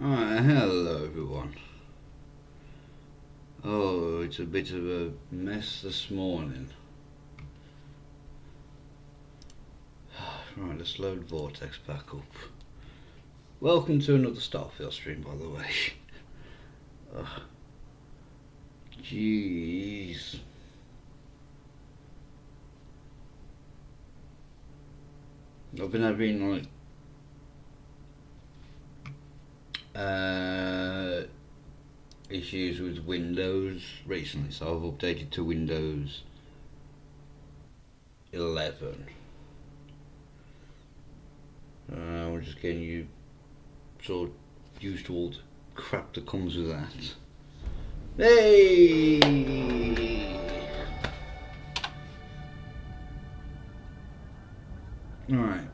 Alright, hello everyone. Oh, it's a bit of a mess this morning. Right, let's load Vortex back up. Welcome to another Starfield stream, by the way. Jeez. I've been having like issues with Windows recently, so I've updated to Windows 11. We're just getting you sort of used to all the crap that comes with that. Hey! Alright.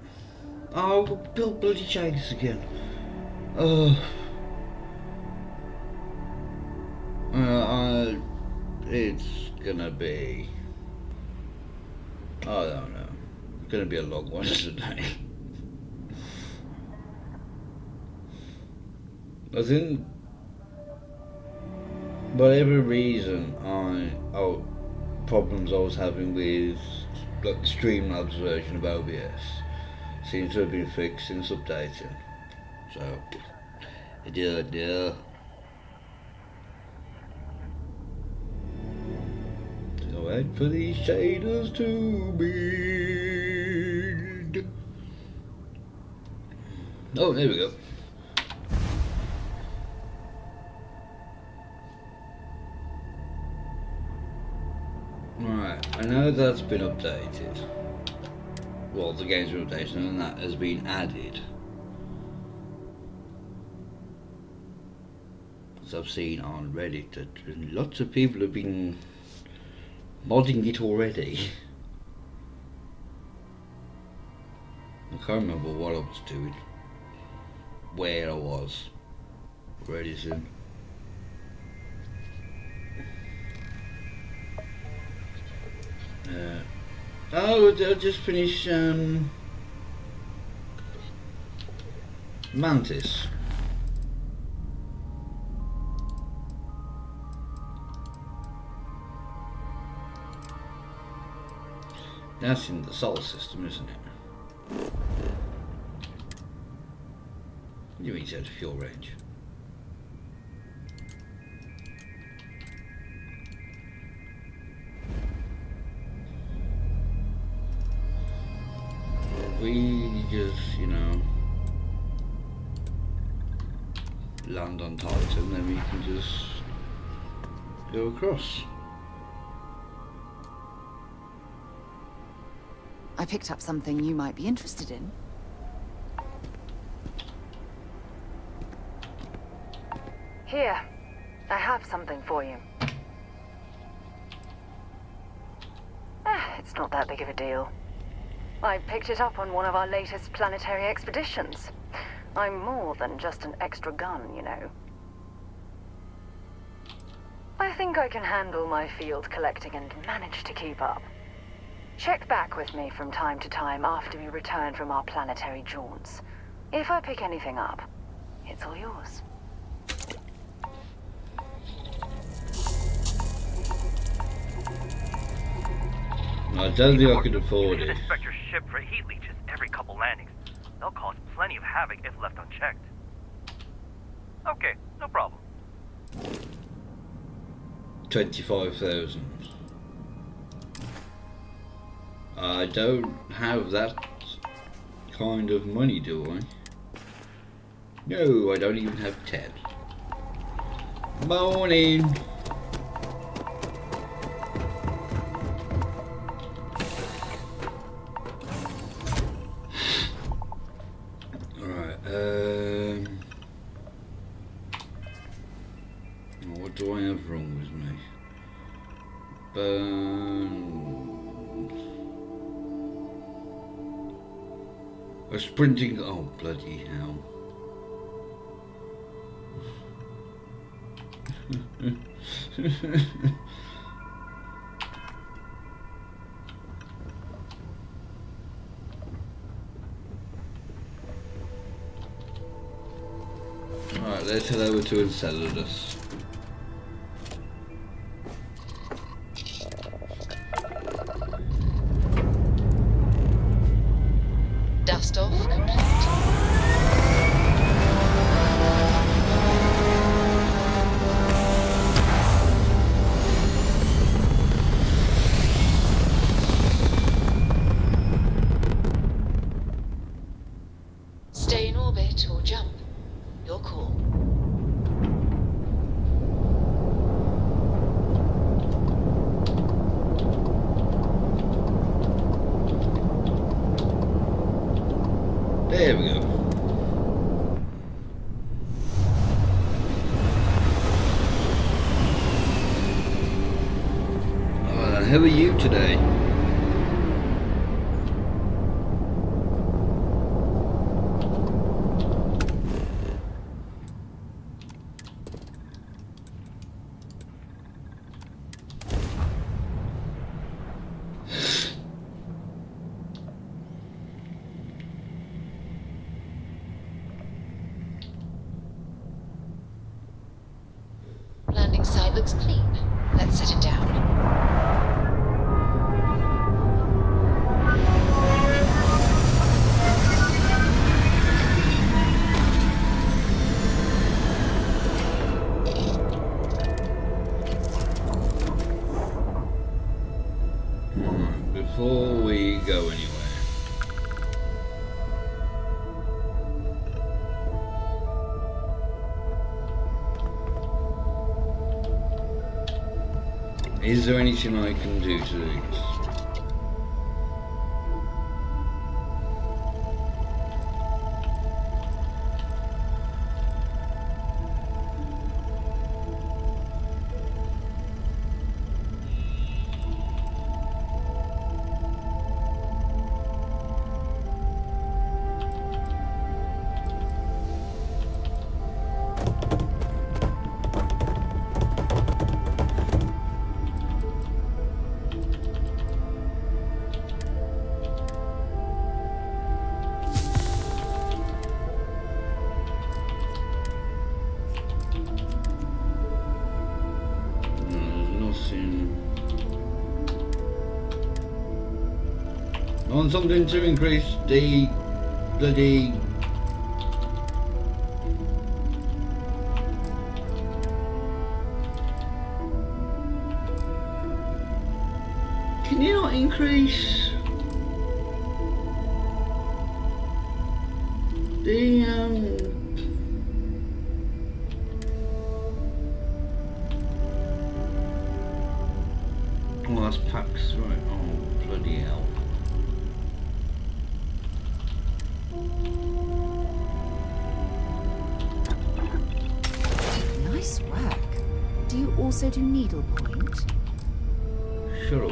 Oh, Bill bloody shakes again. It's gonna be, I don't know, it's gonna be a long one today. I think, whatever reason, problems I was having with like the Streamlabs version of OBS seems to have been fixed since updating. So, yeah. Wait for these shaders to build. Oh, there we go. Right, I know that's been updated. Well, the game's been updated and that has been added. As I've seen on Reddit that lots of people have been modding it already. I can't remember what I was doing, where I was already soon. I'll just finish Mantis. That's in the solar system, isn't it? You mean it's out of fuel range? We just, land on Titan, then we can just go across. I picked up something you might be interested in. Here, I have something for you. It's not that big of a deal. I picked it up on one of our latest planetary expeditions. I'm more than just an extra gun, you know. I think I can handle my field collecting and manage to keep up. Check back with me from time to time after we return from our planetary jaunts. If I pick anything up, it's all yours. I don't think I could afford You it. should inspect your ship for heat leeches every couple landings. They'll cause plenty of havoc if left unchecked. Okay, no problem. 25,000. I don't have that kind of money, do I? No, I don't even have 10. Morning. Alright, what do I have wrong with me? A sprinting, oh bloody hell. Alright, let's head over to Enceladus. Dust off complete. Stay in orbit or jump. Your call. There we go. How are you today? Landing site looks clean. Let's set it down. Before we go anywhere. Is there anything I can do to these? I want something to increase the bloody can you not increase the oh, that's packs, right? Oh, bloody hell. Nice work. Do you also do needlepoint? Shut up.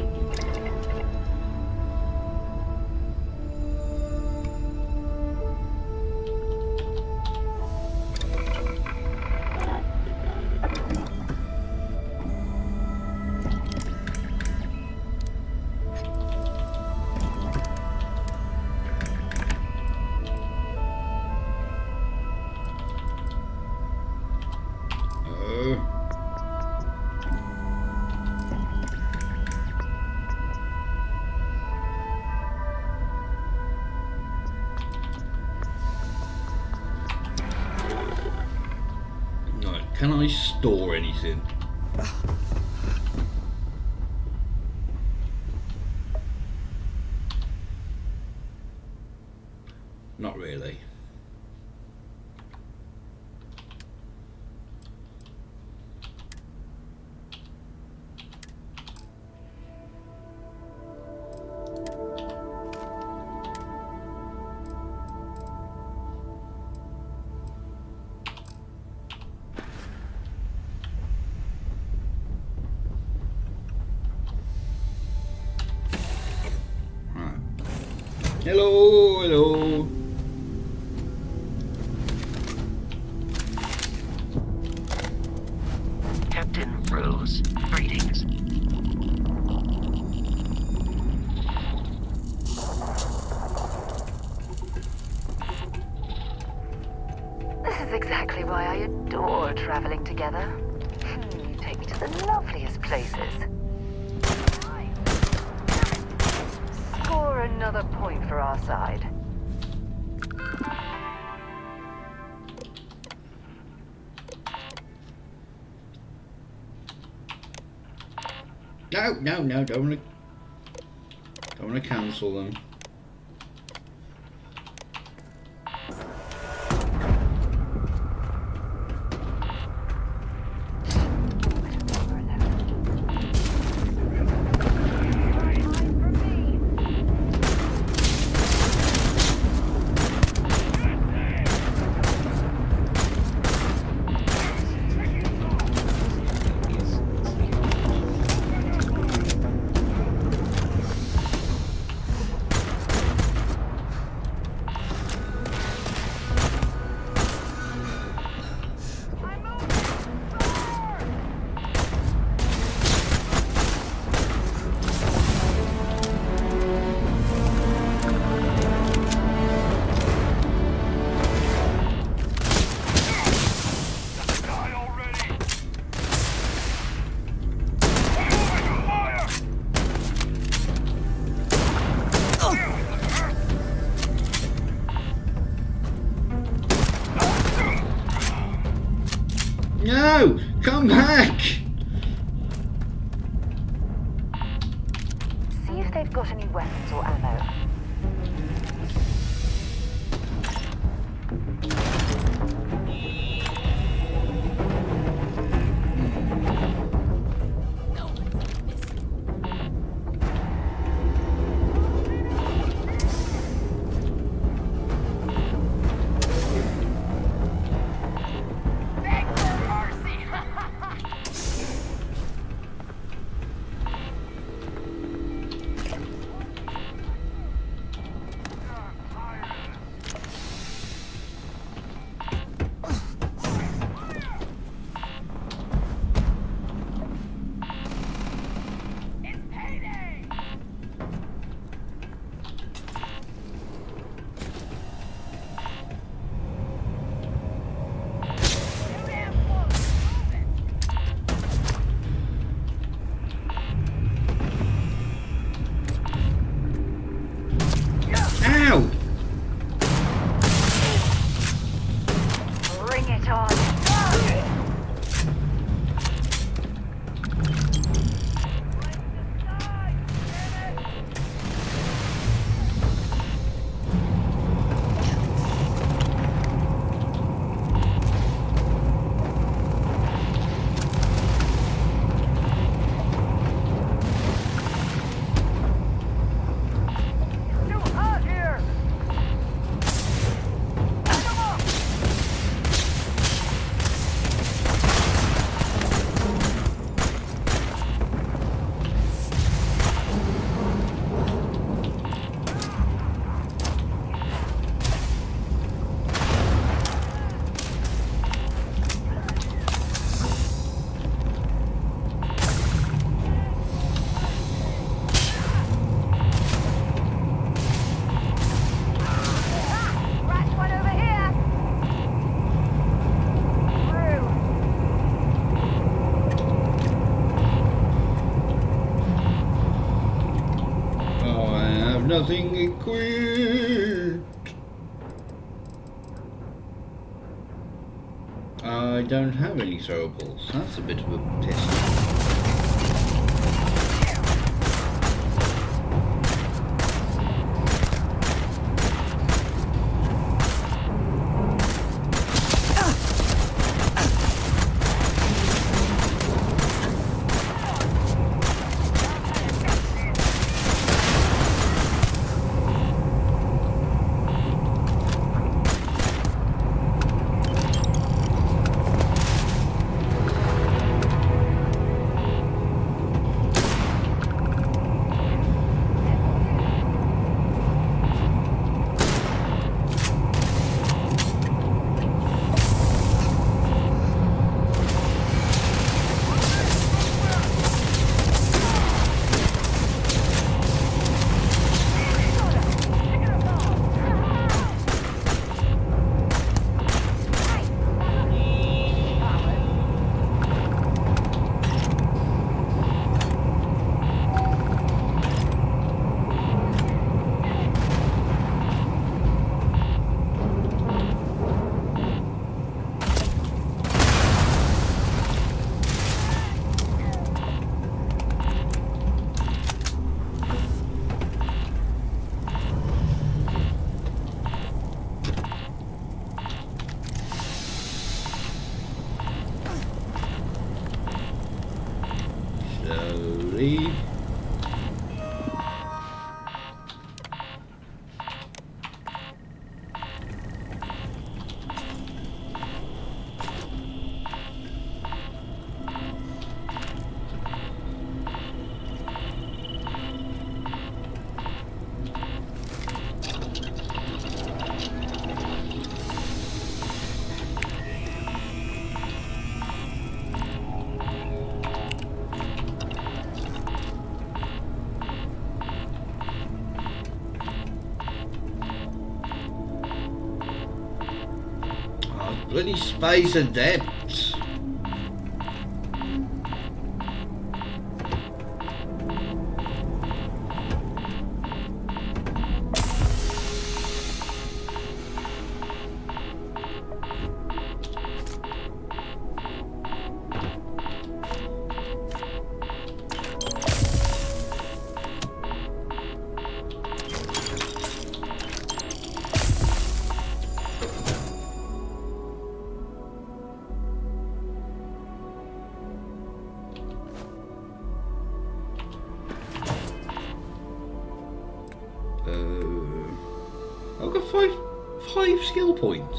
Can I store anything? Not really. Hello, hello. Captain Rose, greetings. This is exactly why I adore traveling together. You take me to the loveliest places. Score another point for our side. No, don't wanna cancel them. No! Come back! See if they've got any weapons or ammo. Ow! Bring it on. Nothing equipped. I don't have any throwables. That's a bit of a piss. Bloody space adepts. I've got five skill points.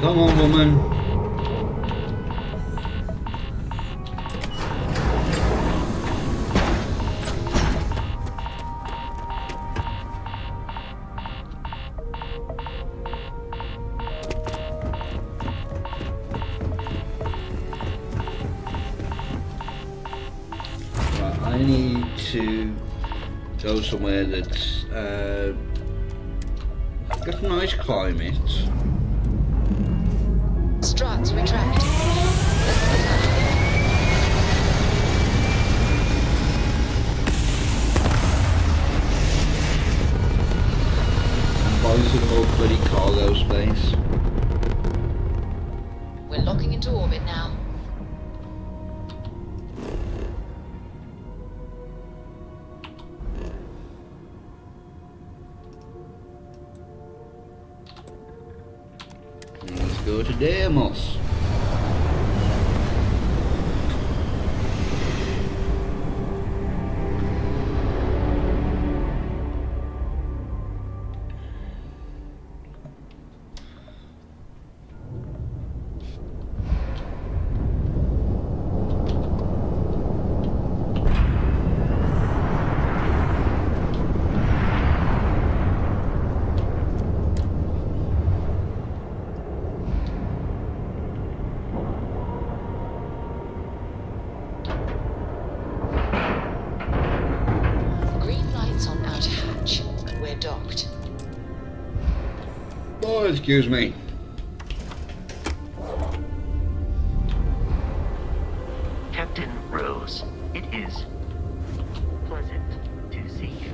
Come on, woman. I need to go somewhere that's got a nice climate. Struts retract. And buy some more bloody cargo space. We're locking into orbit now. Let's go to Deimos. Green lights on outer hatch. We're docked. Oh, excuse me. Captain Rose, it is pleasant to see you.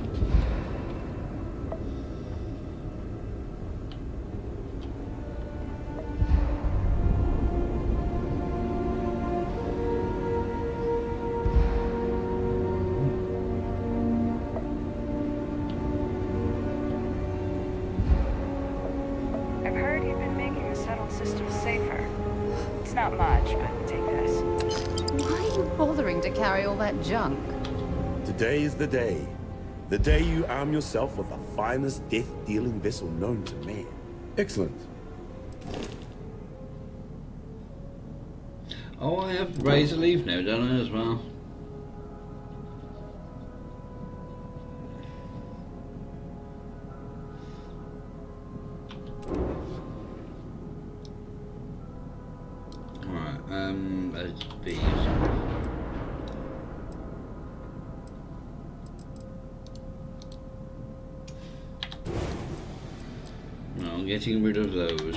I've heard you've been making the shuttle system safer. It's not much, but take this. Why are you bothering to carry all that junk? Today is the day. The day you arm yourself with the finest death-dealing vessel known to man. Excellent. Oh, I have razor leaf now, don't I, as well? Alright, let's be. No, I'm getting rid of those.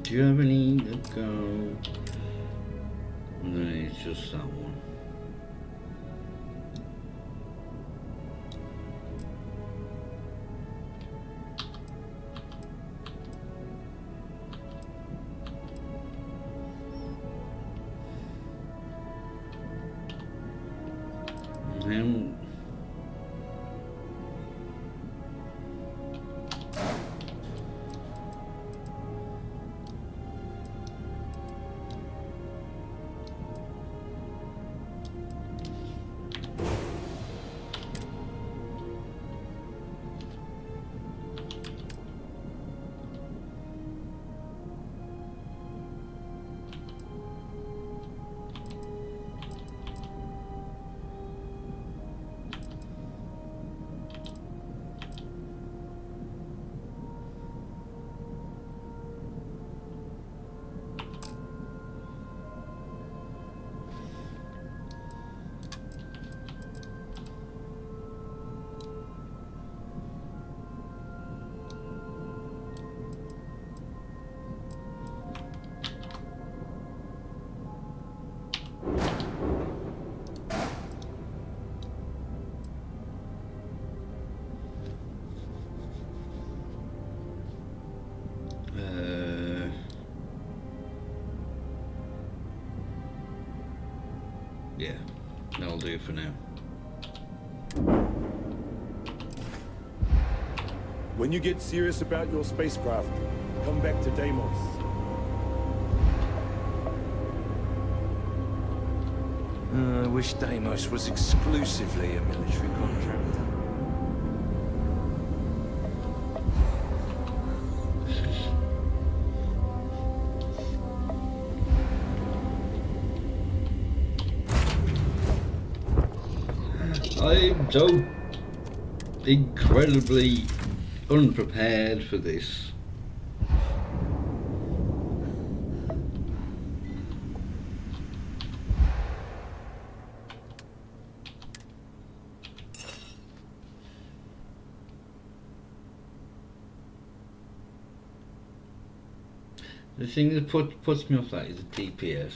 Do you have any that go? No, it's just that one. And Yeah, that'll do for now. When you get serious about your spacecraft, come back to Deimos. I wish Deimos was exclusively a military contractor. I'm so incredibly unprepared for this. The thing that puts me off that is the DPS.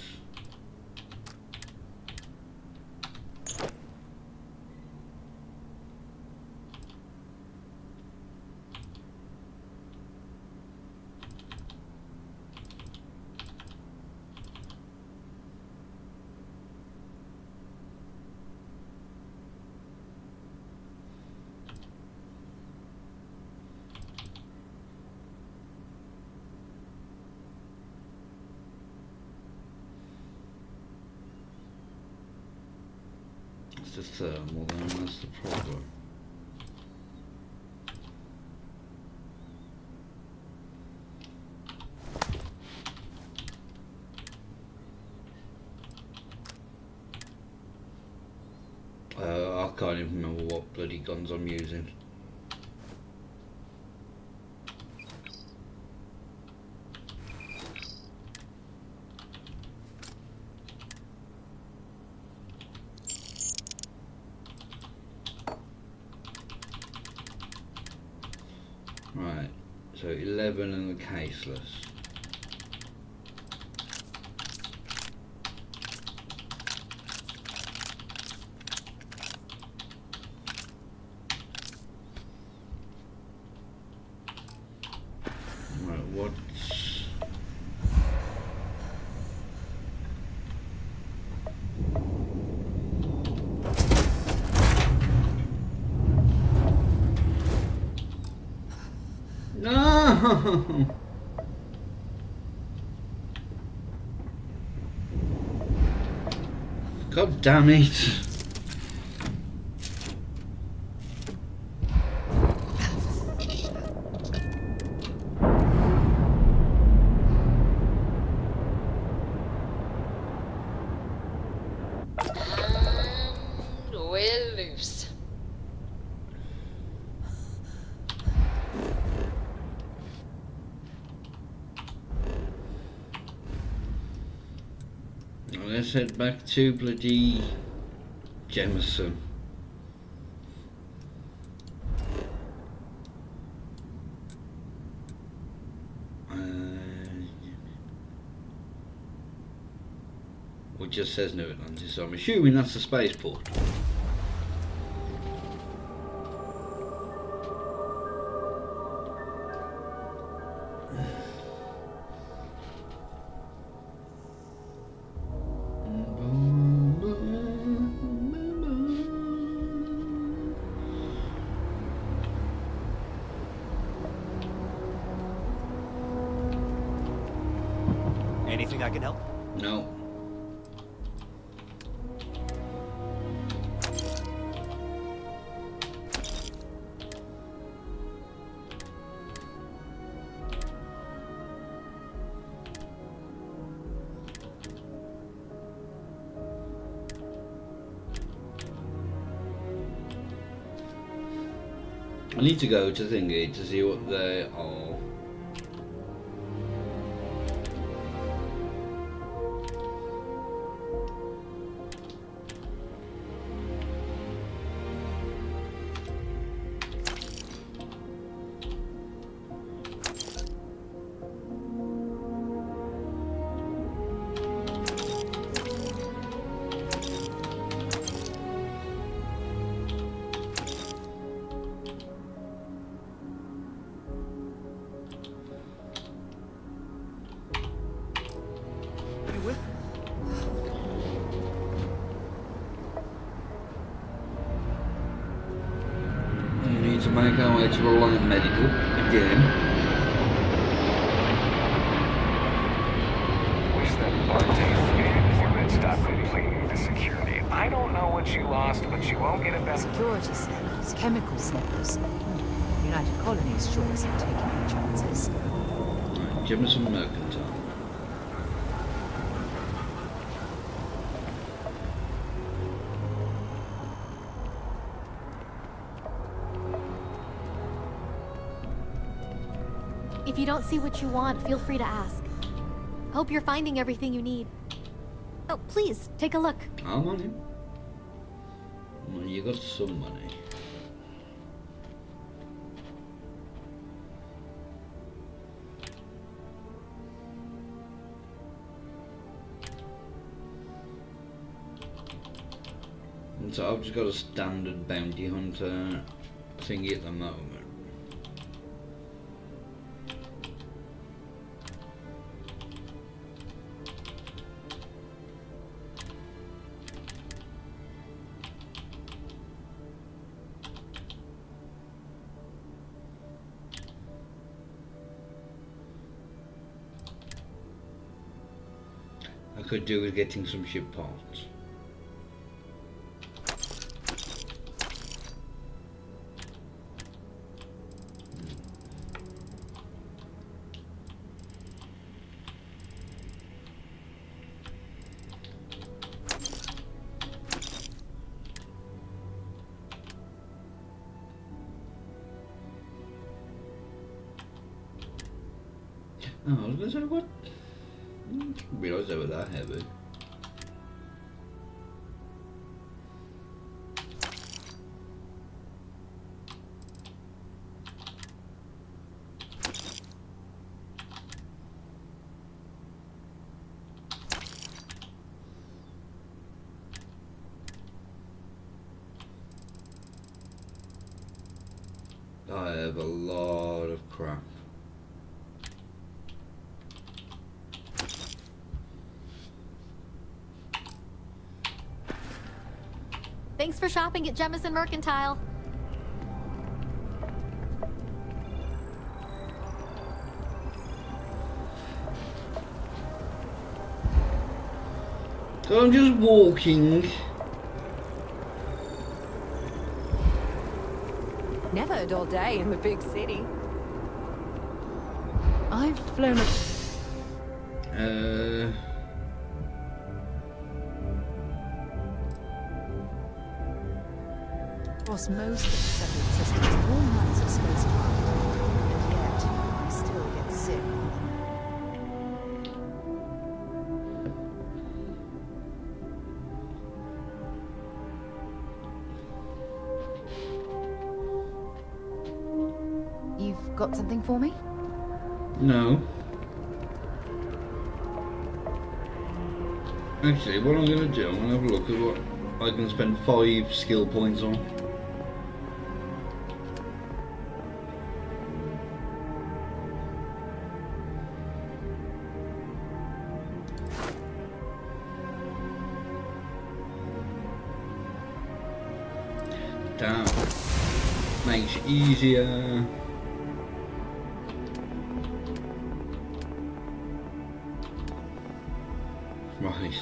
The thermal, then that's the problem. I can't even remember what bloody guns I'm using. Right, so 11 and the caseless. Right, what's... No! God damn it! And we're loose. Well, let's head back to bloody Jemison. Well, it just says New Atlantis, so I'm assuming that's the spaceport. Anything I can help? No. I need to go to Thingy to see what they are. make our way to the light medical again. Wish that part takes me before they'd stop complaining to security. I don't know what you lost, but you won't get it back. Security sniffers, chemical sniffers. United Colonies sure isn't taking any chances. Right, give me some mercantile. If you don't see what you want, feel free to ask. Hope you're finding everything you need. Oh, please, take a look. How money? Well, you got some money. And so I've just got a standard bounty hunter thingy at the moment. I could do with getting some ship parts. Oh, I was going to say, what? I didn't realise they were that heavy. I have a lot of crap. Thanks for shopping at Jemison Mercantile. So I'm just walking. Never a dull day in the big city. I've flown across most of the settled systems and all kinds of spacecraft, and yet I still get sick. You've got something for me? No. Actually, what I'm going to do, I'm going to have a look at what I can spend 5 skill points on. Down. Makes it easier. Right.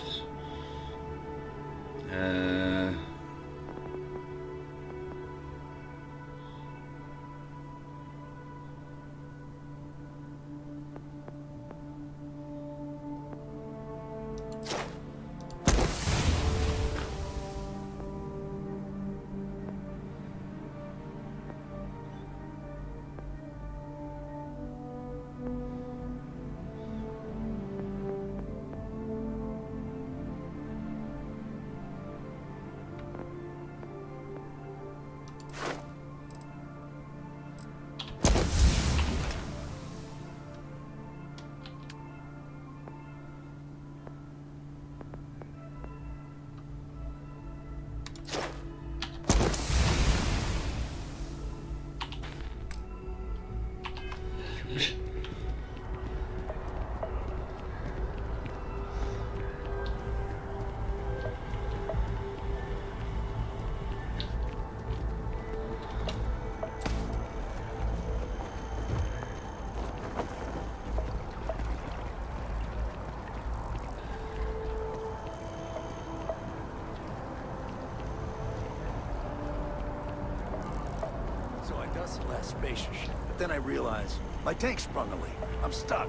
Just last spacious ship. But then I realized my tank sprung a leak. I'm stuck.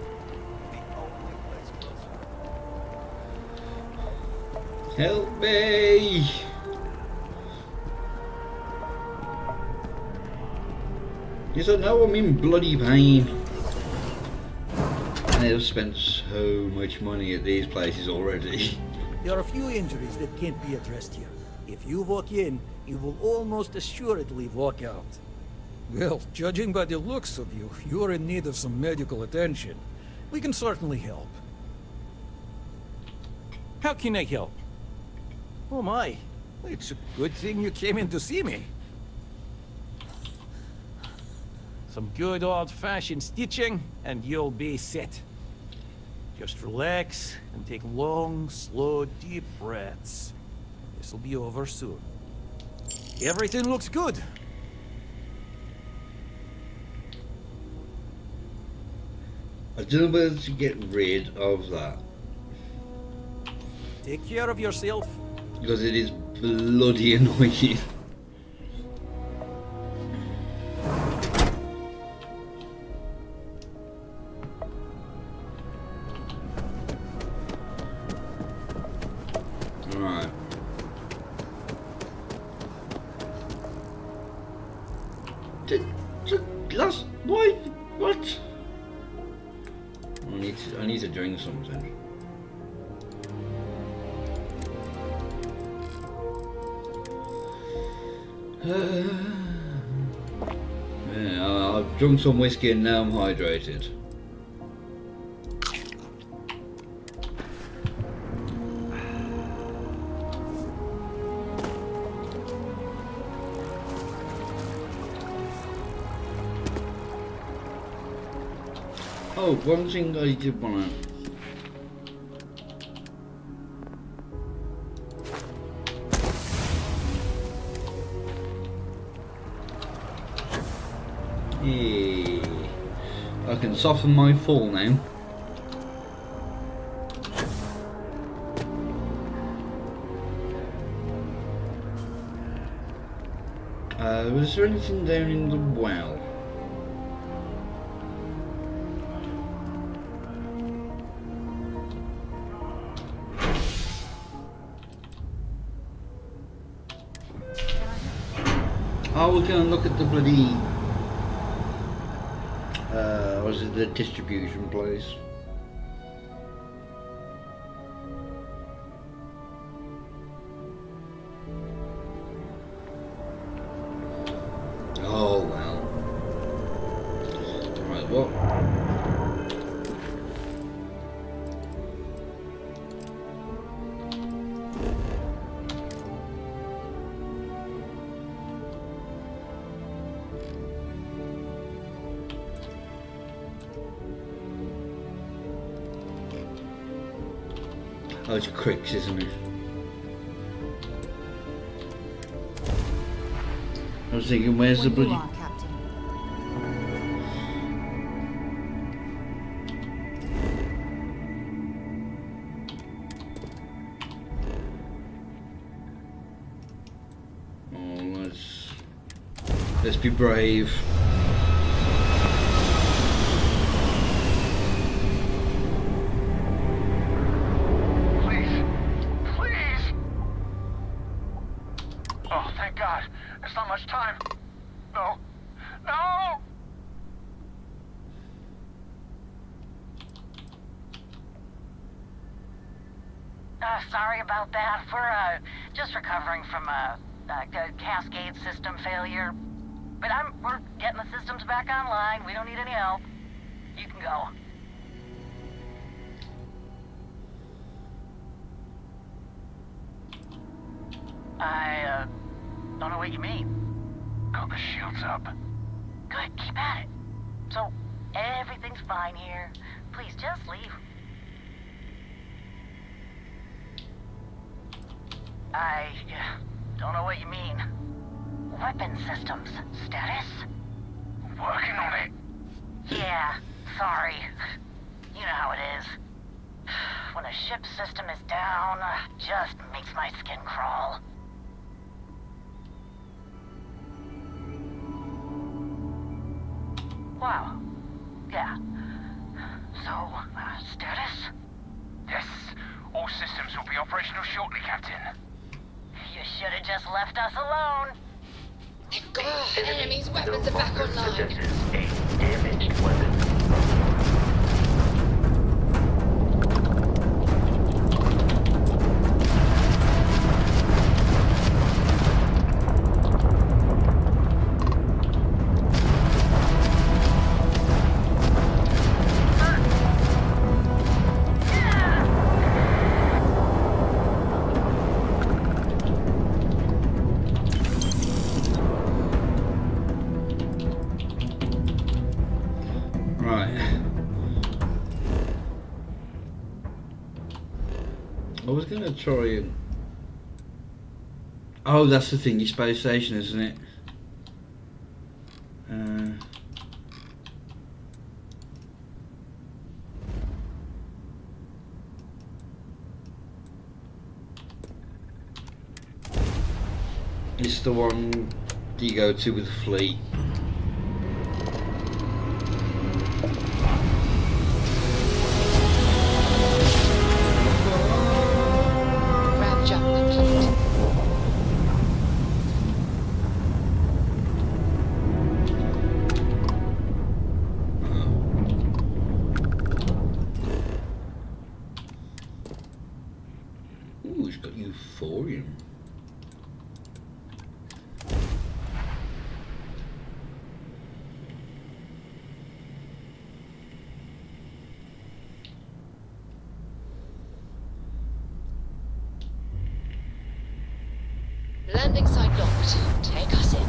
The only place closer. Help me! Yes, I know I'm in bloody pain. I have spent so much money at these places already. There are a few injuries that can't be addressed here. If you walk in, you will almost assuredly walk out. Well, judging by the looks of you, you are in need of some medical attention. We can certainly help. How can I help? Oh my, it's a good thing you came in to see me. Some good old-fashioned stitching, and you'll be set. Just relax and take long, slow, deep breaths. This'll be over soon. Everything looks good. I don't know whether to get rid of that. Take care of yourself. Because it is bloody annoying. Right. Last why? What? I need to drink something. Yeah, I've drunk some whiskey and now I'm hydrated. Oh, one thing I did want to... Yeah. I can soften my fall now. Was there anything down in the well? Oh, we're going to look at the bloody... was it the distribution place? Oh, well. Right, what? Oh, it's Cricks, isn't it? I was thinking, where's the bloody... Oh, let's be brave. Sorry about that. We're just recovering from a cascade system failure. But we're getting the systems back online. We don't need any help. You can go. I don't know what you mean. Got the shields up. Good, keep at it. So, everything's fine here. Please just leave. I don't know what you mean. Weapon systems status? Working on it. Yeah, sorry. You know how it is. When a ship's system is down, just makes my skin crawl. Wow. Yeah. So, status? Yes. All systems will be operational shortly, Captain. You should have just left us alone. God, enemy's weapons are back online. Possesses a damaged weapon. I was going to try and... Oh, that's the thingy space station, isn't it? It's the one that you go to with the fleet. Euphorium. Landing site locked. Take us in.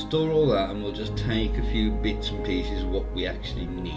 Store all that and we'll just take a few bits and pieces of what we actually need.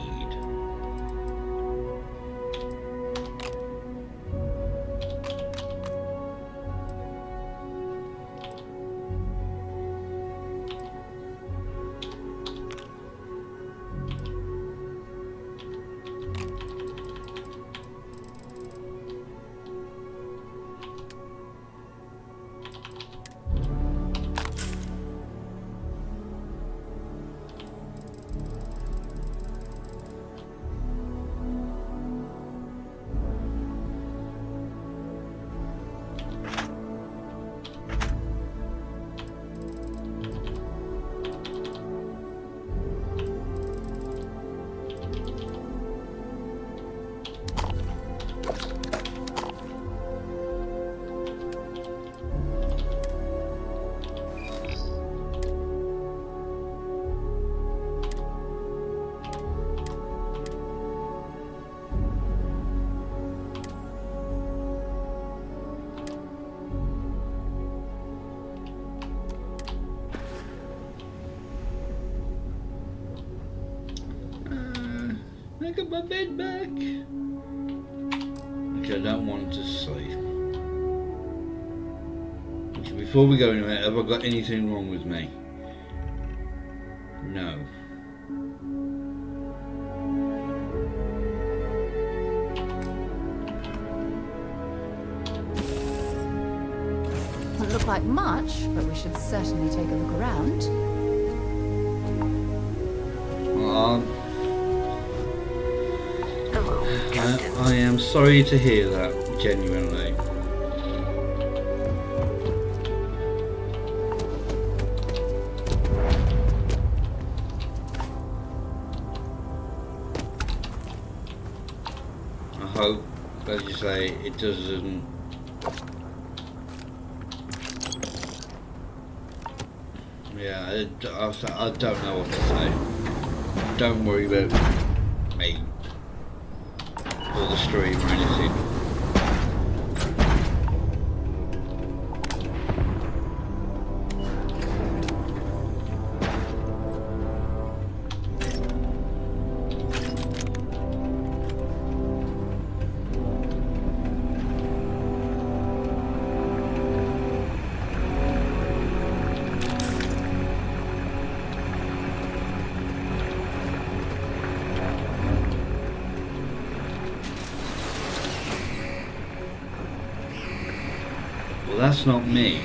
I got my bed back. Which I don't want to sleep. Okay, before we go anywhere, have I got anything wrong with me? No. Doesn't look like much, but we should certainly take a look around. I am sorry to hear that, genuinely. I hope, as you say, it doesn't... Yeah, I don't know what to say. don't worry about me or the stream or anything. Well, that's not me.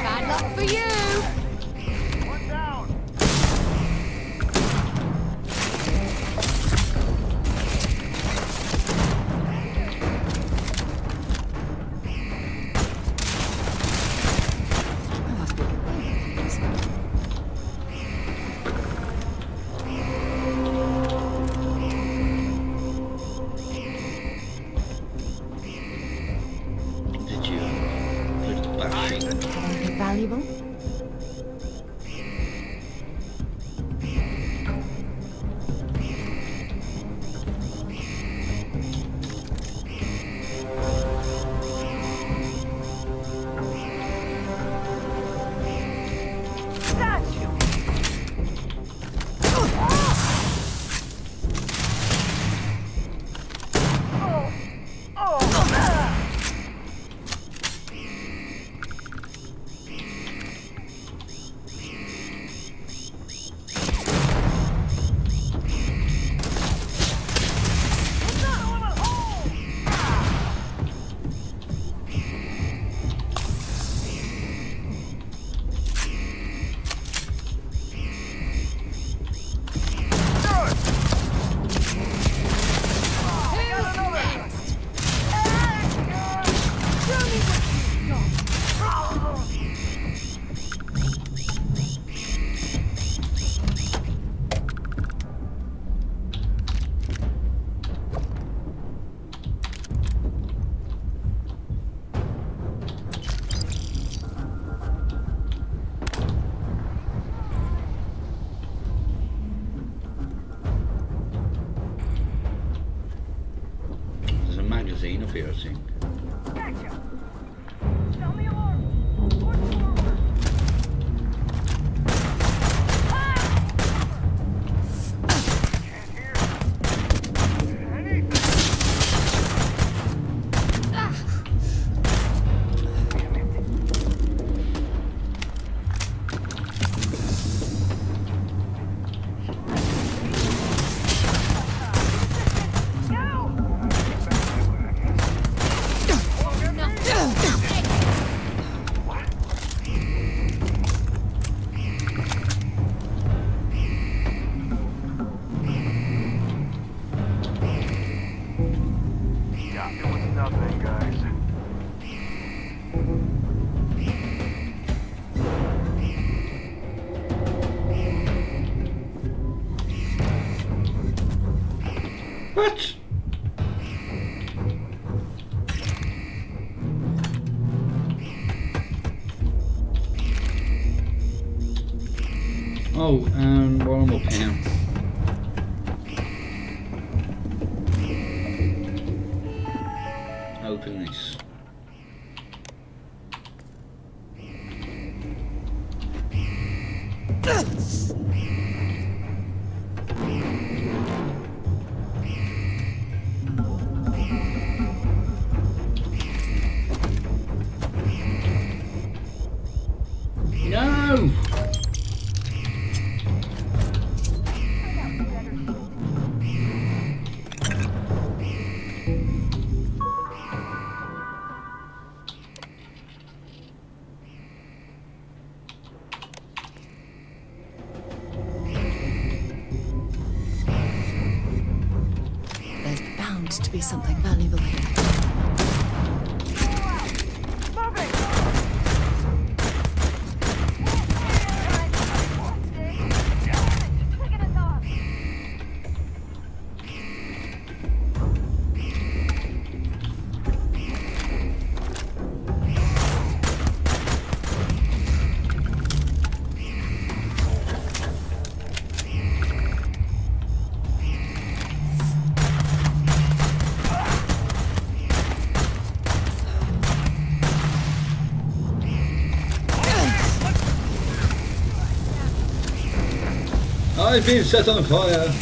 Bad luck for you! Did you put the battery? Anything valuable? There's a magazine up here, I think. What? Oh, while I'm up here. Open this. No! There's bound to be something valuable here. I've been set on fire.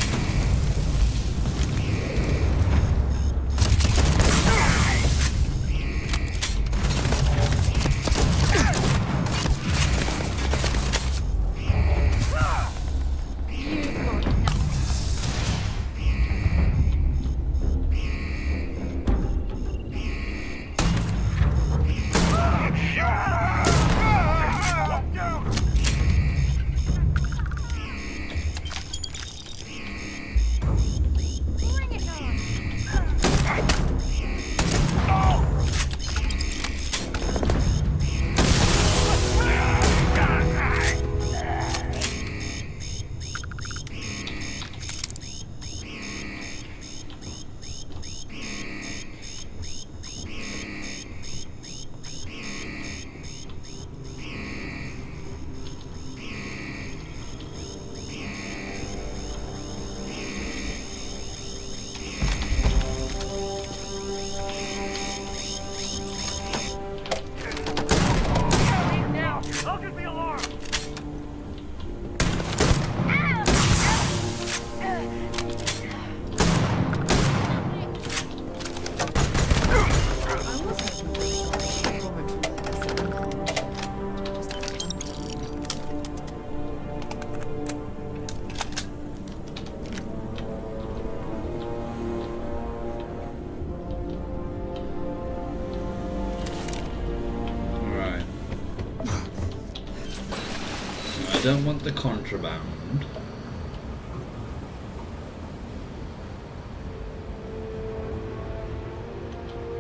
I don't want the contraband.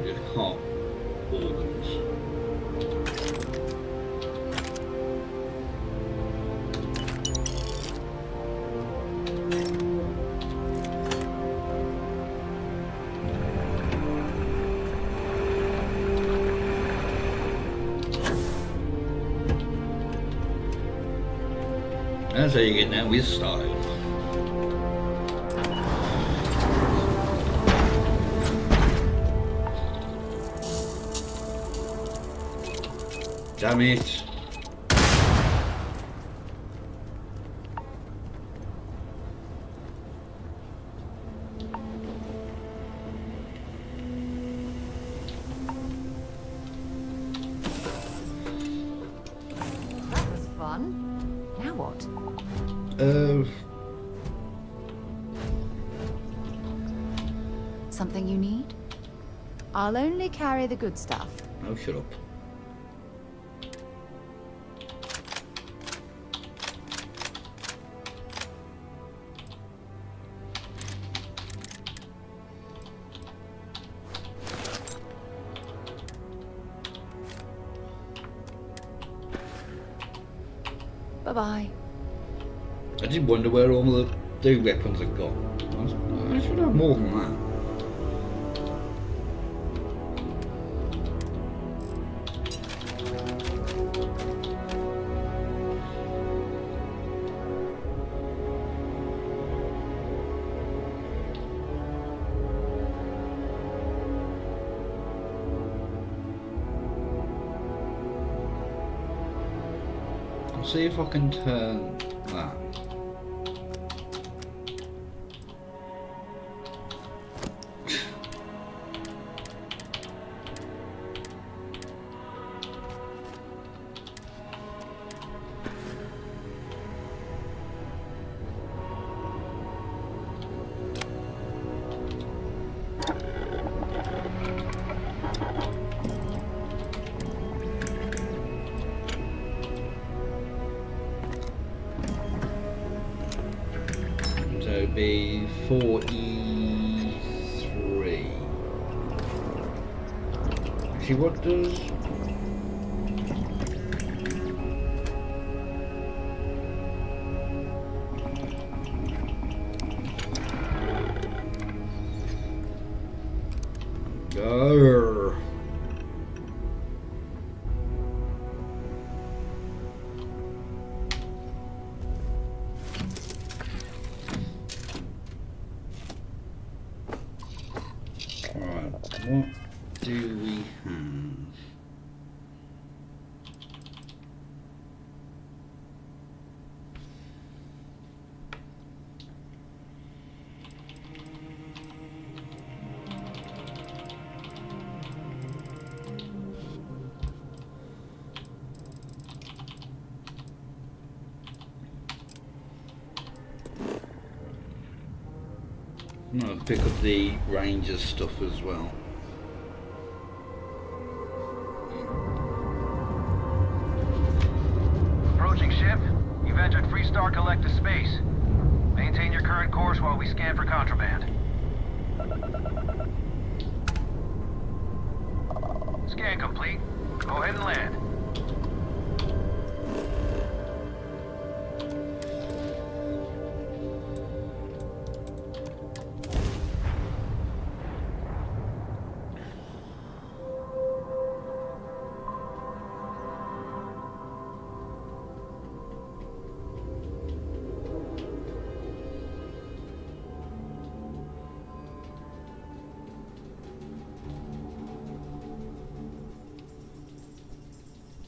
Get hot organs. That's how you get down with style. Damn it. That was fun. Now what? Something you need? I'll only carry the good stuff. Oh, shut up. Bye-bye. I did wonder where all the weapons had gone. I should have more than that. I'll see if I can turn that. So be 43. See what does? Grr. Alright, what do we have? No, pick up the Rangers stuff as well. Approaching ship. You've entered Freestar Collective space. Maintain your current course while we scan for contraband. Scan complete. Go ahead and land.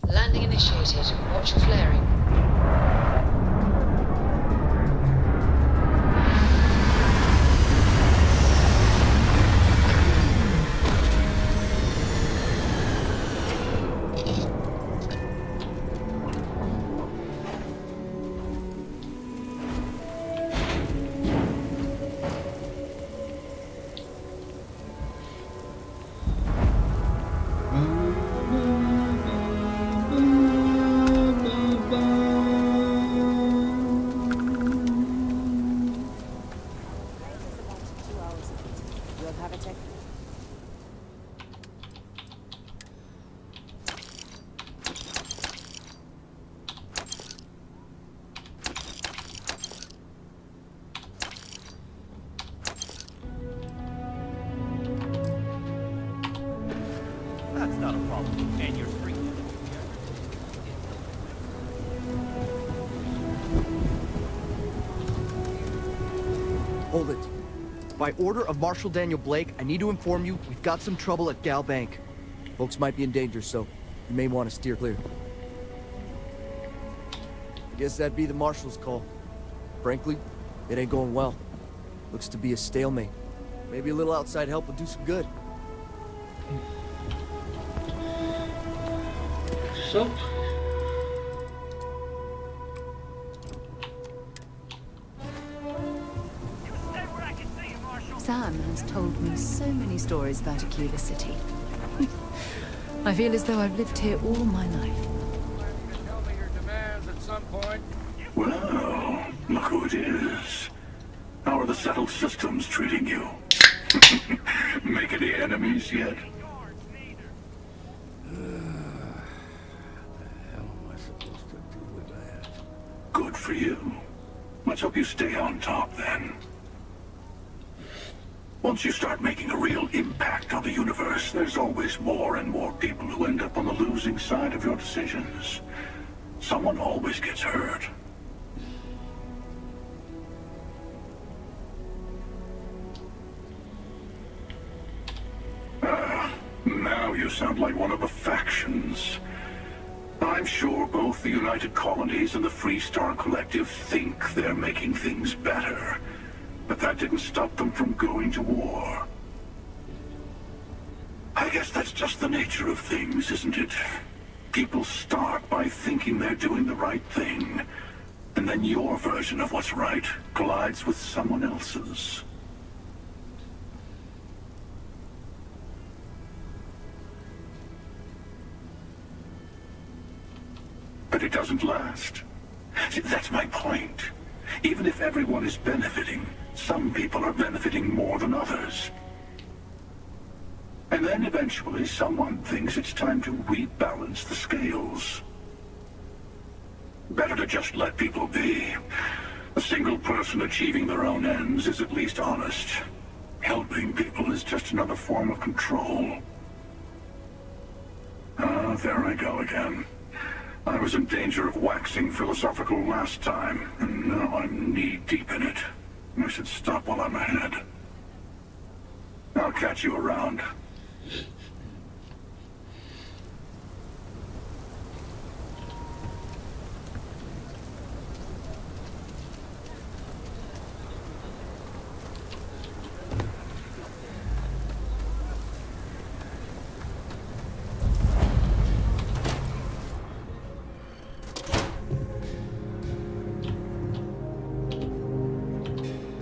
Landing initiated. Watch for flaring. That's not a problem. And you're free. Hold it. By order of Marshal Daniel Blake, I need to inform you we've got some trouble at Gal Bank. Folks might be in danger, so you may want to steer clear. I guess that'd be the Marshal's call. Frankly, it ain't going well. Looks to be a stalemate. Maybe a little outside help would do some good. So, Sam has told me so many stories about Aquila City. I feel as though I've lived here all my life. Tell me your demands at some point. Well, look who it is. How are the settled systems treating you? Make any enemies yet? Good for you. Let's hope you stay on top then. Once you start making a real impact on the universe, there's always more and more people who end up on the losing side of your decisions. Someone always gets hurt. Now you sound like one of the factions. I'm sure both the United Colonies and the Freestar Collective think they're making things better. But that didn't stop them from going to war. I guess that's just the nature of things, isn't it? People start by thinking they're doing the right thing, and then your version of what's right collides with someone else's. But it doesn't last. See, that's my point. Even if everyone is benefiting, some people are benefiting more than others. And then eventually someone thinks it's time to rebalance the scales. Better to just let people be. A single person achieving their own ends is at least honest. Helping people is just another form of control. Ah, there I go again. I was in danger of waxing philosophical last time, and now I'm knee-deep in it. I should stop while I'm ahead. I'll catch you around.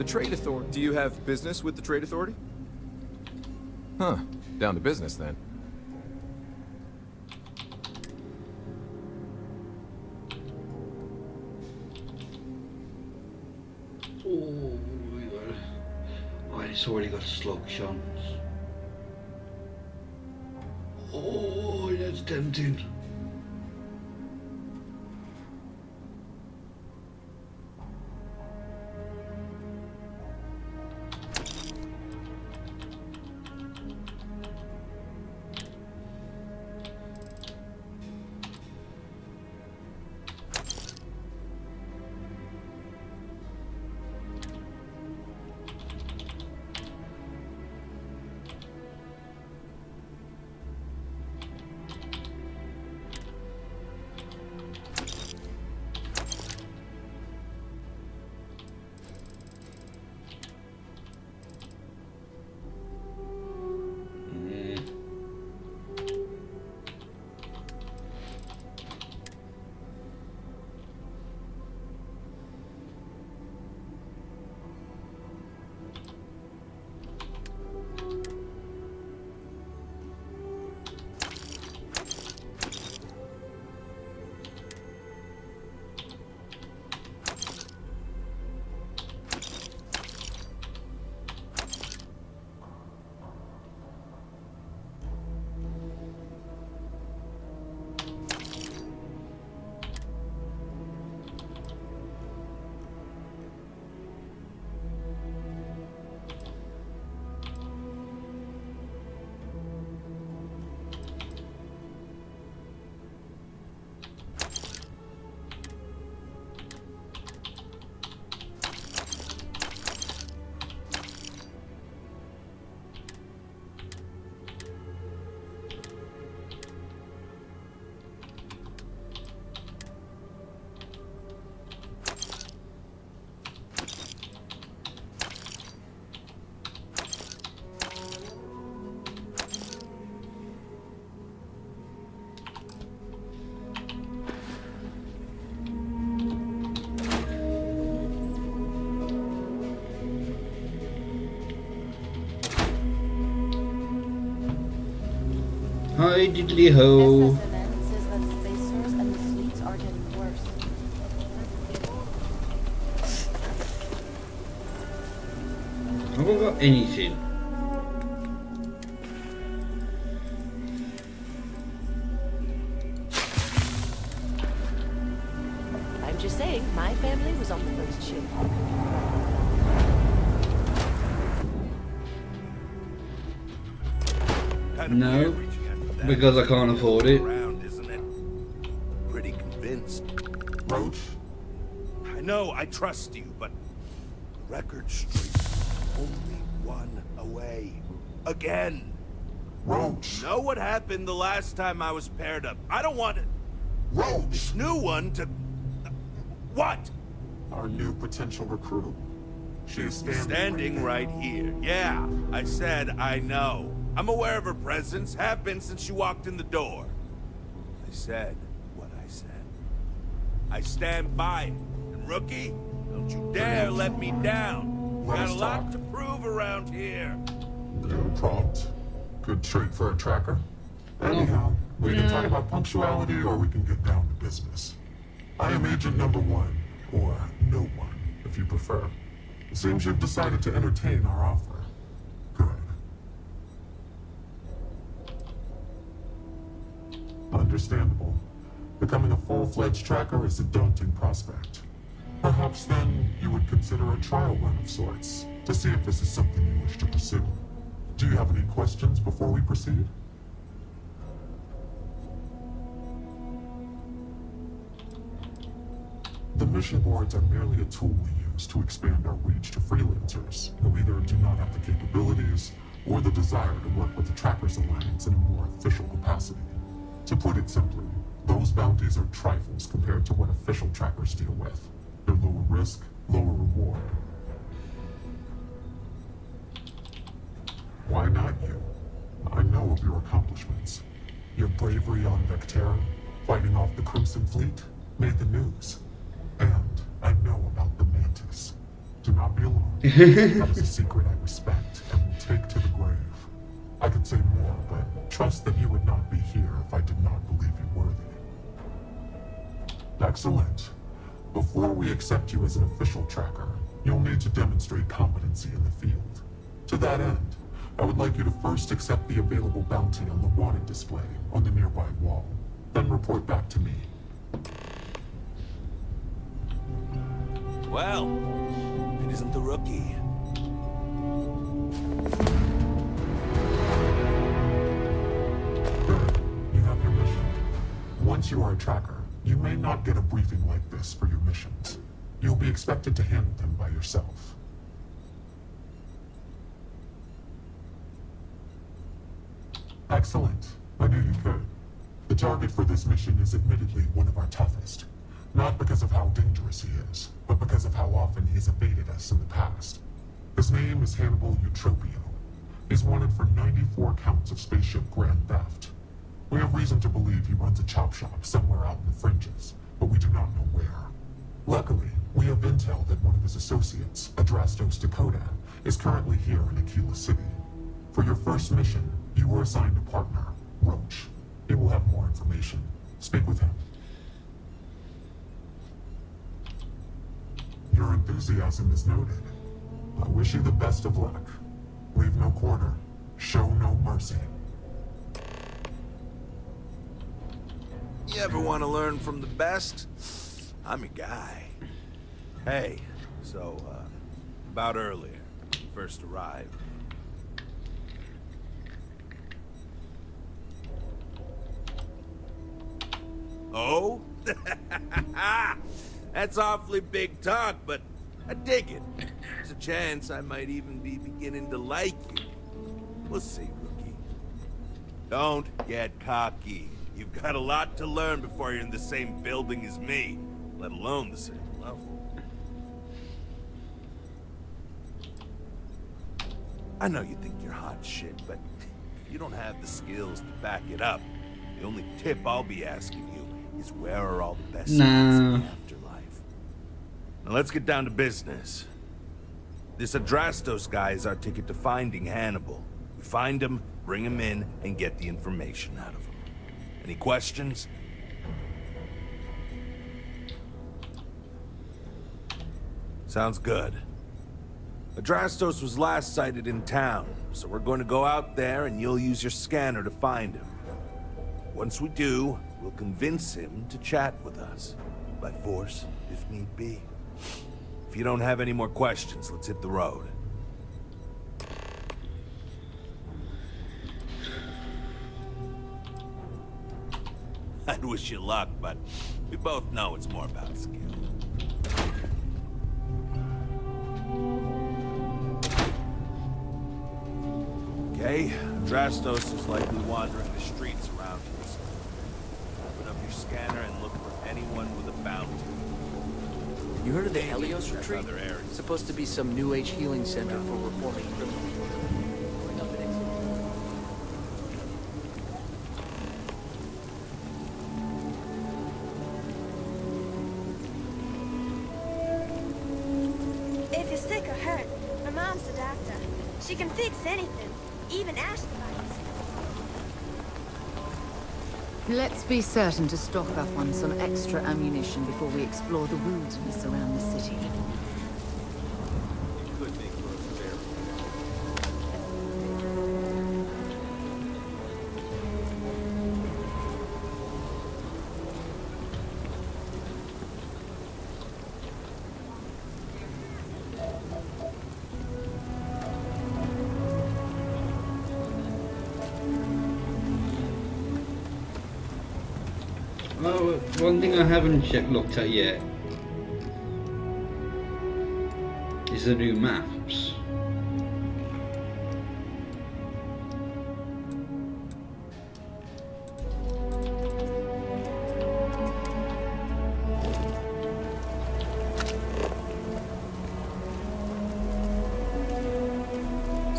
The Trade Authority. Do you have business with the Trade Authority? Huh. Down to business then. Oh, it's already got slug shots. Oh, that's tempting. Hi, diddly ho. SSNN says that space source and the fleets are getting worse. I haven't got anything. I'm just saying, my family was on the first ship. No, because I can't afford it. Pretty convinced. Roach? I know, I trust you, but Record Street, only one away. Again. Roach. Know what happened the last time I was paired up? I don't want it. Roach. This new one to... What? Our new potential recruit. She's standing right here. Yeah, I said I know. I'm aware of her presence, have been since she walked in the door. I said what I said. I stand by it. And rookie, don't you dare let me down. Got a lot to prove around here. Good prompt. Good trait for a tracker. Anyhow, we can talk about punctuality or we can get down to business. I am agent number 1, or no one, if you prefer. It seems you've decided to entertain our offer. Understandable. Becoming a full-fledged tracker is a daunting prospect. Perhaps then you would consider a trial run of sorts to see if this is something you wish to pursue. Do you have any questions before we proceed? The mission boards are merely a tool we use to expand our reach to freelancers who either do not have the capabilities or the desire to work with the Trackers Alliance in a more official capacity. To put it simply, those bounties are trifles compared to what official trackers deal with. They're lower risk, lower reward. Why not you? I know of your accomplishments. Your bravery on Vectera, fighting off the Crimson Fleet, made the news. And I know about the Mantis. Do not be alarmed. That is a secret I respect and will take to the grave. I could say more, but trust that you would not be here if I did not believe you worthy. Excellent. Before we accept you as an official tracker, you'll need to demonstrate competency in the field. To that end, I would like you to first accept the available bounty on the wanted display on the nearby wall, then report back to me. Well, it isn't the rookie. Good. You have your mission. Once you are a tracker, you may not get a briefing like this for your missions. You'll be expected to handle them by yourself. Excellent. I knew you could. The target for this mission is admittedly one of our toughest. Not because of how dangerous he is, but because of how often he's evaded us in the past. His name is Hannibal Eutropio. He's wanted for 94 counts of spaceship grand theft. We have reason to believe he runs a chop shop somewhere out in the fringes, but we do not know where. Luckily, we have intel that one of his associates, Adrastos Dakota, is currently here in Aquila City. For your first mission, you were assigned a partner, Roach. He will have more information. Speak with him. Your enthusiasm is noted. I wish you the best of luck. Leave no quarter. Show no mercy. You ever want to learn from the best? I'm your guy. Hey, so, about earlier, when you first arrived. Oh? That's awfully big talk, but I dig it. There's a chance I might even be beginning to like you. We'll see, rookie. Don't get cocky. You've got a lot to learn before you're in the same building as me, let alone the same level. I know you think you're hot shit, but if you don't have the skills to back it up, the only tip I'll be asking you is where are all the best skills in the afterlife? Now let's get down to business. This Adrastos guy is our ticket to finding Hannibal. We find him, bring him in, and get the information out of him. Any questions? Sounds good. Adrastos was last sighted in town, so we're going to go out there and you'll use your scanner to find him. Once we do, we'll convince him to chat with us. By force, if need be. If you don't have any more questions, let's hit the road. I'd wish you luck, but we both know it's more about skill. Okay, Adrastos is likely wandering the streets around here. So open up your scanner and look for anyone with a bounty. You heard of the Helios retreat? Supposed to be some new age healing center for reforming criminals. If you're sick or hurt, my mom's a doctor. She can fix anything, even ash bites. Let's be certain to stock up on some extra ammunition before we explore the wilderness around the city. Oh, one thing I haven't looked at yet is the new maps.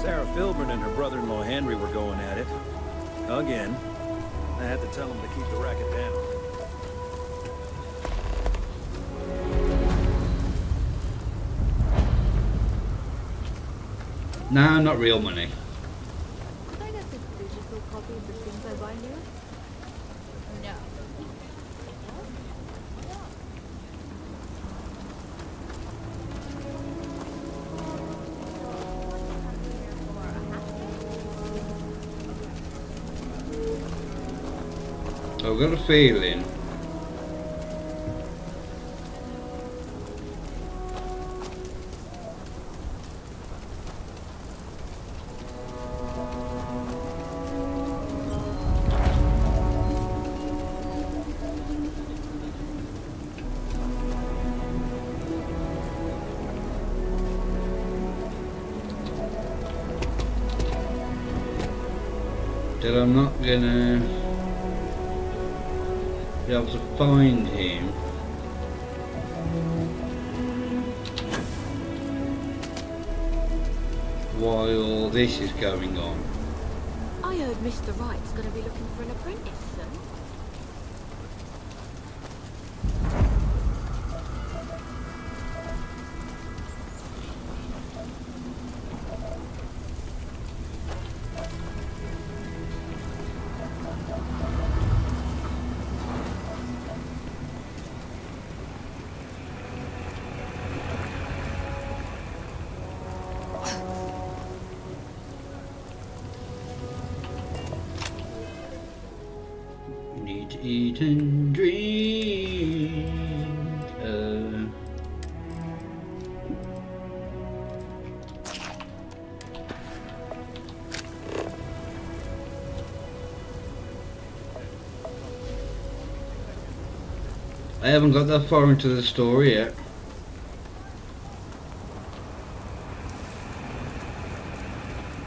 Sarah Filburn and her brother-in-law Henry were going at it. Again. I had to tell them to keep the racket down. No, not real money. Could I get the digital copy of the things I buy here? No. I've got a feeling that I'm not gonna be able to find him while this is going on. I heard Mr. Wright's gonna be looking for an apprentice soon. Need to eat and drink. I haven't got that far into the story yet.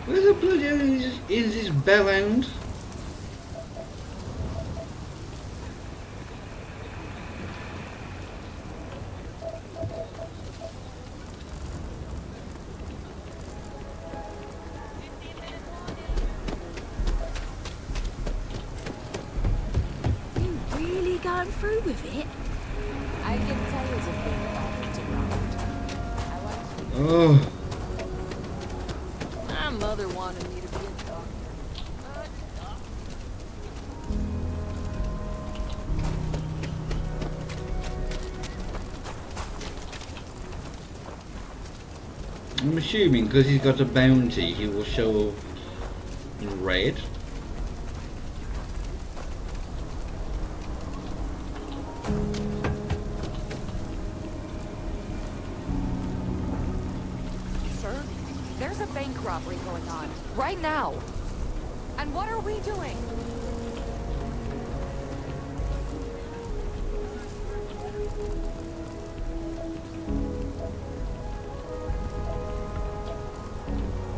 Where the bloody hell is this bellhound? You really going through with it? I can tell you the thing about it. Oh. My mother wanted me to be a doctor. I'm assuming because he's got a bounty, he will show up in red. Sir, there's a bank robbery going on right now. And what are we doing?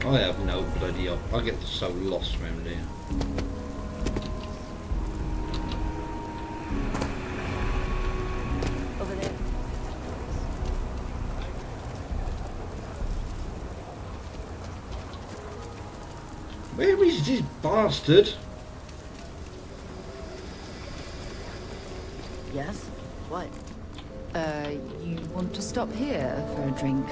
I have no bloody up. I get so lost around here. Over there. Where is this bastard? Yes? What? You want to stop here for a drink?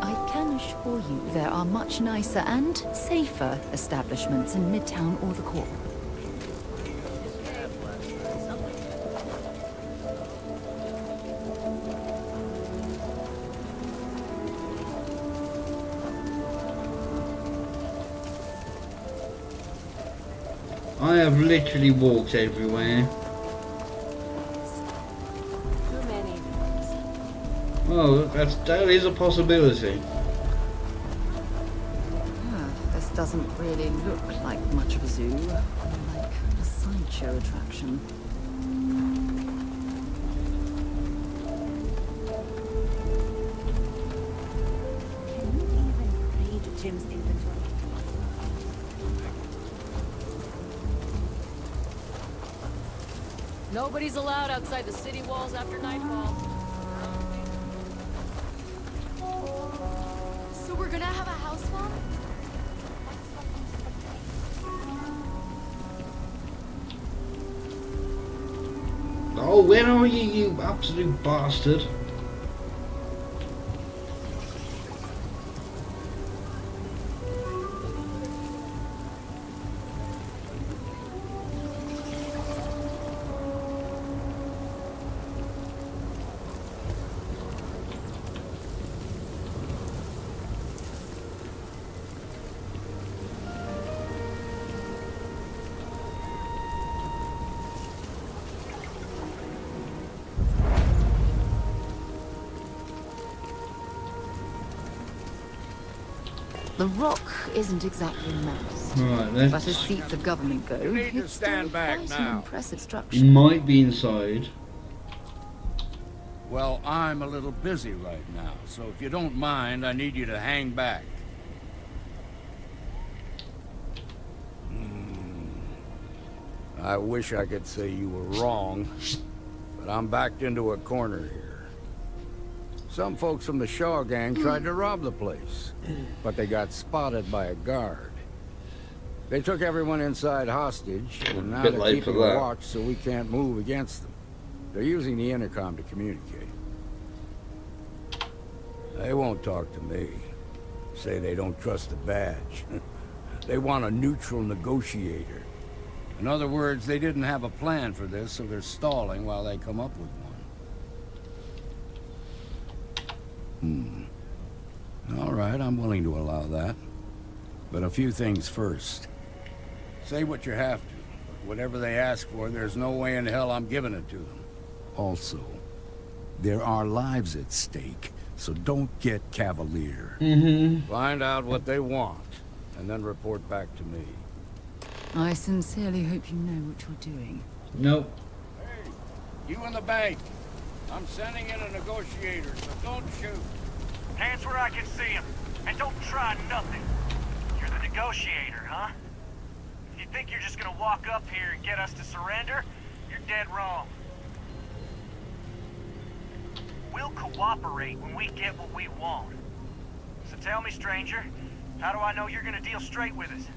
I can assure you there are much nicer and safer establishments in Midtown or the Core. I have literally walked everywhere. Too many. Oh, that is a possibility. This doesn't really look like much of a zoo, more like a sideshow attraction. Can you even read Jim's inventory? Nobody's allowed outside the city walls after nightfall. So we're gonna have a house farm? Oh, where are you, you absolute bastard? The Rock isn't exactly nice. Right, But let's... as seats of government go, You need to it's still stand back quite an now. impressive He structure. might be inside. Well, I'm a little busy right now, so if you don't mind, I need you to hang back. I wish I could say you were wrong, but I'm backed into a corner here. Some folks from the Shaw gang tried to rob the place, but they got spotted by a guard. They took everyone inside hostage, and now Bit they're late keeping for that. a watch so we can't move against them. They're using the intercom to communicate. They won't talk to me. Say they don't trust the badge. They want a neutral negotiator. In other words, they didn't have a plan for this, so they're stalling while they come up with one. All right, I'm willing to allow that. But a few things first. Say what you have to, but whatever they ask for, there's no way in hell I'm giving it to them. Also, there are lives at stake, so don't get cavalier. Find out what they want, and then report back to me. I sincerely hope you know what you're doing. Nope. Hey, you in the bank. I'm sending in a negotiator, so don't shoot. Hands where I can see him, and don't try nothing. You're the negotiator, huh? If you think you're just gonna walk up here and get us to surrender, you're dead wrong. We'll cooperate when we get what we want. So tell me, stranger, how do I know you're gonna deal straight with us?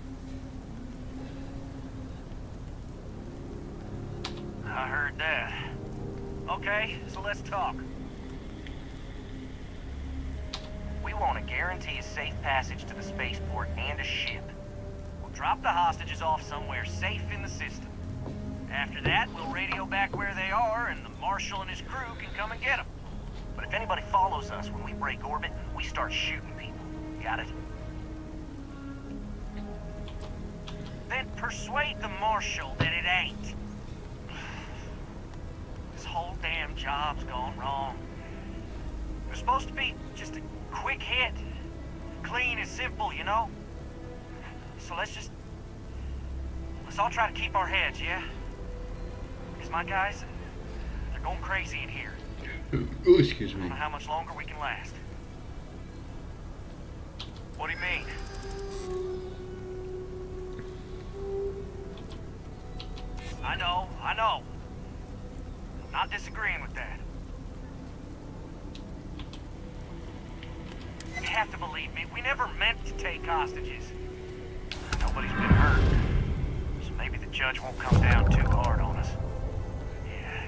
I heard that. Okay, so let's talk. We want to guarantee a safe passage to the spaceport and a ship. We'll drop the hostages off somewhere safe in the system. After that, we'll radio back where they are, and the Marshal and his crew can come and get them. But if anybody follows us when we break orbit, we start shooting people. Got it? Then persuade the Marshal that it ain't. This whole damn job's gone wrong. It was supposed to be just a quick hit. Clean and simple, you know? So let's all try to keep our heads, yeah? Because my guys, they're going crazy in here. Oh, excuse I me. don't know how much longer we can last. What do you mean? I know. I'm not disagreeing with that. You have to believe me, we never meant to take hostages. Nobody's been hurt. So maybe the judge won't come down too hard on us. Yeah.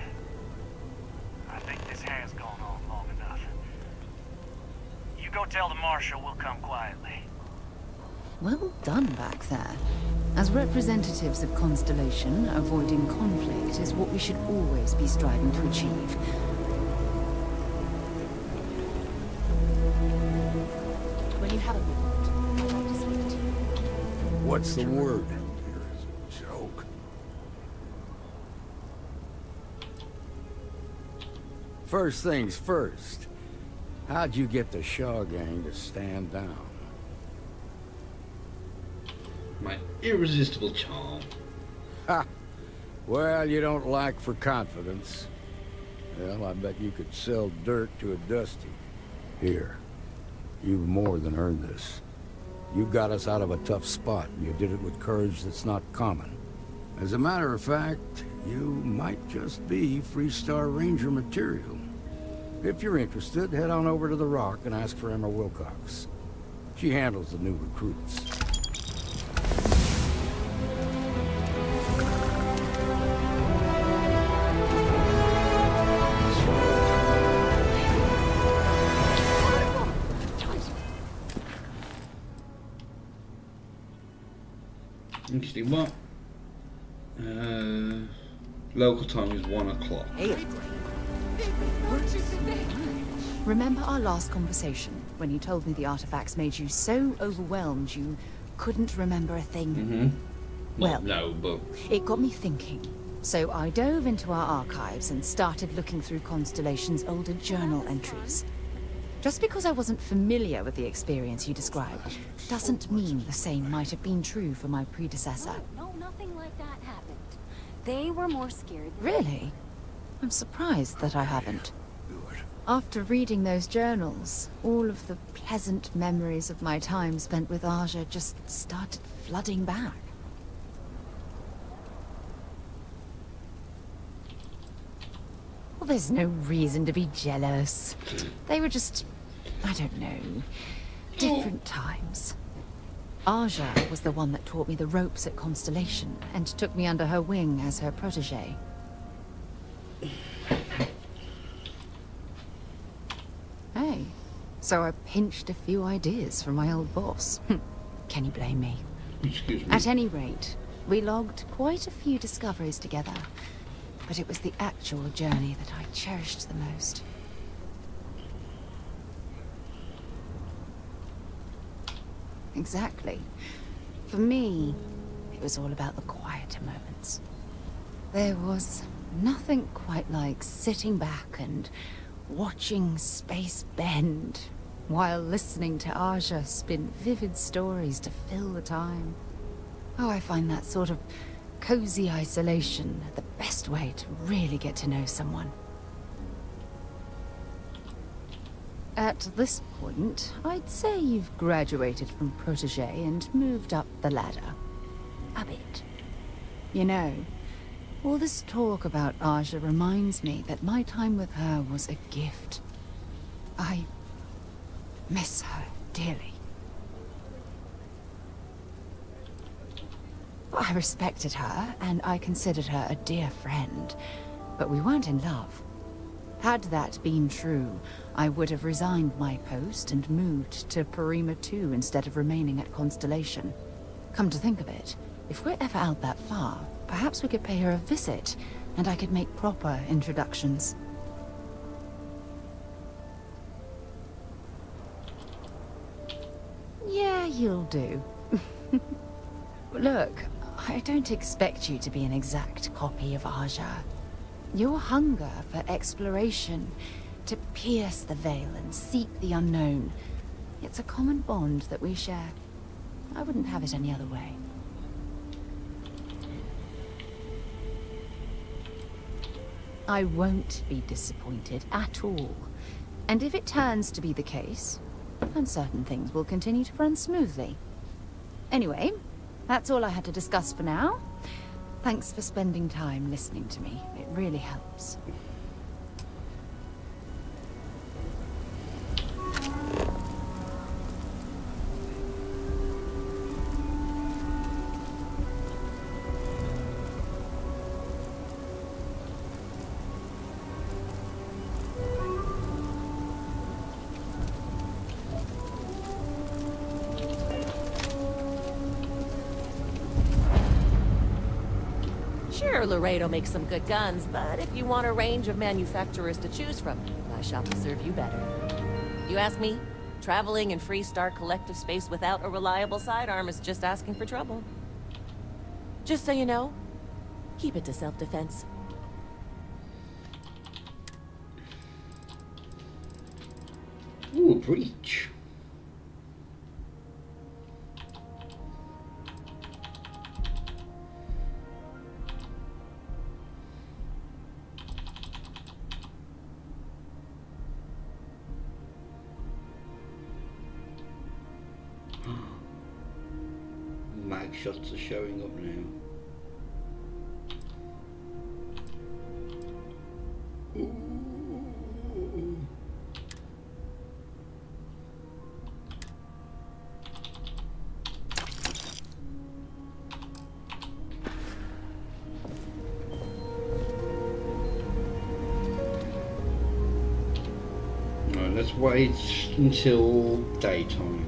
I think this has gone on long enough. You go tell the Marshal we'll come quietly. Well done back there. As representatives of Constellation, avoiding conflict is what we should always be striving to achieve. When you have a moment, I'd like to speak to you. What's the word? Joke. First things first. How'd you get the Shaw gang to stand down? My irresistible charm. Ha! Well, you don't lack for confidence. Well, I bet you could sell dirt to a Dusty. Here. You've more than earned this. You got us out of a tough spot, and you did it with courage that's not common. As a matter of fact, you might just be Freestar Ranger material. If you're interested, head on over to the Rock and ask for Emma Wilcox. She handles the new recruits. Interesting. What? Local time is 1 o'clock. Remember our last conversation when you told me the artifacts made you so overwhelmed you couldn't remember a thing? Well, no, but it got me thinking. So I dove into our archives and started looking through Constellation's older journal entries. Just because I wasn't familiar with the experience you described, doesn't mean the same might have been true for my predecessor. No, nothing like that happened. They were more scared than... Really? I'm surprised that I haven't. After reading those journals, all of the pleasant memories of my time spent with Aja just started flooding back. Well, there's no reason to be jealous. They were just, I don't know, different times. Aja was the one that taught me the ropes at Constellation and took me under her wing as her protege. Hey, so I pinched a few ideas from my old boss. Can you blame me? Excuse me. At any rate, we logged quite a few discoveries together, but it was the actual journey that I cherished the most. Exactly. For me, it was all about the quieter moments. There was nothing quite like sitting back and watching space bend while listening to Aja spin vivid stories to fill the time. Oh, I find that sort of cozy isolation the best way to really get to know someone. At this point, I'd say you've graduated from protege and moved up the ladder. A bit. You know, all this talk about Aja reminds me that my time with her was a gift. I miss her dearly. I respected her, and I considered her a dear friend, but we weren't in love. Had that been true, I would have resigned my post and moved to Parima 2 instead of remaining at Constellation. Come to think of it, if we're ever out that far, perhaps we could pay her a visit, and I could make proper introductions. Yeah, you'll do. Look, I don't expect you to be an exact copy of Aja. Your hunger for exploration, to pierce the veil and seek the unknown, it's a common bond that we share. I wouldn't have it any other way. I won't be disappointed at all. And if it turns to be the case, then certain things will continue to run smoothly. Anyway, that's all I had to discuss for now. Thanks for spending time listening to me. It really helps. Sure, Laredo makes some good guns, but if you want a range of manufacturers to choose from, my shop will serve you better. You ask me, traveling in Freestar collective space without a reliable sidearm is just asking for trouble. Just so you know, keep it to self-defense. Ooh, a breach. Mag shots are showing up now. Ooh. Right, let's wait until daytime.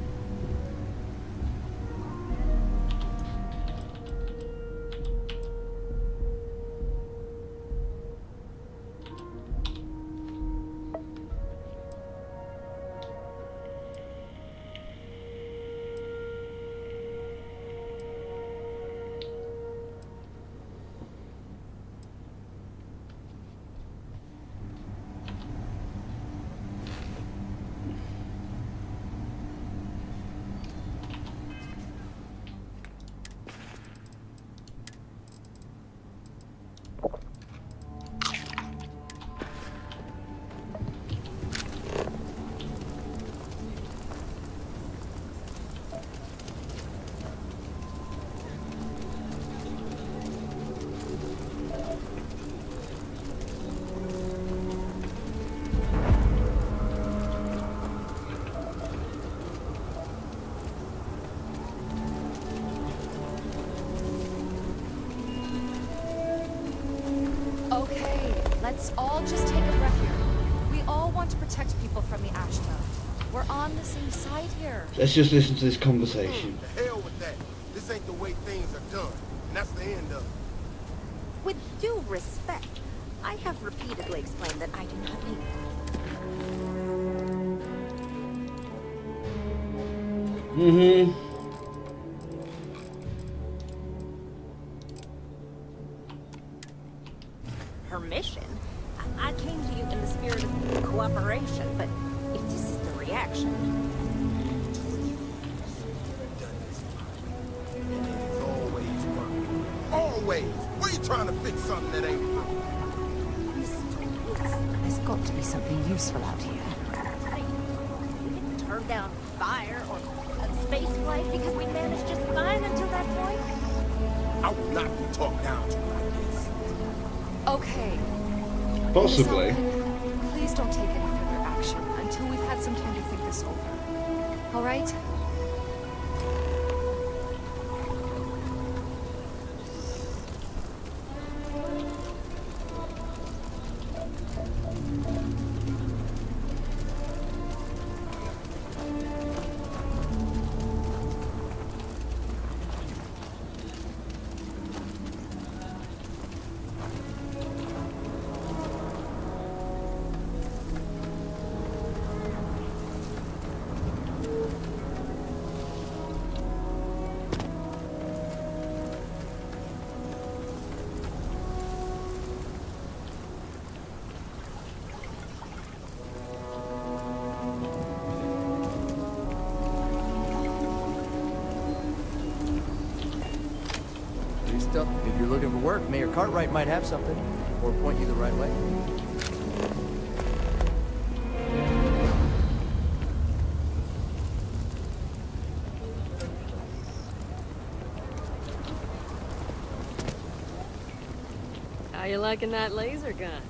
Let's all just take a breath here. We all want to protect people from the Ashta. We're on the same side here. Let's just listen to this conversation. The hell with that. This ain't the way things are done. And that's the end of it. With due respect, I have repeatedly explained that I do not need permission. I came to you in the spirit of cooperation, but if this is the reaction... Always. Where you trying to fix something that ain't broke? There's got to be something useful out here. We didn't turn down fire or a space flight because we managed just fine until that point. I will not be talked down to like this. Okay. Possibly. Please don't take any further action until we've had some time to think this over. All right? If you're looking for work, Mayor Cartwright might have something, or point you the right way. How you liking that laser gun?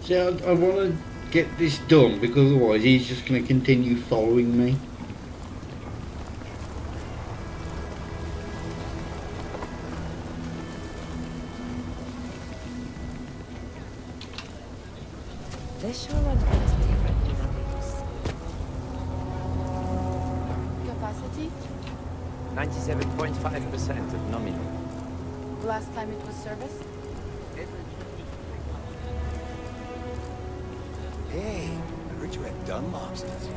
See, I want to get this done because otherwise he's just going to continue following me. This sure runs things differently than we used. Capacity? 97.5% of nominal. Last time it was serviced? Hey, I heard you had Dunlop's disease.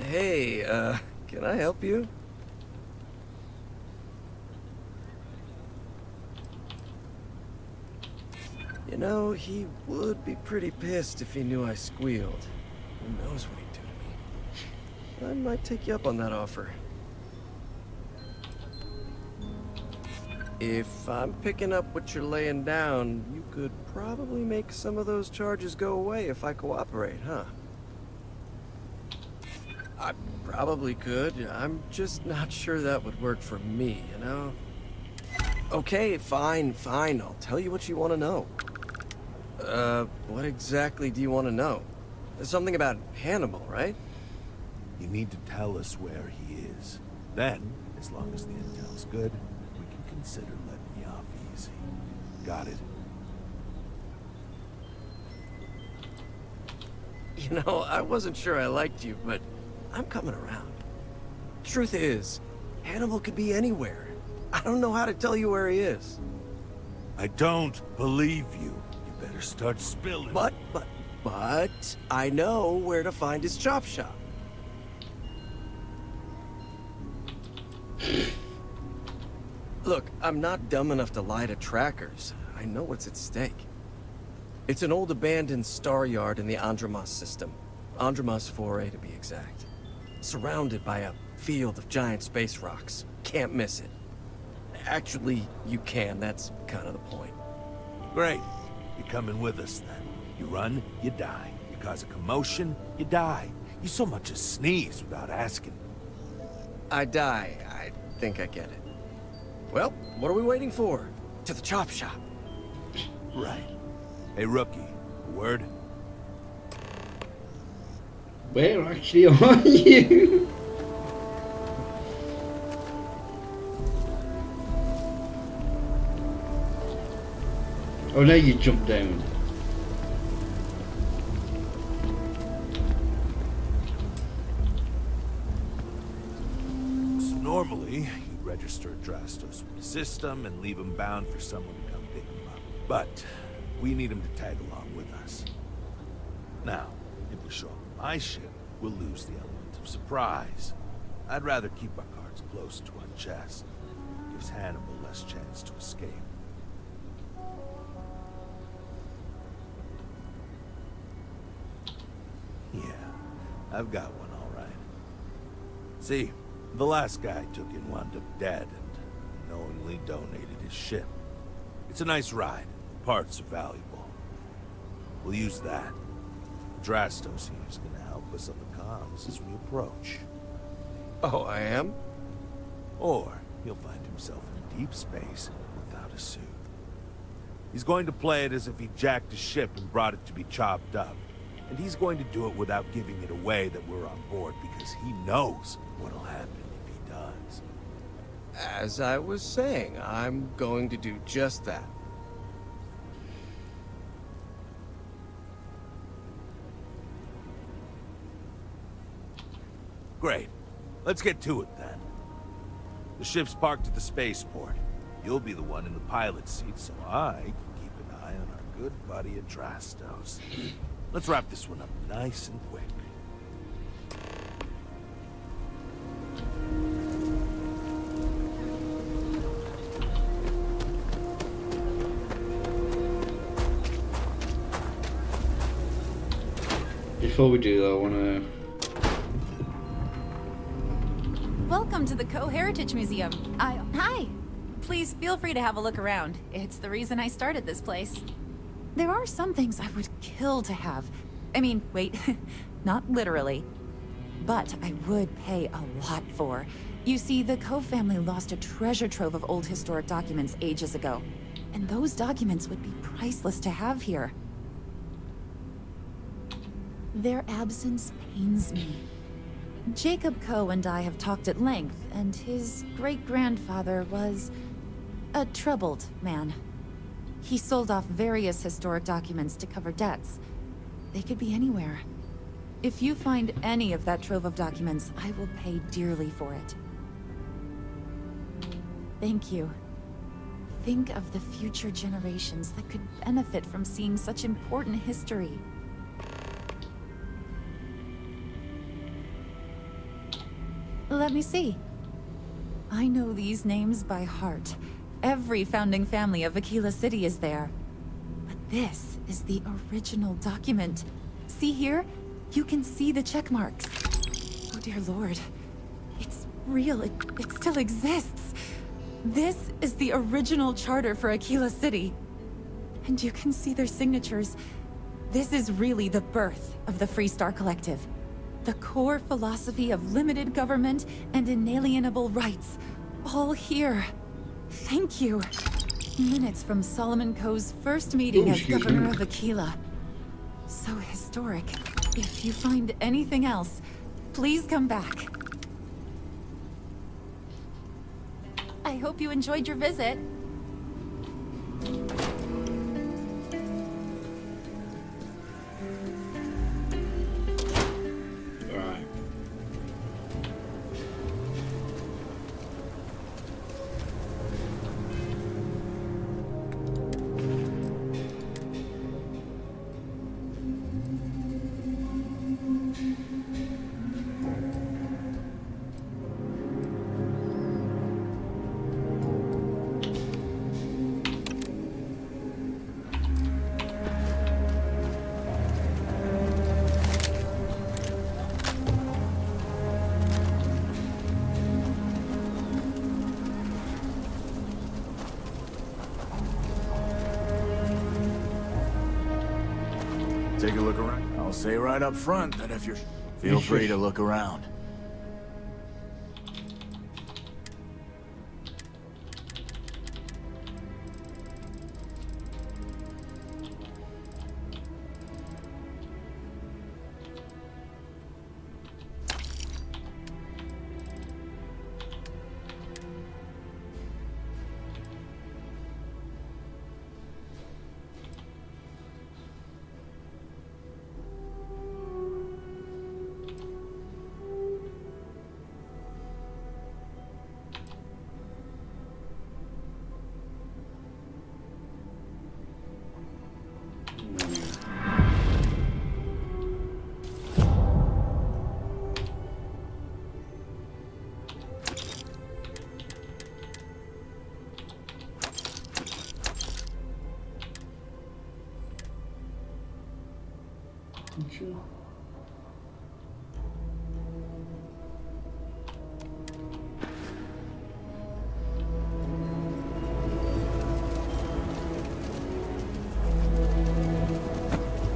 Hey, can I help you? You know, he would be pretty pissed if he knew I squealed. Who knows what he'd do to me? I might take you up on that offer. If I'm picking up what you're laying down, you could probably make some of those charges go away if I cooperate, huh? I probably could. I'm just not sure that would work for me, you know? Okay, fine. I'll tell you what you want to know. What exactly do you want to know? There's something about Hannibal, right? You need to tell us where he is. Then, as long as the intel's good, we can consider letting you off easy. Got it? You know, I wasn't sure I liked you, but I'm coming around. Truth is, Hannibal could be anywhere. I don't know how to tell you where he is. I don't believe you. You better start spilling. But I know where to find his chop shop. Look, I'm not dumb enough to lie to trackers. I know what's at stake. It's an old abandoned star yard in the Andromos system. Andromos 4A to be exact. Surrounded by a field of giant space rocks. Can't miss it. Actually, you can. That's kind of the point. Great. You're coming with us, then. You run, you die. You cause a commotion, you die. You so much as sneeze without asking. I die. I think I get it. Well, what are we waiting for? To the chop shop. Right. Hey, rookie, a word? Where actually are you? Oh, now you jump down. So normally, you register Drastos with the system and leave them bound for someone to come pick them up. But we need them to tag along with us. Now, if we show up on my ship, we'll lose the element of surprise. I'd rather keep our cards close to our chest. Gives Hannibal less chance to escape. Yeah, I've got one all right. See, the last guy I took in wound up dead and knowingly donated his ship. It's a nice ride. Parts are valuable. We'll use that. Drastos here is gonna help us on the comms as we approach. Oh, I am? Or he'll find himself in deep space without a suit. He's going to play it as if he jacked a ship and brought it to be chopped up. And he's going to do it without giving it away that we're on board because he knows what'll happen if he does. As I was saying, I'm going to do just that. Great. Let's get to it then. The ship's parked at the spaceport. You'll be the one in the pilot's seat, so I can keep an eye on our good buddy Adrastos. Let's wrap this one up nice and quick. Before we do though, I wanna... Welcome to the Co-Heritage Museum. Hi! Please feel free to have a look around. It's the reason I started this place. There are some things I would kill to have. I mean, wait, not literally. But I would pay a lot for. You see, the Coe family lost a treasure trove of old historic documents ages ago. And those documents would be priceless to have here. Their absence pains me. Jacob Coe and I have talked at length, and his great-grandfather was a troubled man. He sold off various historic documents to cover debts. They could be anywhere. If you find any of that trove of documents, I will pay dearly for it. Thank you. Think of the future generations that could benefit from seeing such important history. Let me see. I know these names by heart. Every founding family of Aquila City is there. But this is the original document. See here? You can see the check marks. Oh dear lord. It's real. It still exists. This is the original charter for Aquila City. And you can see their signatures. This is really the birth of the Free Star Collective. The core philosophy of limited government and inalienable rights. All here. Thank you. Minutes from Solomon Coe's first meeting as governor of Aquila. So historic. If you find anything else, please come back. I hope you enjoyed your visit. take a look around? I'll say right up front that if you're... Feel free to look around. Sure.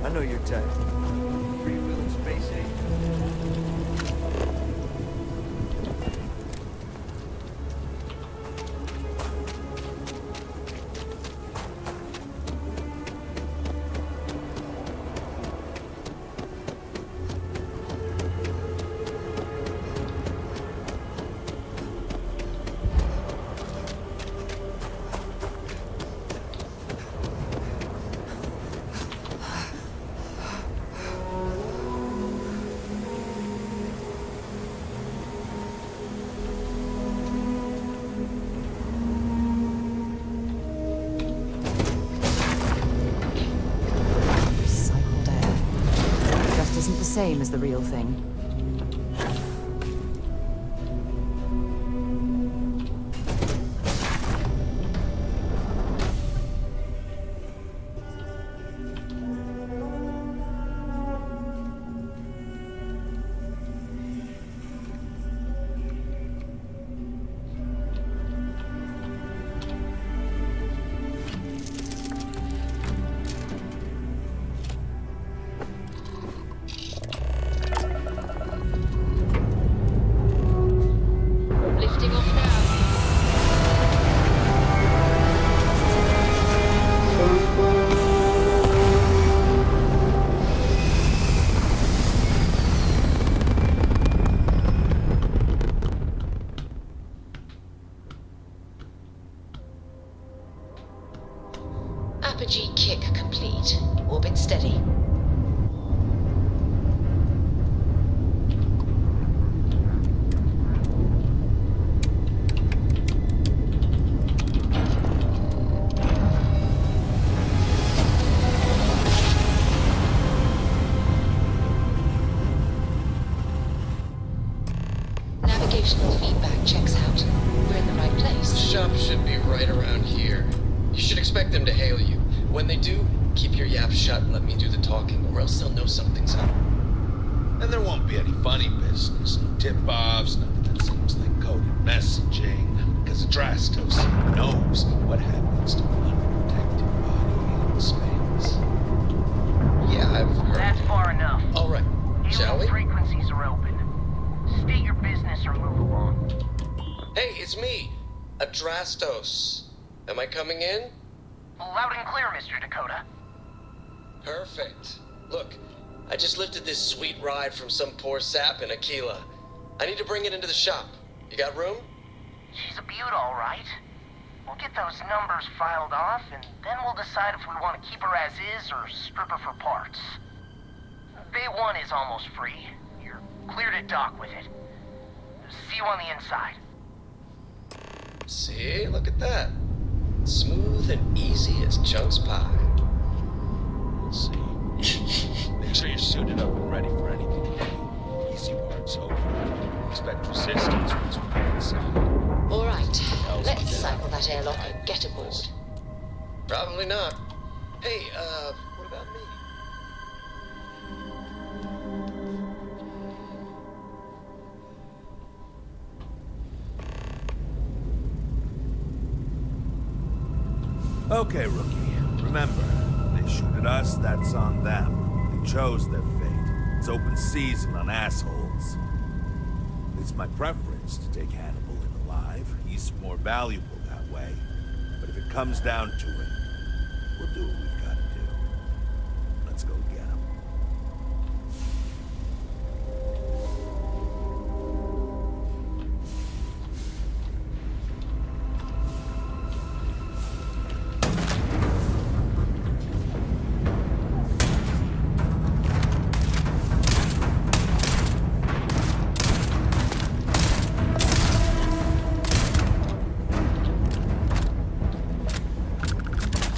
I know your type. Free-wheeling space age. Isn't the same as the real thing. Apogee kick complete. Orbit steady. Navigational feedback checks out. We're in the right place. The shop should be right around here. You should expect them to hail you. When they do, keep your yap shut and let me do the talking, or else they'll know something's up. And there won't be any funny business, no tip-offs, none of that seems like coded messaging, because Adrastos knows what happens to an unprotected body in space. Yeah, I've heard. That's far enough. All right, shall we? Frequencies are open. State your business or move along. Hey, it's me, Adrastos. Am I coming in? Loud and clear, Mr. Dakota. Perfect. Look, I just lifted this sweet ride from some poor sap in Aquila. I need to bring it into the shop. You got room? She's a beaut, all right. We'll get those numbers filed off, and then we'll decide if we want to keep her as is or strip her for parts. Bay 1 is almost free. You're clear to dock with it. See you on the inside. See, look at that. Smooth and easy as Chunk's pie. We'll see. Make sure you're suited up and ready for anything today. Easy part's over. Expect resistance once we get inside. All right, let's cycle that airlock and get aboard. Probably not. Hey, what about me? Okay, rookie. Remember, they shoot at us, that's on them. They chose their fate. It's open season on assholes. It's my preference to take Hannibal in alive. He's more valuable that way. But if it comes down to it, we'll do what we've got to do. Let's go get him.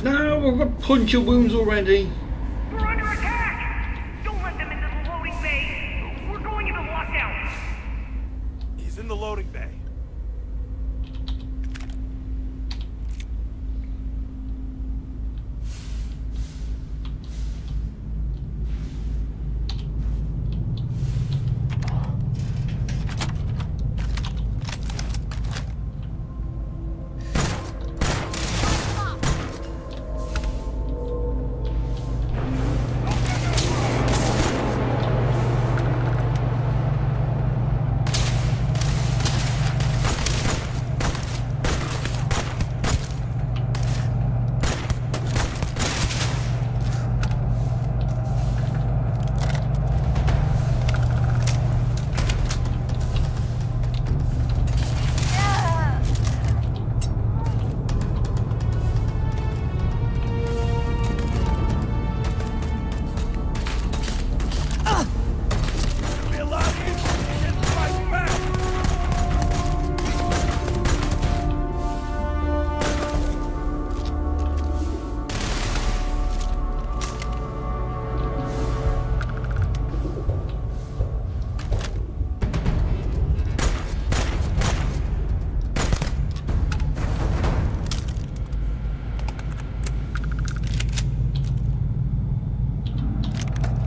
No, I've got puncture wounds already. We're under attack! Don't let them into the loading bay. We're going into lockdown. He's in the loading bay.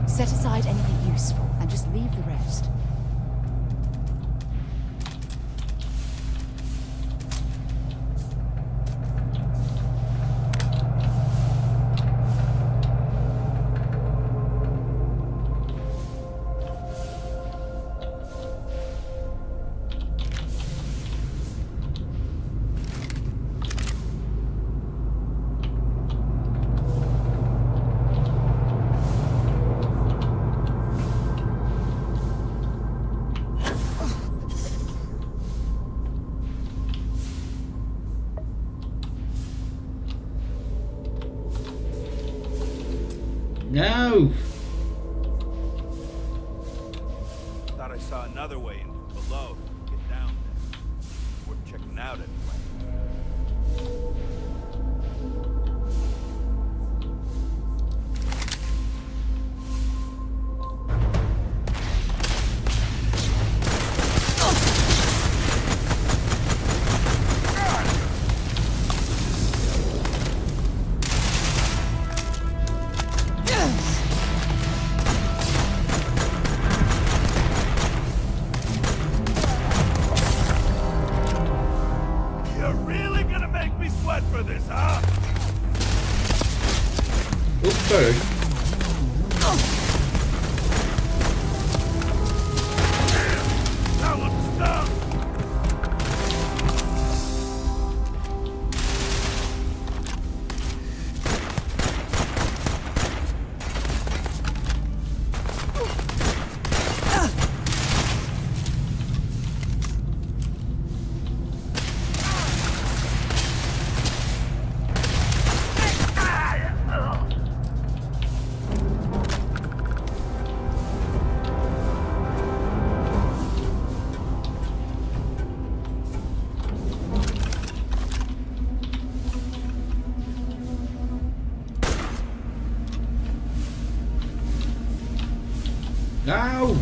Set aside anything useful and just leave the rest. No! Thought I saw another way in from below. Get down there. Worth checking out anyway. Sorry. No!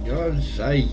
God's sake.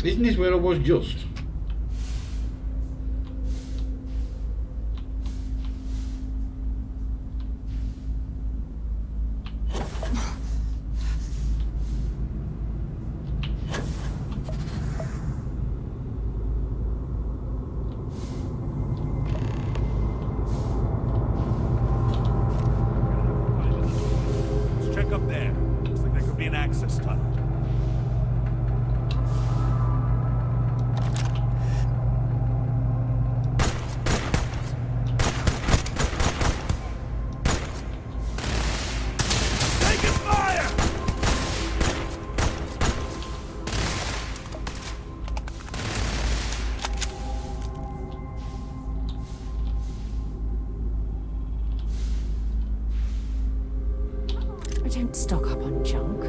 Isn't this where I was just? Let's check up there. Looks like there could be an access tunnel. I don't stock up on junk.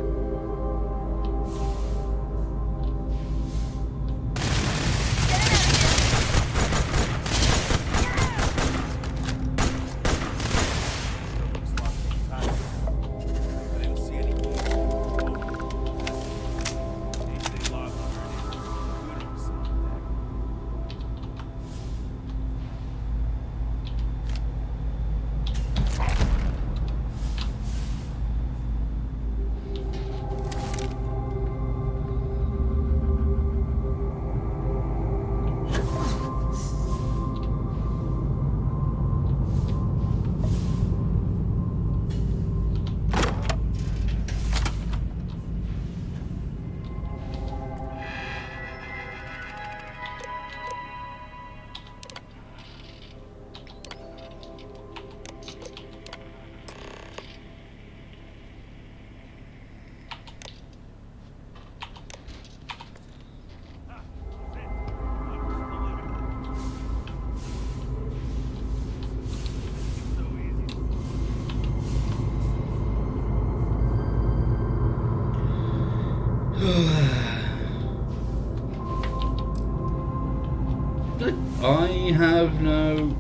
I have no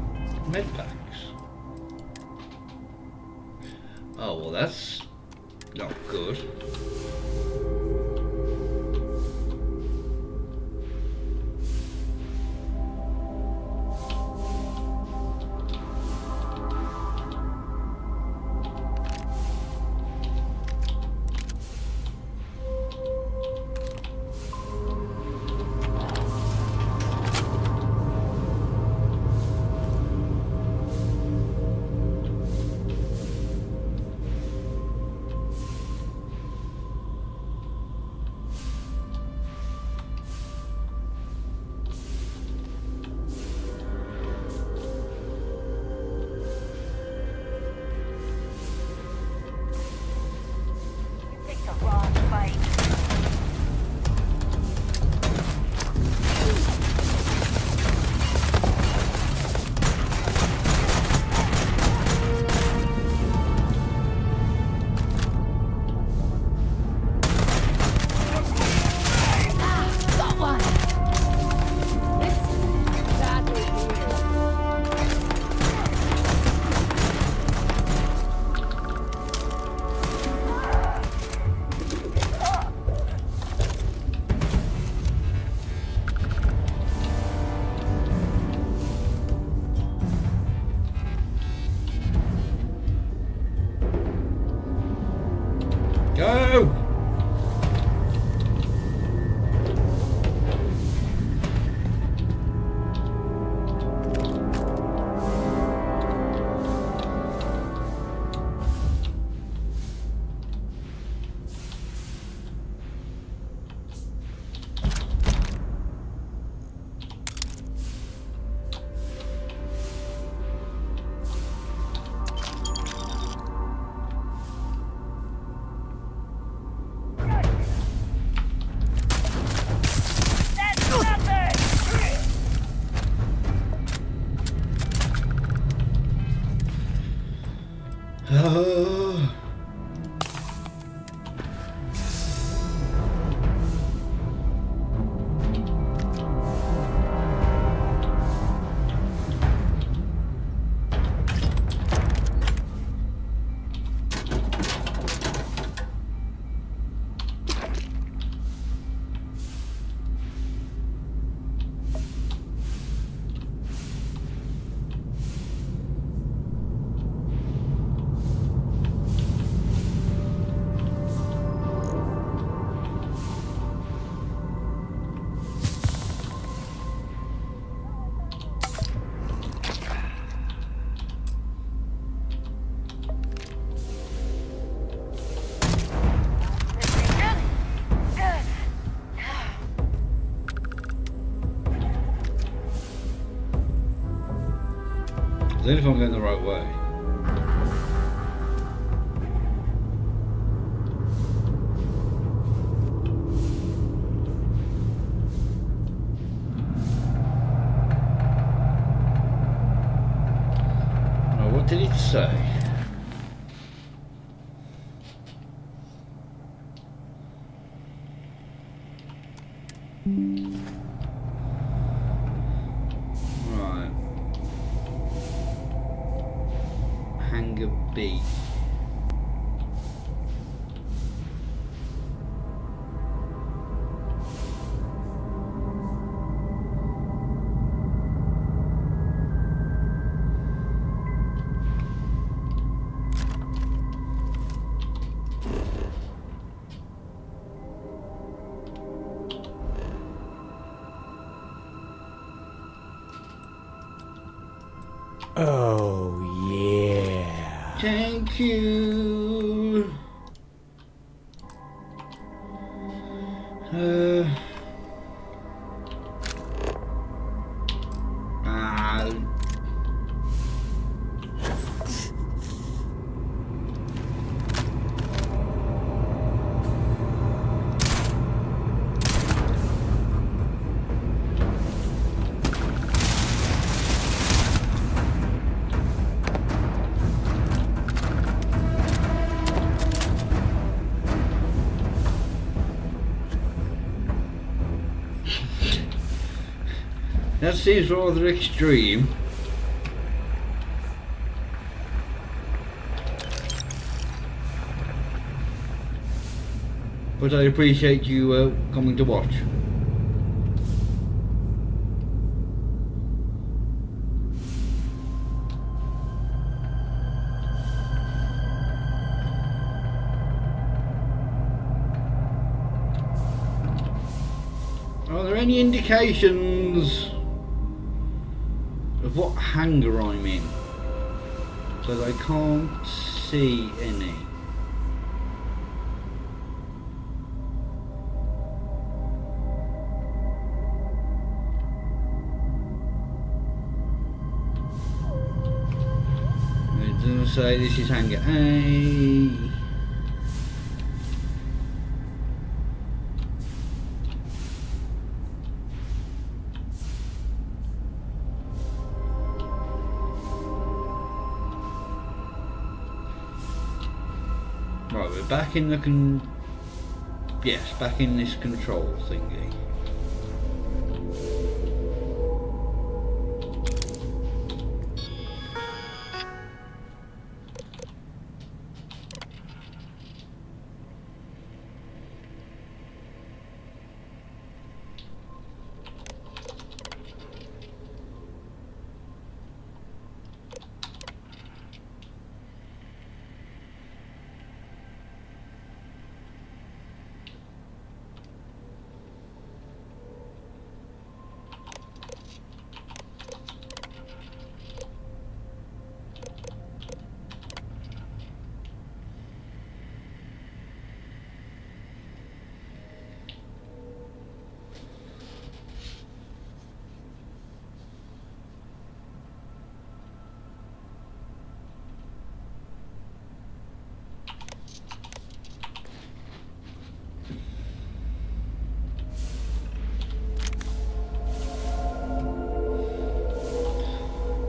med packs. Oh, well, that's not good. I don't know if I'm going the right way. Oh, what did it say? Right. Hangar B. Oh, yeah. Thank you. That seems rather extreme. But I appreciate you coming to watch. Are there any indications of what hangar I'm in? So I can't see any. It doesn't say this is hangar A. Right, we're back in the yes, back in this control thingy.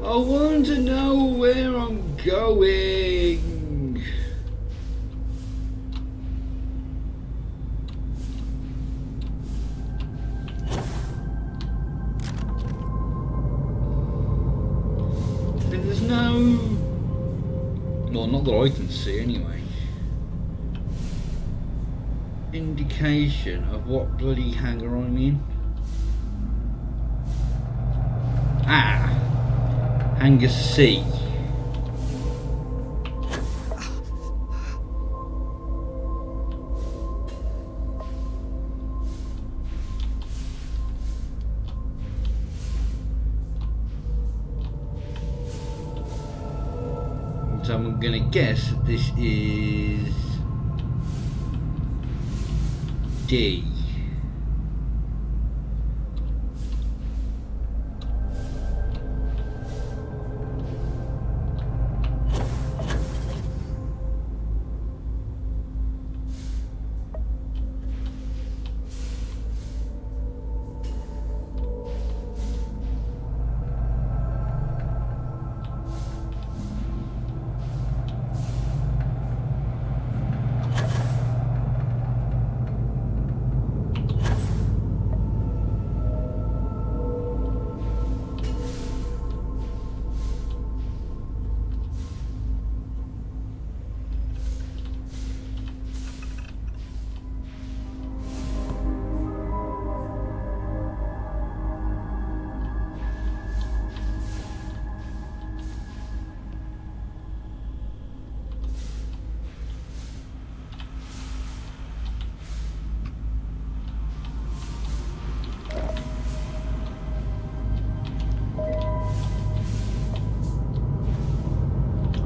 I want to know where I'm going. Well, not that I can see anyway. Indication of what bloody hangar I'm in. Ah! Hangar C. So I'm gonna guess that this is D.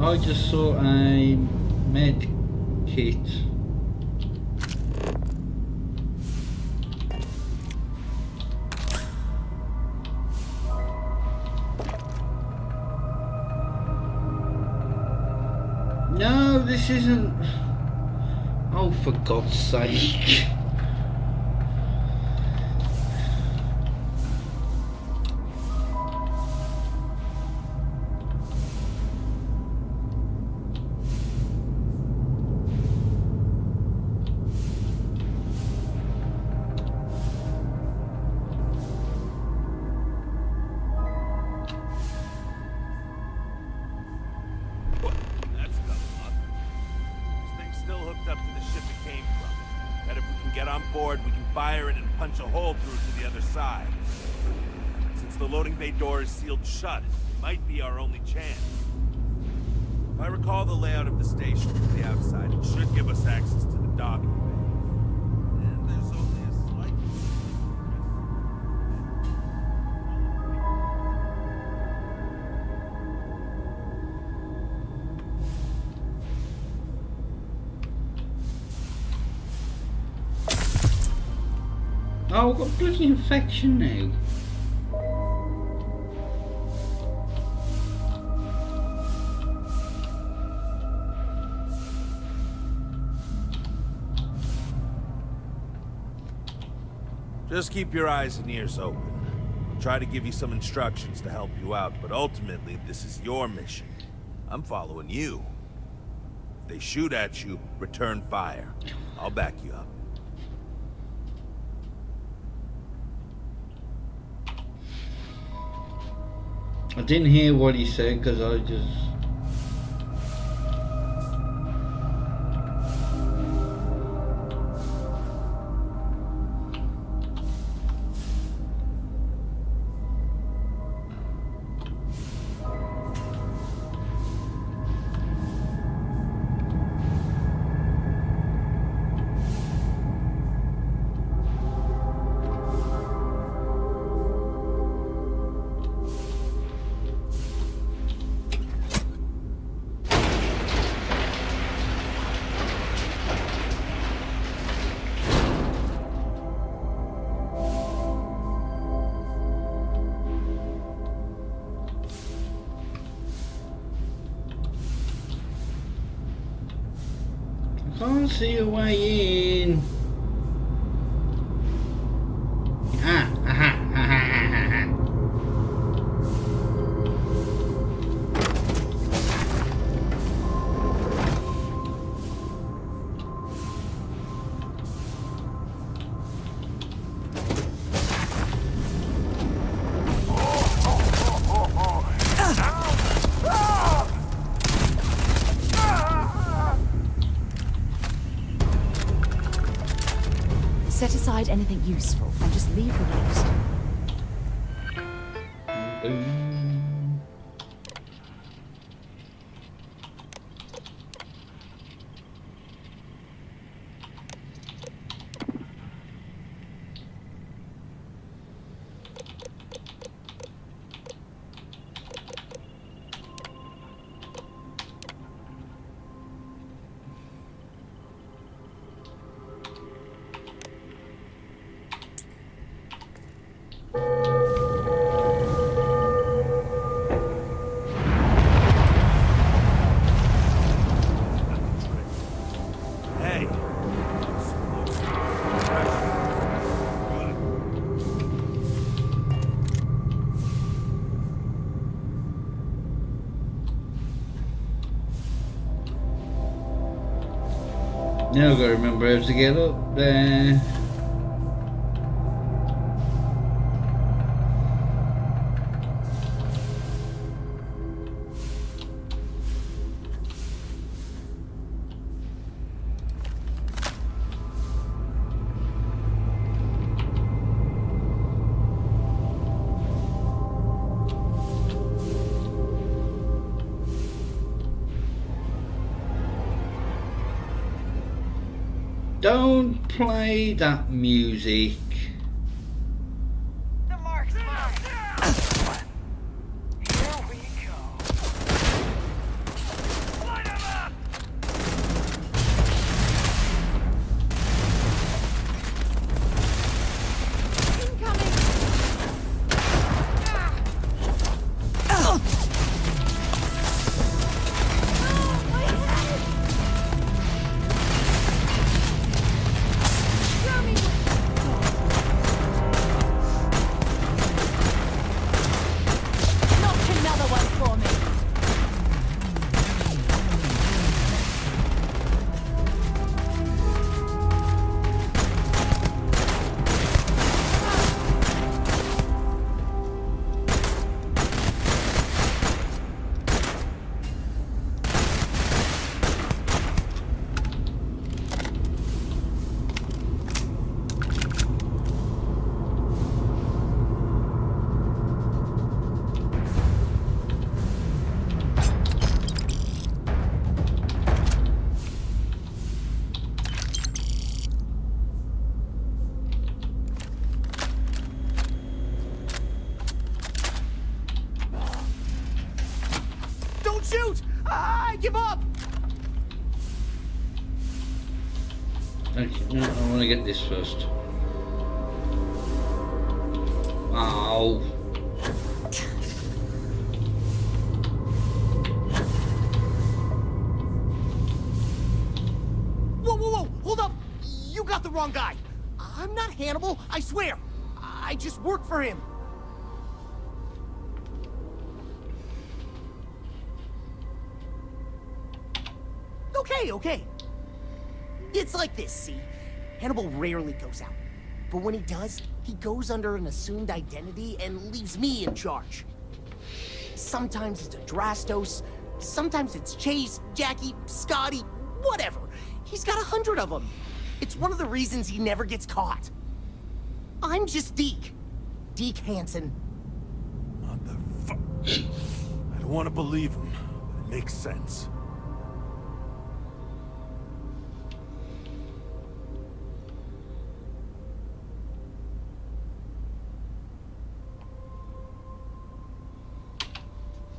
I just saw a med kit. No, this isn't. Oh, for God's sake. Sealed shut. It might be our only chance. If I recall the layout of the station from the outside, it should give us access to the docking bay. And there's only a slight... Oh, I've got bloody infection now. Just keep your eyes and ears open. I'll try to give you some instructions to help you out, but ultimately, this is your mission. I'm following you. If they shoot at you, return fire. I'll back you up. I didn't hear what he said because I just... Can't see a way in. inside anything useful, and just leave the rest. Hey. Now I've got to remember how to get up there. Don't play that music. The mark's mine. Here we go. Light 'em up! Incoming! Shoot! I give up! Okay, no, I want to get this first. Ow. Whoa, whoa, whoa! Hold up! You got the wrong guy! I'm not Hannibal, I swear! I just work for him! Okay. It's like this, see? Hannibal rarely goes out. But when he does, he goes under an assumed identity and leaves me in charge. Sometimes it's a Drastos, sometimes it's Chase, Jackie, Scotty, whatever. He's got 100 of them. It's one of the reasons he never gets caught. I'm just Deke. Deke Hansen. Motherfucker. I don't want to believe him, but it makes sense.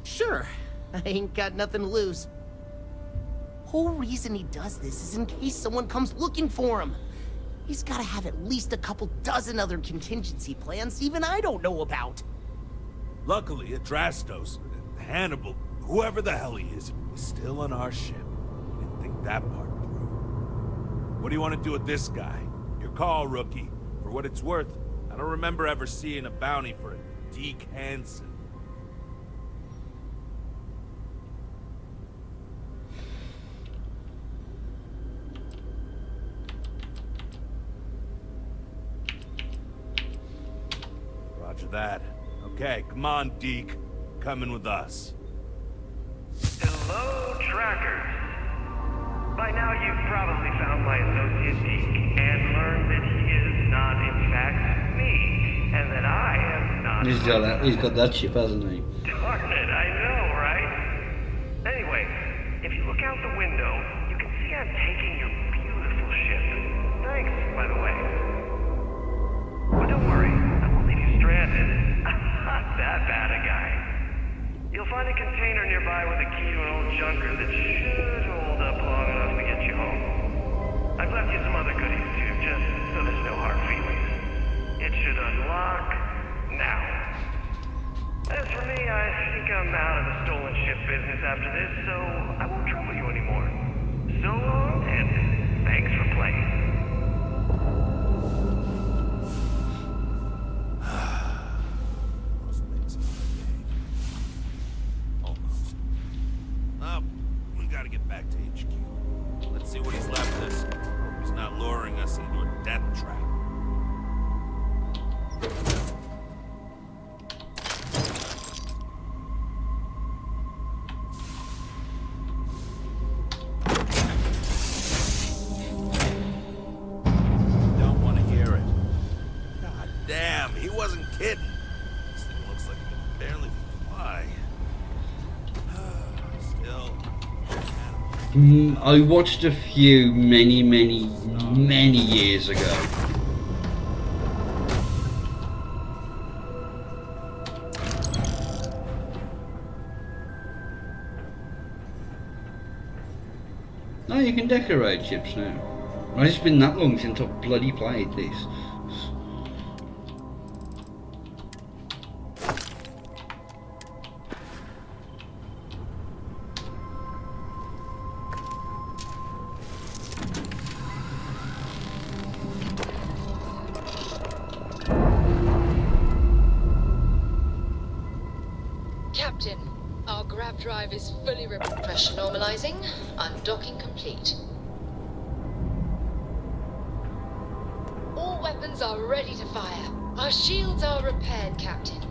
Sure, I ain't got nothing to lose. Whole reason he does this is in case someone comes looking for him. He's gotta have at least a couple dozen other contingency plans even I don't know about. Luckily, Adrastos, Hannibal, whoever the hell he is still on our ship. Didn't think that part through. What do you want to do with this guy? Your call, rookie. For what it's worth, I don't remember ever seeing a bounty for a Deke Hansen. Roger that. Okay, come on, Deke. Coming with us. Hello, trackers. By now you've probably found my associate Deke and learned that he is not in fact me, and that I am not... He's got that chip, hasn't he? Darn it, I know, right? Anyway, if you look out the window, you can see I'm taking your beautiful ship. Thanks, by the way. But don't worry, I won't leave you stranded. I'm not that bad a guy. You'll find a container nearby with a key to an old junker that should hold up long enough to get you home. I've left you some other goodies too, just so there's no hard feelings. It should unlock now. As for me, I think I'm out of the stolen ship business after this, so I won't trouble you anymore. So long, and thanks for playing. Almost. We gotta get back to HQ. Let's see what he's left us. Hope he's not luring us into a death trap. Don't want to hear it. God damn, he wasn't kidding. This thing looks like it can barely fly. Still. I watched a few many years ago. Oh, you can decorate ships now. Well, it's been that long since I've bloody played this. Captain, our grav drive is fully pressure normalizing. Undocking complete. All weapons are ready to fire. Our shields are repaired, Captain.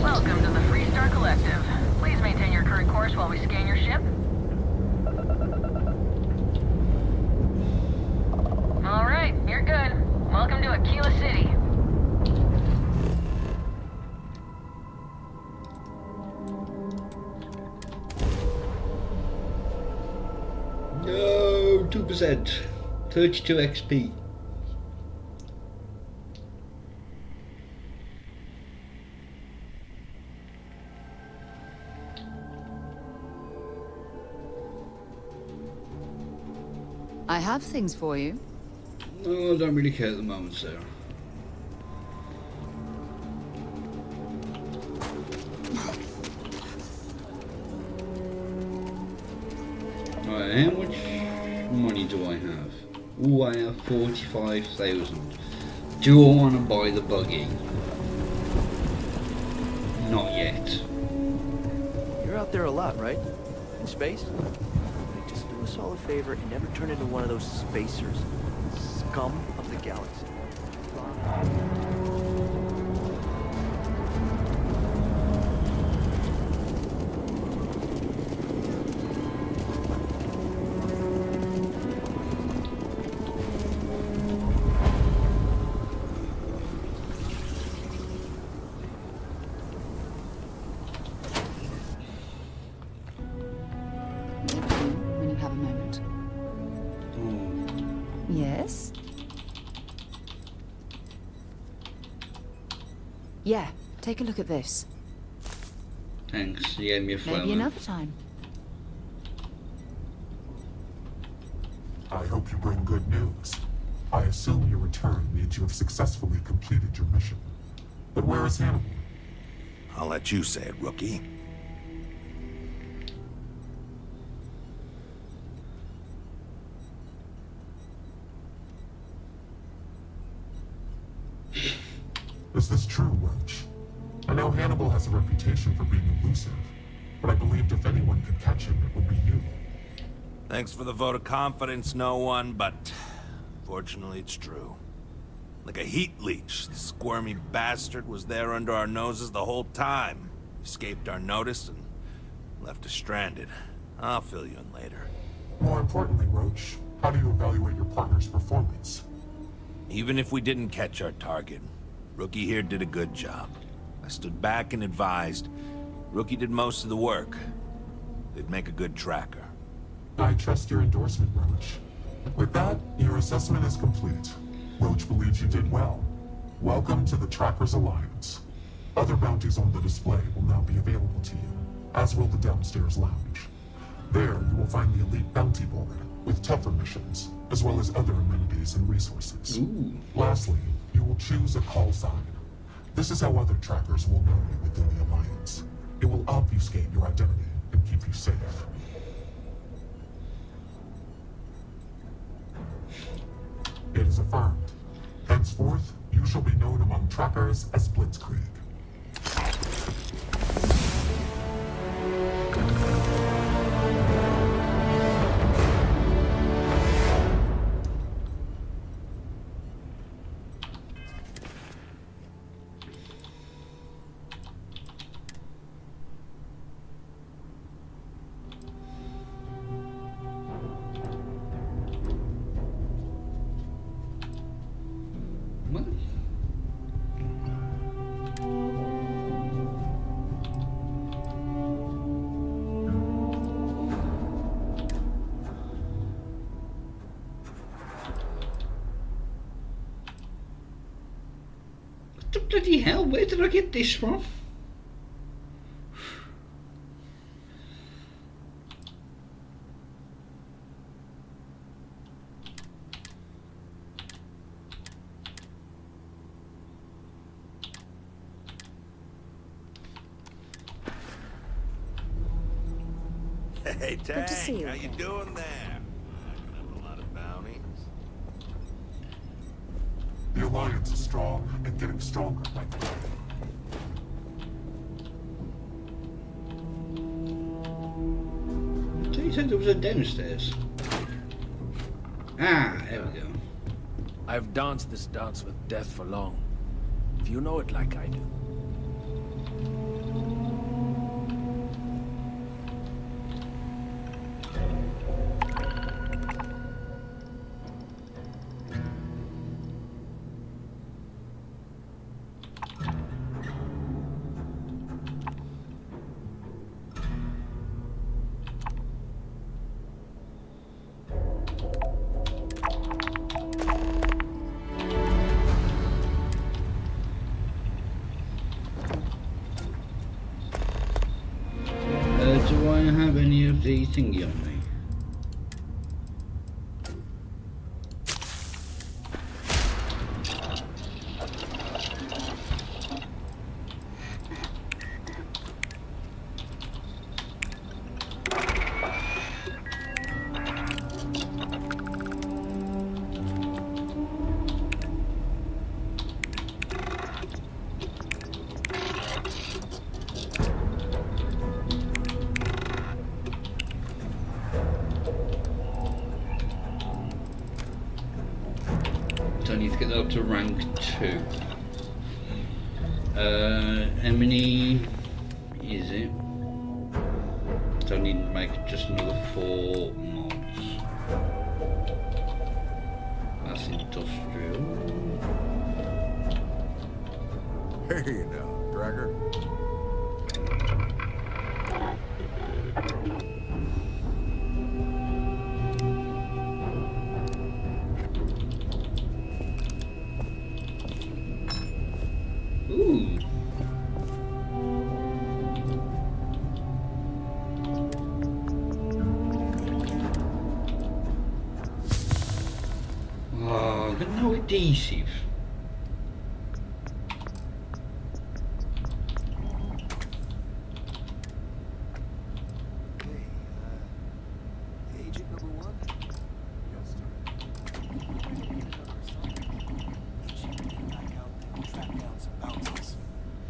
Welcome to the Freestar Collective. Please maintain your current course while we scan your ship. All right, you're good. Welcome to Aquila City. No, 2%, 32 XP. I have things for you. No, I don't really care at the moment, Sarah. Right, how much money do I have? Oh, I have 45,000. Do I want to buy the buggy? Not yet. You're out there a lot, right? In space? Hey, just do us all a favor and never turn into one of those spacers. Scum of the galaxy. When you have a moment. Yes? Yeah, take a look at this. Thanks, you gave me a flower. Maybe another time. I hope you bring good news. I assume your return means you have successfully completed your mission. But where is Hannibal? I'll let you say it, rookie. know Hannibal has a reputation for being elusive, but I believed if anyone could catch him, it would be you. Thanks for the vote of confidence, no one, but fortunately it's true. Like a heat leech, the squirmy bastard was there under our noses the whole time. Escaped our notice and left us stranded. I'll fill you in later. More importantly, Roach, how do you evaluate your partner's performance? Even if we didn't catch our target, Rookie here did a good job. I stood back and advised. Rookie did most of the work. They'd make a good tracker. I trust your endorsement, Roach. With that, your assessment is complete. Roach believes you did well. Welcome to the Trackers Alliance. Other bounties on the display will now be available to you, as will the downstairs lounge. There, you will find the elite bounty board, with tougher missions, as well as other amenities and resources. Ooh. Lastly, you will choose a call sign. This is how other trackers will know you within the Alliance. It will obfuscate your identity and keep you safe. It is affirmed. Henceforth, you shall be known among trackers as Blitzkrieg. Bloody hell, where did I get this from? Hey, Good to see Tank, you how you again. doing there? Racking up a lot of bounties. The Alliance is strong and getting stronger by the day. So you said there was a downstairs. Ah, there we go. I've danced this dance with death for long. If you know it like I do. Do I have any of the thingy on me? So I need to get that up to rank 2. How many is it? So I need to make just another 4 mods. That's industrial. Here you go, Tracker. Ooh. Oh, I've got no adhesive. Agent number 1? Yes, sir. Track down some bounties.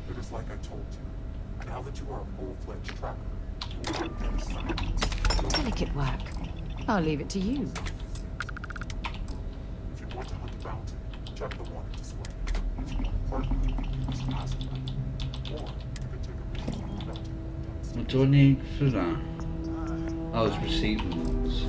It is like I told to. Now that you are a full-fledged tracker, you will work in silence. Delicate work. I'll leave it to you. If you want to hunt a bounty, check the warning display. If you want a partner, use passive method. Or you can take a mission on the bounty. What do I need for that? I was receiving ones.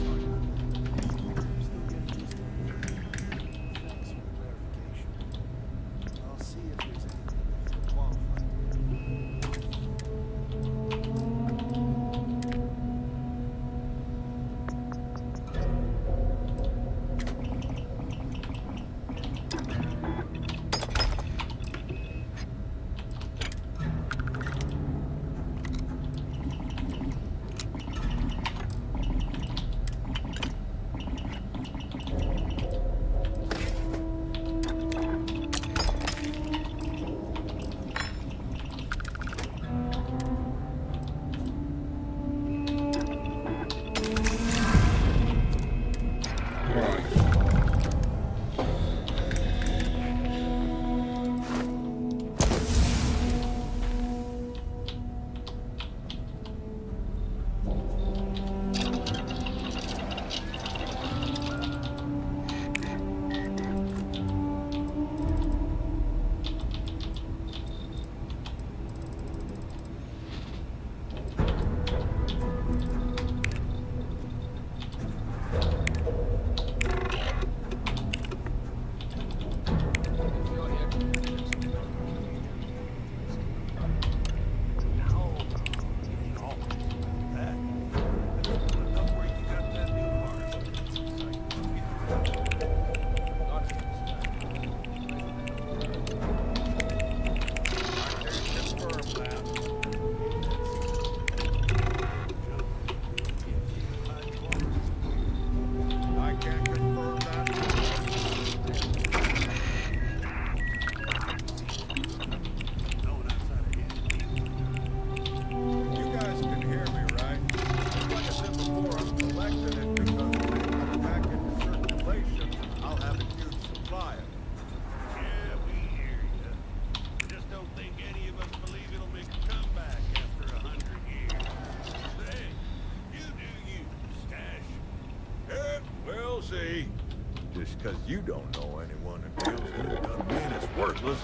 Just because you don't know anyone in town doesn't mean it's worthless.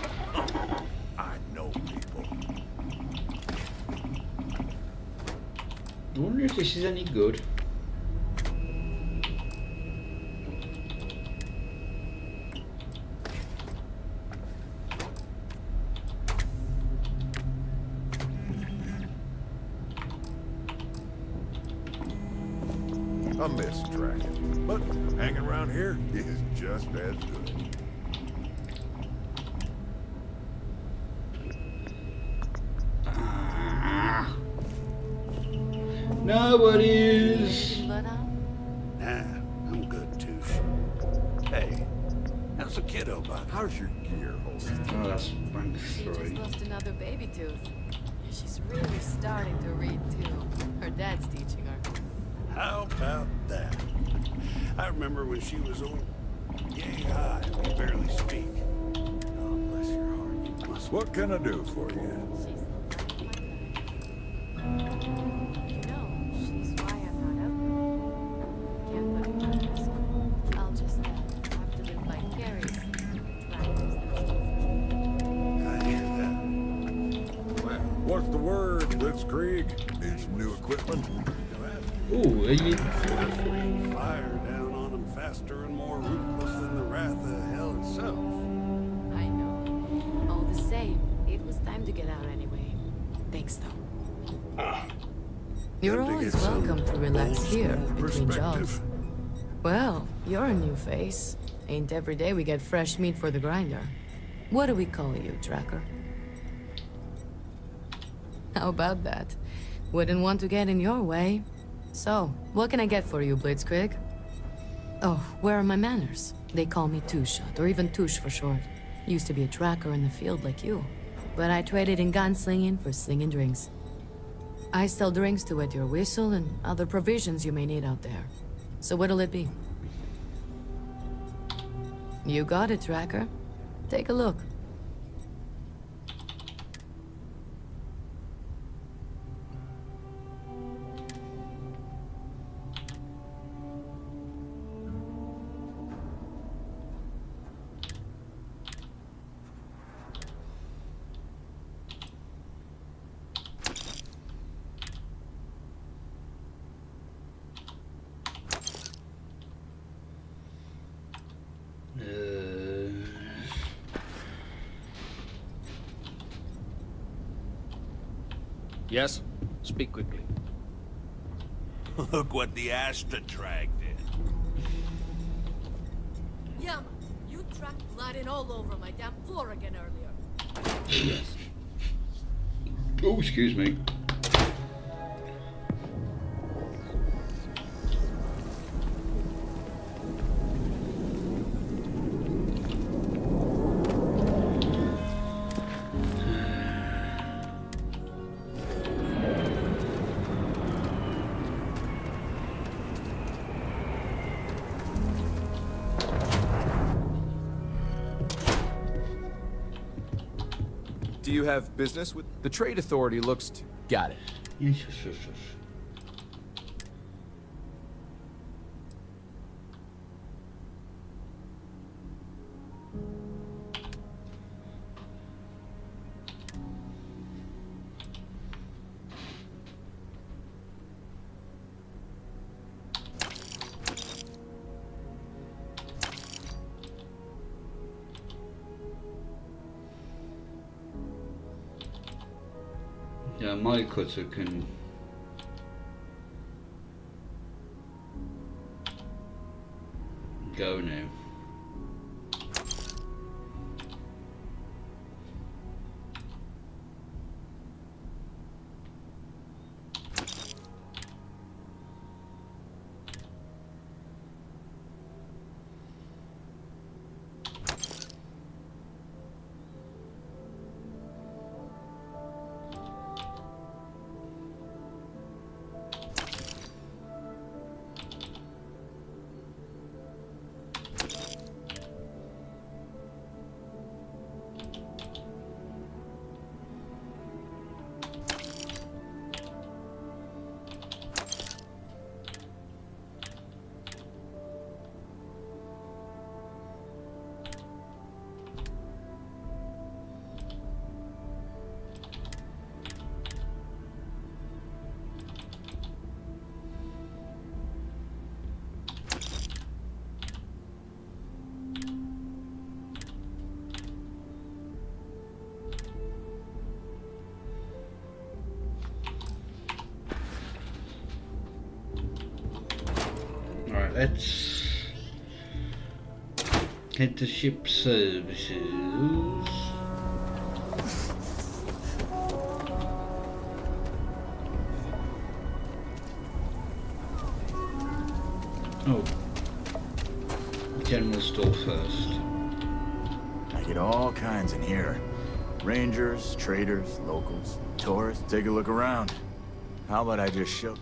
I know people. I wonder if this is any good. I miss tracking, but hanging around here is just as good. Nobody's. Nah, I'm good, Touche. Hey, how's the kiddo, bud? How's your gear holding? Oh, that's rank She just 3. lost another baby tooth. She's really starting to read too. Her dad's teaching her. How about that? I remember when she was only yay high, we barely speak. Oh, bless your heart. You must. What can I do for you? You know, she's why I'm not out. Can't put me on this one. I'll just have to live vicariously. I hear that. Well, what's the word, Blitzkrieg? Need some new equipment? Ooh, are you? Fire down on them faster and more ruthless than the wrath of hell itself. I know. All the same, it was time to get out anyway. Thanks, though. You're Time to always get some welcome to relax old here school between perspective. jobs. Well, you're a new face. Ain't every day we get fresh meat for the grinder. What do we call you, Tracker? How about that? Wouldn't want to get in your way. So, what can I get for you, Blitzkrieg? Oh, where are my manners? They call me Two-Shot, or even Touche for short. Used to be a tracker in the field like you. But I traded in gunslinging for slinging drinks. I sell drinks to wet your whistle and other provisions you may need out there. So what'll it be? You got it, Tracker. Take a look. Yes? Speak quickly. Look what the Astra-Trag did. Yeah, you tracked blood in all over my damn floor again earlier. Yes. Oh, excuse me. Do you have business with the Trade Authority? Looks to... Got it. Yes, yes, yes, yes. Yeah, my cutter can go now. Alright, let's head to ship services. Oh, general store first. I get all kinds in here. Rangers, traders, locals, tourists. Take a look around. How about I just show...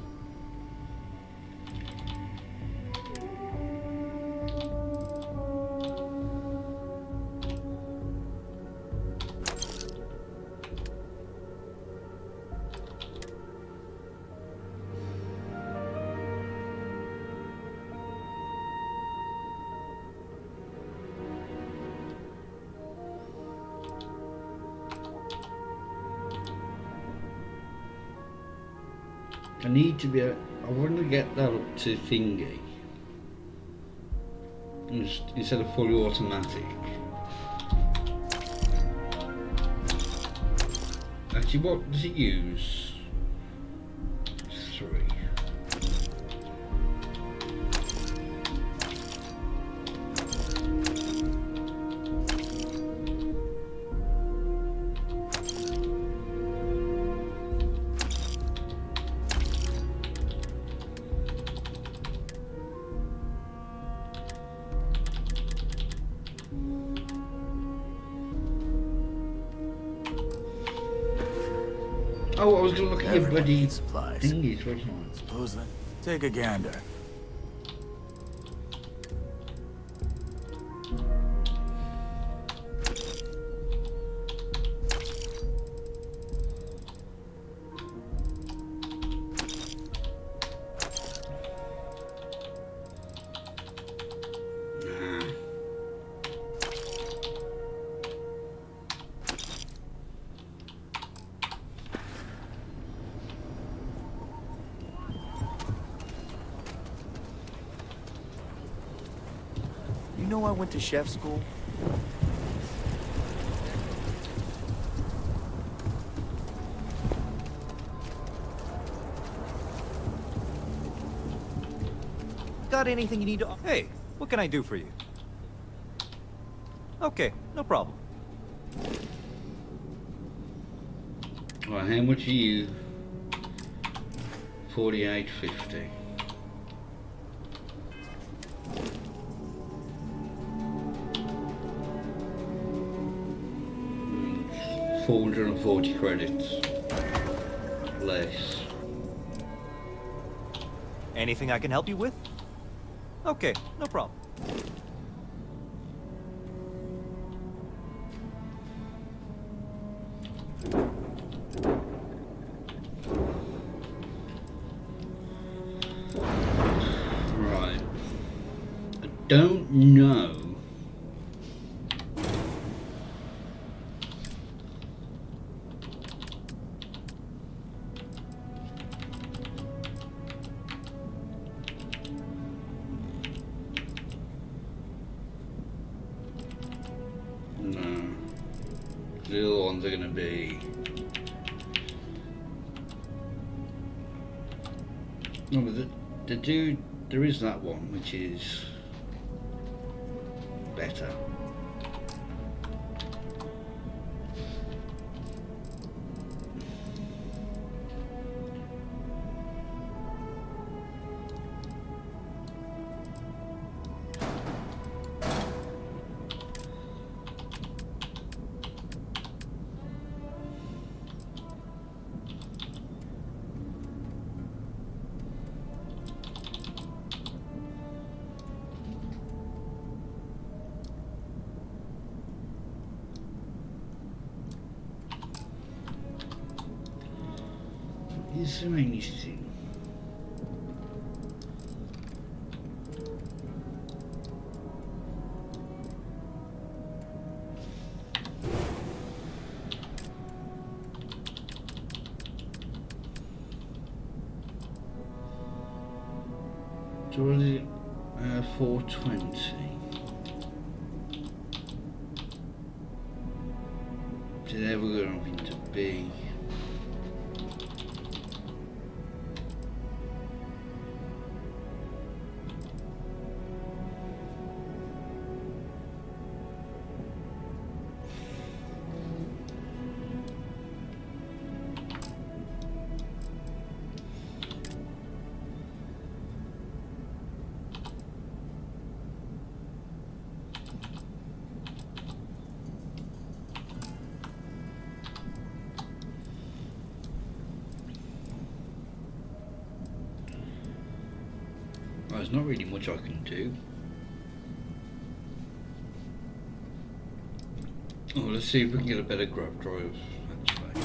I need to be. I want to get that up to thingy instead of fully automatic. Actually, what does it use? 3. Oh, I was going to look at your bloody thingies, wasn't I? Suppose then, take a gander. You know I went to chef school? got anything you need to... Hey, what can I do for you? Okay, no problem. Right, how much are you? 48.50. Mm, 440 credits. Less. Anything I can help you with? Okay, no problem. Right. I don't know. No. The other ones are going to be... No, but there is that one which is better. Is there anything? So what is it? 420. Is it ever going to be? Well, there's not really much I can do. Oh, let's see if we can get a better grab drive. Actually.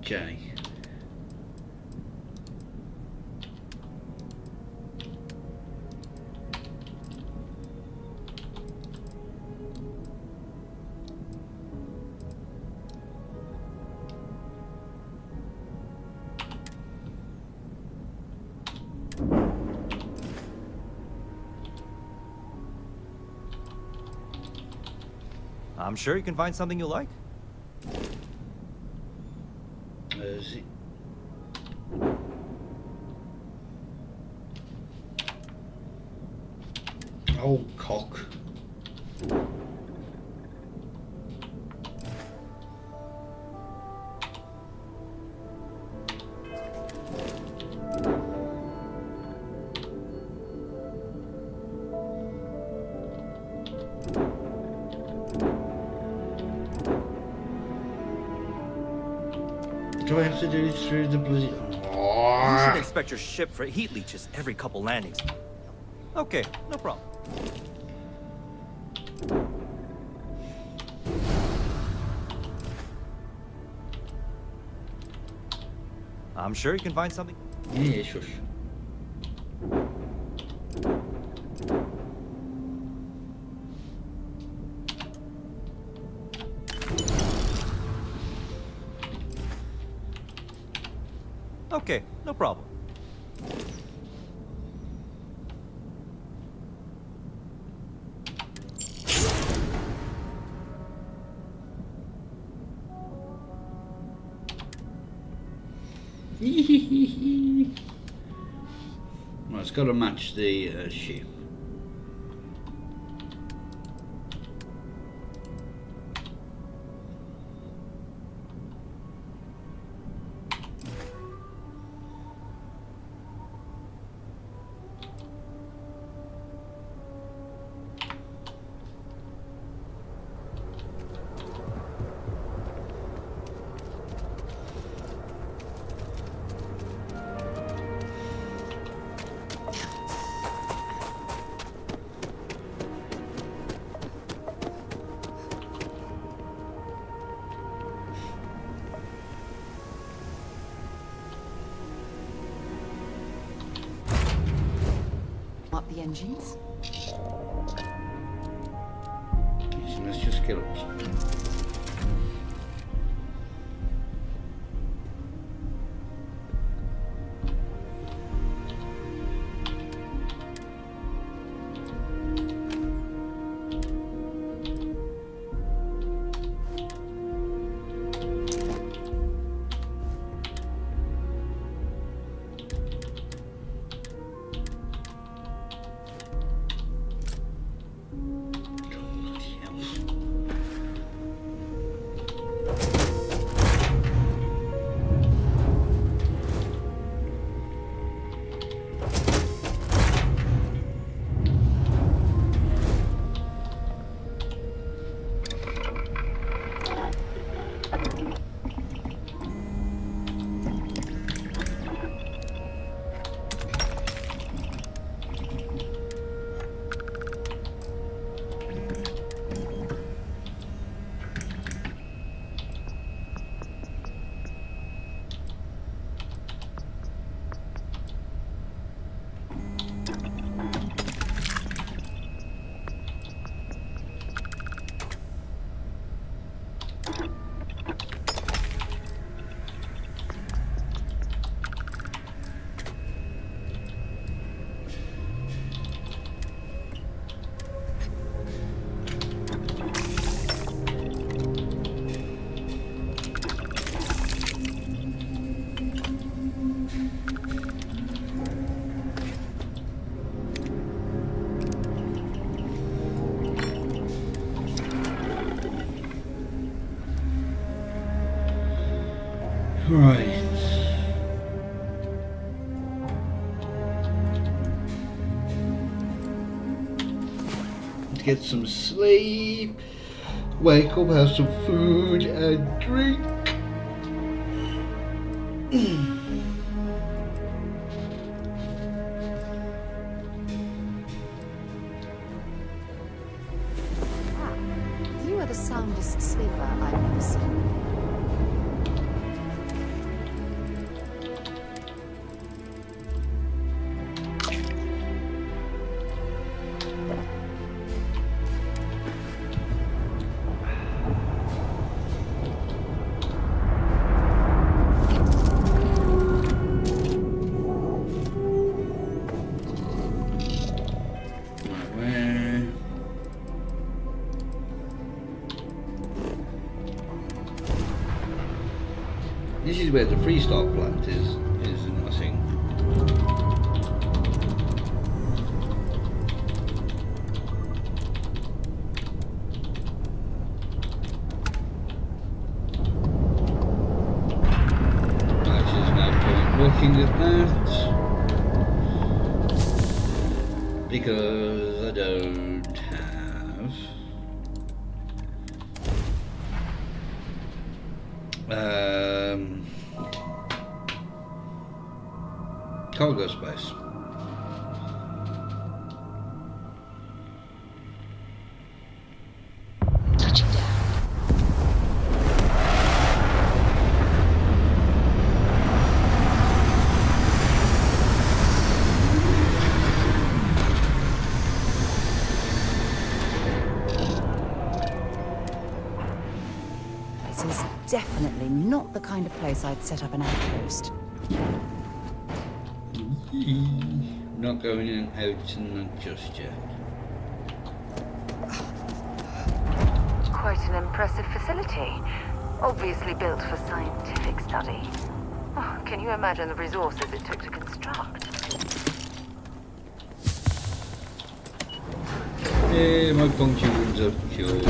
J. I'm sure you can find something you like. Is it? Oh, cock. Do I have to do it through the bloody... You should inspect your ship for heat leeches every couple landings. Okay, no problem. I'm sure you can find something. Yeah, shush. Okay, no problem. Well, it's got to match the ship. Up the engines. Let's just get up. Right. Get some sleep. Wake up, have some food and drink. You are the soundest sleeper I've ever seen. This is where the freestyle plant is I think. There's no point looking at that because I don't have cargo space. Touching down. This is definitely not the kind of place I'd set up an outpost. Not going in and out and just yet. Quite an impressive facility. Obviously built for scientific study. Oh, can you imagine the resources it took to construct? Yeah, my puncture wounds are cured.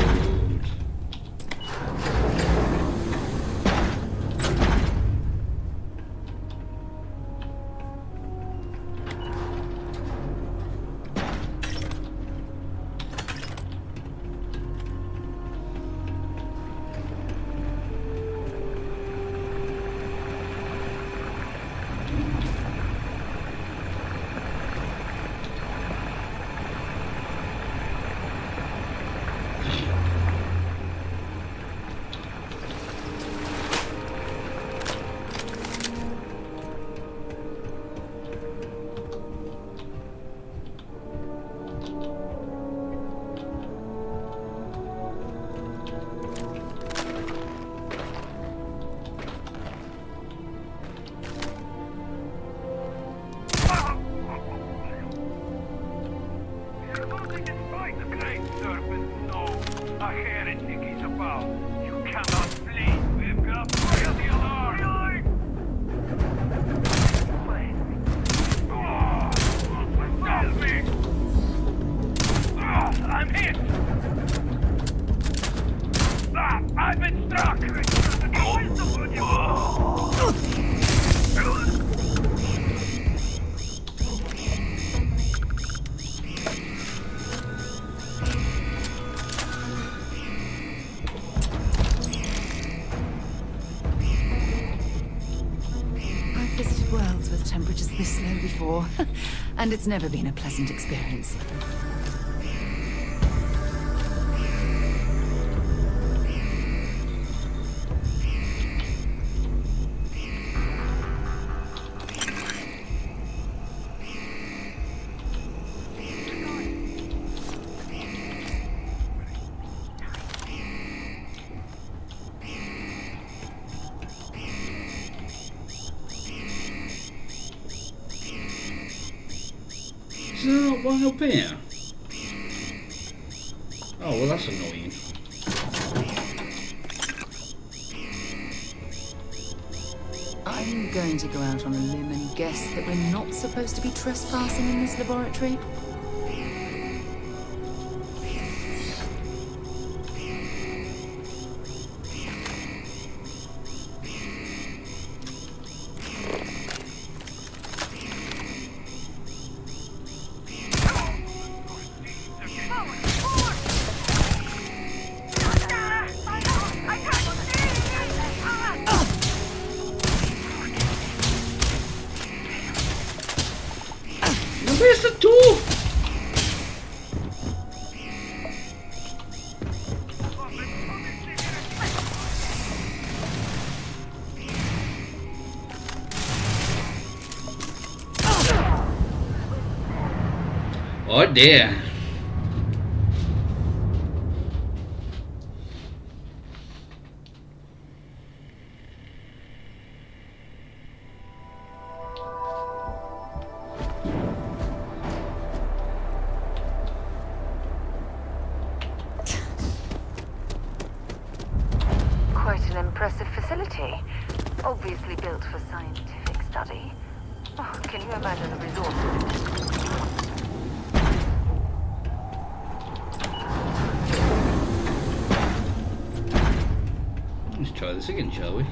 Temperatures this low before, and it's never been a pleasant experience. Is there not one up here? Oh, well that's annoying. I'm going to go out on a limb and guess that we're not supposed to be trespassing in this laboratory. Where's the door? Oh dear. Quite an impressive facility. Obviously built for scientific study. Oh, can you imagine the resources? Let's try this again, shall we?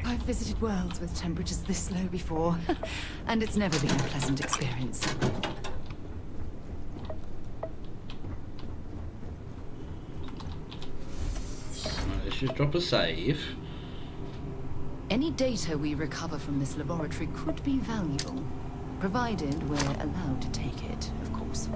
I've visited worlds with temperatures this low before, and it's never been a pleasant experience. Let's just drop a save. Any data we recover from this laboratory could be valuable, provided we're allowed to take it, of course.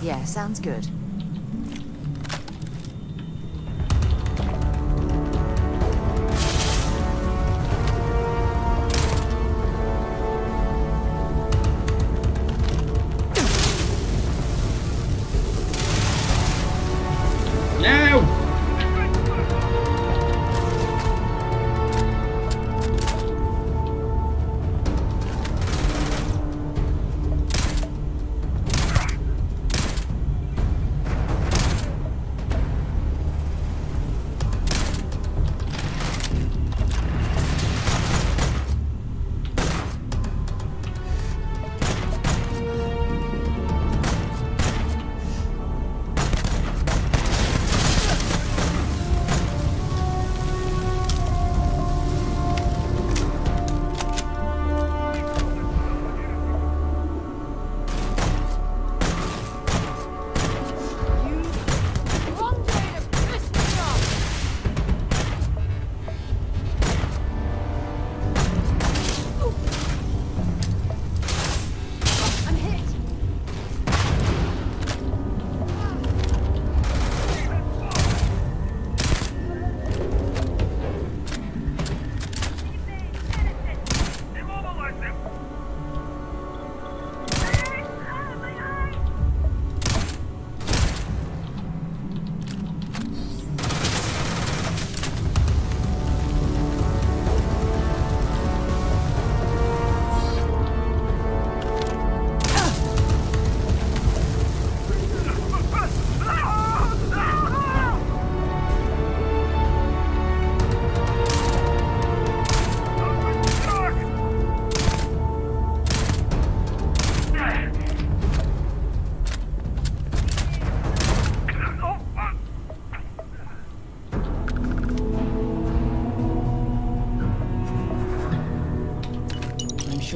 Yeah, sounds good.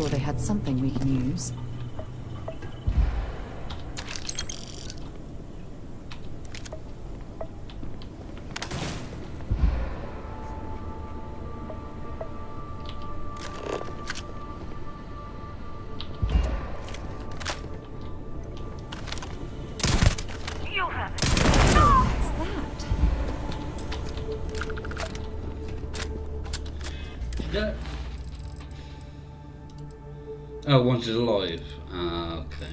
sure they had something we can use. Oh, once it's alive. Ah, okay.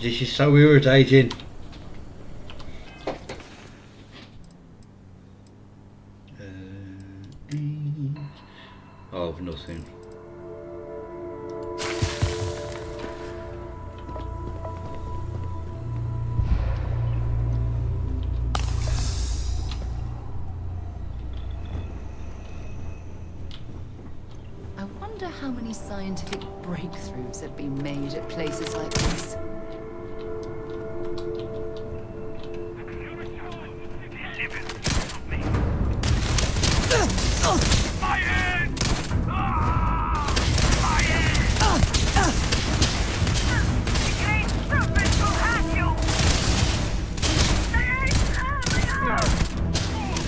This is so irritating. Of nothing. I wonder how many scientific breakthroughs have been made at places like this.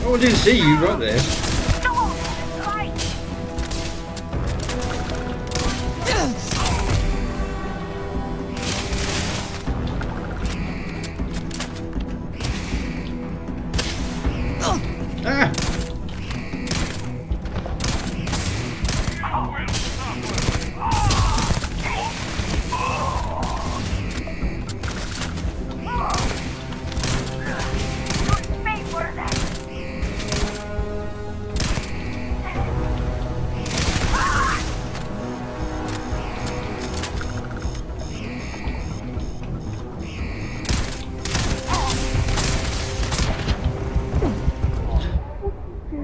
Oh, I didn't see you right there. Ah!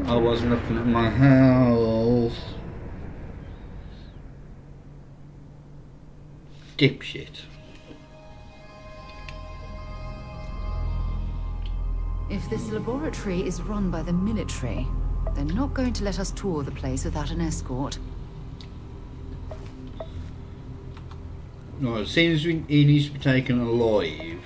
I wasn't looking at my health. Dipshit. If this laboratory is run by the military, they're not going to let us tour the place without an escort. No, it seems he needs to be taken alive.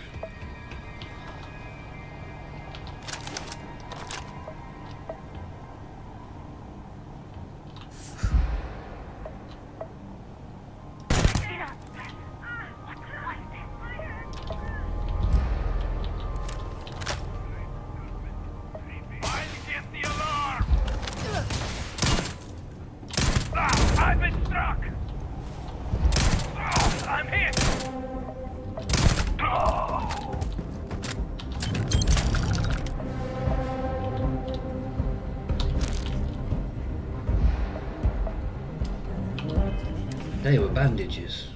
I've been struck! I'm hit! They were bandages.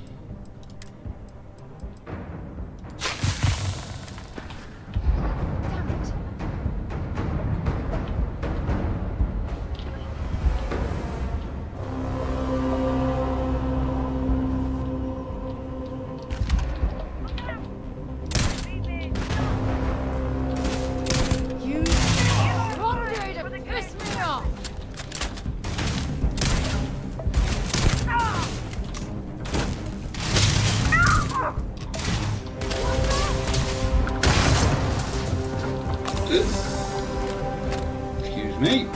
Excuse me.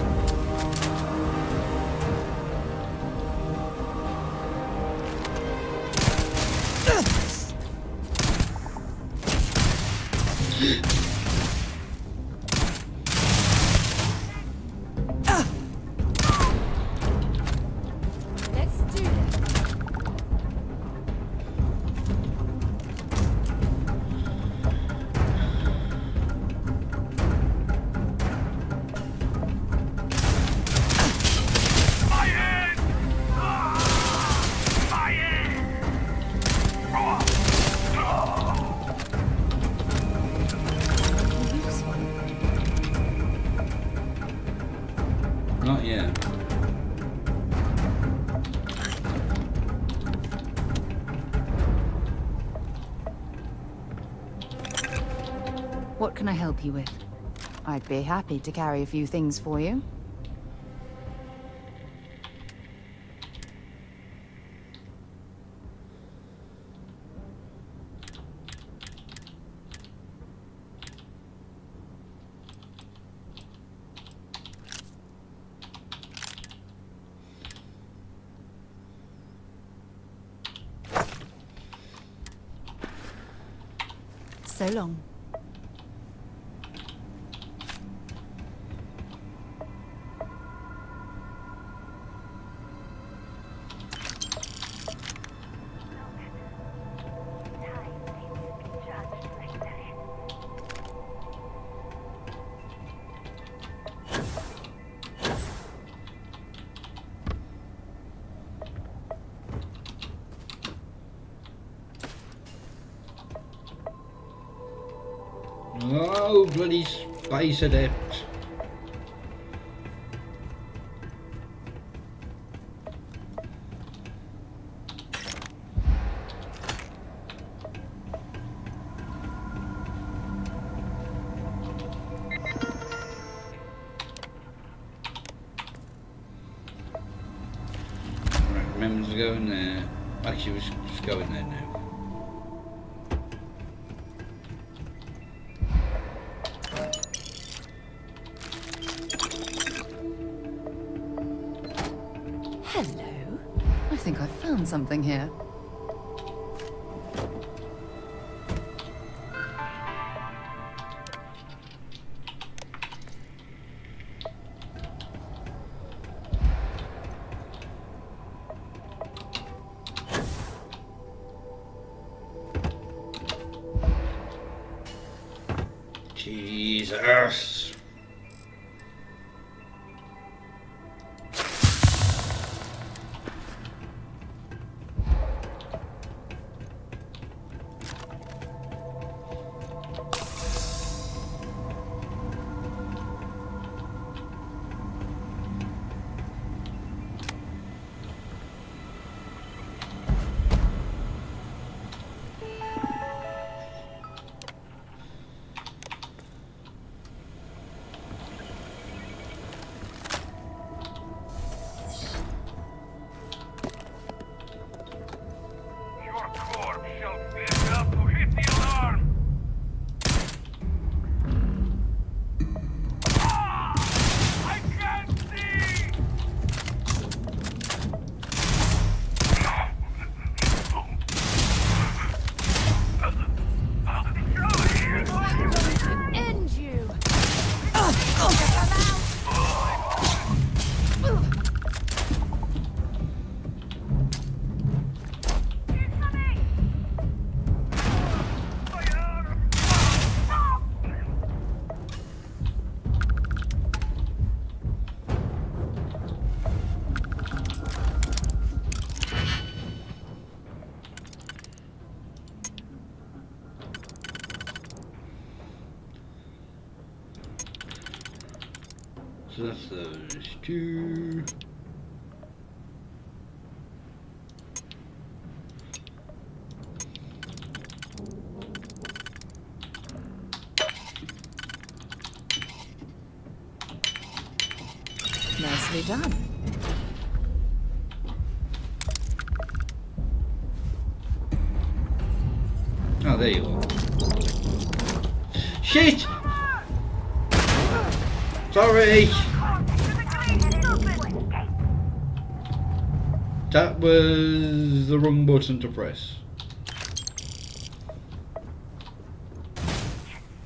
What can I help you with? I'd be happy to carry a few things for you. So long. Oh, bloody space adept. Right, remember to go in there. Actually, we should just go in there now. Hello. I think I've found something here. Jesus. End you! So that's those two. Nicely done. Oh, there you are. Shit! Sorry! That was the wrong button to press.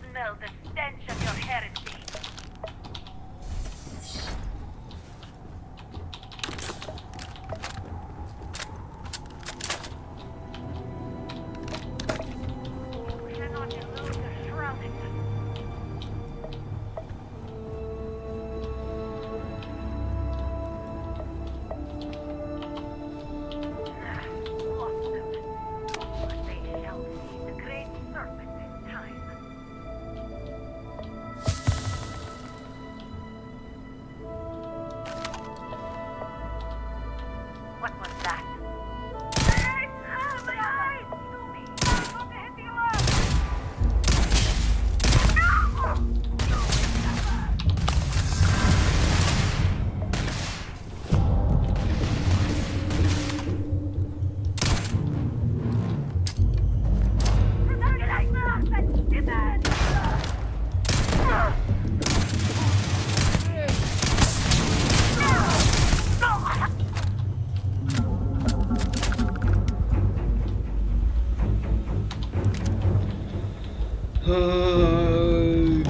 Smell the stench of your heresy. We cannot elude the shrouded. Lost them. Butter.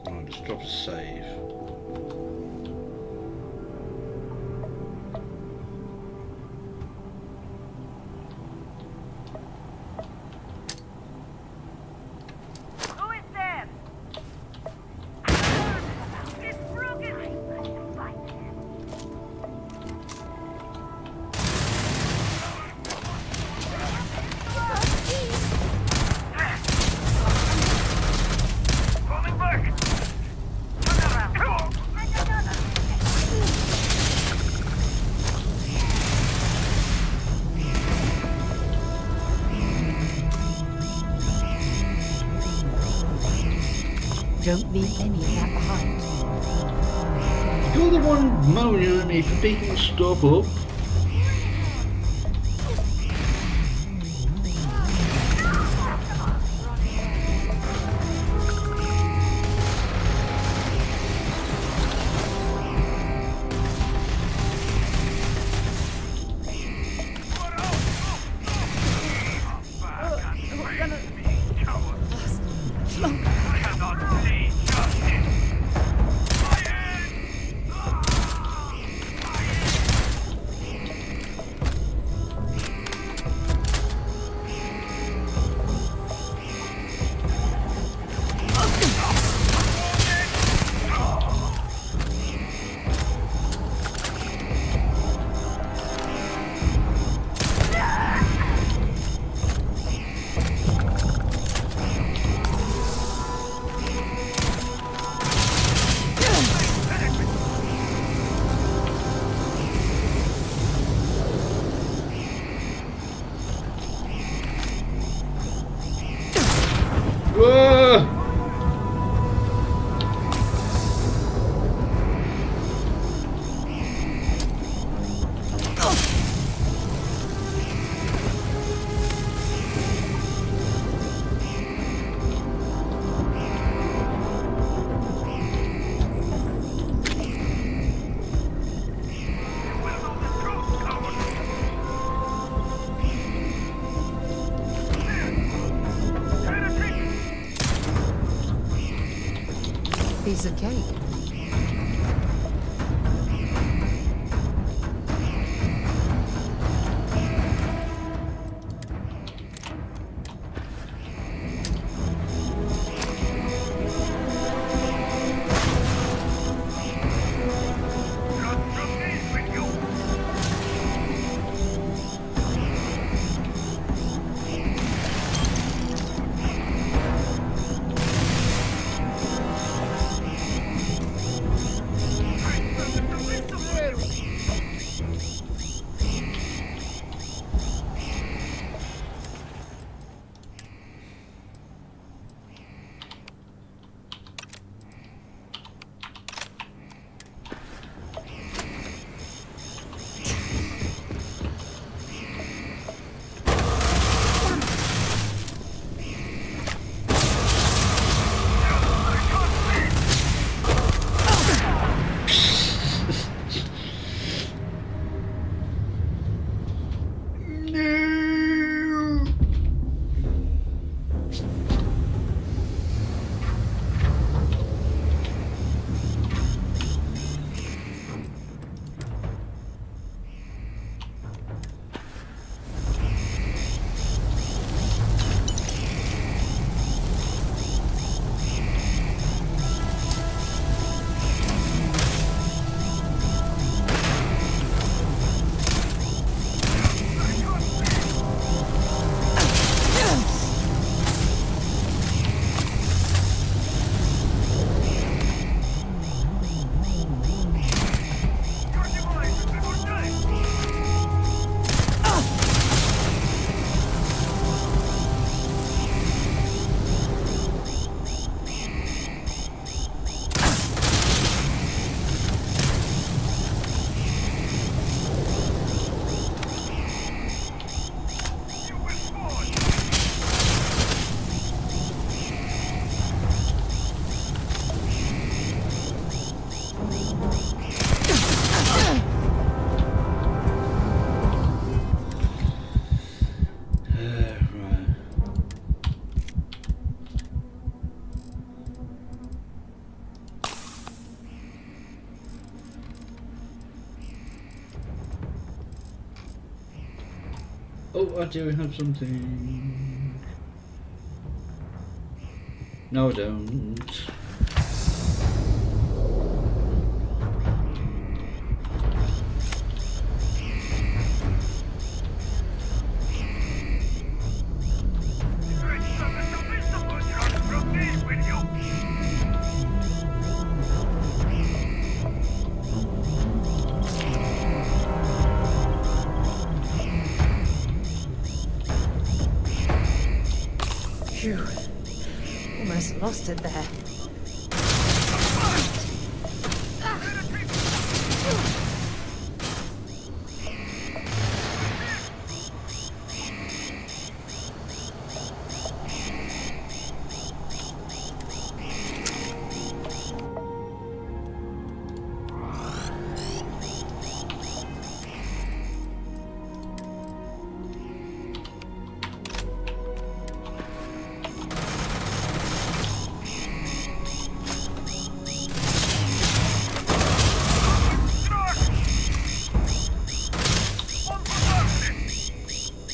I'll just drop a save. Who is there? It's broken! Falling back! Turn around! Don't leave any of that behind. You're the one moaning at me for picking stuff up. Piece of cake. Oh, I do have something. No, I don't. Phew. Almost lost it there.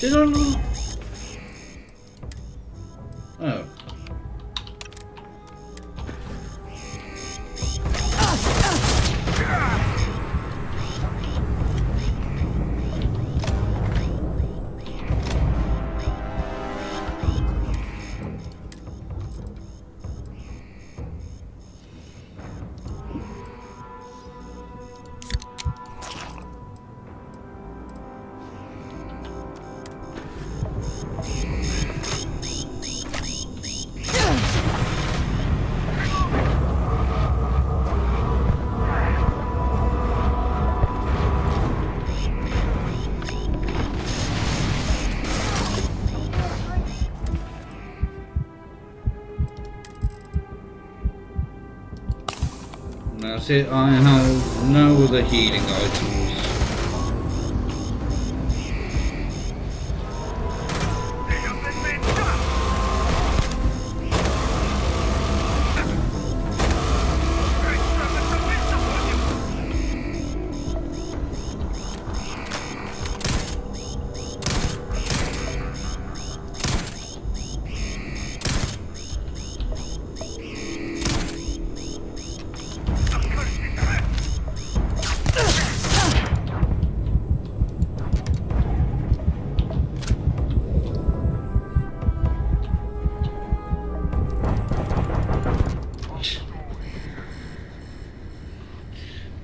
Did I not? Oh. That's it, I have no other healing items.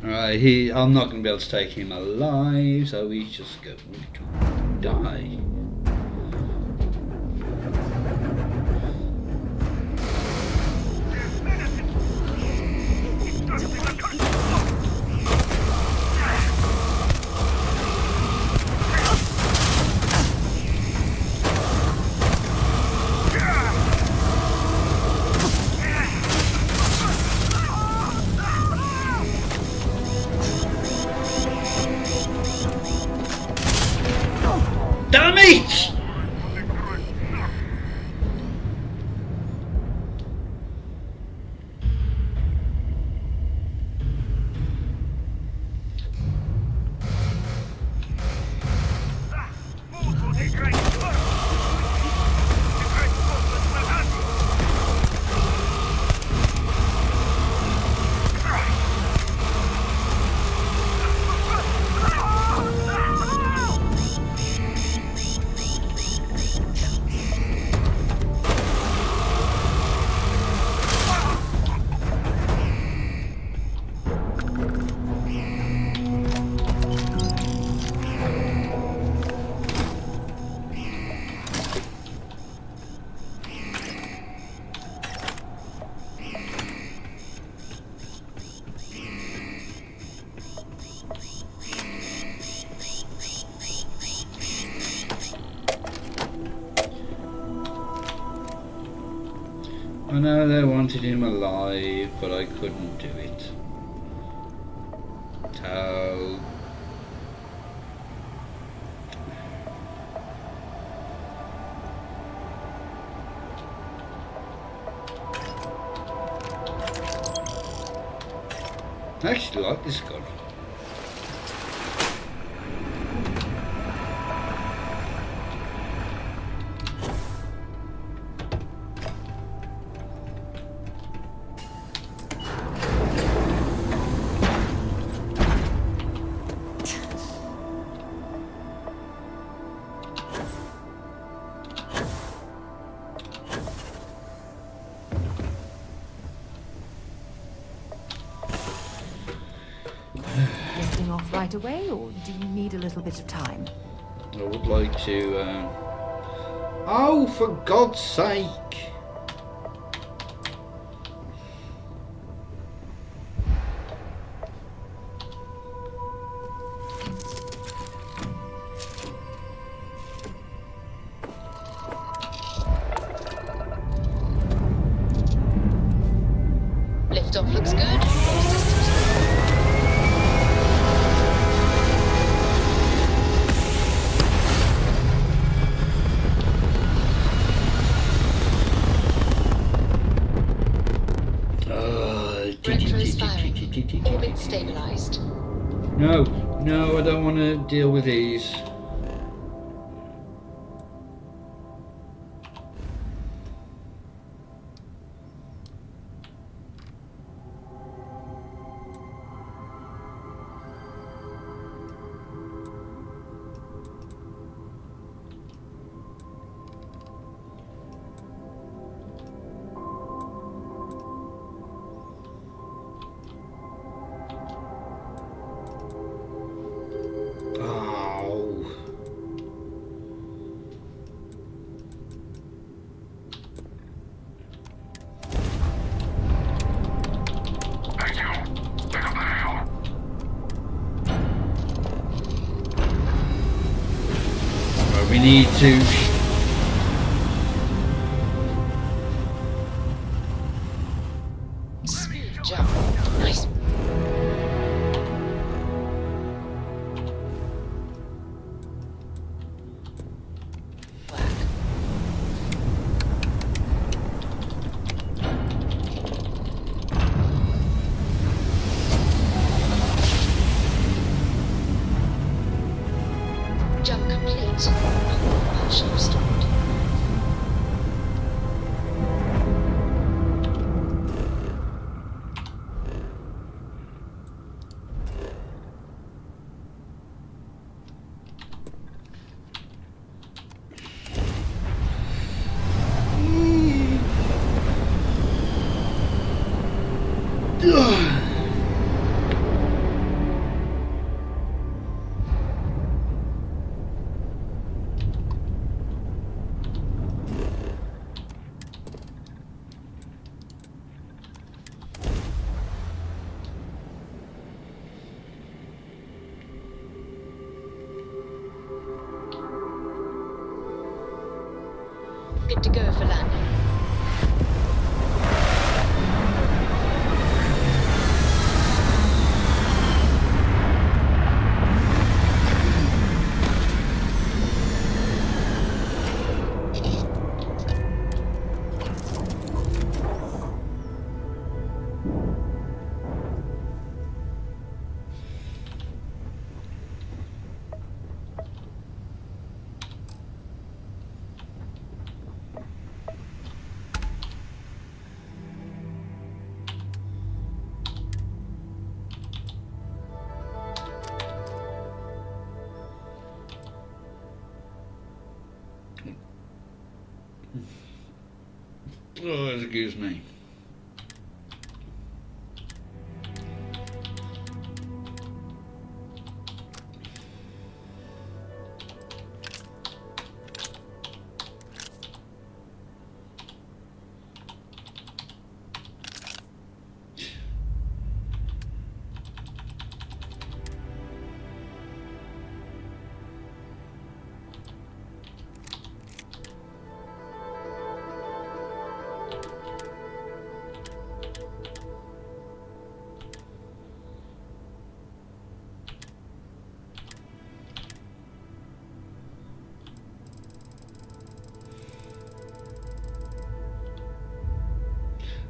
Alright, I'm not going to be able to take him alive, so he's just going to die. Damn it! I know they wanted him alive, but I couldn't do it. So... I actually like this gun. heading off right away, or do you need a little bit of time? I would like to... Oh, for God's sake! Liftoff looks good. All systems Reactor is firing. Orbit stabilized. No, no, I don't want to deal with these. We need to... Speed jump. Nice. Jump complete. Propulsion restored. Good to go for landing. Oh, excuse me.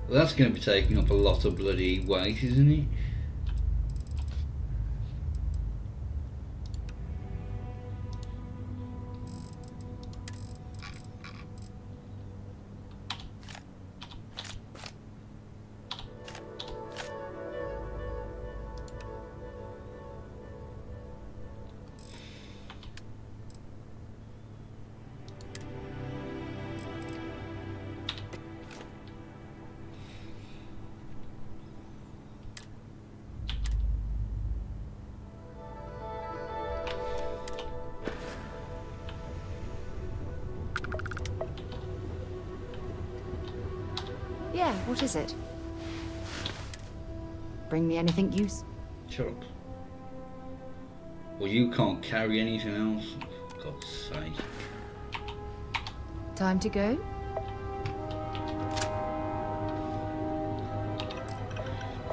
Well, that's going to be taking up a lot of bloody weight, isn't it? What is it? Bring me anything use? Shut up. Well, you can't carry anything else? For God's sake. Time to go?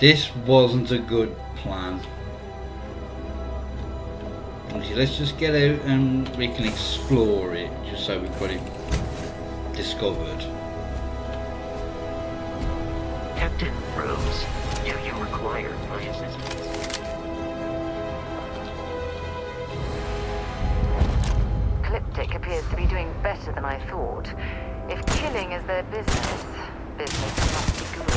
This wasn't a good plan. Honestly, let's just get out and we can explore it, just so we've got it discovered. Captain Rose, do you require my assistance? Ecliptic appears to be doing better than I thought. If killing is their business, business must be good.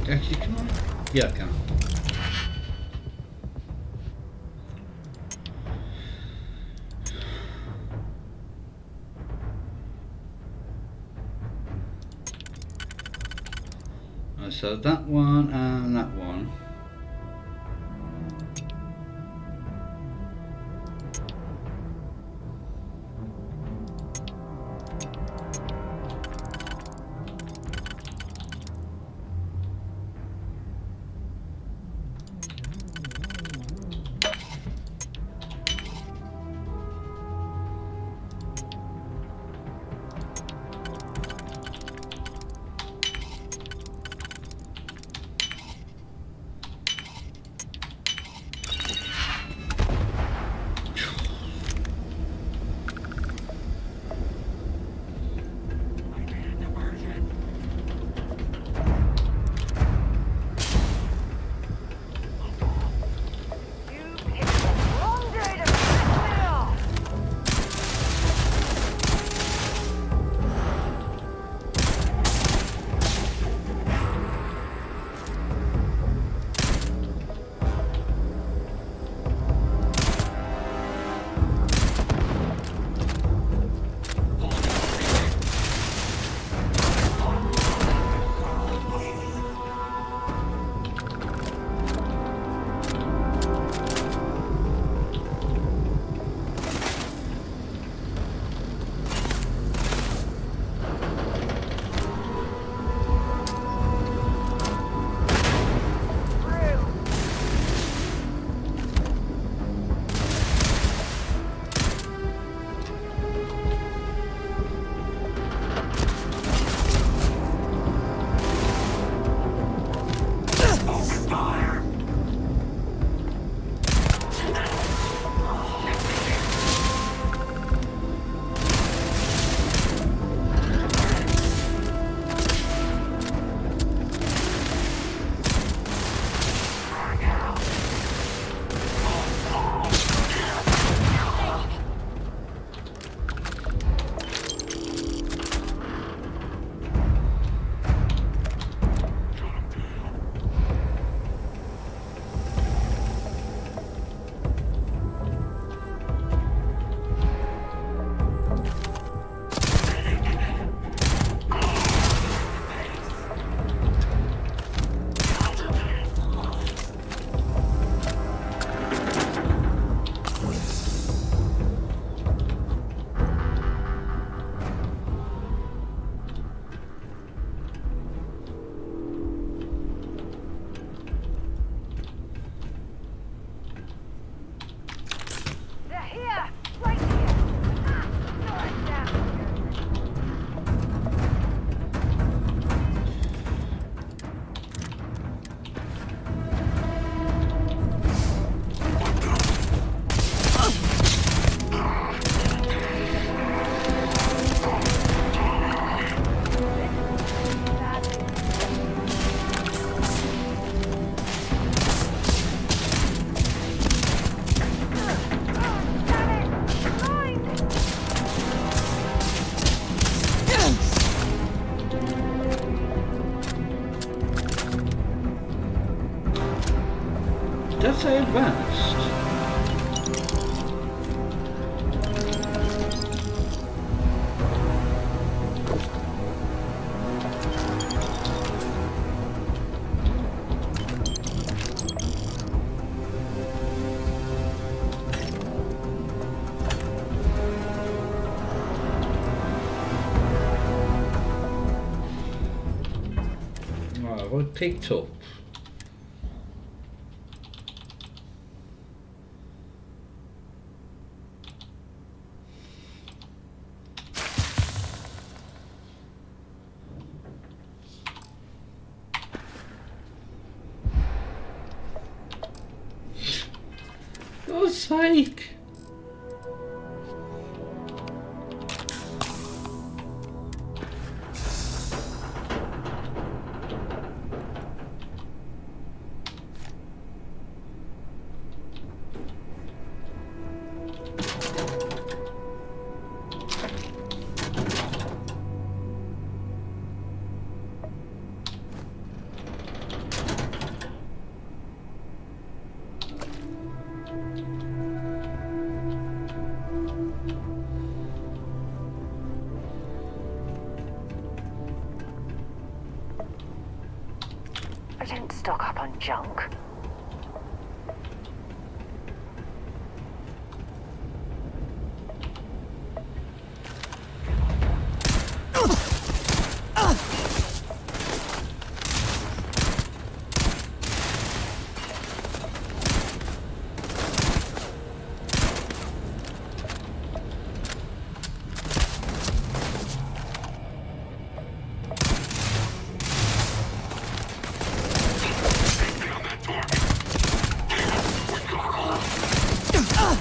Actually, can I? Yeah, I can. So that one and that one. I picked up? God's sake! I don't stock up on junk.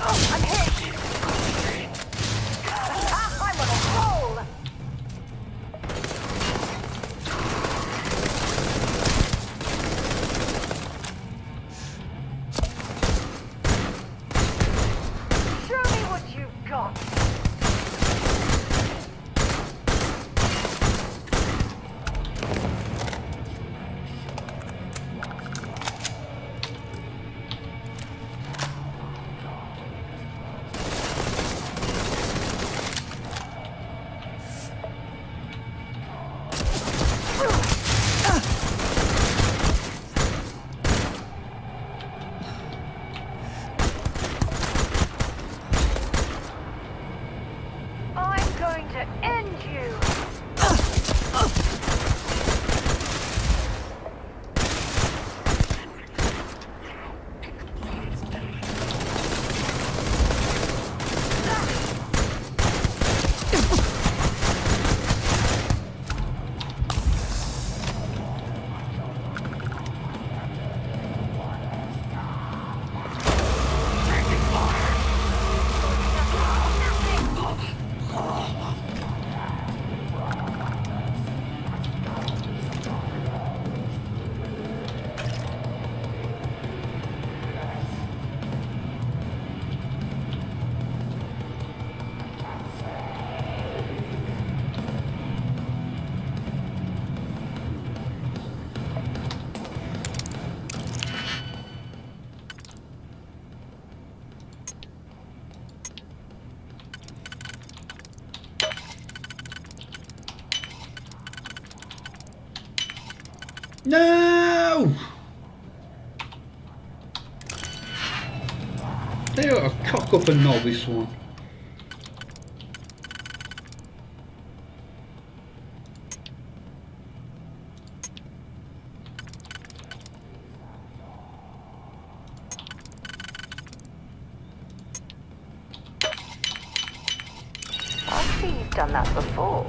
I'm hit! I'm on a roll! Show me what you've got! I'm going to end you! No! They got to cock up a novice one. I see you've done that before.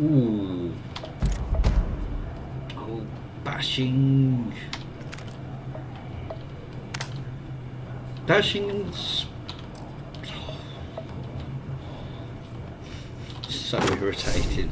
Ooh. Oh, bashing. Dashing and so irritating.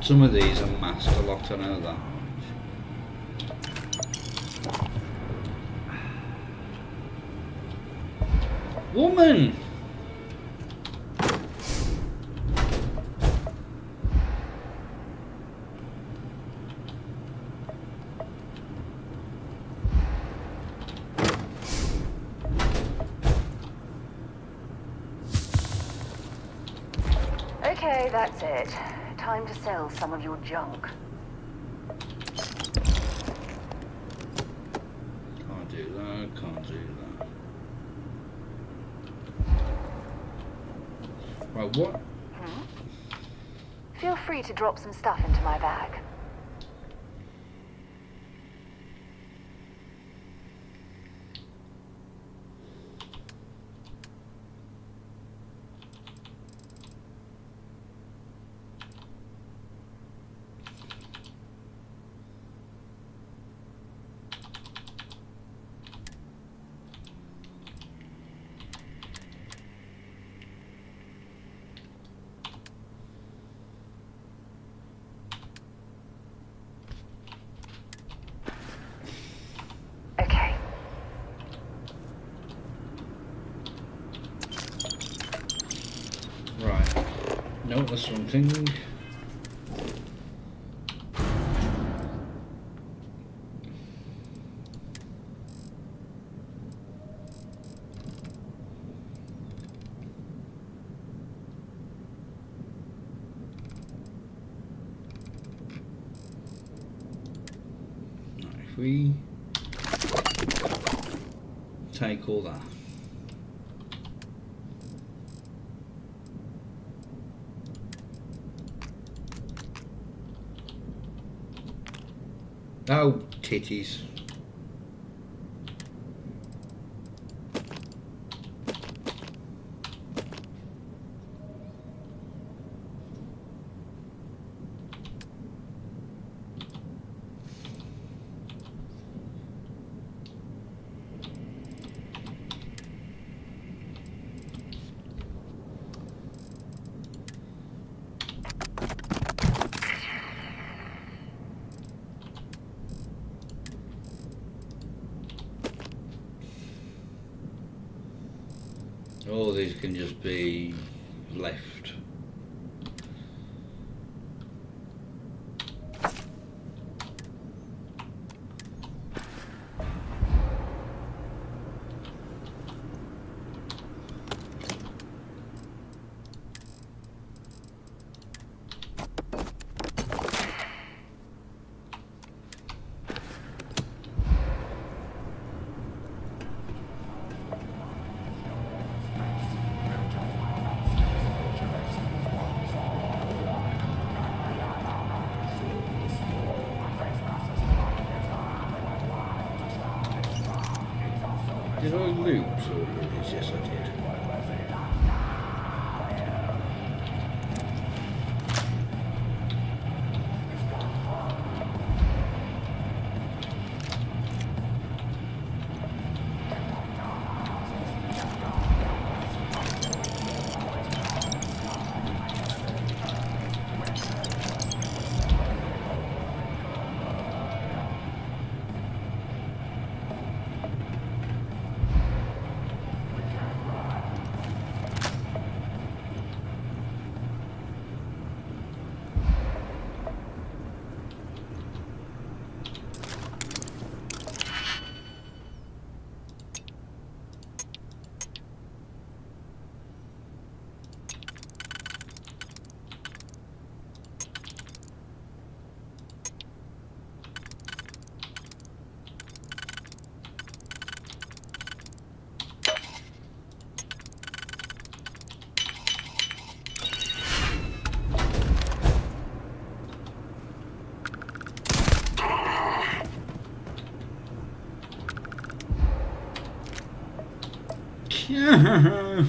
Some of these are master locked, I know that. Woman! Okay, that's it. Time to sell some of your junk. Can't do that, can't do that. Right, what? Feel free to drop some stuff into my bag. Notice something. If we take all that. Oh, titties. All these can just be left. Did I loot all of these? Yes, I did. Yeah.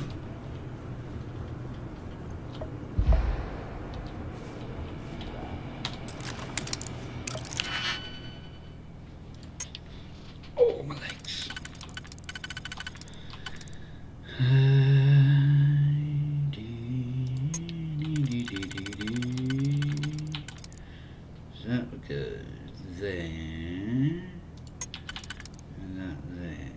Oh, my legs. So that would go there, and that there.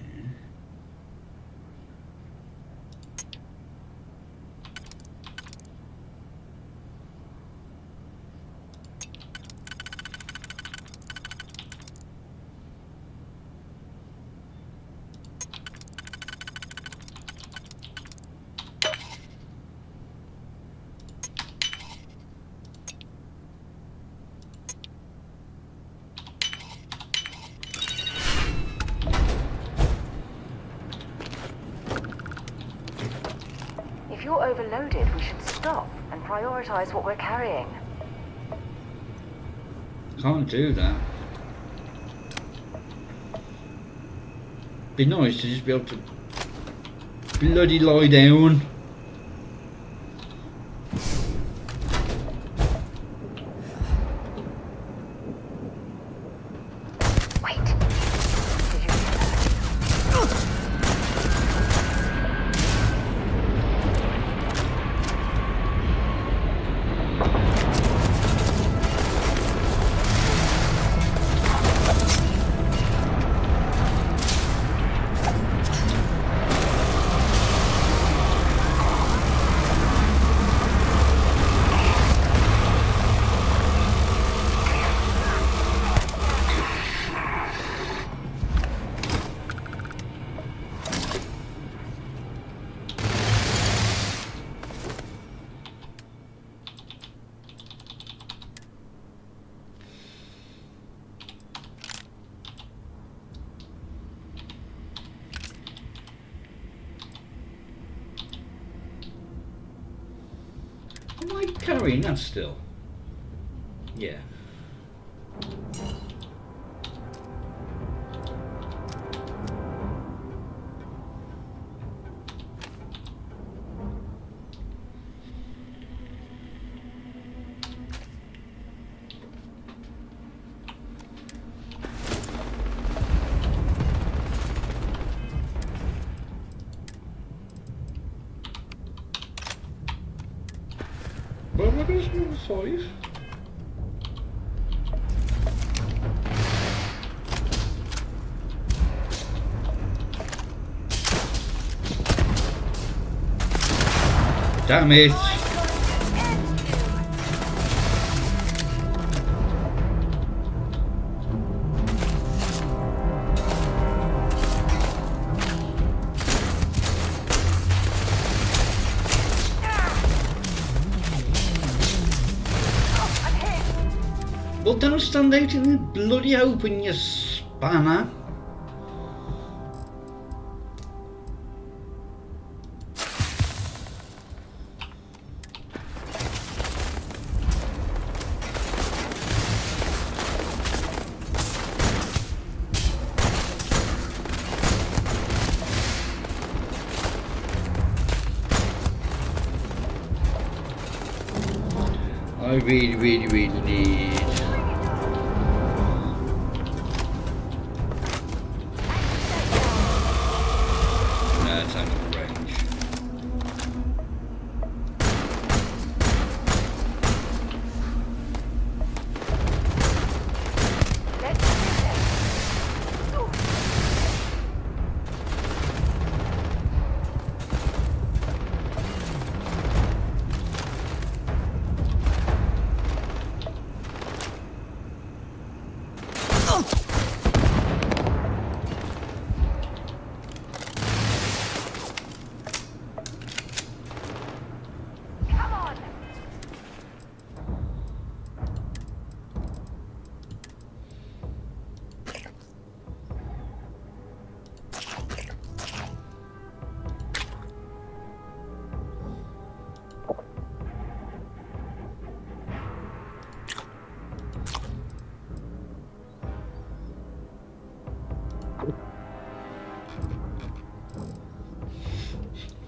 If you're overloaded, we should stop and prioritize what we're carrying. Can't do that. Be nice to just be able to bloody lie down. Am I carrying that still? Yeah. Well, what is number 5? Damn it! Well, don't stand out in the bloody open, you spanner. I really need. Nah, it's out of range.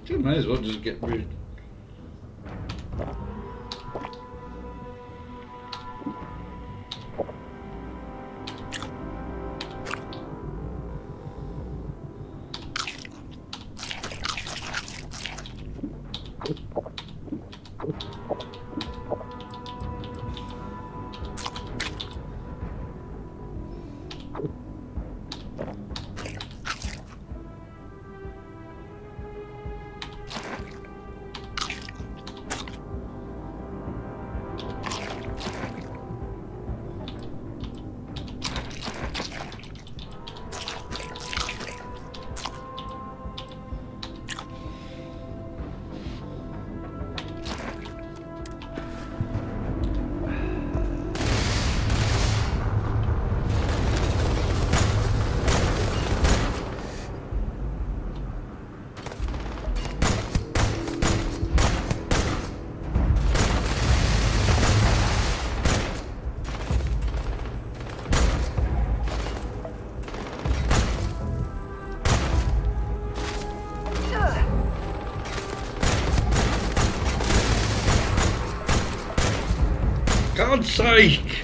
You might as well just get rid. God's sake!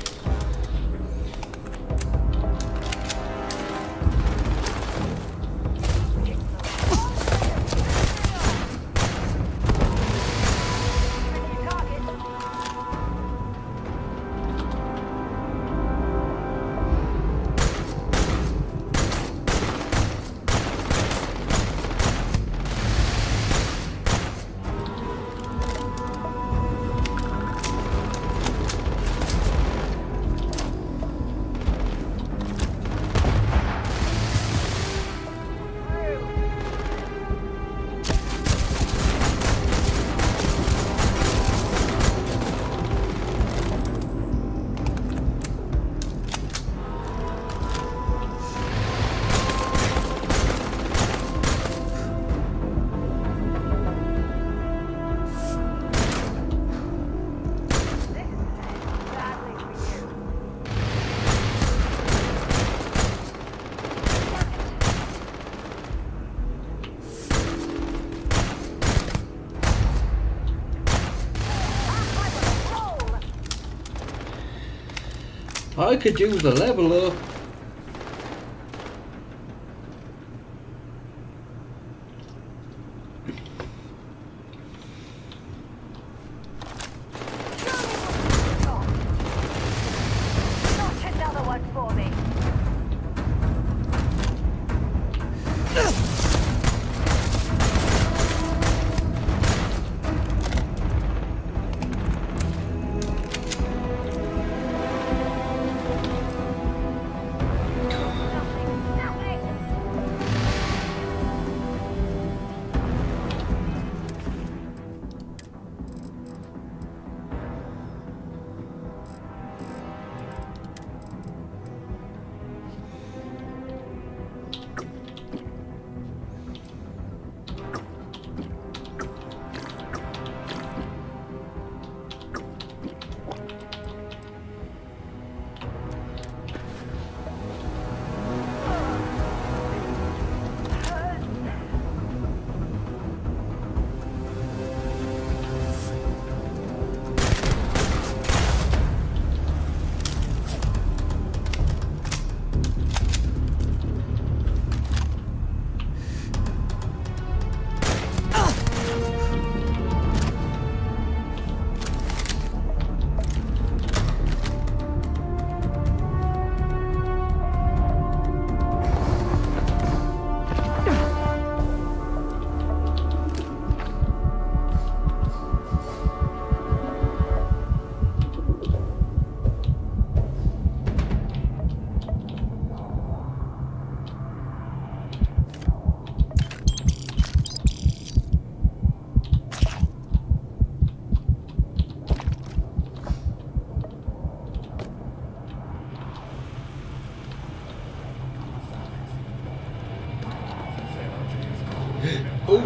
I could use a level up.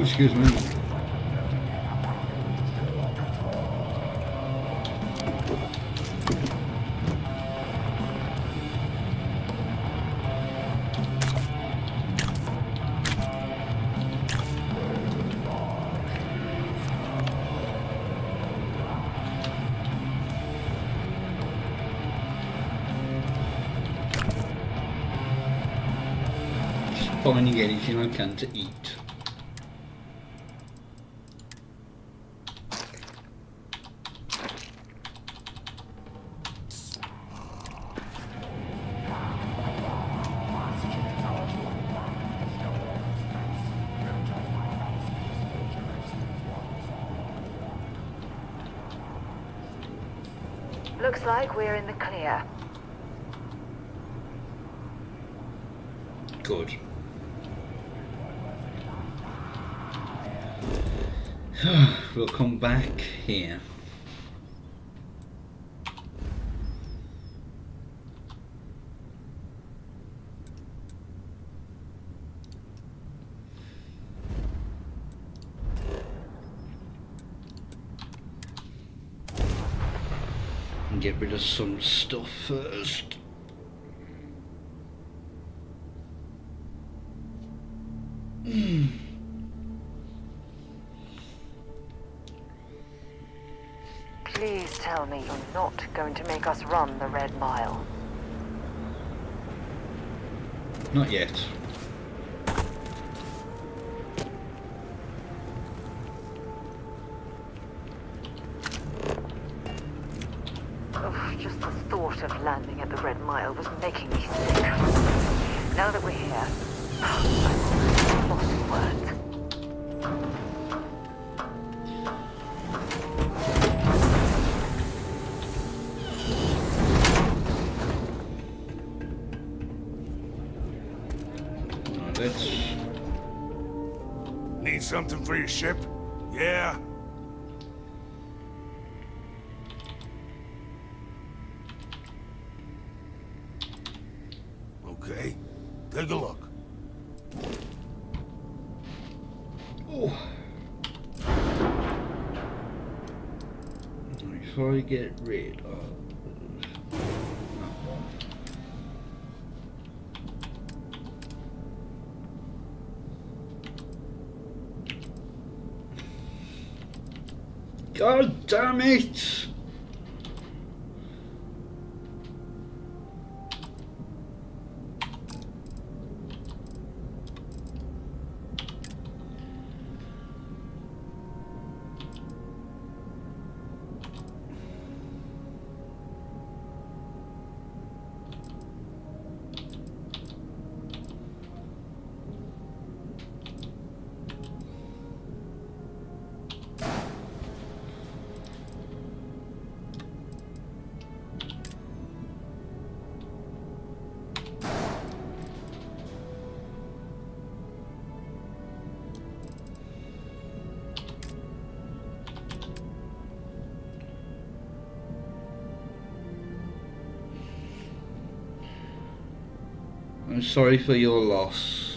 Excuse me. Just finding anything I can to eat. Looks like we're in the clear. Good. We'll come back here. And get rid of some stuff first. Please tell me you're not going to make us run the Red Mile. Not yet. Oh, just the thought of landing at the Red Mile was making me sick. Now that we're here, I'm lost for words. Need something for your ship? Yeah? Okay, take a look. Oh. Before I get rid of that one. God damn it! I'm sorry for your loss.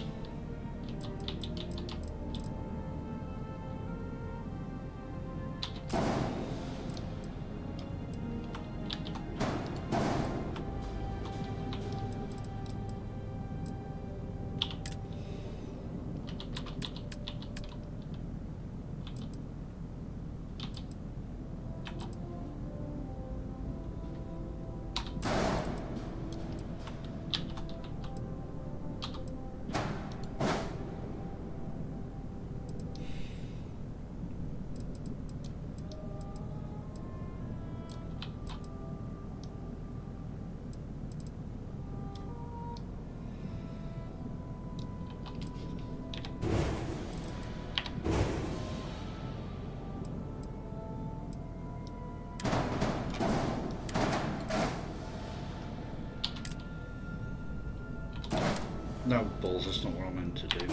No balls, that's not what I meant to do.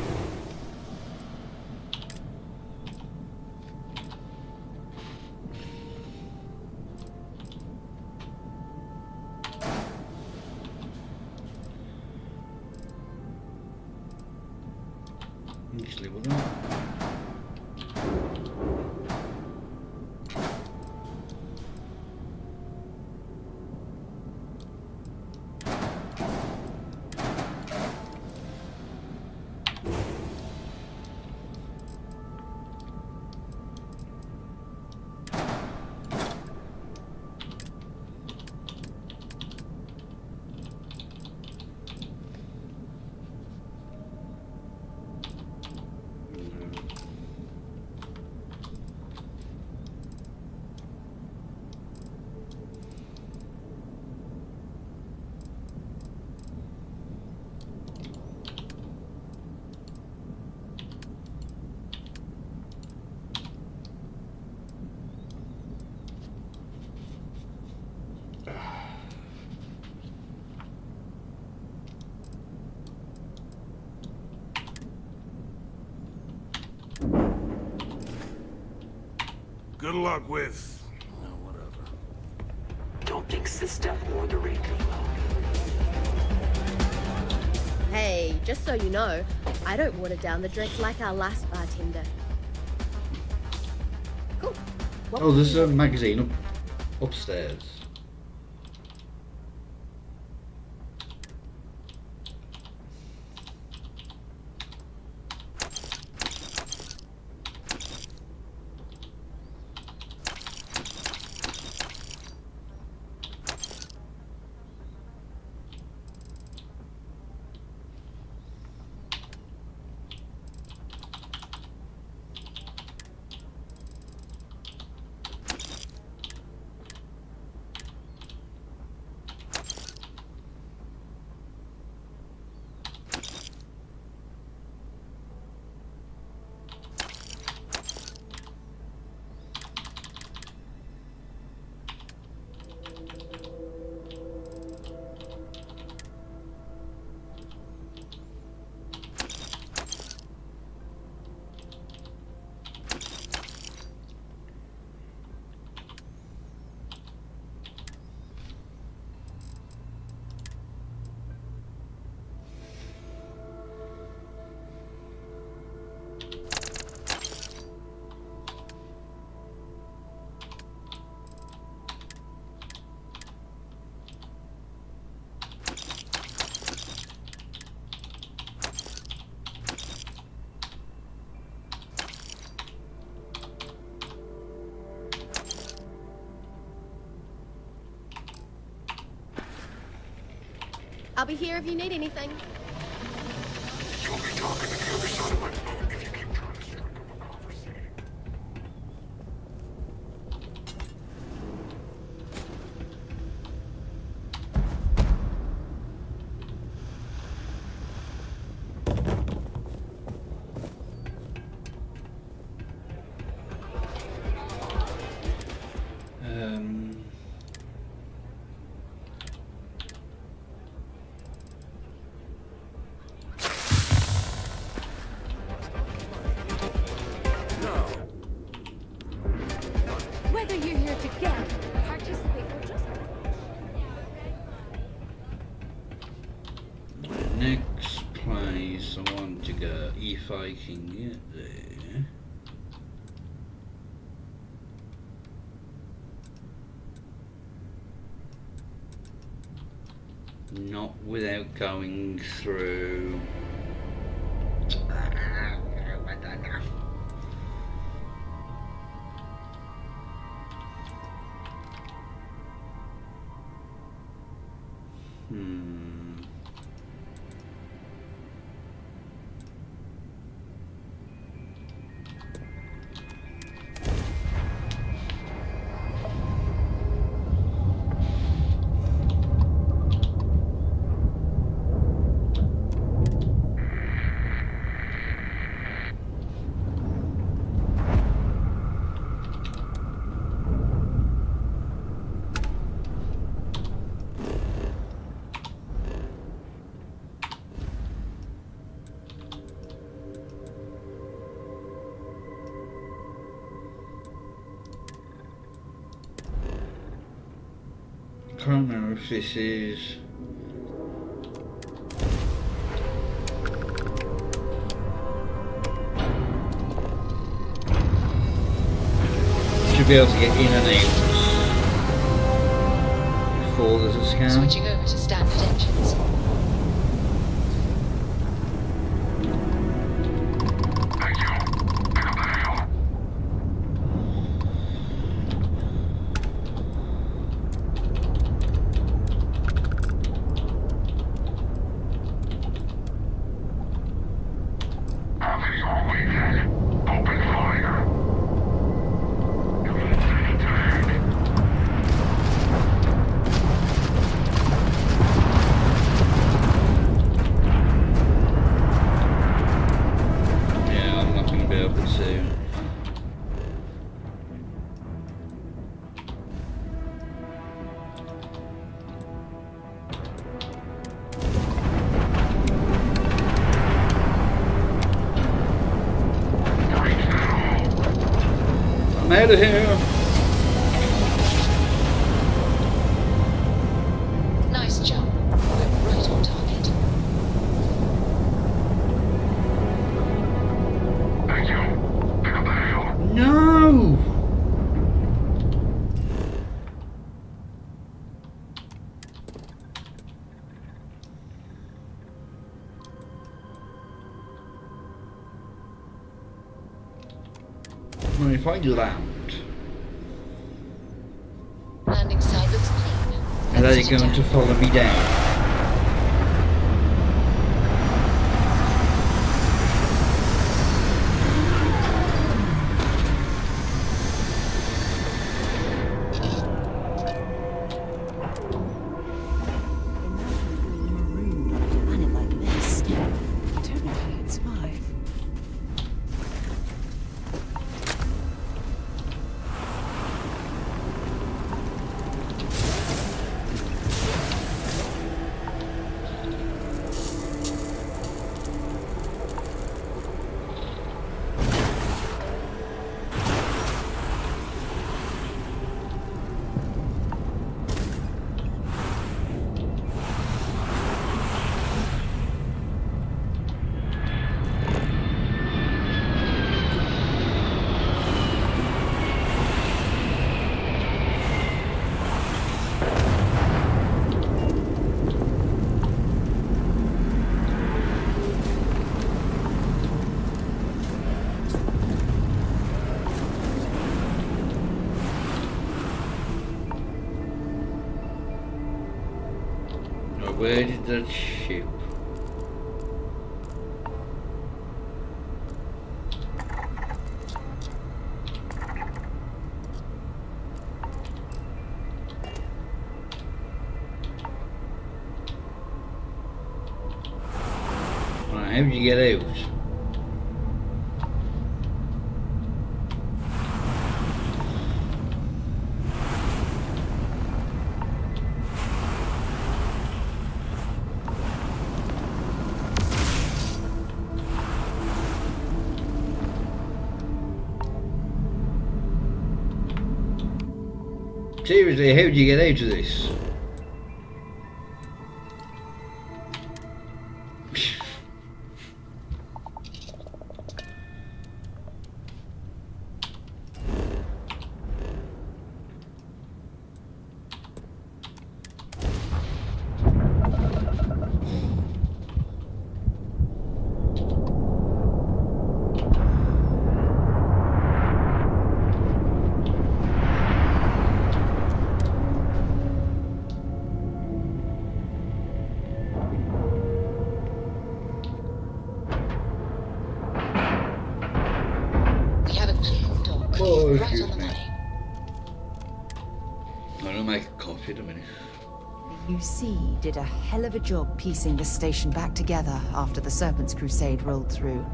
Just leave it there. Good luck with... whatever. Don't jinx this stuff or the raid will. Hey, just so you know, I don't water down the drinks like our last bartender. Cool. Oh, there's a magazine upstairs. I'll be here if you need anything. You'll be talking to the other side of my phone if you keep trying to strike up a conversation. Whether you're here to get, participate, or just... Next place I want to go, if I can get there. Not without going through... I don't know. Can't remember if this is... Should be able to get in and out before there's a scan. Switching over to standard engines. I'm out of here. Nice job. We're right on target. Thank you. Pick up the hail. No. Well, if I land, Landing side looks clean. are they going to follow me down? Planet like this. I don't know how you'd survive. Where did that ship? Right, how did you get out? Seriously, how did you get out of this? We have a clean dock. Oh, right excuse on the me. money. I'm gonna make a coffee in a minute. The UC did a hell of a job piecing the station back together after the Serpent's Crusade rolled through.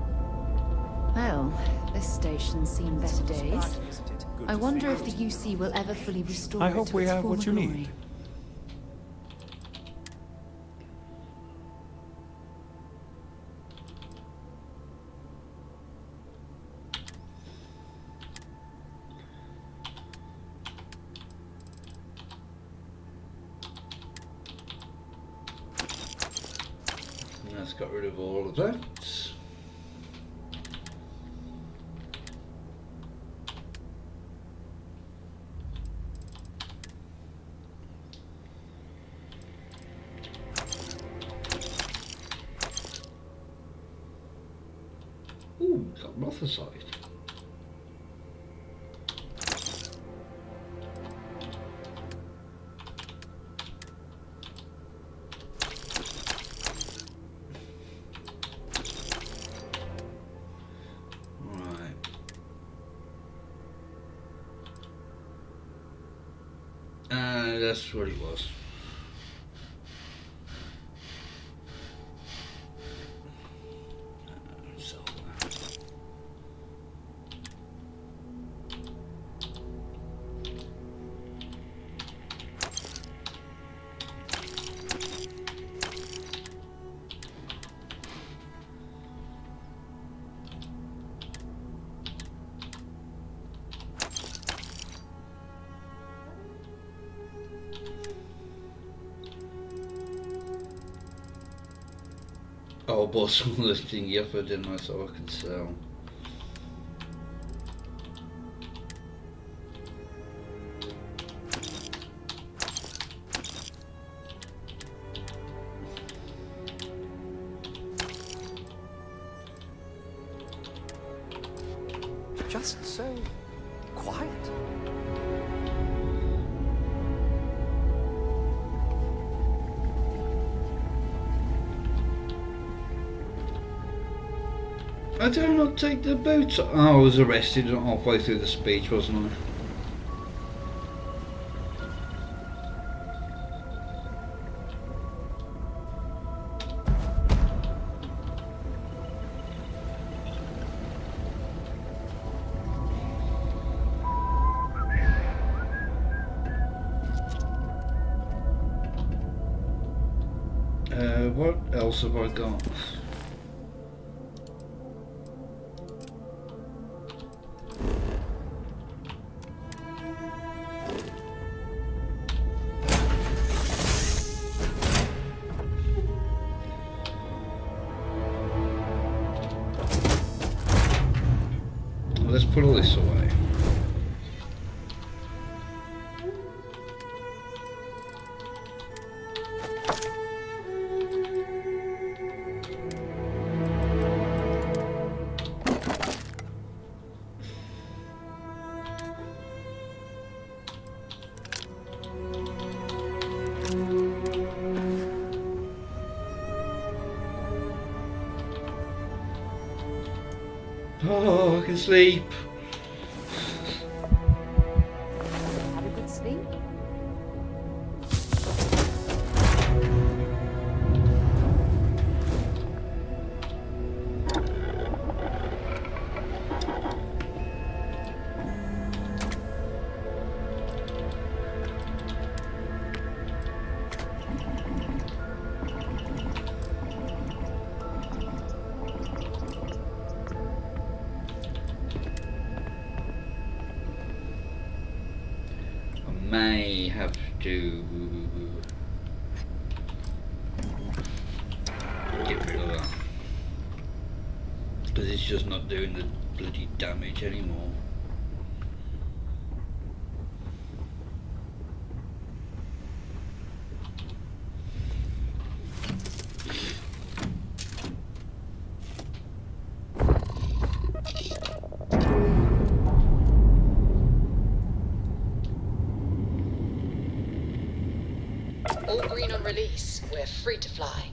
Well, this station's seen better days. I wonder if the UC will ever fully restore I it hope to we its have former what you glory. need. And that's got rid of all of that. Ooh, it's got Mothasite. That's what it was. So, Oh, I bought some of the thingy up, didn't I, so I could sell. Just so quiet. I did not take the boat. Oh, I was arrested halfway through the speech, wasn't I? What else have I got? Let's put all this away. Oh, I can sleep. Had a good sleep? May have to get rid of that because it's just not doing the bloody damage anymore. All green on release. We're free to fly.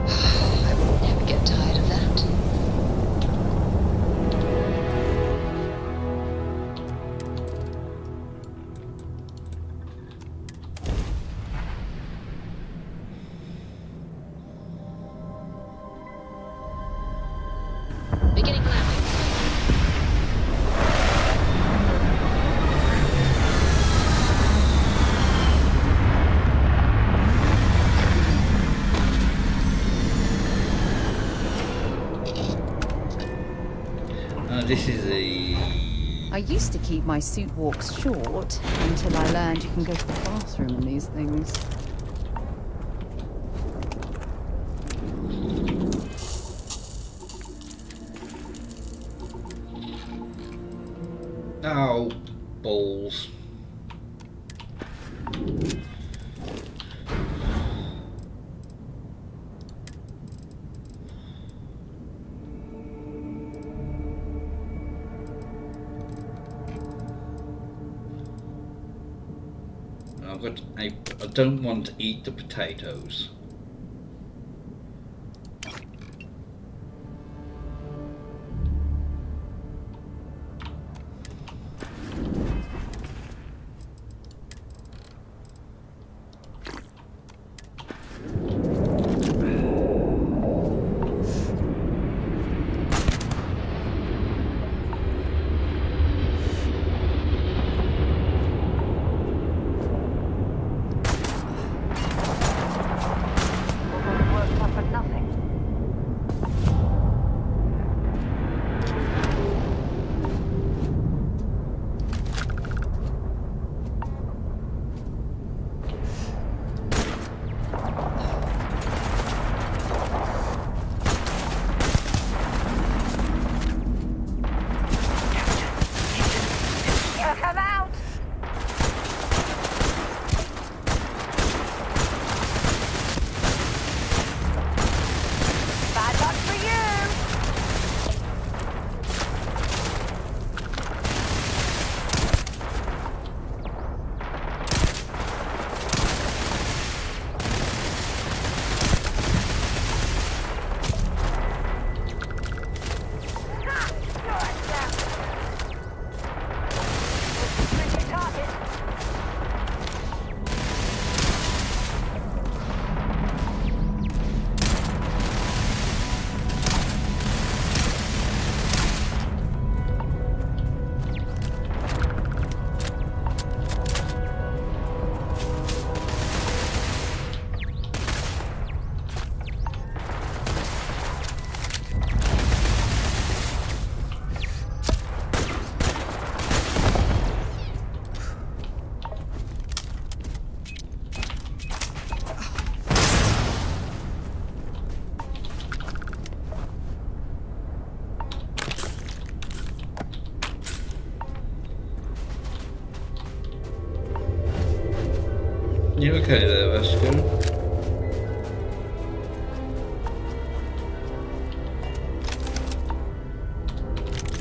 I will never get tired of that. Beginning landing. This is the... I used to keep my suit walks short until I learned you can go to the bathroom in these things. Oh, balls. I don't want to eat the potatoes. You okay there, Vasco?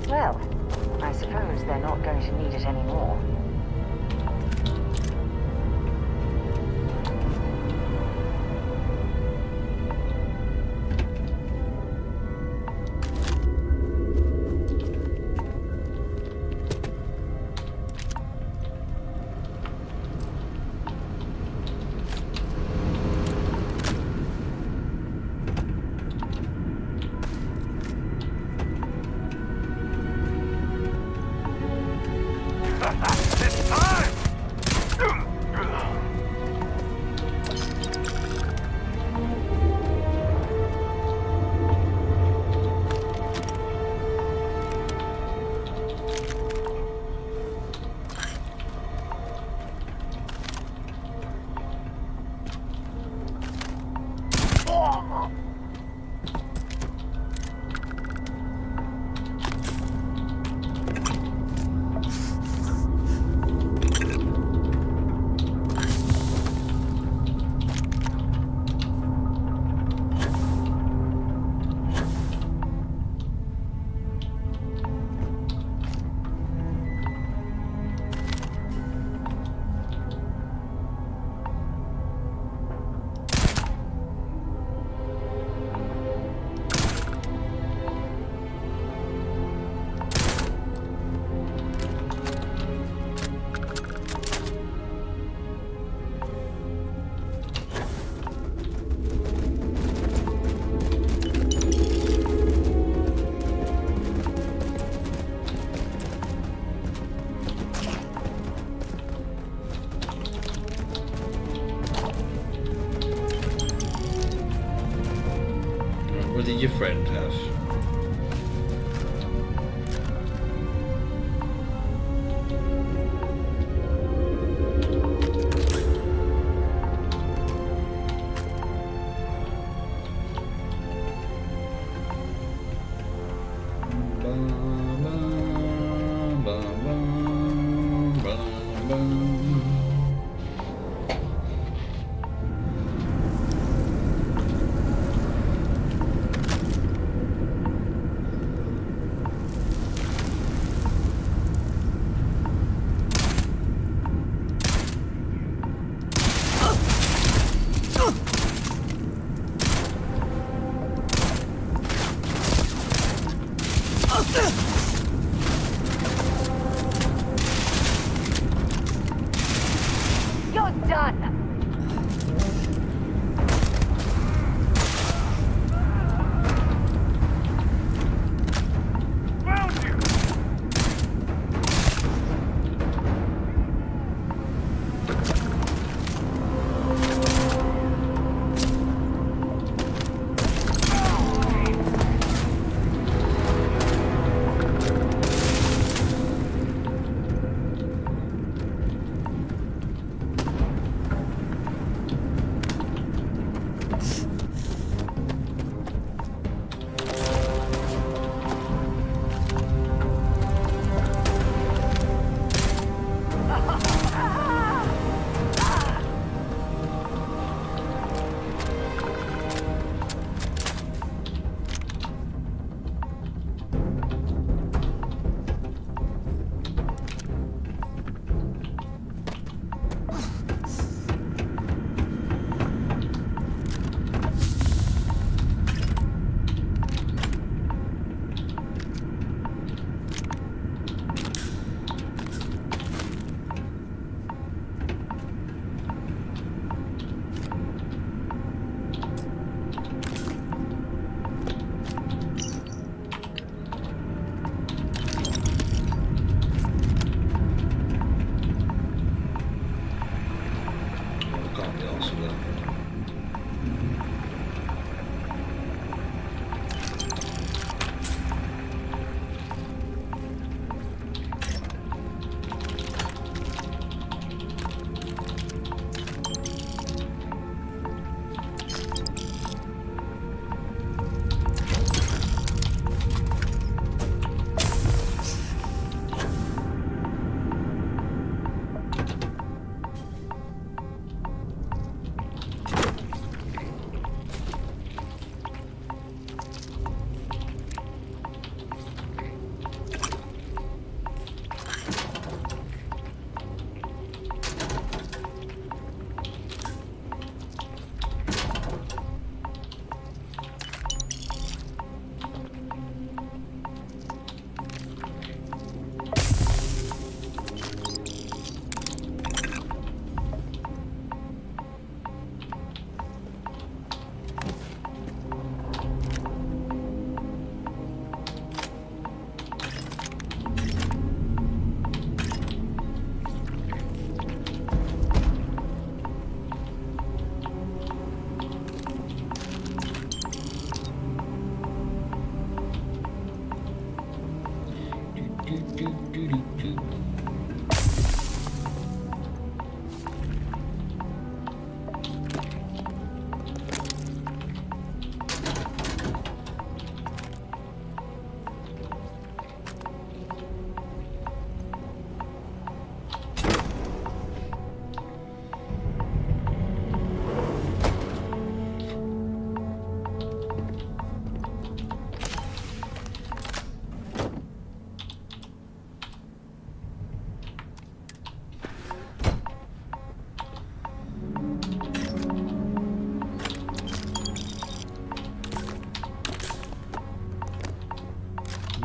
Well, I suppose they're not going to need it anymore. What did your friend have? You're done!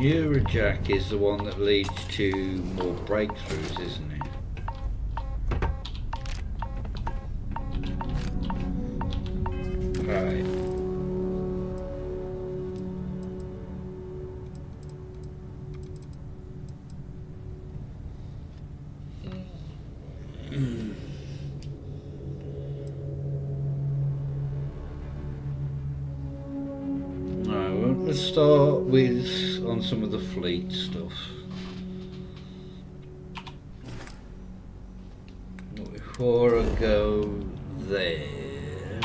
Eurojack is the one that leads to more breakthroughs, isn't it? Right. Let's start with on some of the fleet stuff. But before I go there,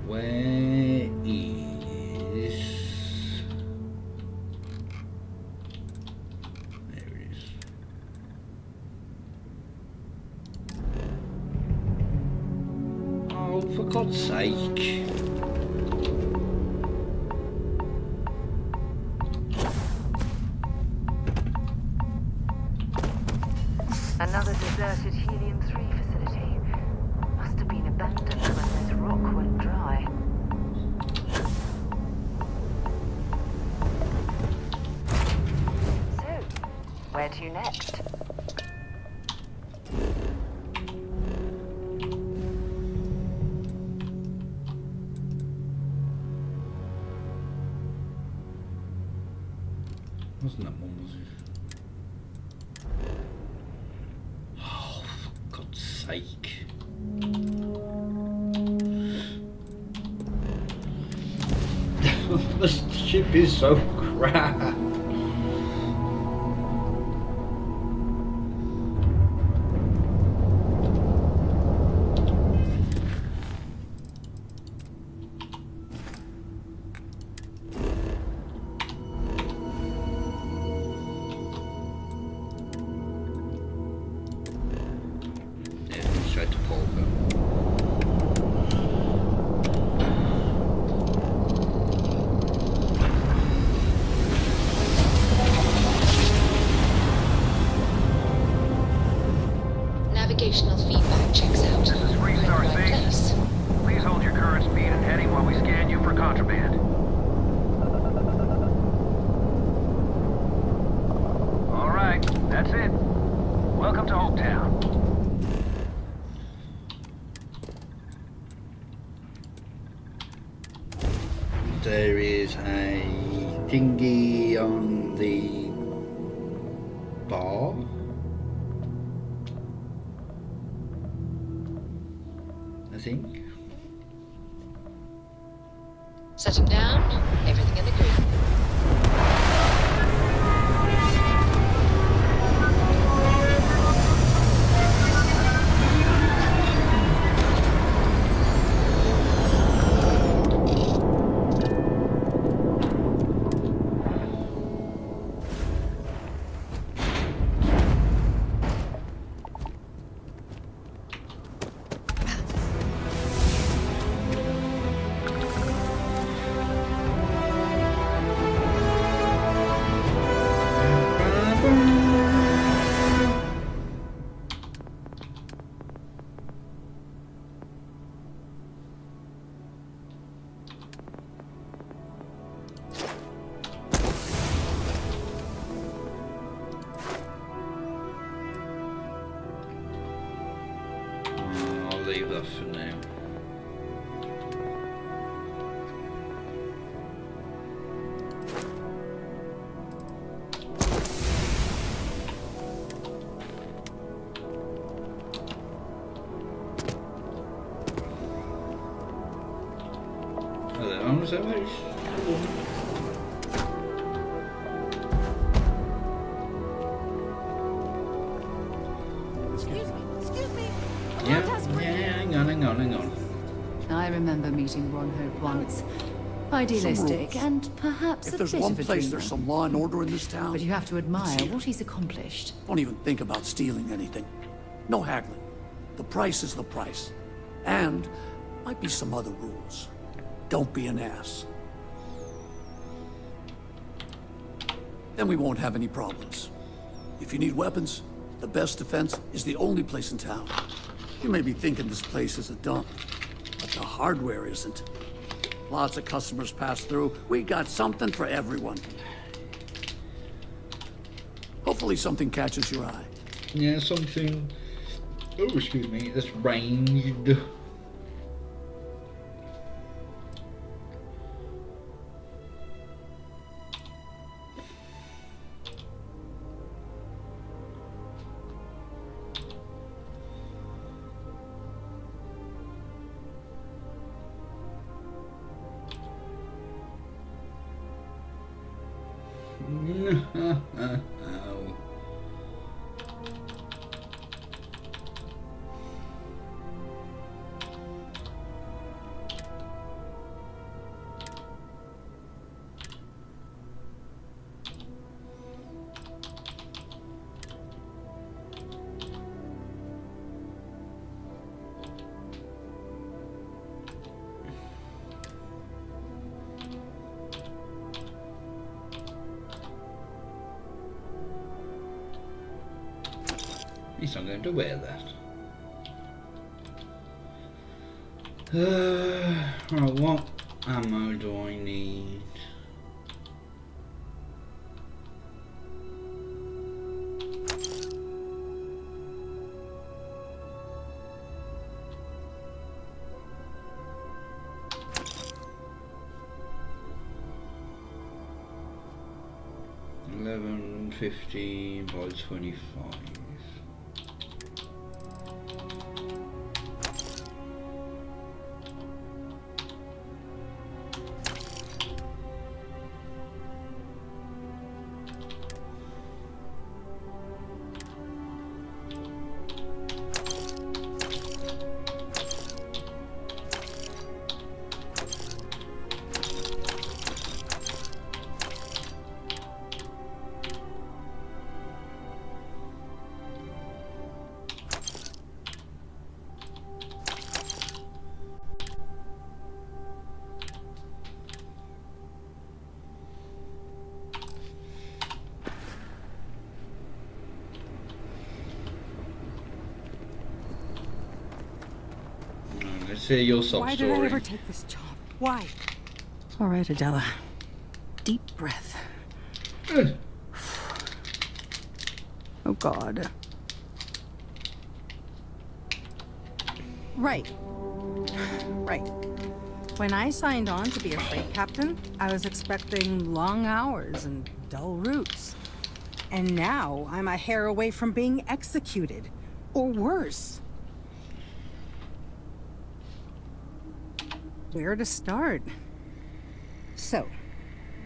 where is... There it is. Oh, for God's sake. Another deserted Helium-3 facility. Must have been abandoned when this rock went dry. So, where to next? Wasn't that one, was it? Sake. The ship is so crap. Navigational feedback checks out. This is Restart Base. Please hold your current speed and heading while we scan you for contraband. All right, that's it. Welcome to Hopetown. There is a thingy on the bar. I think. Setting down, everything in the green. I'll leave that for now. remember meeting Ron Hope once. Idealistic and perhaps If a there's bit one of a place dreamer. there's some law and order in this town, But you have to admire it's here. what he's accomplished. Don't even think about stealing anything. No haggling. The price is the price. And might be some other rules. Don't be an ass. Then we won't have any problems. If you need weapons, the best defense is the only place in town. You may be thinking this place is a dump, but the hardware isn't. Lots of customers pass through. We got something for everyone. Hopefully something catches your eye. Yeah, something. Oh, excuse me. That's ranged. Ow. At least I'm going to wear that. Right, what ammo do I need? $11.50 by 25. Let's hear your sob Why story. did I ever take this job? Why? All right, Adela. Deep breath. Oh, God. Right. Right. When I signed on to be a freight captain, I was expecting long hours and dull routes. And now I'm a hair away from being executed. Or worse. Where to start? So,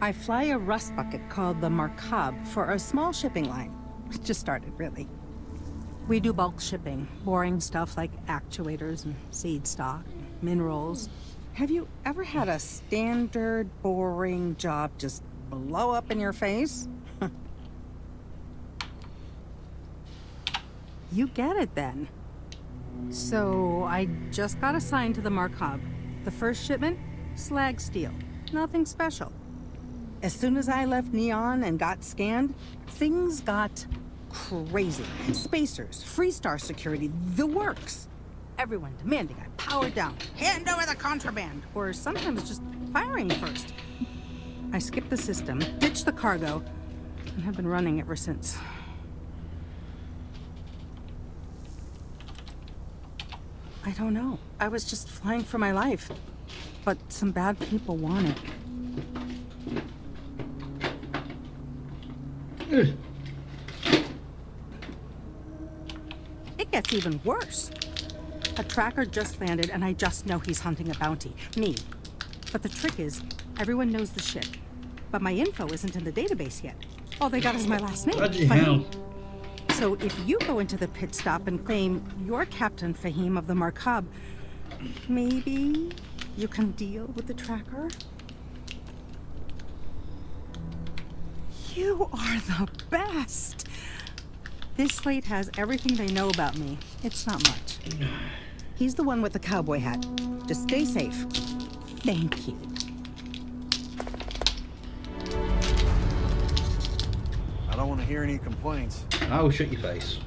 I fly a rust bucket called the Markab for a small shipping line. It just started, really. We do bulk shipping, boring stuff like actuators and seed stock, minerals. Have you ever had a standard, boring job just blow up in your face? You get it then. So, I just got assigned to the Markab. The first shipment? Slag steel. Nothing special. As soon as I left Neon and got scanned, things got crazy. Spacers, Freestar security, the works. Everyone demanding I power down, hand over the contraband, or sometimes just firing first. I skipped the system, ditched the cargo, and have been running ever since. I don't know. I was just flying for my life. But some bad people want it. It gets even worse. A tracker just landed and I just know he's hunting a bounty. Me. But the trick is, everyone knows the ship. But my info isn't in the database yet. All they got is my last name. Bloody hell. So if you go into the pit stop and claim you're Captain Fahim of the Markab, maybe You can deal with the tracker? You are the best! This slate has everything they know about me. It's not much. He's the one with the cowboy hat. Just stay safe. Thank you. I don't want to hear any complaints. Oh, shut your face.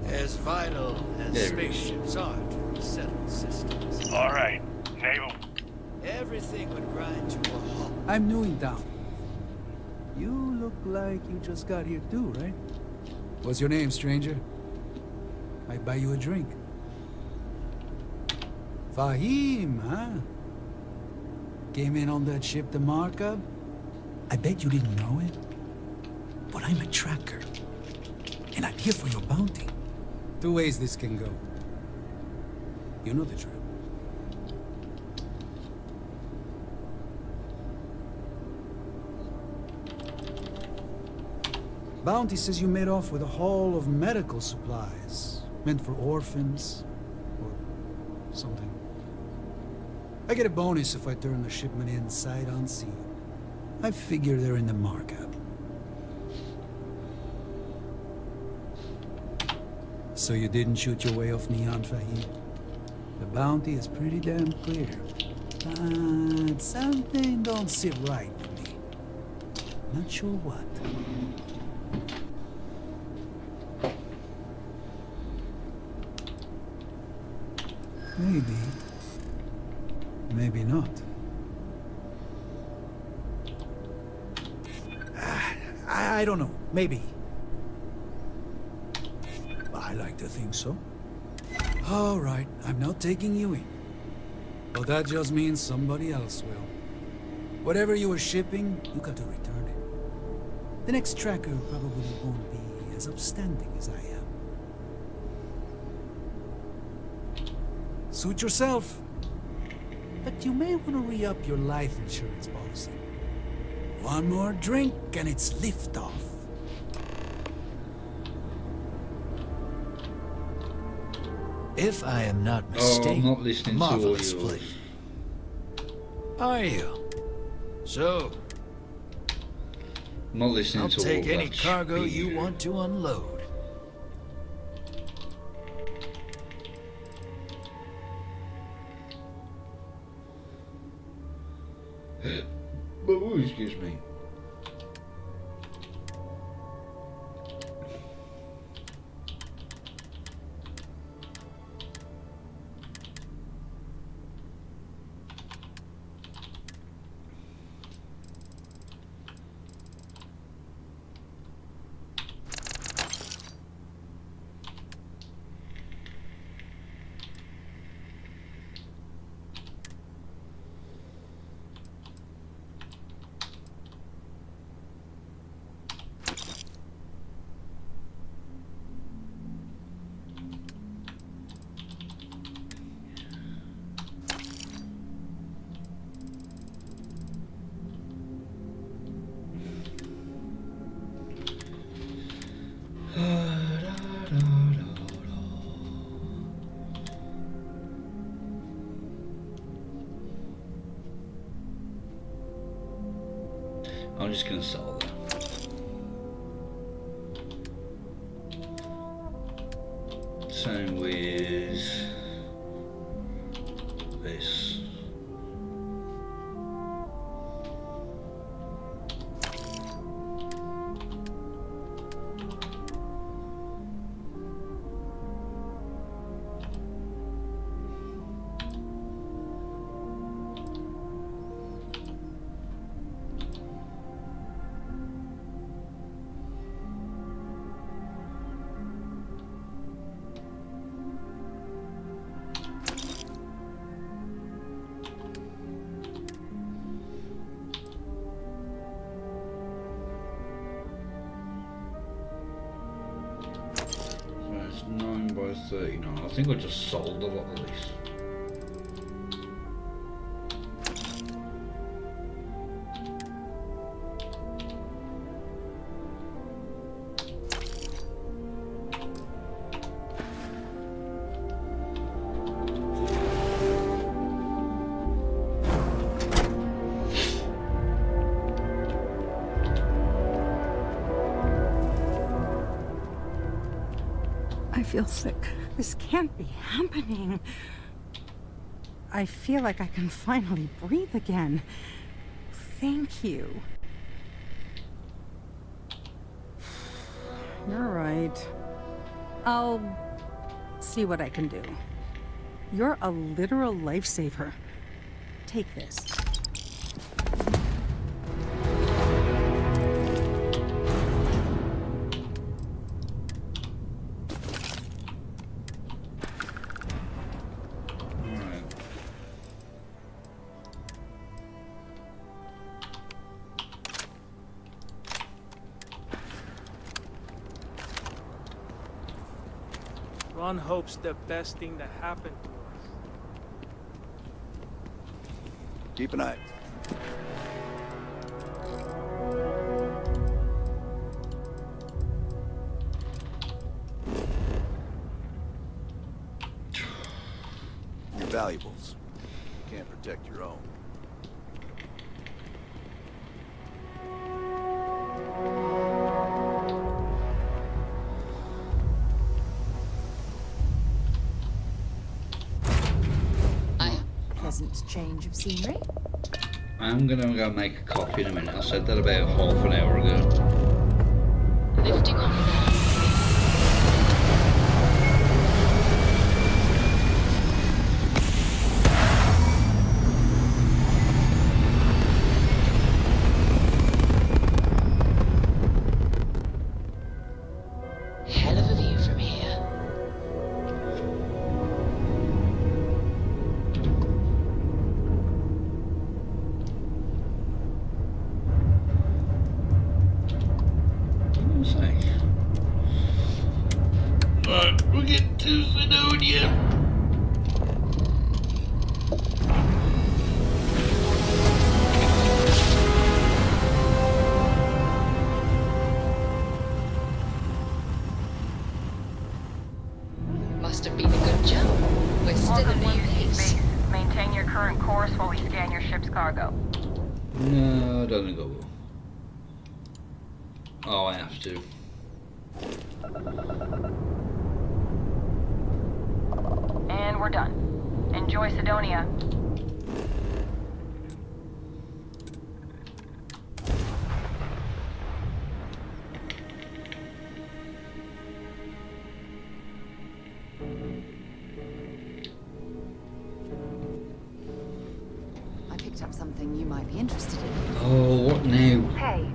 As vital as spaceships are to settled systems. All right, Naval. Everything would grind to a halt. I'm new in town. You look like you just got here too, right? What's your name, stranger? Might buy you a drink. Fahim, huh? Came in on that ship, the Markup? I bet you didn't know it. But I'm a tracker. And I'm here for your bounty. Two ways this can go. You know the drill. Bounty says you made off with a haul of medical supplies, meant for orphans, or something. I get a bonus if I turn the shipment in sight unseen. I figure they're in the markup. So you didn't shoot your way off Neon, Fahim? The bounty is pretty damn clear. But something don't sit right with me. Not sure what. Maybe. Maybe not. I don't know. Maybe. I like to think so. All right, I'm not taking you in. But that just means somebody else will. Whatever you were shipping, you got to return it. The next tracker probably won't be as upstanding as I am. Suit yourself. But you may want to re-up your life insurance policy. One more drink and it's liftoff. If I am not mistaken, I'm not listening to all marvelous yours. fleet. Are you? So, I'm not listening I'll to all take any that cargo spiel. you want to unload. But excuse me. I'm just gonna sell that. Same with this. It's 9 by 39. I think I just sold a lot of these. I feel sick. This can't be happening. I feel like I can finally breathe again. Thank you. You're right. I'll see what I can do. You're a literal lifesaver. Take this. Ron hopes the best thing that happened to us. Keep an eye. Your valuables. You can't protect your own. Pleasant change of scenery. I'm gonna go make a coffee in a minute. I said that about half an hour ago. Lifting off now. Hell of a view from here. Right, we'll get to Sidonia. Must have been a good jump. We're still in one piece. Maintain your current course while we scan your ship's cargo. No, it doesn't go well. Oh, I have to. And we're done. Enjoy Sidonia. I picked up something you might be interested in. Oh, what now? Hey.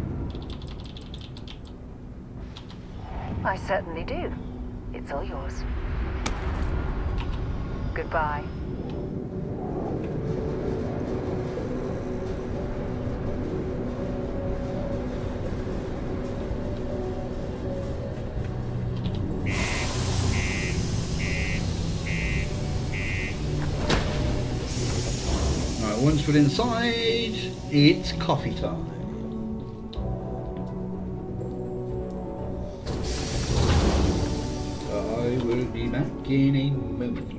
I certainly do. It's all yours. Goodbye. Right, once we're inside, it's coffee time. I will be back in a moment.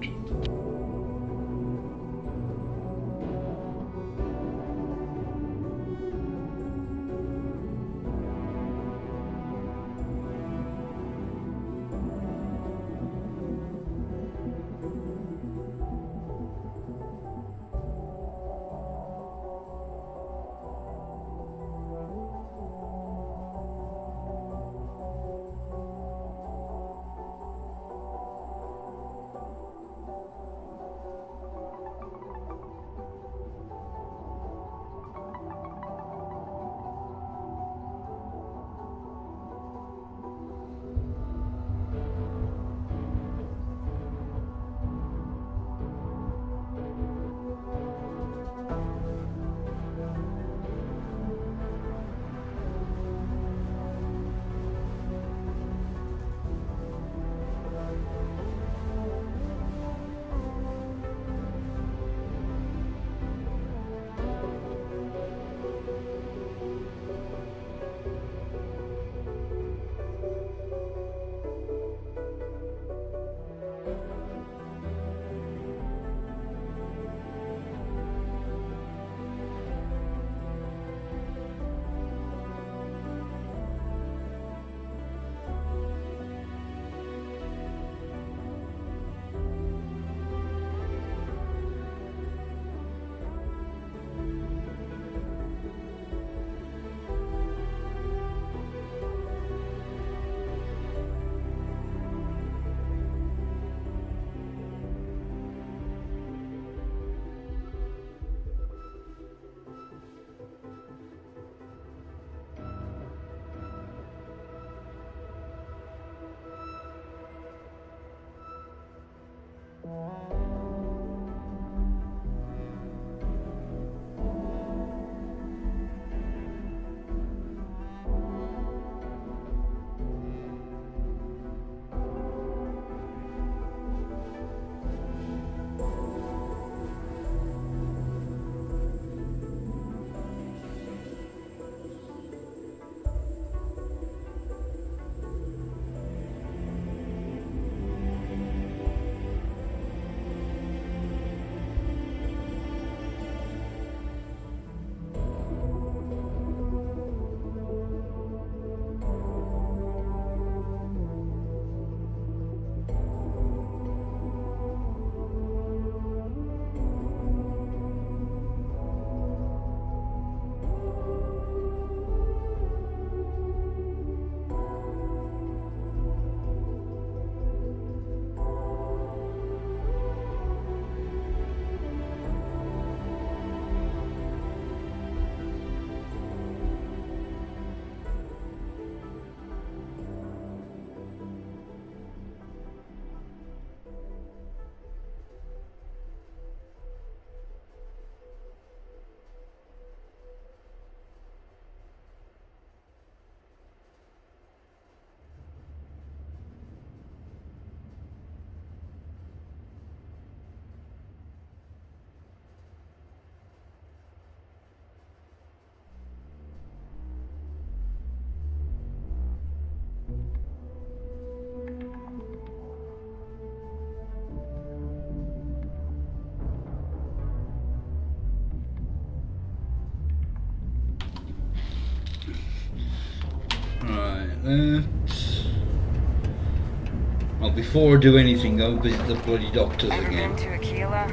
Well, before I do anything, go visit the bloody doctors Ever again. been to Aquila?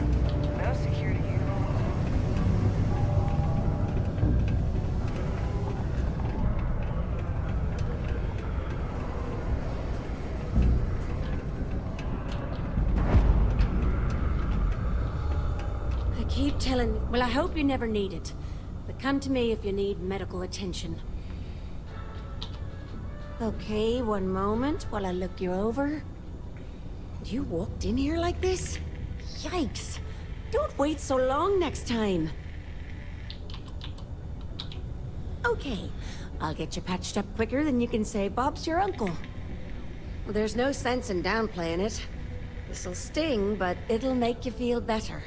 No security here. I keep telling... Well, I hope you never need it. But come to me if you need medical attention. Okay, one moment while I look you over. You walked in here like this? Yikes! Don't wait so long next time. Okay, I'll get you patched up quicker than you can say Bob's your uncle. Well, there's no sense in downplaying it. This'll sting, but it'll make you feel better.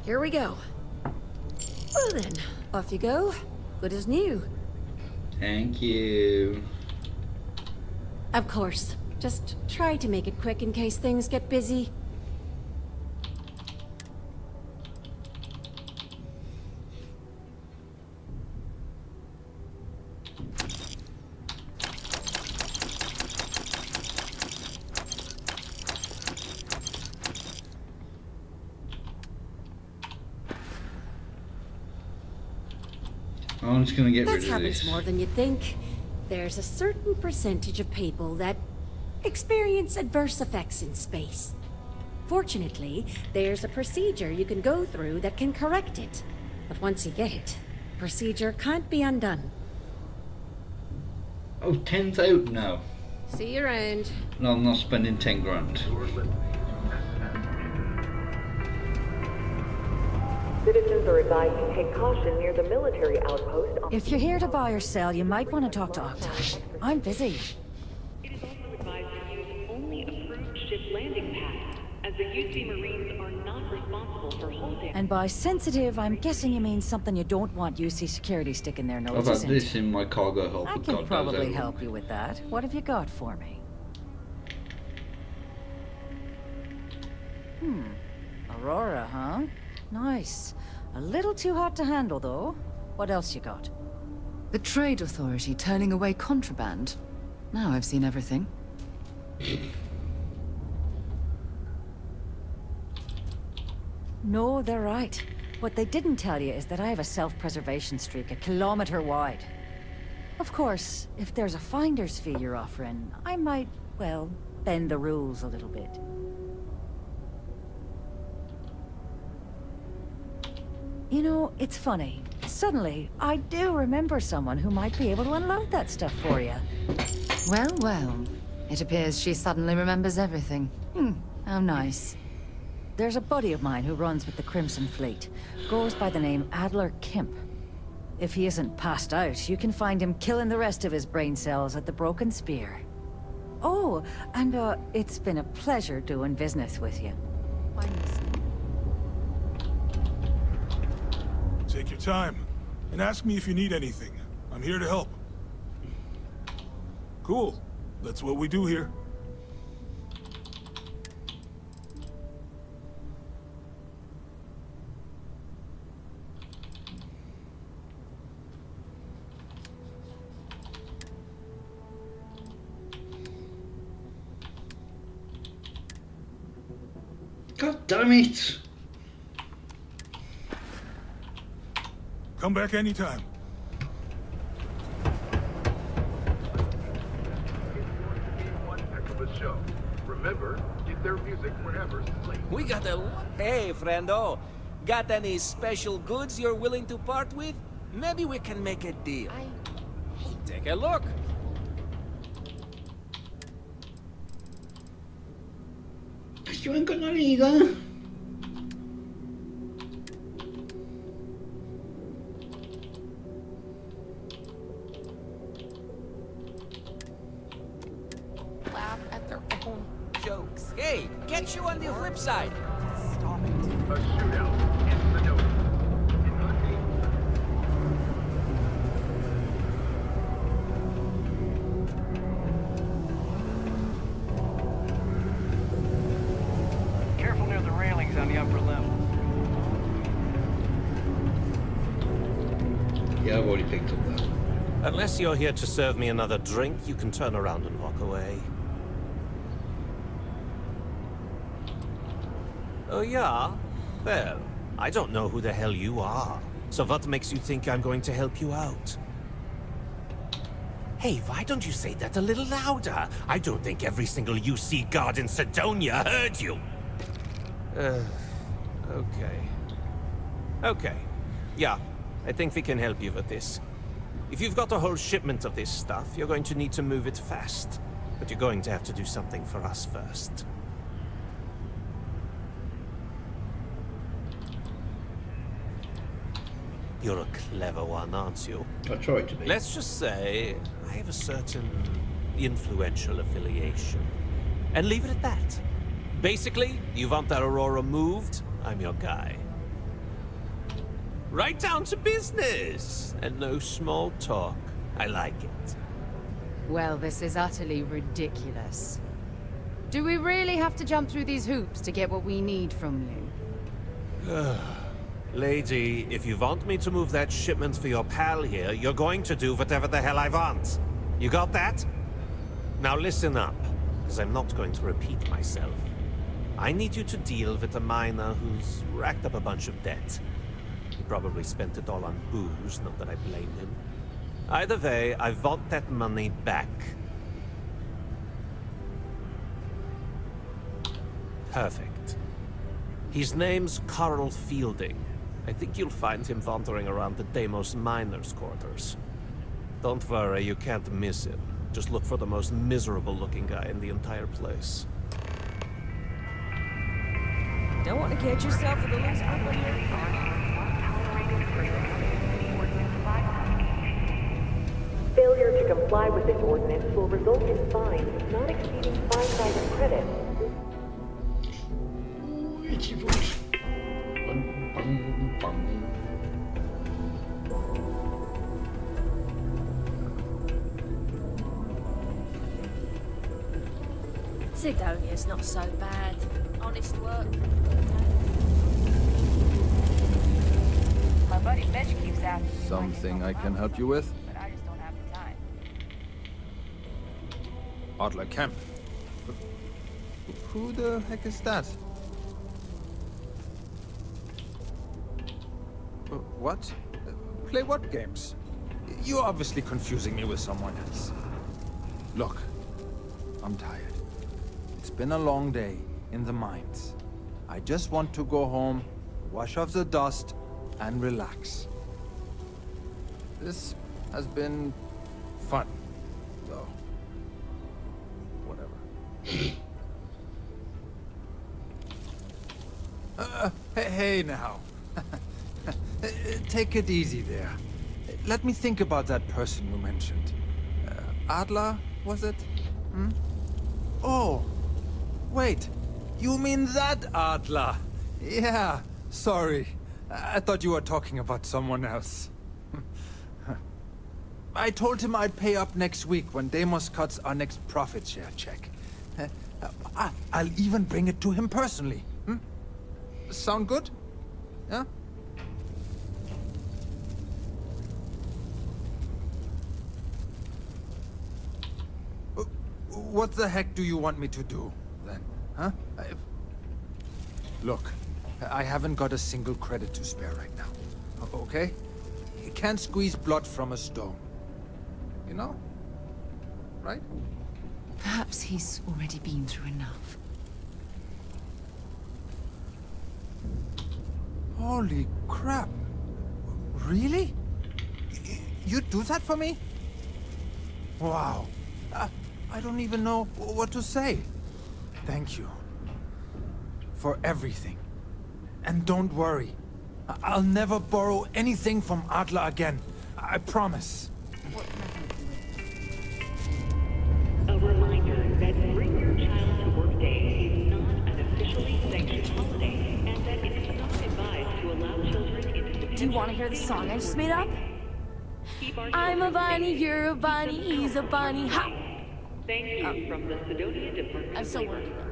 Here we go. Well then, off you go. Good as new. Thank you. Of course. Just try to make it quick in case things get busy. I'm just gonna get That rid of happens this. more than you think. There's a certain percentage of people that experience adverse effects in space. Fortunately, there's a procedure you can go through that can correct it. But once you get it, the procedure can't be undone. Oh, 10,000 now. See you around. No, I'm not spending 10 grand. Citizens are advised to take caution near the military outpost. If you're here to buy or sell, you might want to talk to Octa. I'm busy. It is also advised to use only approved ship landing pads, as the UC Marines are not responsible for holding. And by sensitive, I'm guessing you mean something you don't want UC security sticking their I've noses had in. this in my cargo helper. I God can knows probably how long. help you with that. What have you got for me? Aurora, huh? Nice. A little too hot to handle, though. What else you got? The Trade Authority turning away contraband. Now I've seen everything. No, they're right. What they didn't tell you is that I have a self-preservation streak 1 kilometer wide. Of course, if there's a finder's fee you're offering, I might, well, bend the rules a little bit. You know, it's funny. Suddenly, I do remember someone who might be able to unload that stuff for you. Well, well. It appears she suddenly remembers everything. How nice. There's a buddy of mine who runs with the Crimson Fleet. Goes by the name Adler Kemp. If he isn't passed out, you can find him killing the rest of his brain cells at the Broken Spear. Oh, and it's been a pleasure doing business with you. Take your time, and ask me if you need anything. I'm here to help. Cool. That's what we do here. God damn it! Come back anytime. Remember, get their music wherever sleep. We got a... Hey, friendo. Got any special goods you're willing to part with? Maybe we can make a deal. Take a look. You ain't got none either. Laugh at their own jokes. Hey, get you on the flip side. Stop it. A shootout in the note. Careful near the railings on the upper level. Yeah, I've already picked up that. Unless you're here to serve me another drink, you can turn around and walk away. Oh yeah? Well, I don't know who the hell you are. So what makes you think I'm going to help you out? Hey, why don't you say that a little louder? I don't think every single UC guard in Sidonia heard you. Okay. Okay. Yeah, I think we can help you with this. If you've got a whole shipment of this stuff, you're going to need to move it fast. But you're going to have to do something for us first. You're a clever one, aren't you? I try to be. Let's just say I have a certain influential affiliation. And leave it at that. Basically, you want that Aurora moved, I'm your guy. Right down to business! And no small talk. I like it. Well, this is utterly ridiculous. Do we really have to jump through these hoops to get what we need from you? Lady, if you want me to move that shipment for your pal here, you're going to do whatever the hell I want. You got that? Now listen up, because I'm not going to repeat myself. I need you to deal with a miner who's racked up a bunch of debt. He probably spent it all on booze, not that I blame him. Either way, I want that money back. Perfect. His name's Carl Fielding. I think you'll find him wandering around the Deimos miners' quarters. Don't worry, you can't miss him. Just look for the most miserable-looking guy in the entire place. Don't want to catch yourself with a loose grip on your car. Failure to comply with this ordinance will result in fines not exceeding 5,000 credits. Itchy voice. Bum, bum, bum. Sidonia's not so bad. Honest work. My buddy Mitch keeps asking me Something I can help you with? but I just don't have the time. Adler Camp. Who the heck is that? What? Play what games? You're obviously confusing me with someone else. Look, I'm tired. It's been a long day in the mines. I just want to go home, wash off the dust, and relax. This has been fun, though. Whatever. Hey now. Take it easy there. Let me think about that person you mentioned. Adler, was it? Hmm? Oh, wait. You mean that Adler? Yeah, sorry. I thought you were talking about someone else. I told him I'd pay up next week when Deimos cuts our next profit share check. I'll even bring it to him personally. Hmm? Sound good? Yeah? What the heck do you want me to do, then? Huh? Look, I haven't got a single credit to spare right now. Okay? You can't squeeze blood from a stone. You know? Right? Perhaps he's already been through enough. Holy crap. Really? You'd do that for me? Wow. I don't even know what to say. Thank you. For everything. And don't worry. I'll never borrow anything from Adler again. I promise. A reminder that Bring Your Child to Work Day is not an officially sanctioned holiday, and that it is not advised to allow children into the... Do you want to hear the song I just made up? I'm a bunny, you're a bunny, he's a bunny, ha! Thank you from the Sidonia Department. I'm still working on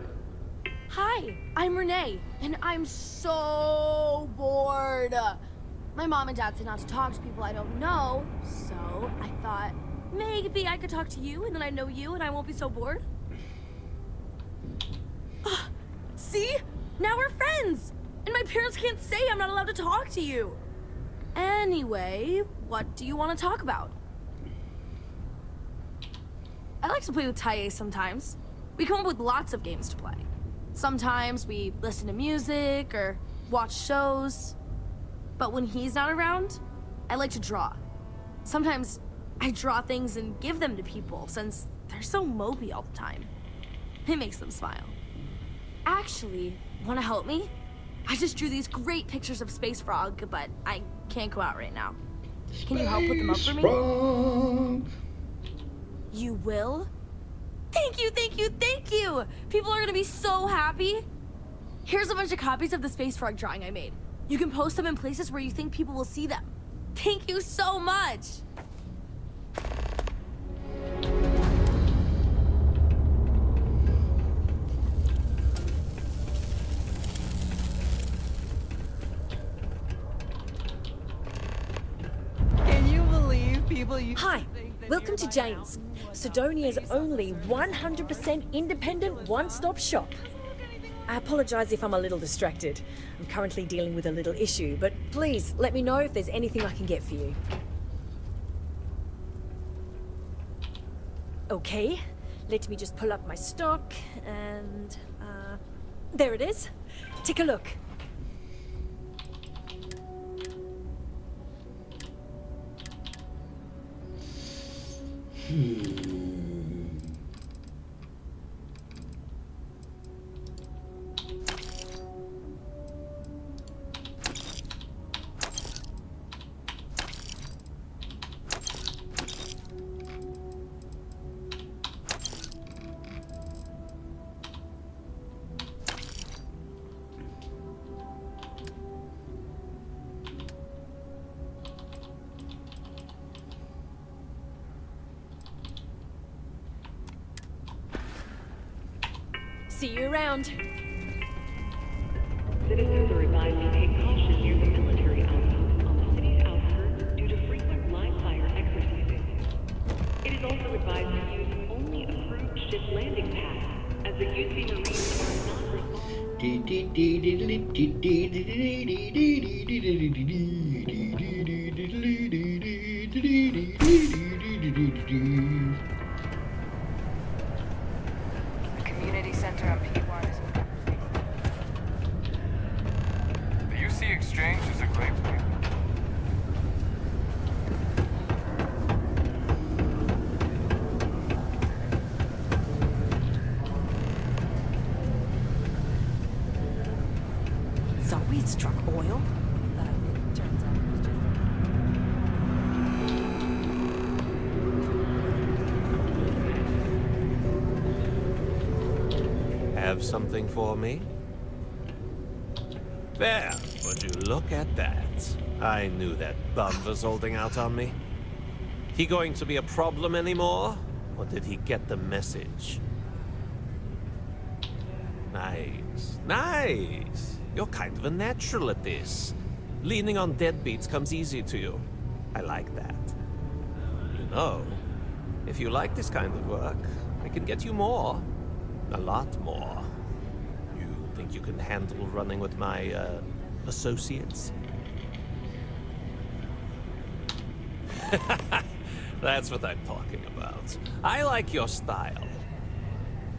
it. Hi, I'm Renee, and I'm so bored. My mom and dad said not to talk to people I don't know, so I thought maybe I could talk to you and then I know you and I won't be so bored. See? Now we're friends! And my parents can't say I'm not allowed to talk to you. Anyway, what do you want to talk about? I like to play with Taye sometimes. We come up with lots of games to play. Sometimes we listen to music or watch shows. But when he's not around, I like to draw. Sometimes I draw things and give them to people since they're so mopey all the time. It makes them smile. Actually, want to help me? I just drew these great pictures of Space Frog, but I can't go out right now. Can you help put them up for me? Frog. You will? Thank you, thank you, thank you! People are gonna be so happy. Here's a bunch of copies of the Space Frog drawing I made. You can post them in places where you think people will see them. Thank you so much! Can you believe people you... Hi, welcome to Jane's, Sidonia's only 100% independent one-stop shop. I apologise if I'm a little distracted. I'm currently dealing with a little issue, but please let me know if there's anything I can get for you. Okay, let me just pull up my stock and... there it is. Take a look. See you around. Citizens are advised to take caution near the military outpost on the city's outskirts due to frequent live fire exercises. It is also advised to use only approved ship landing pads, as the UC Marines are not Community center on P1 is... The UC Exchange is a great place. So we struck oil. Turns out it was just... Have something for me? There, would you look at that? I knew that bum was holding out on me. He going to be a problem anymore? Or did he get the message? Nice, nice. You're kind of a natural at this. Leaning on deadbeats comes easy to you. I like that. You know, if you like this kind of work, I can get you more. A lot more. You think you can handle running with my, associates? That's what I'm talking about. I like your style.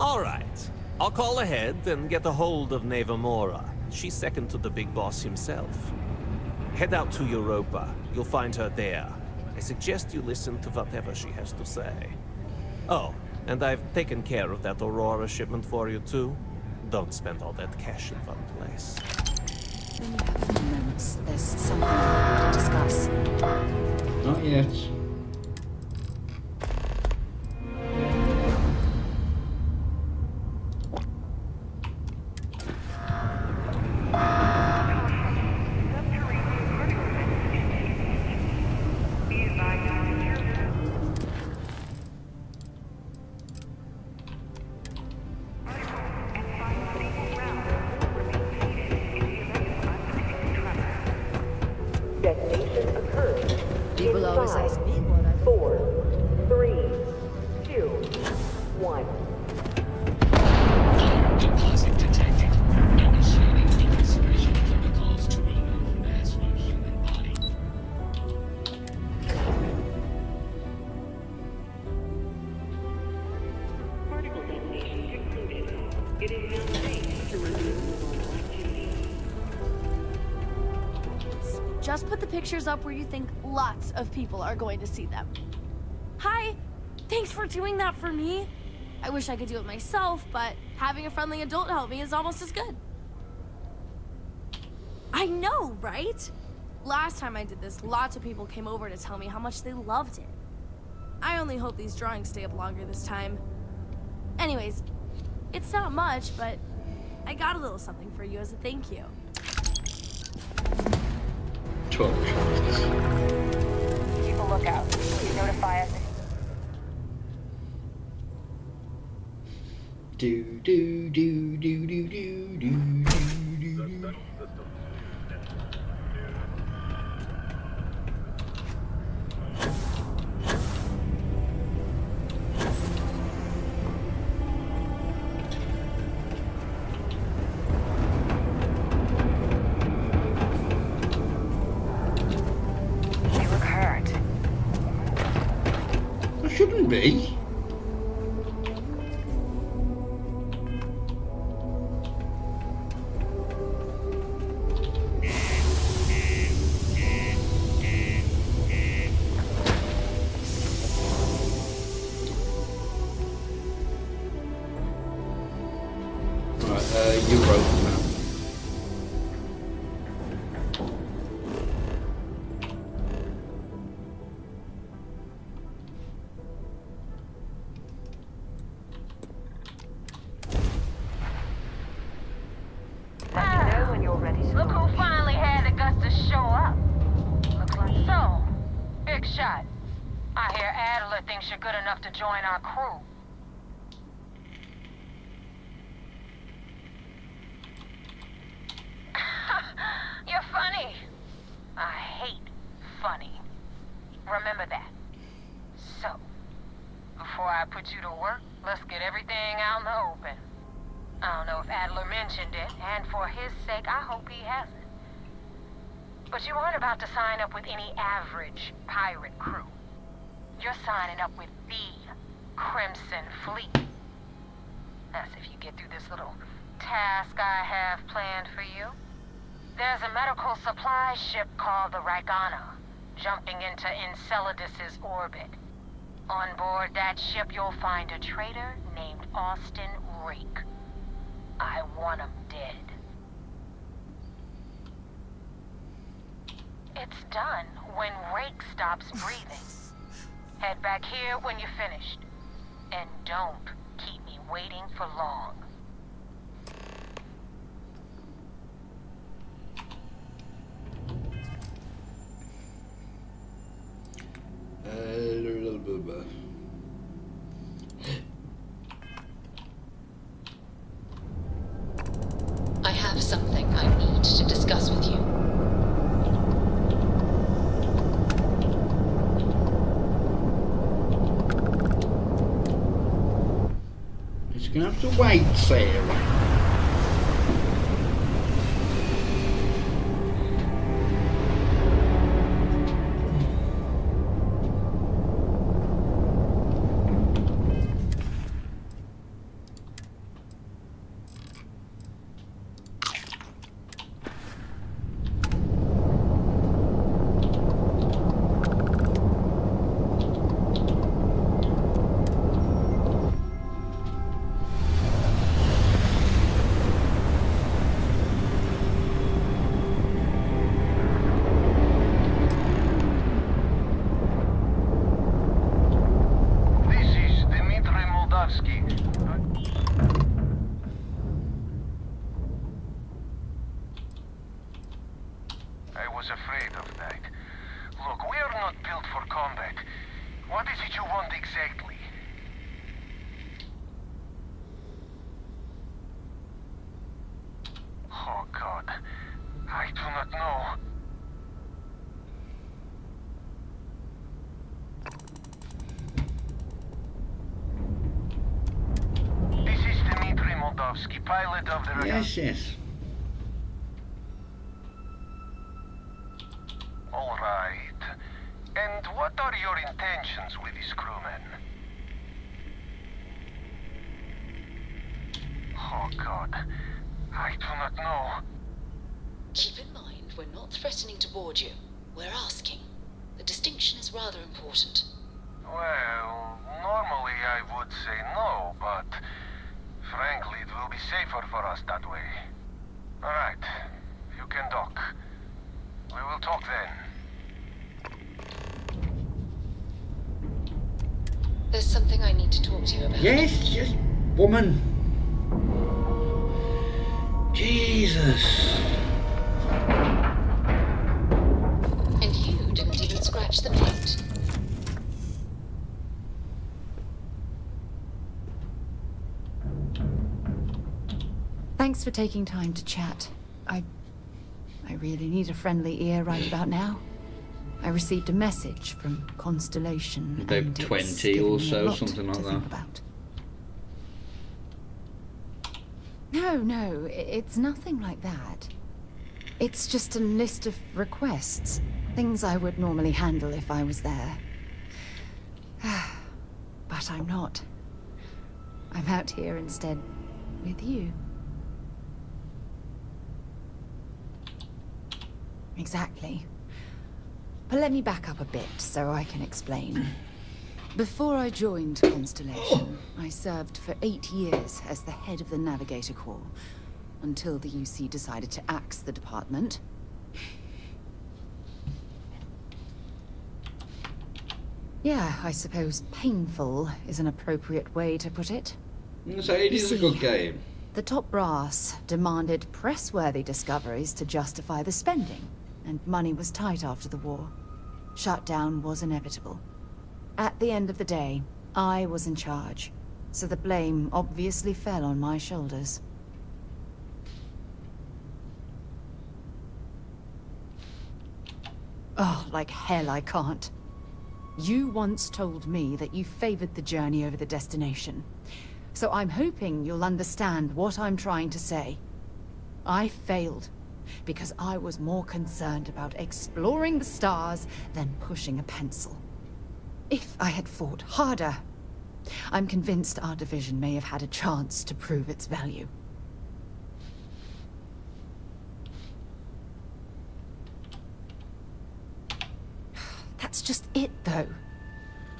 All right. I'll call ahead and get a hold of Neva Mora. She's second to the big boss himself. Head out to Europa. You'll find her there. I suggest you listen to whatever she has to say. Oh, and I've taken care of that Aurora shipment for you too. Don't spend all that cash in one place. When you have a few moments, there's something I want to discuss. Not yet. Destination It is now safe to resume normal activity. Just put the pictures up where you think lots of people are going to see them. Hi! Thanks for doing that for me. I wish I could do it myself, but having a friendly adult help me is almost as good. I know, right? Last time I did this, lots of people came over to tell me how much they loved it. I only hope these drawings stay up longer this time. Anyways, it's not much, but I got a little something for you as a thank you. 12 shots. Keep a lookout. Notify us. Do do do do do do do do. You look hurt. I shouldn't be. You broke now. Let me know when you're ready to Look who finally had the guts to show up. Looks like so. Big shot. I hear Adler thinks you're good enough to join our crew. You're funny. I hate funny. Remember that. So, before I put you to work, let's get everything out in the open. I don't know if Adler mentioned it, and for his sake, I hope he hasn't. But you aren't about to sign up with any average pirate crew. You're signing up with the Crimson Fleet. That's if you get through this little task I have planned for you. There's a medical supply ship called the Rygana, jumping into Enceladus's orbit. On board that ship, you'll find a traitor named Austin Rake. I want him dead. It's done when Rake stops breathing. Head back here when you're finished. And don't keep me waiting for long. I have something I need to discuss with you. It's gonna have to wait, Sarah. I was afraid of that. Look, we are not built for combat. What is it you want exactly? Oh God, I do not know. This is Dmitry Moldavsky, pilot of the... Yes. All right. And what are your intentions with these crewmen? Oh God. I do not know. Keep in mind, we're not threatening to board you. We're asking. The distinction is rather important. Well, normally I would say no, but frankly it will be safer for us that way. Alright, you can dock. We will talk then. There's something I need to talk to you about. Yes, woman. Jesus. And you didn't even scratch the paint. Thanks for taking time to chat. I really need a friendly ear right about now. I received a message from Constellation. About and it's 20 given or me a so, lot something like to that. think about. No, it's nothing like that. It's just a list of requests. Things I would normally handle if I was there. But I'm not. I'm out here instead with you. Exactly. But let me back up a bit so I can explain. Before I joined Constellation, I served for 8 years as the head of the Navigator Corps, until the UC decided to axe the department. Yeah, I suppose painful is an appropriate way to put it. So it is a good game. The top brass demanded press-worthy discoveries to justify the spending, and money was tight after the war. Shutdown was inevitable. At the end of the day, I was in charge, so the blame obviously fell on my shoulders. Oh, like hell I can't. You once told me that you favored the journey over the destination. So I'm hoping you'll understand what I'm trying to say. I failed because I was more concerned about exploring the stars than pushing a pencil. If I had fought harder, I'm convinced our division may have had a chance to prove its value. That's just it, though.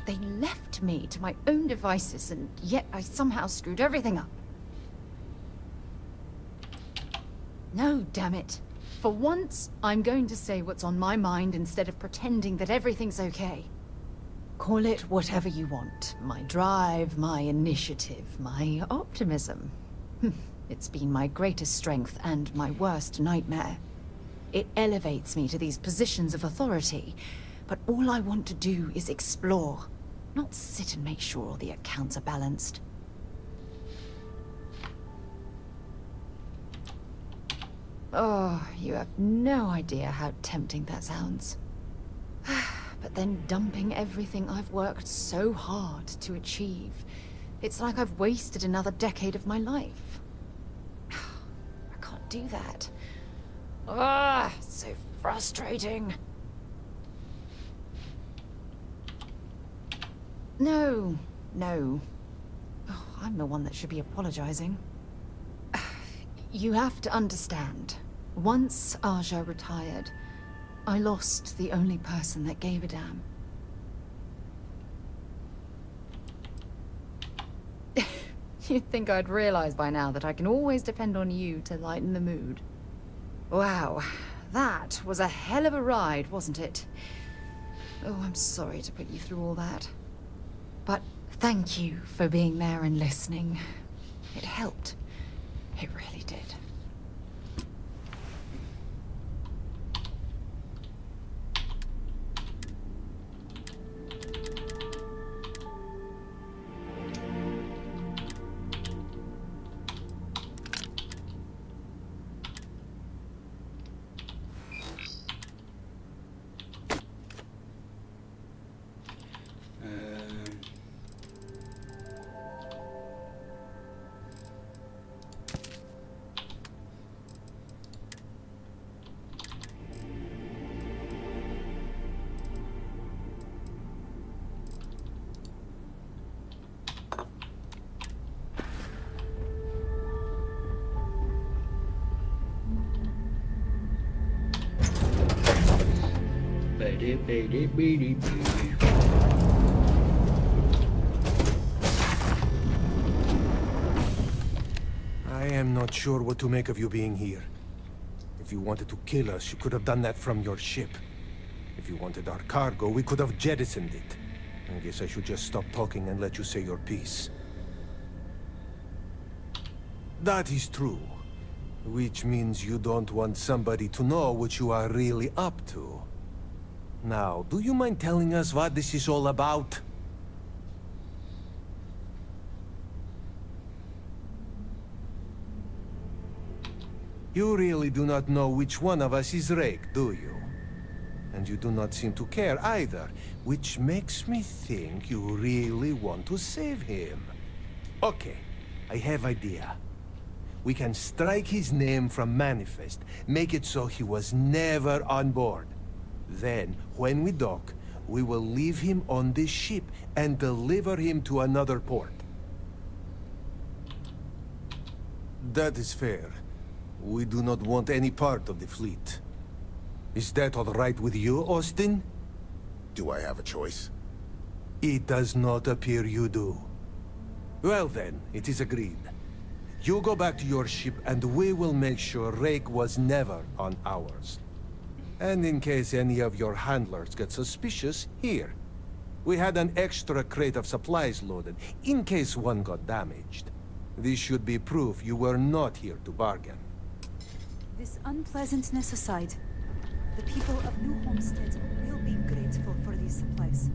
They left me to my own devices, and yet I somehow screwed everything up. No, damn it. For once, I'm going to say what's on my mind instead of pretending that everything's okay. Call it whatever you want. My drive, my initiative, my optimism. It's been my greatest strength and my worst nightmare. It elevates me to these positions of authority, but all I want to do is explore, not sit and make sure all the accounts are balanced. Oh, you have no idea how tempting that sounds. But then dumping everything I've worked so hard to achieve, it's like I've wasted another decade of my life. I can't do that. Ah, so frustrating. No. Oh, I'm the one that should be apologizing. You have to understand. Once Aja retired, I lost the only person that gave a damn. You'd think I'd realize by now that I can always depend on you to lighten the mood. Wow, that was a hell of a ride, wasn't it? Oh, I'm sorry to put you through all that. But thank you for being there and listening. It helped. It really did. I am not sure what to make of you being here. If you wanted to kill us, you could have done that from your ship. If you wanted our cargo, we could have jettisoned it. I guess I should just stop talking and let you say your piece. That is true. Which means you don't want somebody to know what you are really up to. Now, do you mind telling us what this is all about? You really do not know which one of us is Rake, do you? And you do not seem to care either, which makes me think you really want to save him. Okay, I have idea. We can strike his name from Manifest, make it so he was never on board. Then, when we dock, we will leave him on this ship and deliver him to another port. That is fair. We do not want any part of the fleet. Is that all right with you, Austin? Do I have a choice? It does not appear you do. Well then, it is agreed. You go back to your ship and we will make sure Rake was never on ours. And in case any of your handlers get suspicious, here. We had an extra crate of supplies loaded, in case one got damaged. This should be proof you were not here to bargain. This unpleasantness aside, the people of New Homestead will be grateful for these supplies.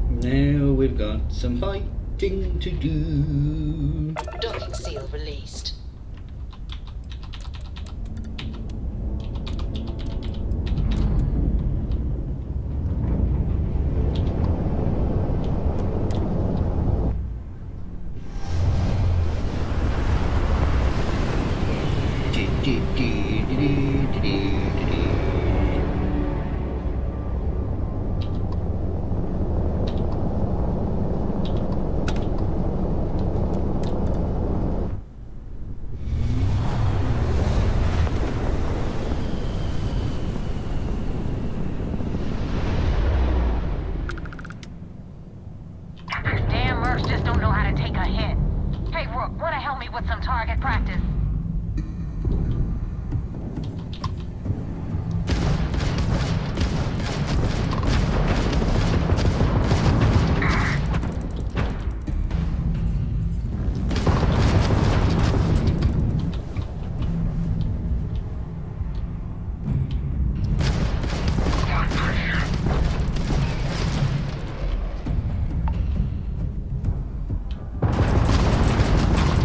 Now we've got some fighting to do. Docking seal released. Damn mercs just don't know how to take a hit. Hey, Rook, wanna help me with some target practice?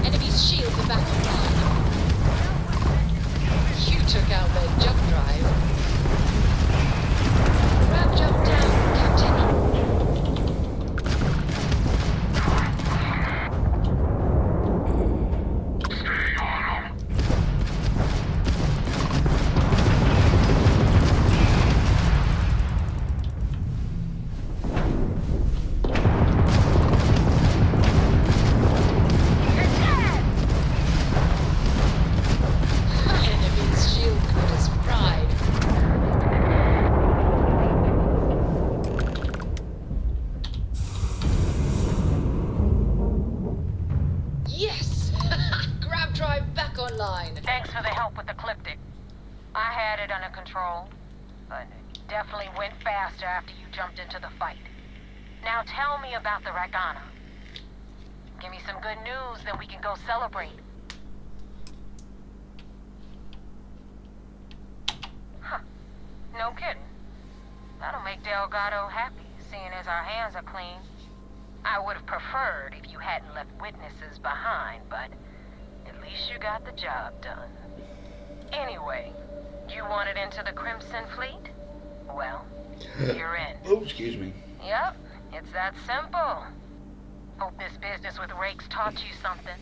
Enemy's shields are back online. You took out their jump drive. Grab jump down, Captain. Enemy's shield coat is fried. Yes! Grab drive back online. Thanks for the help with the Cliptic. I had it under control, but it definitely went faster after you jumped into the fight. Now tell me about the Rakana. Give me some good news, then we can go celebrate. Huh. No kidding. That'll make Delgado happy, seeing as our hands are clean. I would have preferred if you hadn't left witnesses behind, but at least you got the job done. Anyway, you wanted into the Crimson Fleet? Well, you're in. Oh, excuse me. Yep, it's that simple. Hope this business with Rake's taught you something.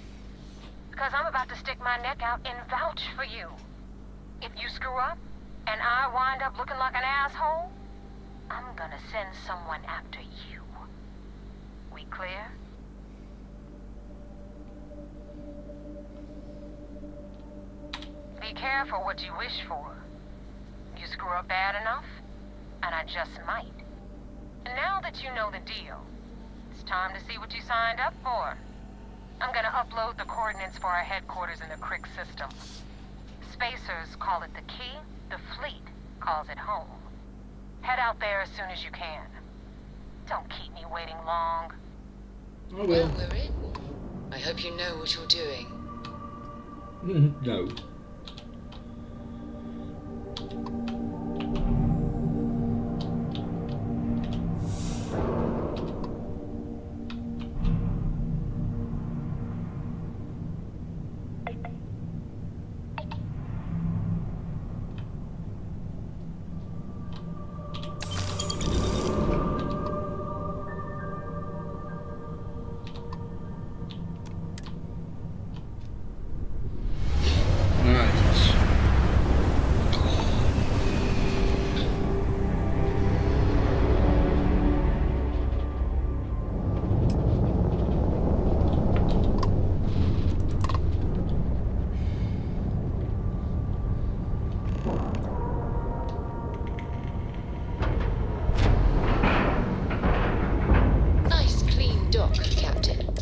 Because I'm about to stick my neck out and vouch for you. If you screw up, and I wind up looking like an asshole, I'm gonna send someone after you. We clear? careful what you wish for. You screw up bad enough, and I just might. And now that you know the deal, it's time to see what you signed up for. I'm gonna upload the coordinates for our headquarters in the Crick system. Spacers call it the key, the fleet calls it home. Head out there as soon as you can. Don't keep me waiting long. I will. Well, we're in. I hope you know what you're doing. No. Nice clean dock, Captain.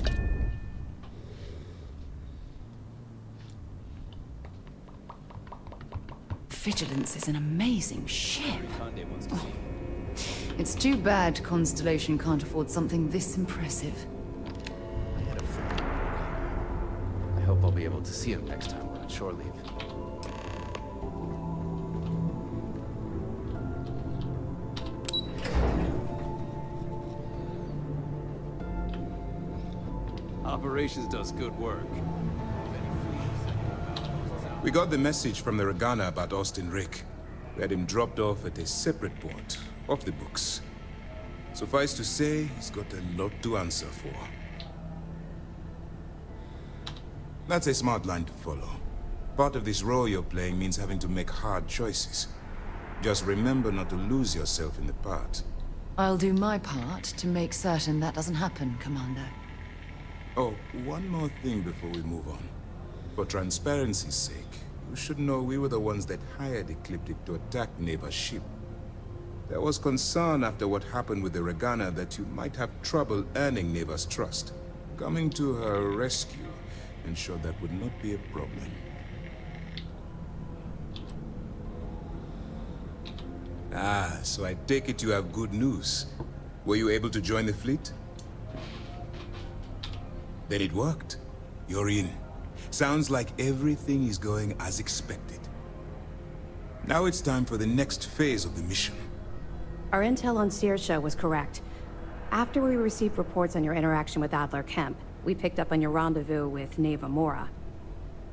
Vigilance is an amazing ship. Oh. It's too bad Constellation can't afford something this impressive. I hope I'll be able to see him next time we're on shore leave. Operations does good work. We got the message from the Regana about Austin Rick. We had him dropped off at a separate port, off the books. Suffice to say, he's got a lot to answer for. That's a smart line to follow. Part of this role you're playing means having to make hard choices. Just remember not to lose yourself in the part. I'll do my part to make certain that doesn't happen, Commander. Oh, one more thing before we move on. For transparency's sake, you should know we were the ones that hired Ecliptic to attack Neva's ship. There was concern after what happened with the Regana that you might have trouble earning Neva's trust. Coming to her rescue ensured that would not be a problem. Ah, so I take it you have good news. Were you able to join the fleet? Then it worked. You're in. Sounds like everything is going as expected. Now it's time for the next phase of the mission. Our intel on Saoirse was correct. After we received reports on your interaction with Adler Kemp, we picked up on your rendezvous with Neva Mora.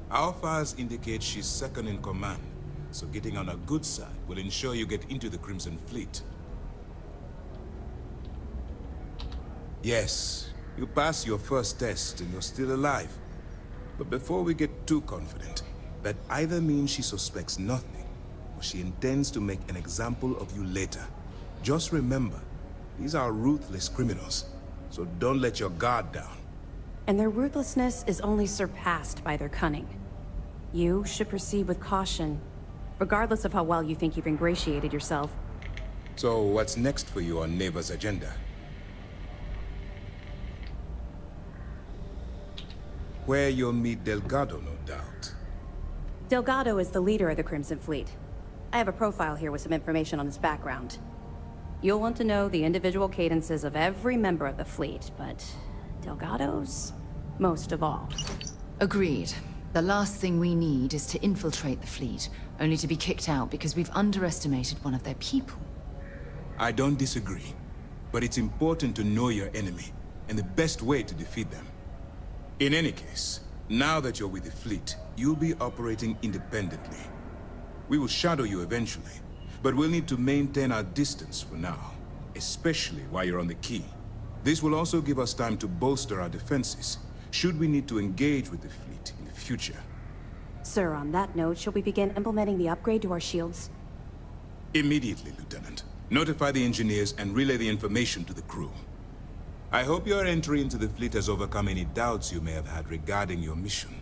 Our files indicate she's second in command, so getting on her good side will ensure you get into the Crimson Fleet. Yes, you passed your first test and you're still alive. But before we get too confident, that either means she suspects nothing, or she intends to make an example of you later. Just remember, these are ruthless criminals, so don't let your guard down. And their ruthlessness is only surpassed by their cunning. You should proceed with caution, regardless of how well you think you've ingratiated yourself. So what's next for you on Neva's agenda? Where you'll meet Delgado, no doubt. Delgado is the leader of the Crimson Fleet. I have a profile here with some information on his background. You'll want to know the individual cadences of every member of the fleet, but Delgado's most of all. Agreed. The last thing we need is to infiltrate the fleet, only to be kicked out because we've underestimated one of their people. I don't disagree, but it's important to know your enemy, and the best way to defeat them. In any case, now that you're with the fleet, you'll be operating independently. We will shadow you eventually, but we'll need to maintain our distance for now, especially while you're on the key. This will also give us time to bolster our defenses, should we need to engage with the fleet in the future. Sir, on that note, shall we begin implementing the upgrade to our shields? Immediately, Lieutenant. Notify the engineers and relay the information to the crew. I hope your entry into the fleet has overcome any doubts you may have had regarding your mission.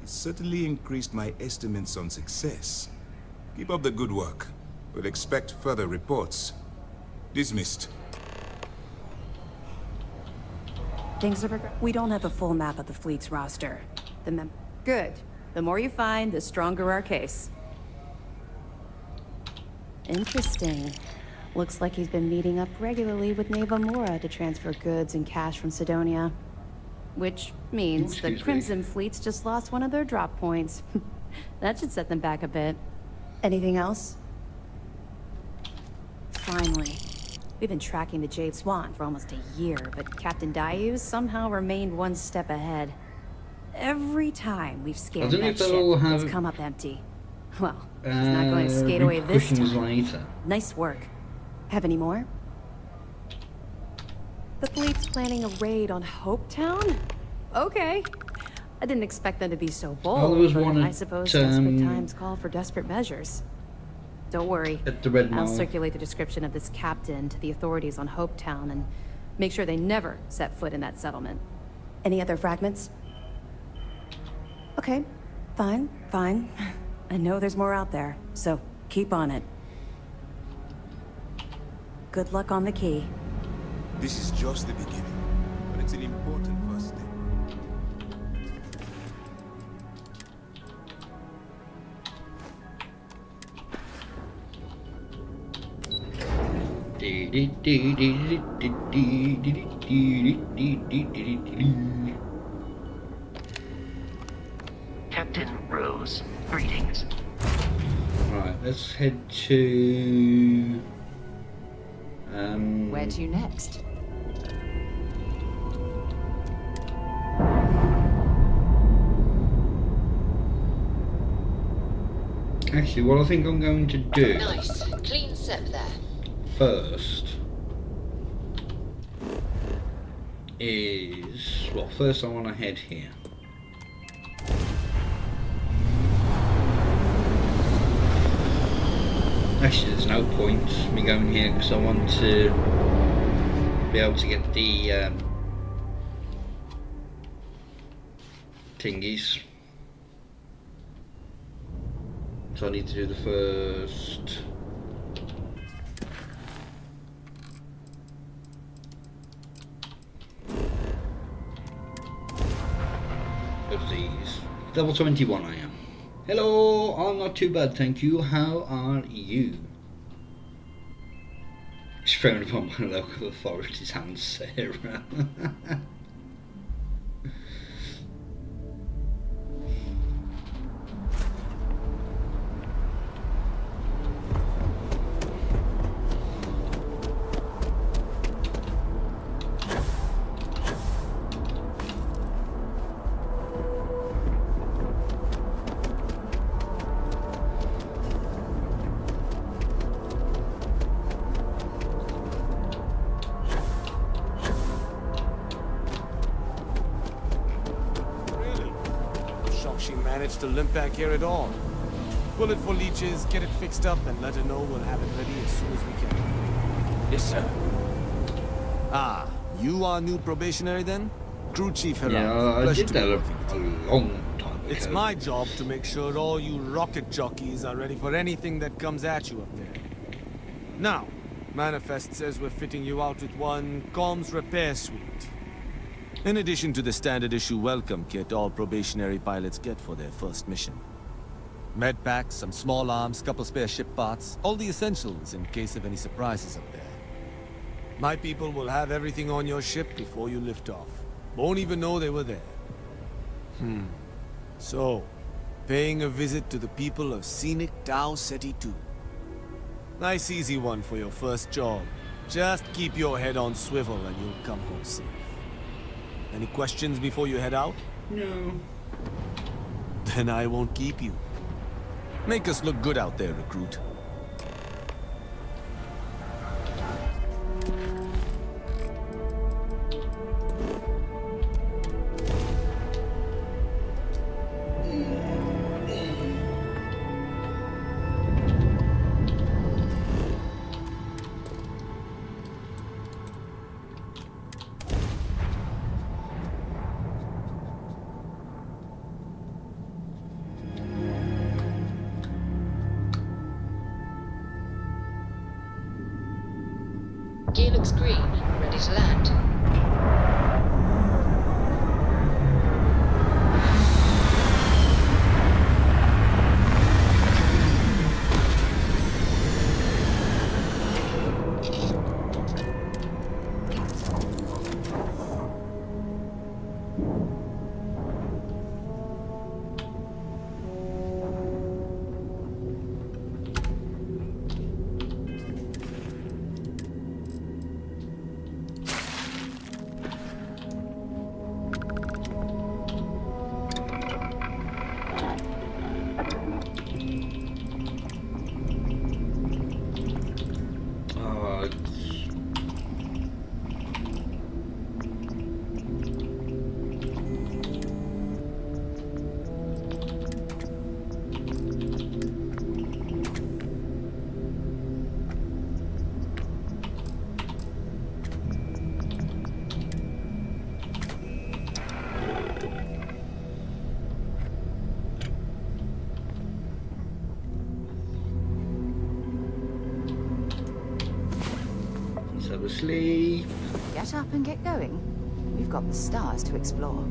It's certainly increased my estimates on success. Keep up the good work. We'll expect further reports. Dismissed. Things are we don't have a full map of the fleet's roster. Good. The more you find, the stronger our case. Interesting. Looks like he's been meeting up regularly with Neva Mora to transfer goods and cash from Sidonia. Which means the Crimson Fleet's just lost one of their drop points. That should set them back a bit. Anything else? Finally. We've been tracking the Jade Swan for almost a year, but Captain Dayus somehow remained one step ahead. Every time we've scanned that ship, it's come up empty. Well, she's not going to skate away this time. Later. Nice work. Have any more? The fleet's planning a raid on Hopetown? Okay. I didn't expect them to be so bold, but I suppose desperate times call for desperate measures. Don't worry. I'll circulate the description of this captain to the authorities on Hopetown and make sure they never set foot in that settlement. Any other fragments? Okay. Fine. I know there's more out there, so keep on it. Good luck on the key. This is just the beginning, but it's an important first step. Captain Rose, greetings. Right, let's head to... Where to next? Actually, what I think I'm going to do... Nice. Clean set there. First... is... Well, first I want to head here. Actually, there's no point me going here because I want to be able to get the thingies. So I need to do the first. Of these. Level 21 I am. Hello, I'm not too bad, thank you. How are you? It's thrown upon by local authorities, and Sarah. To limp back here at all. Pull it for leeches, get it fixed up, and let her know we'll have it ready as soon as we can. Yes, sir. Ah, you are new probationary then? Crew Chief Herald. Yeah, I did that a long time ago. It's my job to make sure all you rocket jockeys are ready for anything that comes at you up there. Now, Manifest says we're fitting you out with one comms repair suite. In addition to the standard issue welcome kit all probationary pilots get for their first mission. Med packs, some small arms, couple spare ship parts, all the essentials in case of any surprises up there. My people will have everything on your ship before you lift off. Won't even know they were there. So, paying a visit to the people of scenic Tau Ceti 2. Nice easy one for your first job. Just keep your head on swivel and you'll come home safe. Any questions before you head out? No. Then I won't keep you. Make us look good out there, recruit. Gear looks green. Ready to land. Sleep. Get up and get going. We've got the stars to explore.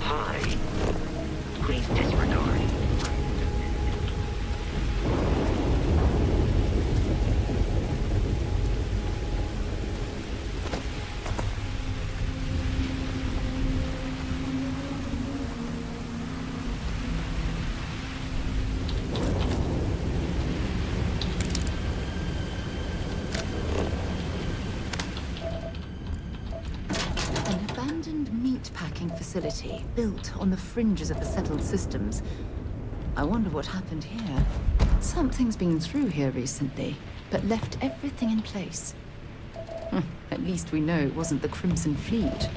Hi. Please disregard. Meatpacking facility built on the fringes of the settled systems. I wonder what happened here. Something's been through here recently, but left everything in place. At least we know it wasn't the Crimson Fleet.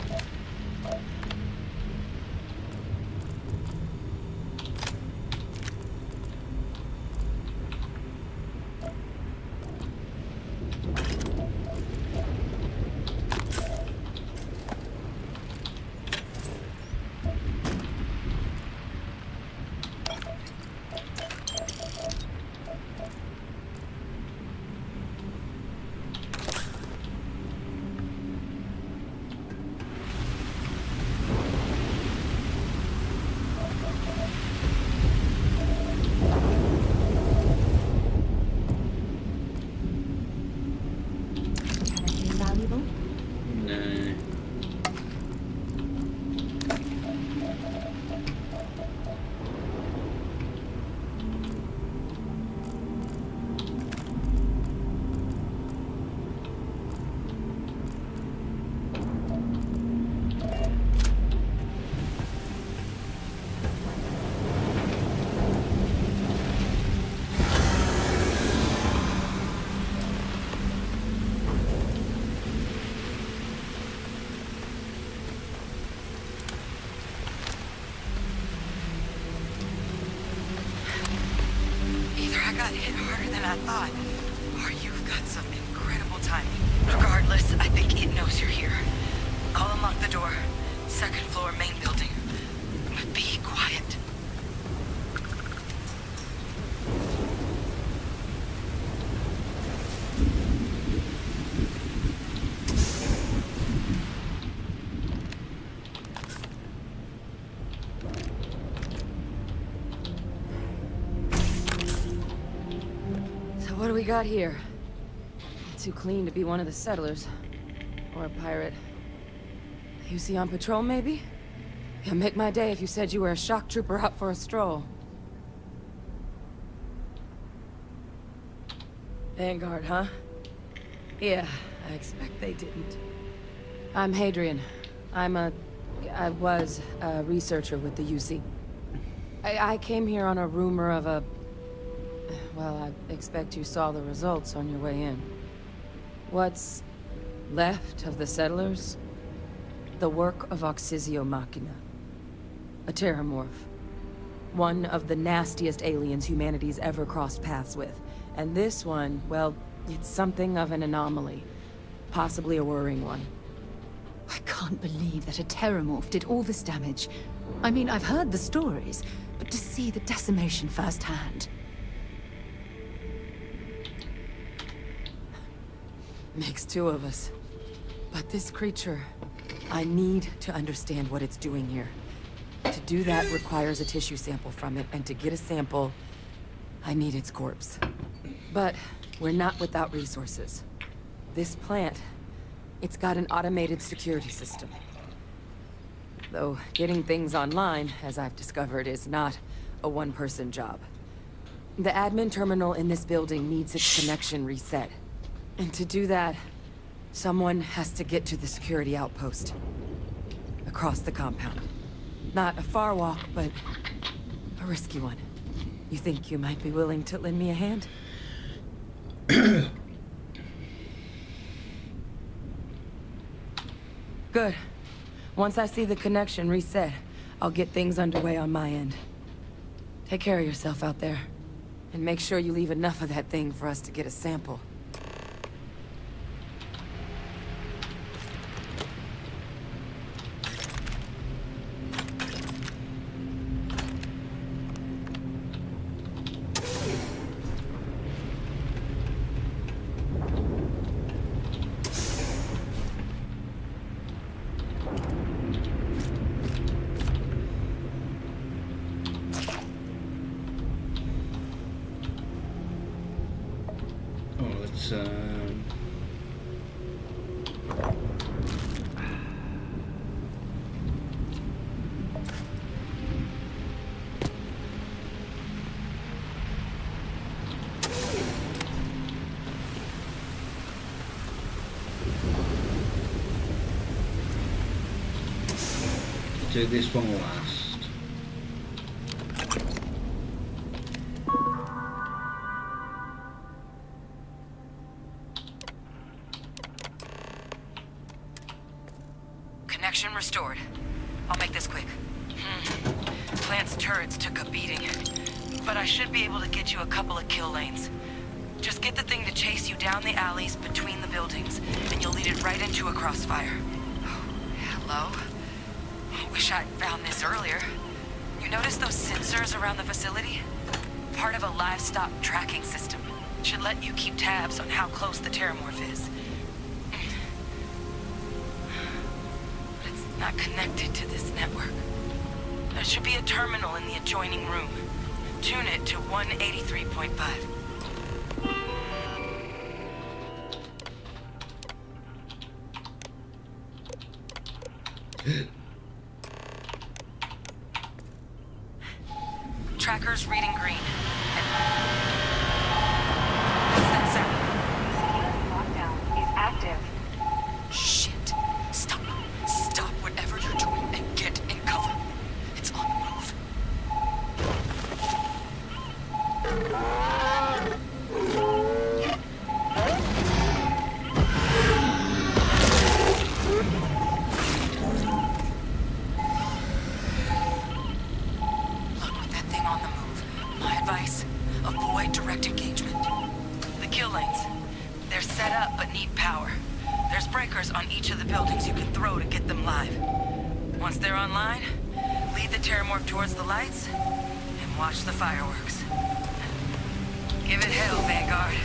got hit harder than I thought. Or you've got some incredible timing. Regardless, I think it knows you're here. I'll unlock the door. Second floor, main building. But be quiet. What do we got here? Too clean to be one of the settlers. Or a pirate. You see on patrol, maybe? Yeah, make my day if you said you were a shock trooper out for a stroll. Vanguard, huh? Yeah, I expect they didn't. I'm Hadrian. I was a researcher with the UC. I came here on a rumor of a... Well, I expect you saw the results on your way in. What's left of the settlers? The work of Oxysio Machina. A terramorph. One of the nastiest aliens humanity's ever crossed paths with. And this one, well, It's something of an anomaly. Possibly a worrying one. I can't believe that a terramorph did all this damage. I mean, I've heard the stories, but to see the decimation firsthand. Makes two of us. But this creature, I need to understand what it's doing here. To do that requires a tissue sample from it, and to get a sample, I need its corpse. But we're not without resources. This plant, it's got an automated security system. Though getting things online, as I've discovered, is not a one-person job. The admin terminal in this building needs its connection reset. And to do that, someone has to get to the security outpost. Across the compound. Not a far walk, but a risky one. You think you might be willing to lend me a hand? Good. Once I see the connection reset, I'll get things underway on my end. Take care of yourself out there. And make sure you leave enough of that thing for us to get a sample. Do this one last. Connection restored. I'll make this quick. Plant's turrets took a beating, but I should be able to get you a couple of kill lanes. Just get the thing to chase you down the alleys between the buildings, and you'll lead it right into a crossfire. Oh, hello? Wish I'd found this earlier. You notice those sensors around the facility? Part of a livestock tracking system. Should let you keep tabs on how close the terramorph is. But it's not connected to this network. There should be a terminal in the adjoining room. Tune it to 183.5. Tracker's reading green. What's that sound? Lockdown is active. Shit. Stop. Stop whatever you're doing and get in cover. It's on the move. Avoid direct engagement. The kill lanes. They're set up but need power. There's breakers on each of the buildings you can throw to get them live. Once they're online, lead the terramorph towards the lights and watch the fireworks. Give it hell, Vanguard.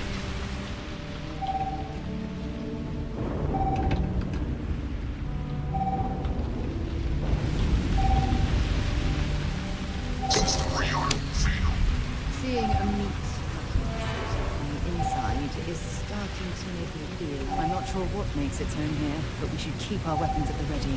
Seeing a meat on the inside is starting to make me feel I'm not sure what makes its home here, but we should keep our weapons at the ready.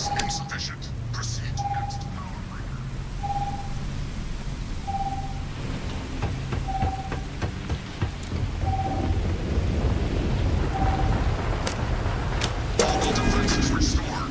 Evidence insufficient. Proceed next. All defenses restored.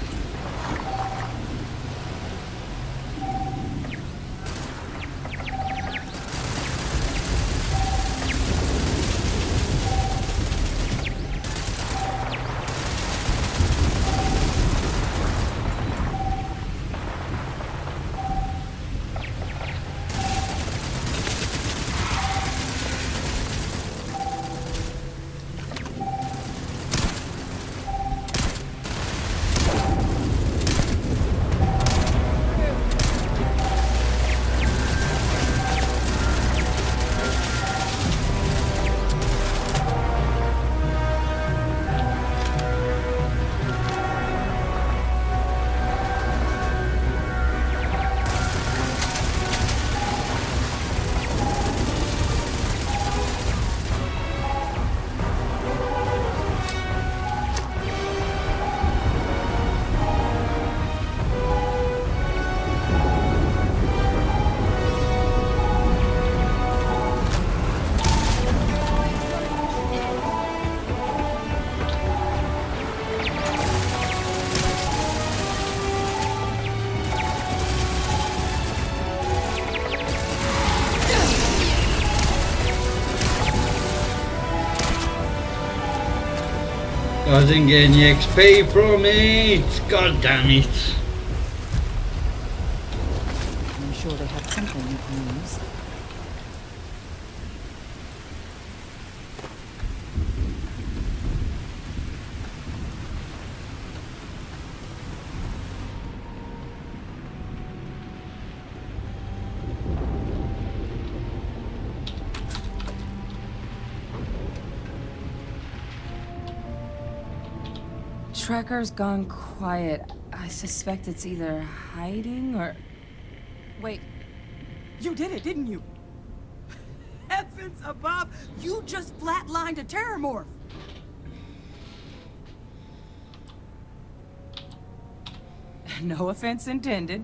I didn't get any XP from it. God damn it. I'm sure they had something you can use. Tracker's gone quiet. I suspect it's either hiding or... Wait. You did it, didn't you? Heavens above! You just flatlined a terrormorph! No offense intended.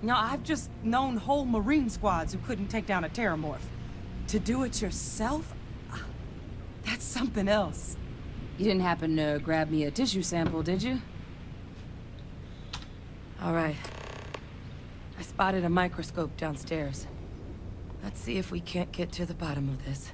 No, I've just known whole Marine squads who couldn't take down a terrormorph. To do it yourself? That's something else. You didn't happen to grab me a tissue sample, did you? All right. I spotted a microscope downstairs. Let's see if we can't get to the bottom of this.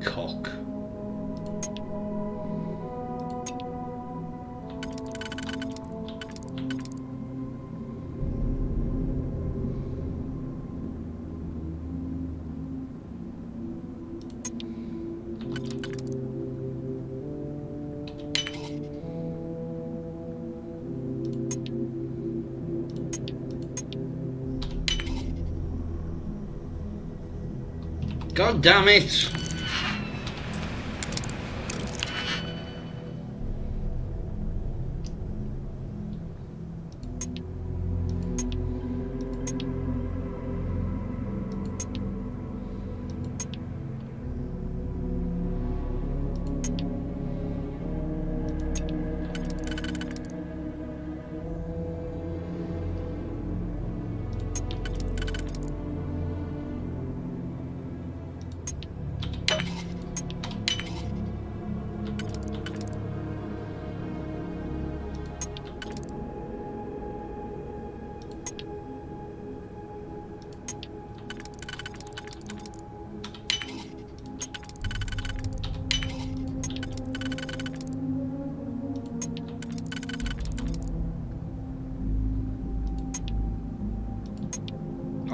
Cock. God damn it!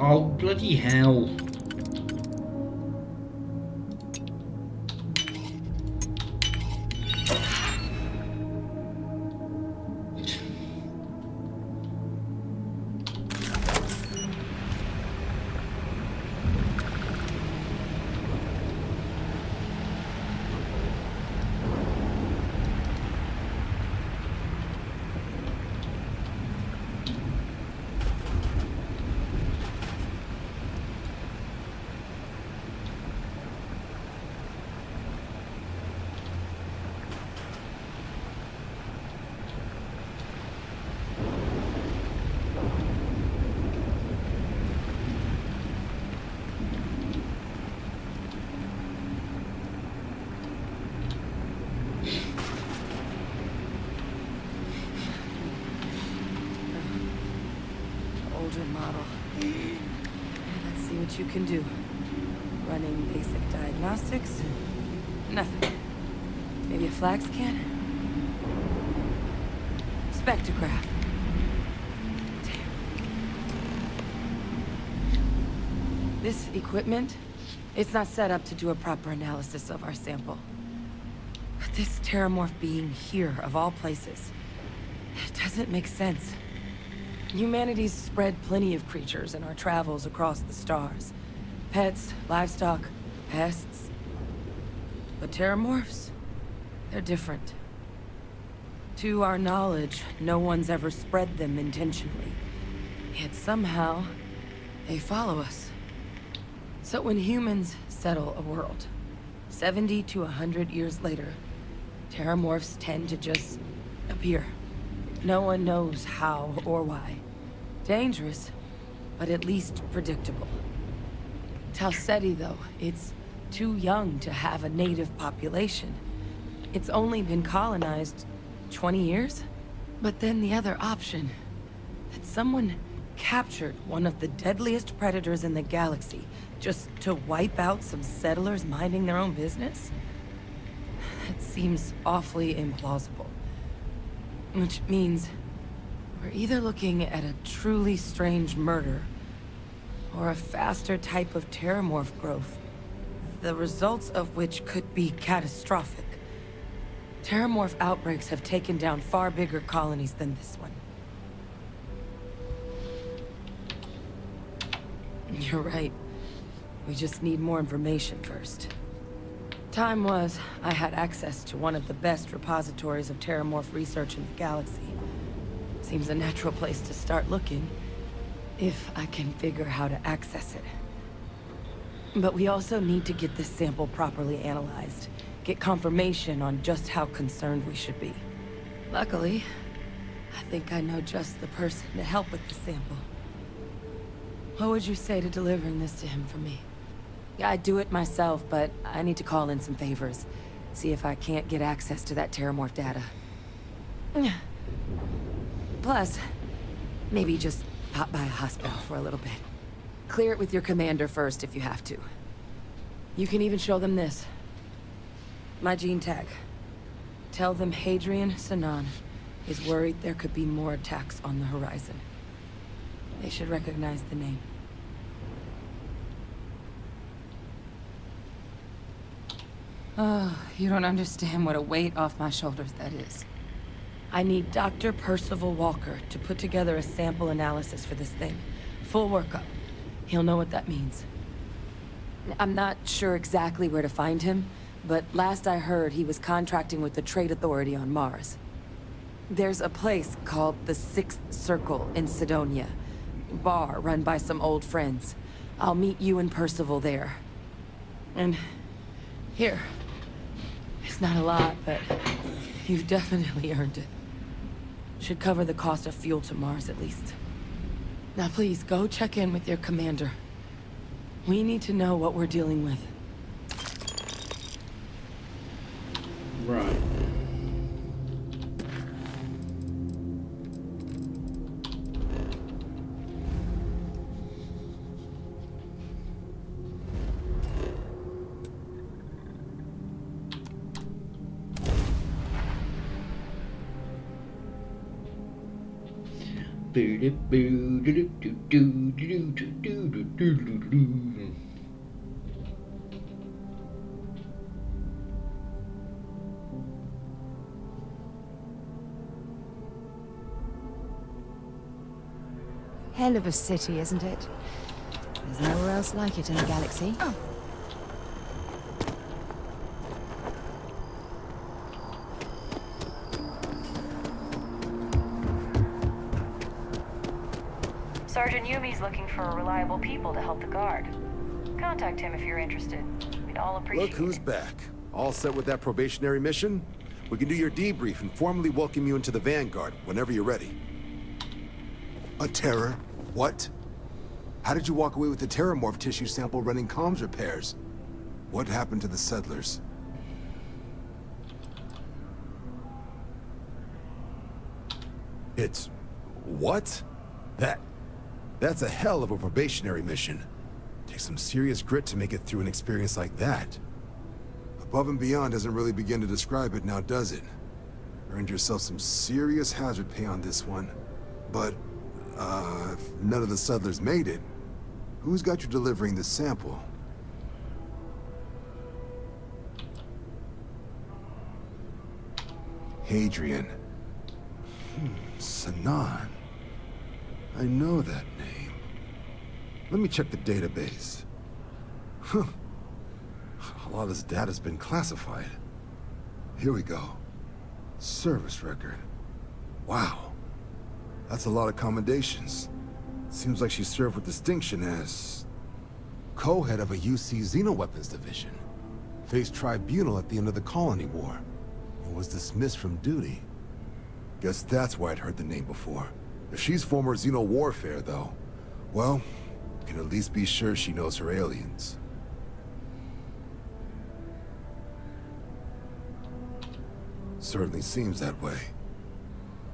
Oh, bloody hell. Older model. Let's see what you can do. Running basic diagnostics. Nothing. Maybe a flag scan? Spectrograph. Damn. This equipment, it's not set up to do a proper analysis of our sample. But this terramorph being here, of all places, it doesn't make sense. Humanity's spread plenty of creatures in our travels across the stars. Pets, livestock, pests. But terramorphs? They're different. To our knowledge, no one's ever spread them intentionally. Yet somehow, they follow us. So when humans settle a world, 70 to 100 years later, terramorphs tend to just appear. No one knows how or why. Dangerous, but at least predictable. Talseti, though, it's too young to have a native population. It's only been colonized 20 years? But then the other option, that someone captured one of the deadliest predators in the galaxy just to wipe out some settlers minding their own business? That seems awfully implausible. Which means we're either looking at a truly strange murder or a faster type of terramorph growth, the results of which could be catastrophic. Terramorph outbreaks have taken down far bigger colonies than this one. You're right. We just need more information first. Time was, I had access to one of the best repositories of terramorph research in the galaxy. Seems a natural place to start looking, if I can figure how to access it. But we also need to get this sample properly analyzed, get confirmation on just how concerned we should be. Luckily, I think I know just the person to help with the sample. What would you say to delivering this to him for me? I'd do it myself, but I need to call in some favors. See if I can't get access to that terramorph data. Plus, maybe just pop by a hospital for a little bit. Clear it with your commander first if you have to. You can even show them this. My gene tag. Tell them Hadrian Sinan is worried there could be more attacks on the horizon. They should recognize the name. Oh, you don't understand what a weight off my shoulders that is. I need Dr. Percival Walker to put together a sample analysis for this thing. Full workup. He'll know what that means. I'm not sure exactly where to find him, but last I heard he was contracting with the Trade Authority on Mars. There's a place called the Sixth Circle in Sidonia. Bar run by some old friends. I'll meet you and Percival there. And here. It's not a lot, but you've definitely earned it. Should cover the cost of fuel to Mars, at least. Now please, go check in with your commander. We need to know what we're dealing with. Right. Hell of a city, isn't it? There's nowhere else like it in the galaxy. Sergeant Yumi's looking for reliable people to help the guard. Contact him if you're interested. We'd all appreciate Look who's back. All set with that probationary mission? We can do your debrief and formally welcome you into the Vanguard whenever you're ready. A terror? What? How did you walk away with the terramorph tissue sample running comms repairs? What happened to the settlers? It's... what? That's a hell of a probationary mission. Takes some serious grit to make it through an experience like that. Above and beyond doesn't really begin to describe it now, does it? Earned yourself some serious hazard pay on this one. But, if none of the settlers made it, who's got you delivering the sample? Hadrian. Sanan. I know that name. Let me check the database. Huh. A lot of this data's been classified. Here we go. Service record. Wow. That's a lot of commendations. Seems like she served with distinction as... co-head of a UC Xenoweapons division. Faced tribunal at the end of the Colony War. And was dismissed from duty. Guess that's why I'd heard the name before. If she's former Xeno warfare, though, well, can at least be sure she knows her aliens. Certainly seems that way.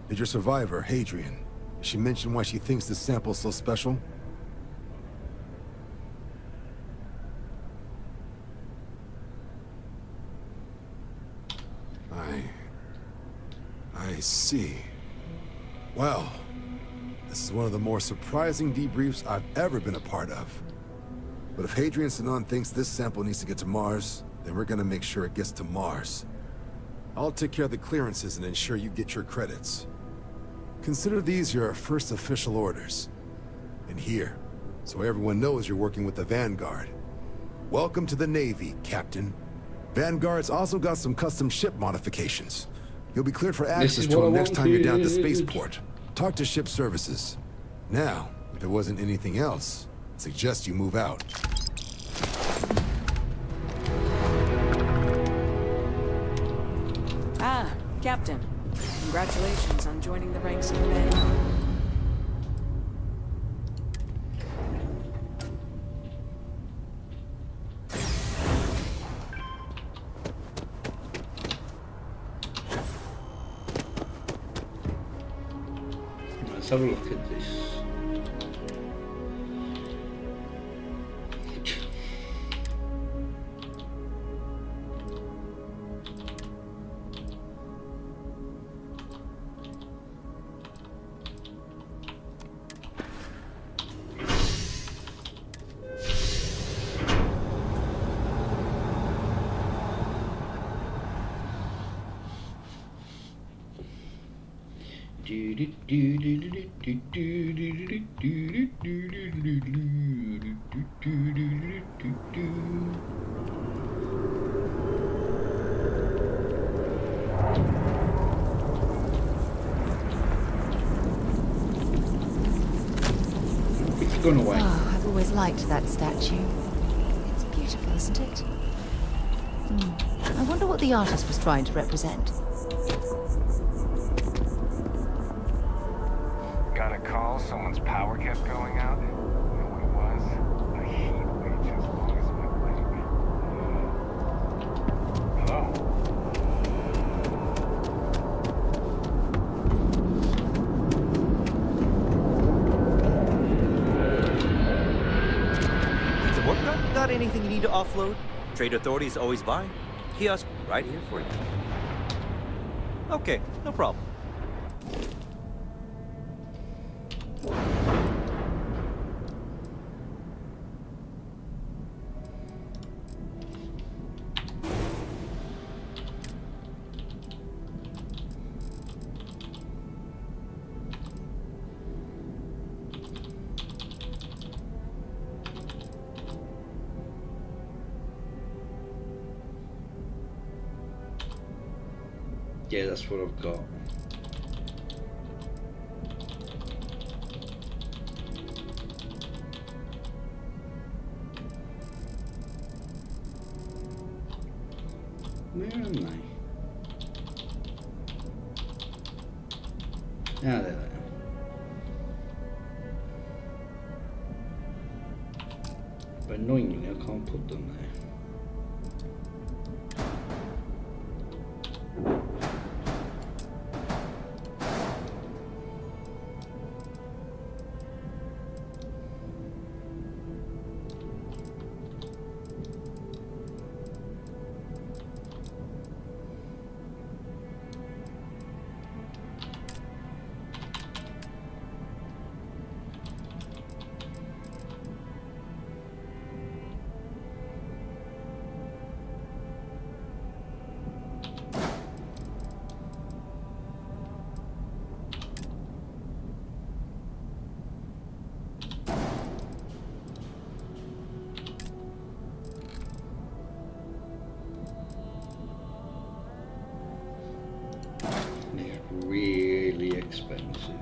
Did your survivor, Hadrian, she mention why she thinks this sample's so special? I see. Well, this is one of the more surprising debriefs I've ever been a part of. But if Hadrian Sanan thinks this sample needs to get to Mars, then we're gonna make sure it gets to Mars. I'll take care of the clearances and ensure you get your credits. Consider these your first official orders. And here, so everyone knows you're working with the Vanguard. Welcome to the Navy, Captain. Vanguard's also got some custom ship modifications. You'll be cleared for access to them next time you're down at the spaceport. Talk to ship services. Now, if there wasn't anything else, I suggest you move out. Ah, Captain. Congratulations on joining the ranks of the Vanguard. Let's have a look at this. It's gone away. Oh, I've always liked that statue. It's beautiful, isn't it? I wonder what the artist was trying to represent. Got a call, someone's power kept going out. You know what it was? A heat wave as long as my leg. Hello? Pizza Morton, got anything you need to offload? Trade authorities always buy. Kiosk right here for you. Okay, no problem. Yeah, that's what I've got. Where am I? Ah, there I am. But annoyingly, I can't put them there. Really expensive.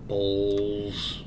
Balls.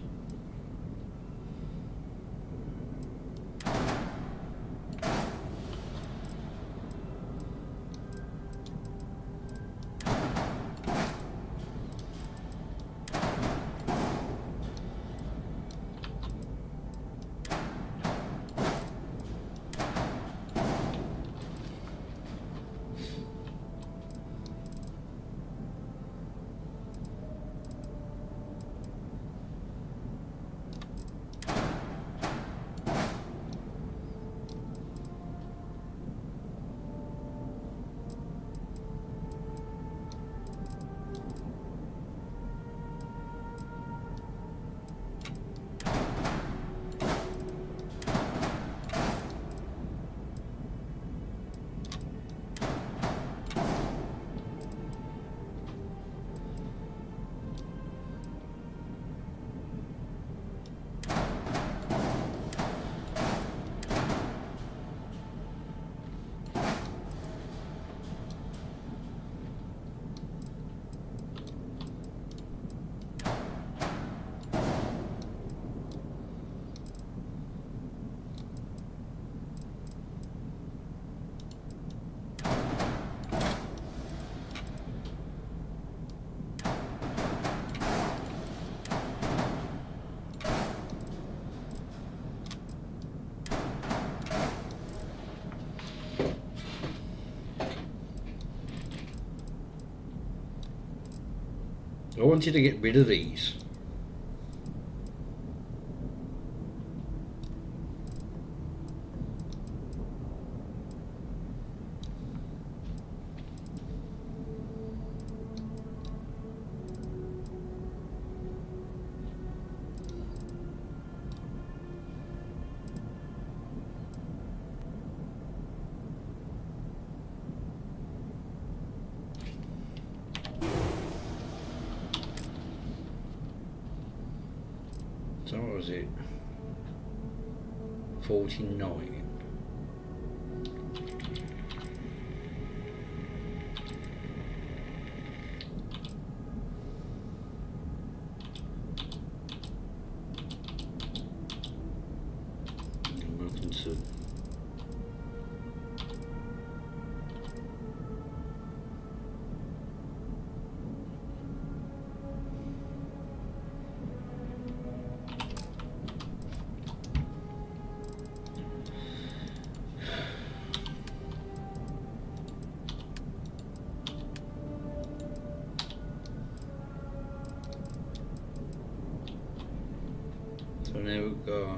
I wanted to get rid of these. So what was it? 49. Wilkinson. So now we've got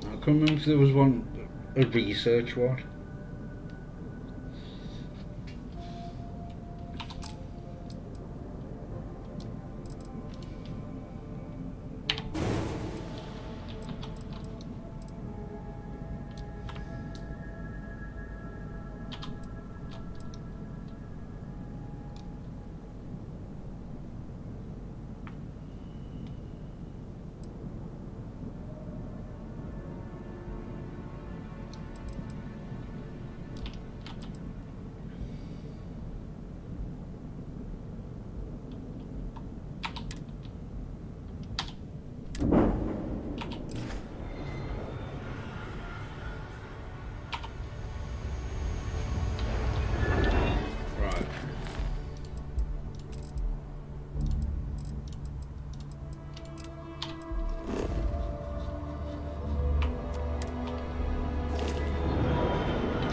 I can't remember if there was one, a research one.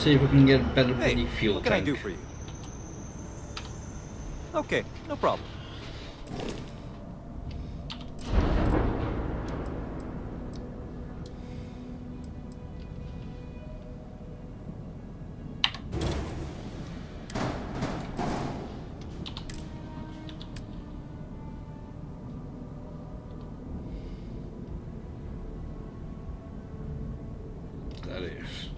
See if we can get a better bloody fuel what can I tank. do for you? Okay, no problem. That is.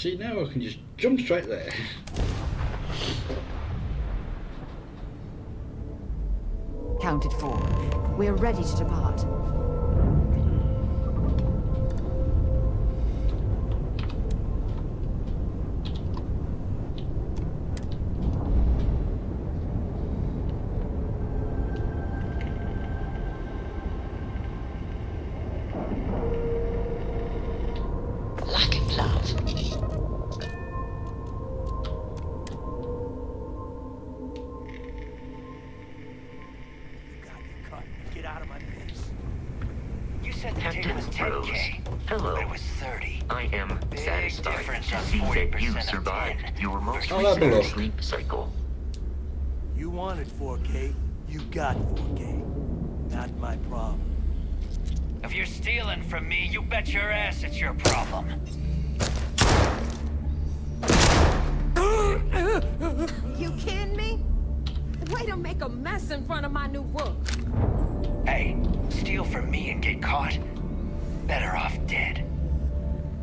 See, now I can just jump straight there. Counted for. We're ready to depart. Hello. I was 30. I am Big satisfied difference to on see that 40% you of survived 10. your most I'll have a recent look. sleep cycle. You wanted 4K, you got 4K. Not my problem. If you're stealing from me, you bet your ass it's your problem. You kidding me? Way to make a mess in front of my new work. Hey, steal from me and get caught? Better off dead.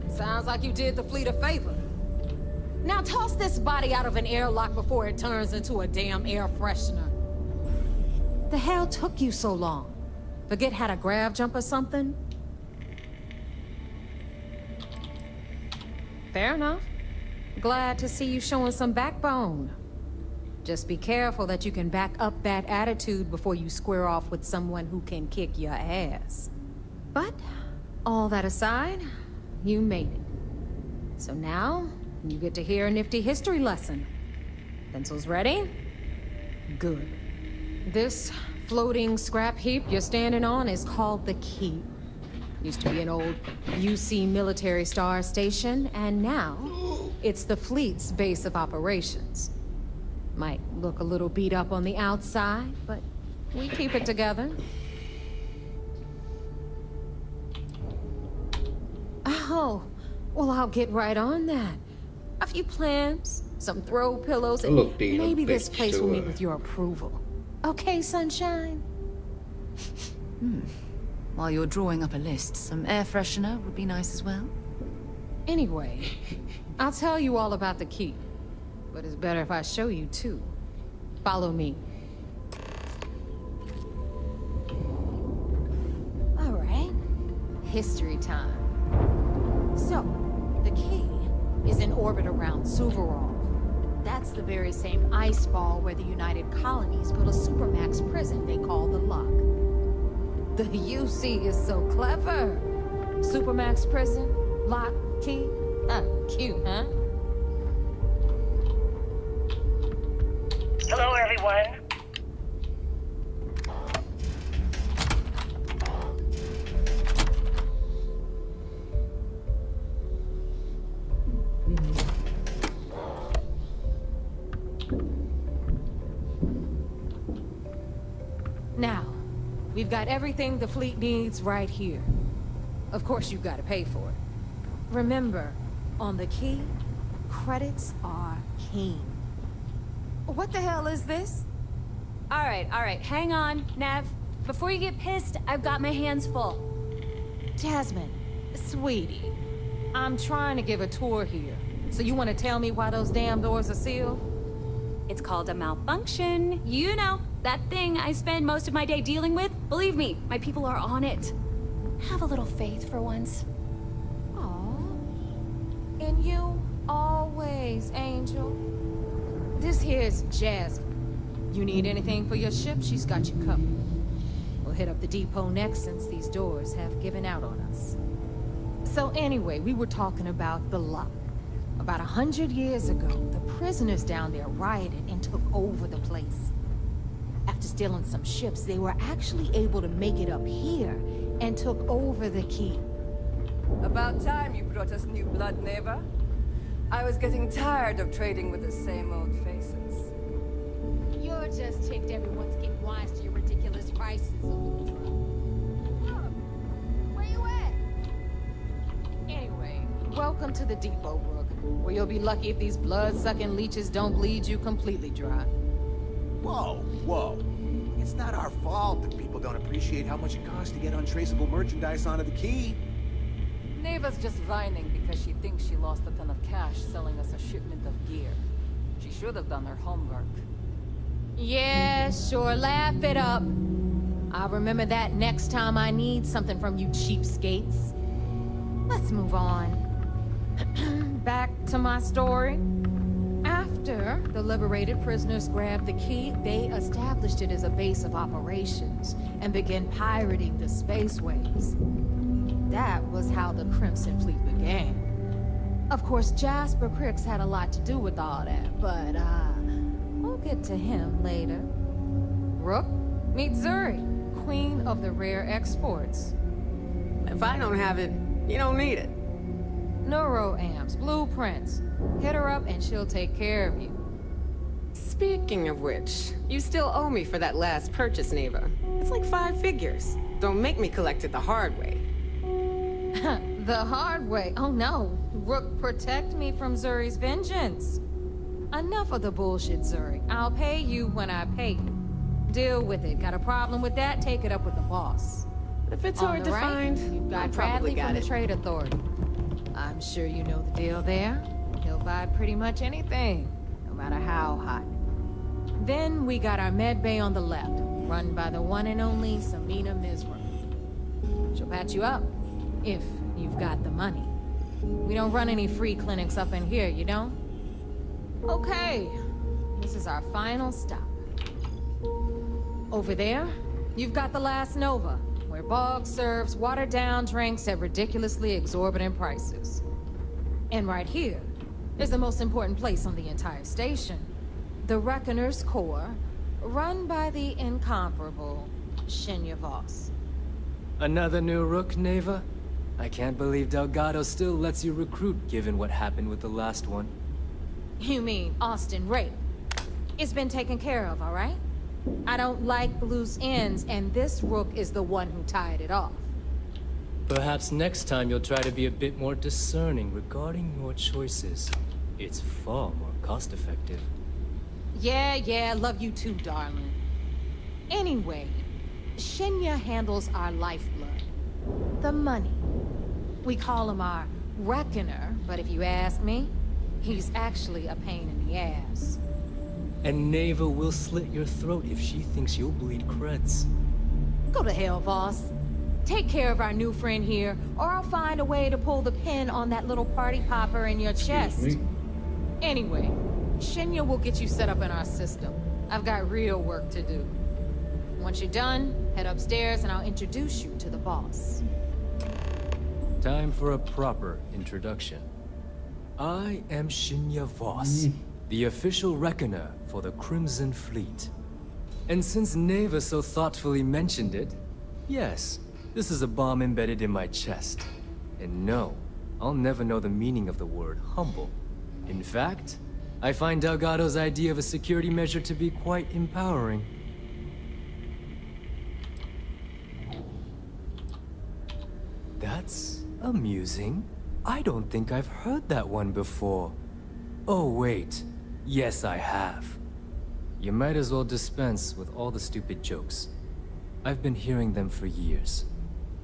Sounds like you did the fleet a favor. Now toss this body out of an airlock before it turns into a damn air freshener. The hell took you so long? Forget how to grav jump or something? Fair enough. Glad to see you showing some backbone. Just be careful that you can back up that attitude before you square off with someone who can kick your ass. But, all that aside, you made it. So now, you get to hear a nifty history lesson. Pencils ready? Good. This floating scrap heap you're standing on is called the Keep. Used to be an old UC military star station, and now it's the fleet's base of operations. Might look a little beat up on the outside, but we keep it together. Oh, well, I'll get right on that. A few plans, some throw pillows, and Look, being a maybe this bitch place to will meet her. with your approval. Okay, sunshine? While you're drawing up a list, some air freshener would be nice as well. Anyway, I'll tell you all about the Keep. But it's better if I show you, too. Follow me. All right. History time. So, the Key is in orbit around Suvorov. That's the very same ice ball where the United Colonies built a supermax prison they call the Lock. The UC is so clever. Supermax prison, Lock, Key. Cute, huh? Hello, everyone. Now, we've got everything the fleet needs right here. Of course, you've got to pay for it. Remember, on the Key, credits are king. What the hell is this? All right, hang on, Nav. Before you get pissed, I've got my hands full. Jasmine, sweetie, I'm trying to give a tour here. So you want to tell me why those damn doors are sealed? It's called a malfunction. You know, that thing I spend most of my day dealing with. Believe me, my people are on it. Have a little faith for once. Aw. And you, always, Angel. This here's Jasmine. You need anything for your ship, she's got you covered. We'll hit up the depot next since these doors have given out on us. So anyway, we were talking about the Lock. About 100 years ago, the prisoners down there rioted and took over the place. After stealing some ships, they were actually able to make it up here and took over the Key. About time you brought us new blood, Neva. I was getting tired of trading with the same old faces. You're just ticked everyone's getting wise to your ridiculous prices, Eludra. Where you at? Anyway, welcome to the depot, Brooke, where you'll be lucky if these blood-sucking leeches don't bleed you completely dry. Whoa, whoa. It's not our fault that people don't appreciate how much it costs to get untraceable merchandise onto the Key. Neva's just whining because she thinks she lost a ton of cash selling us a shipment of gear. She should have done her homework. Yeah, sure, laugh it up. I'll remember that next time I need something from you cheapskates. Let's move on. Back to my story. After the liberated prisoners grabbed the Key, they established it as a base of operations and began pirating the spaceways. That was how the Crimson Fleet began. Of course, Jasper Cricks had a lot to do with all that, but, we'll get to him later. Rook, meet Zuri, queen of the rare exports. If I don't have it, You don't need it. Neuroamps, blueprints. Hit her up and she'll take care of you. Speaking of which, you still owe me for that last purchase, Neva. It's like 5 figures. Don't make me collect it the hard way. The hard way? Oh no. Rook, protect me from Zuri's vengeance. Enough of the bullshit, Zuri. I'll pay you when I pay you. Deal with it. Got a problem with that? Take it up with the boss. If it's On hard the to right, find, you've I got probably Bradley got from it. the Trade Authority. I'm sure you know the deal there. He'll buy pretty much anything, no matter how hot. Then we got our med bay on the left, run by the one and only Samina Mizra. She'll patch you up, if you've got the money. We don't run any free clinics up in here, you don't? Okay, this is our final stop. Over there, you've got the Last Nova, where Bog serves watered-down drinks at ridiculously exorbitant prices. And right here is the most important place on the entire station, the Reckoner's Core, run by the incomparable Shinya Voss. Another new Rook, Neva? I can't believe Delgado still lets you recruit, given what happened with the last one. You mean Austin Rape? It's been taken care of, all right? I don't like loose ends, and this Rook is the one who tied it off. Perhaps next time you'll try to be a bit more discerning regarding your choices. It's far more cost-effective. Yeah, love you too, darling. Anyway, Shinya handles our lifeblood. The money. We call him our Reckoner, but if you ask me, he's actually a pain in the ass. And Neva will slit your throat if she thinks you'll bleed creds. Go to hell, boss. Take care of our new friend here, or I'll find a way to pull the pin on that little party popper in your chest. Anyway, Shinya will get you set up in our system. I've got real work to do. Once you're done, head upstairs and I'll introduce you to the boss. Time for a proper introduction. I am Shinya Voss, the official reckoner for the Crimson Fleet. And since Neva so thoughtfully mentioned it, yes, this is a bomb embedded in my chest. And no, I'll never know the meaning of the word humble. In fact, I find Delgado's idea of a security measure to be quite empowering. That's amusing. I don't think I've heard that one before. Oh wait, yes I have. You might as well dispense with all the stupid jokes. I've been hearing them for years.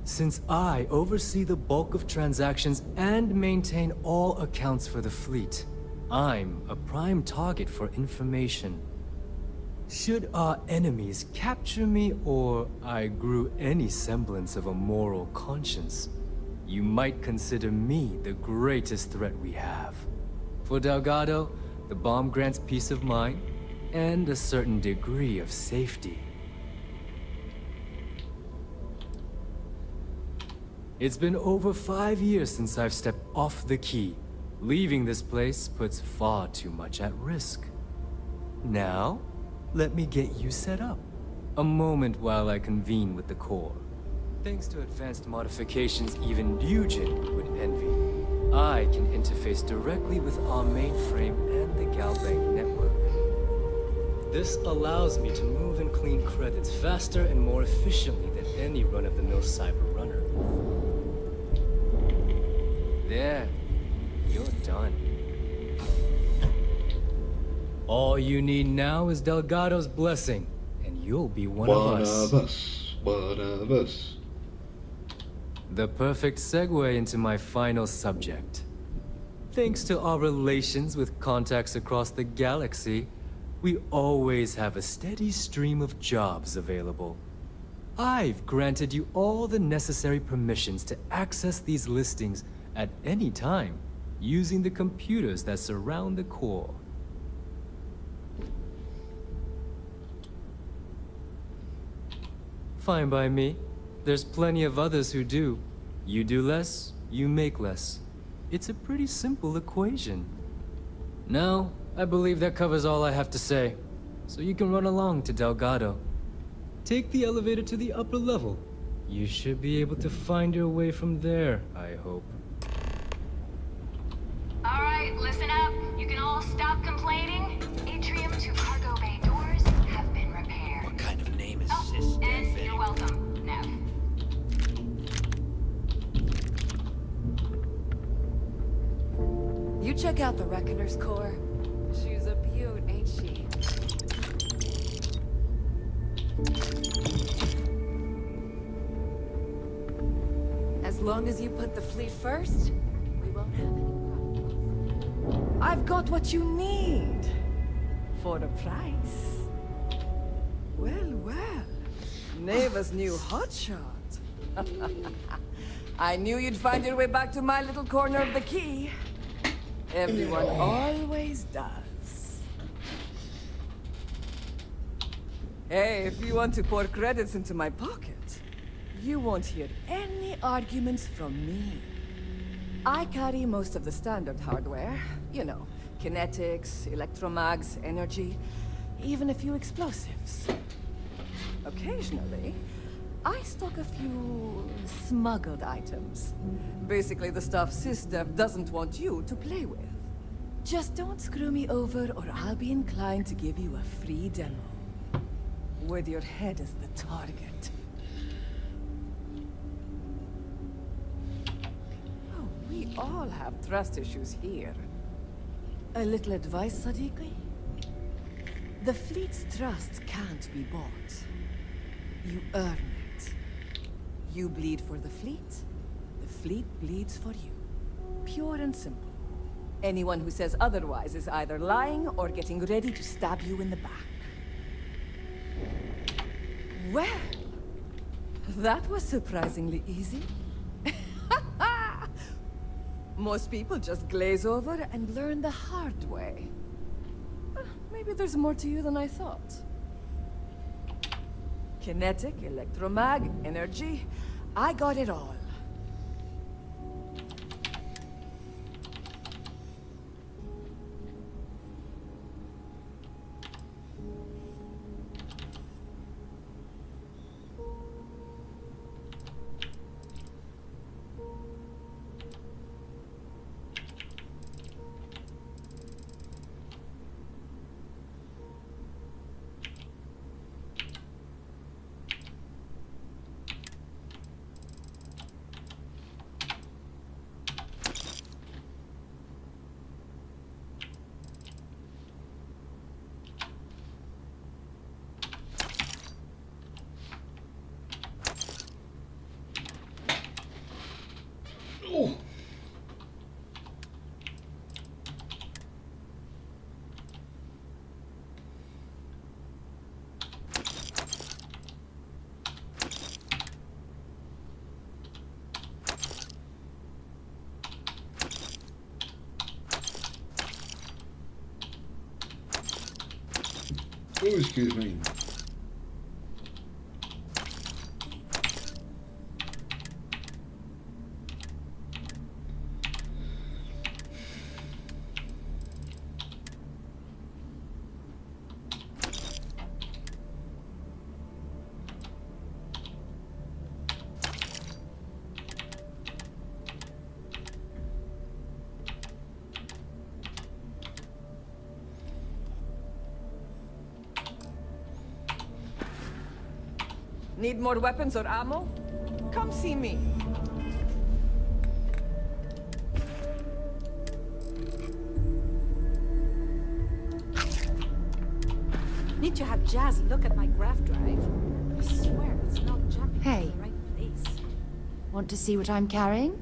Since I oversee the bulk of transactions and maintain all accounts for the fleet, I'm a prime target for information. Should our enemies capture me or I grew any semblance of a moral conscience, you might consider me the greatest threat we have. For Delgado, the bomb grants peace of mind and a certain degree of safety. It's been over 5 years since I've stepped off the key. Leaving this place puts far too much at risk. Now, let me get you set up. A moment while I convene with the core. Thanks to advanced modifications even Eugen would envy, I can interface directly with our mainframe and the Galbank network. This allows me to move and clean credits faster and more efficiently than any run-of-the-mill cyber runner. There, you're done. All you need now is Delgado's blessing, and you'll be one of us. One of us. The perfect segue into my final subject. Thanks to our relations with contacts across the galaxy, we always have a steady stream of jobs available. I've granted you all the necessary permissions to access these listings at any time, using the computers that surround the core. Fine by me. There's plenty of others who do. You do less, you make less. It's a pretty simple equation. Now, I believe that covers all I have to say, so you can run along to Delgado. Take the elevator to the upper level. You should be able to find your way from there, I hope. All right, listen up. You can all stop complaining. Atrium to cargo bay doors have been repaired. What kind of name is this? And you're welcome, Nev. You check out the Reckoner's core. She's a beaut, ain't she? As long as you put the fleet first, we won't have any problems. I've got what you need. For a price. Well, well. Neva's new hotshot. I knew you'd find your way back to my little corner of the key. Everyone always does. Hey, if you want to pour credits into my pocket, you won't hear any arguments from me. I carry most of the standard hardware. You know, kinetics, electromags, energy, even a few explosives. Occasionally, I stock a few smuggled items. Basically the stuff SysDev doesn't want you to play with. Just don't screw me over or I'll be inclined to give you a free demo. With your head as the target. Oh, we all have trust issues here. A little advice, Sadiqi? The fleet's trust can't be bought. You earn it. You bleed for the fleet bleeds for you. Pure and simple. Anyone who says otherwise is either lying or getting ready to stab you in the back. Well, that was surprisingly easy. Most people just glaze over and learn the hard way. Maybe there's more to you than I thought. Kinetic, electromag, energy. I got it all. Oh. Oh, excuse me. Need more weapons or ammo? Come see me. Need to have Jazz look at my graph drive. I swear it's not jumping Hey. to the right place. Want to see what I'm carrying?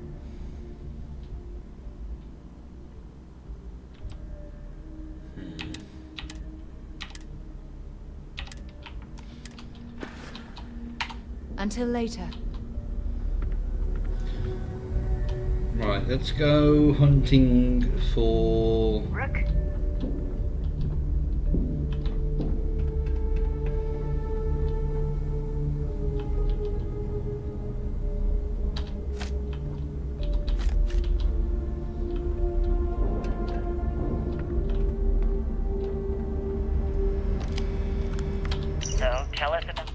Until later. Right, let's go hunting for... Rook? So, tell us about...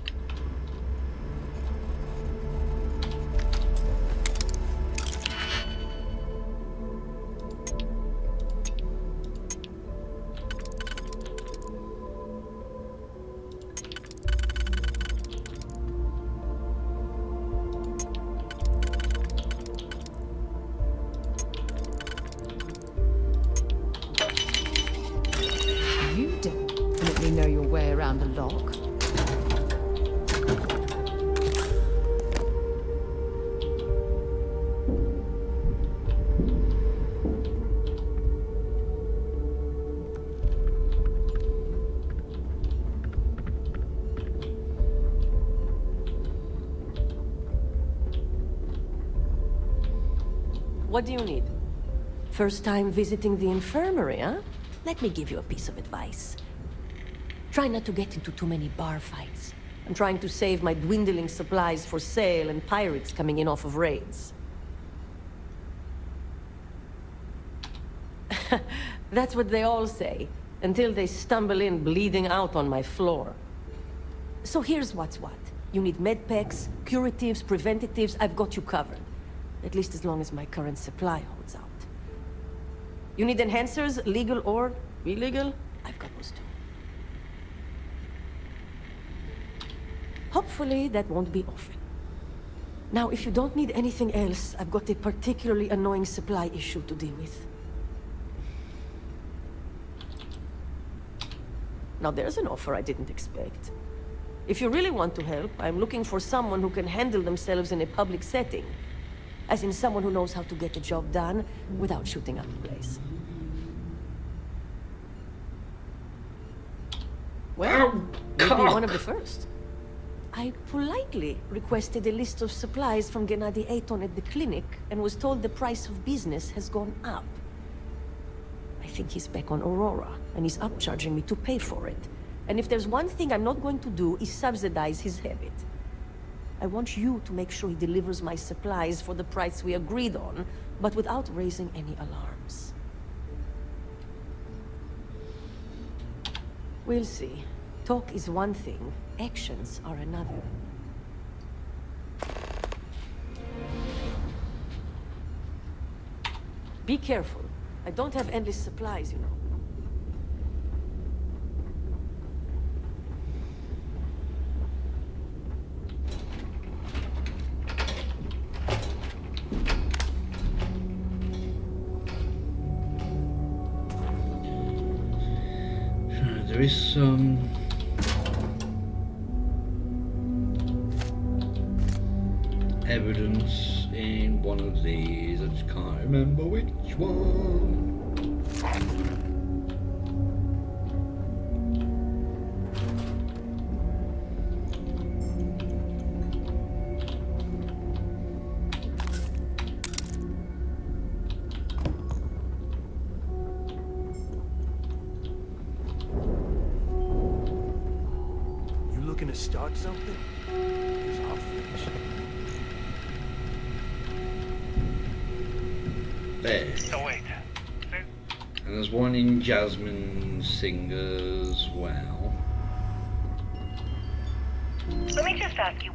your way around a lock. What do you need? First time visiting the infirmary, huh? Let me give you a piece of advice. Try not to get into too many bar fights. I'm trying to save my dwindling supplies for sale and pirates coming in off of raids. That's what they all say, until they stumble in bleeding out on my floor. So here's what's what. You need medpacks, curatives, preventatives, I've got you covered. At least as long as my current supply holds out. You need enhancers, legal or illegal? I've got those too. Hopefully that won't be often. Now, if you don't need anything else, I've got a particularly annoying supply issue to deal with. Now there's an offer I didn't expect. If you really want to help, I'm looking for someone who can handle themselves in a public setting. As in someone who knows how to get the job done without shooting up the place. Well, you'll be one of the first. I politely requested a list of supplies from Gennady Aton at the clinic and was told the price of business has gone up. I think he's back on Aurora, and he's upcharging me to pay for it. And if there's one thing I'm not going to do is subsidize his habit. I want you to make sure he delivers my supplies for the price we agreed on, but without raising any alarms. We'll see. Talk is one thing, actions are another. Be careful. I don't have endless supplies, you know. There is some evidence in one of these. I just can't remember which one. Looking to start something? Because I'll finish. There. Oh, wait. And there's one in Jasmine Singer as well. Let me just ask you.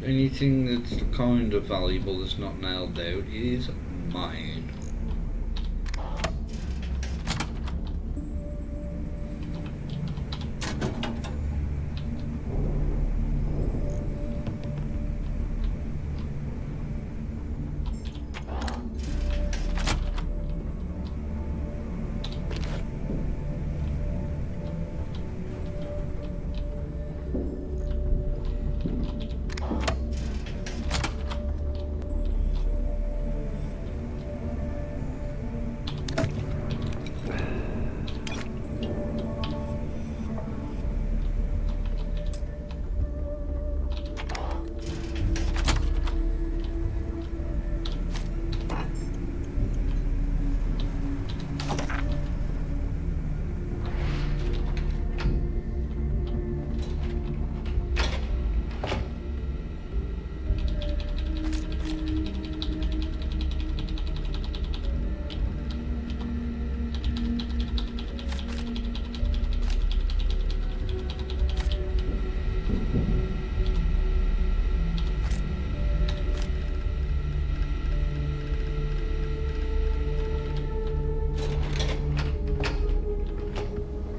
Anything that's kind of valuable that's not nailed out is mine.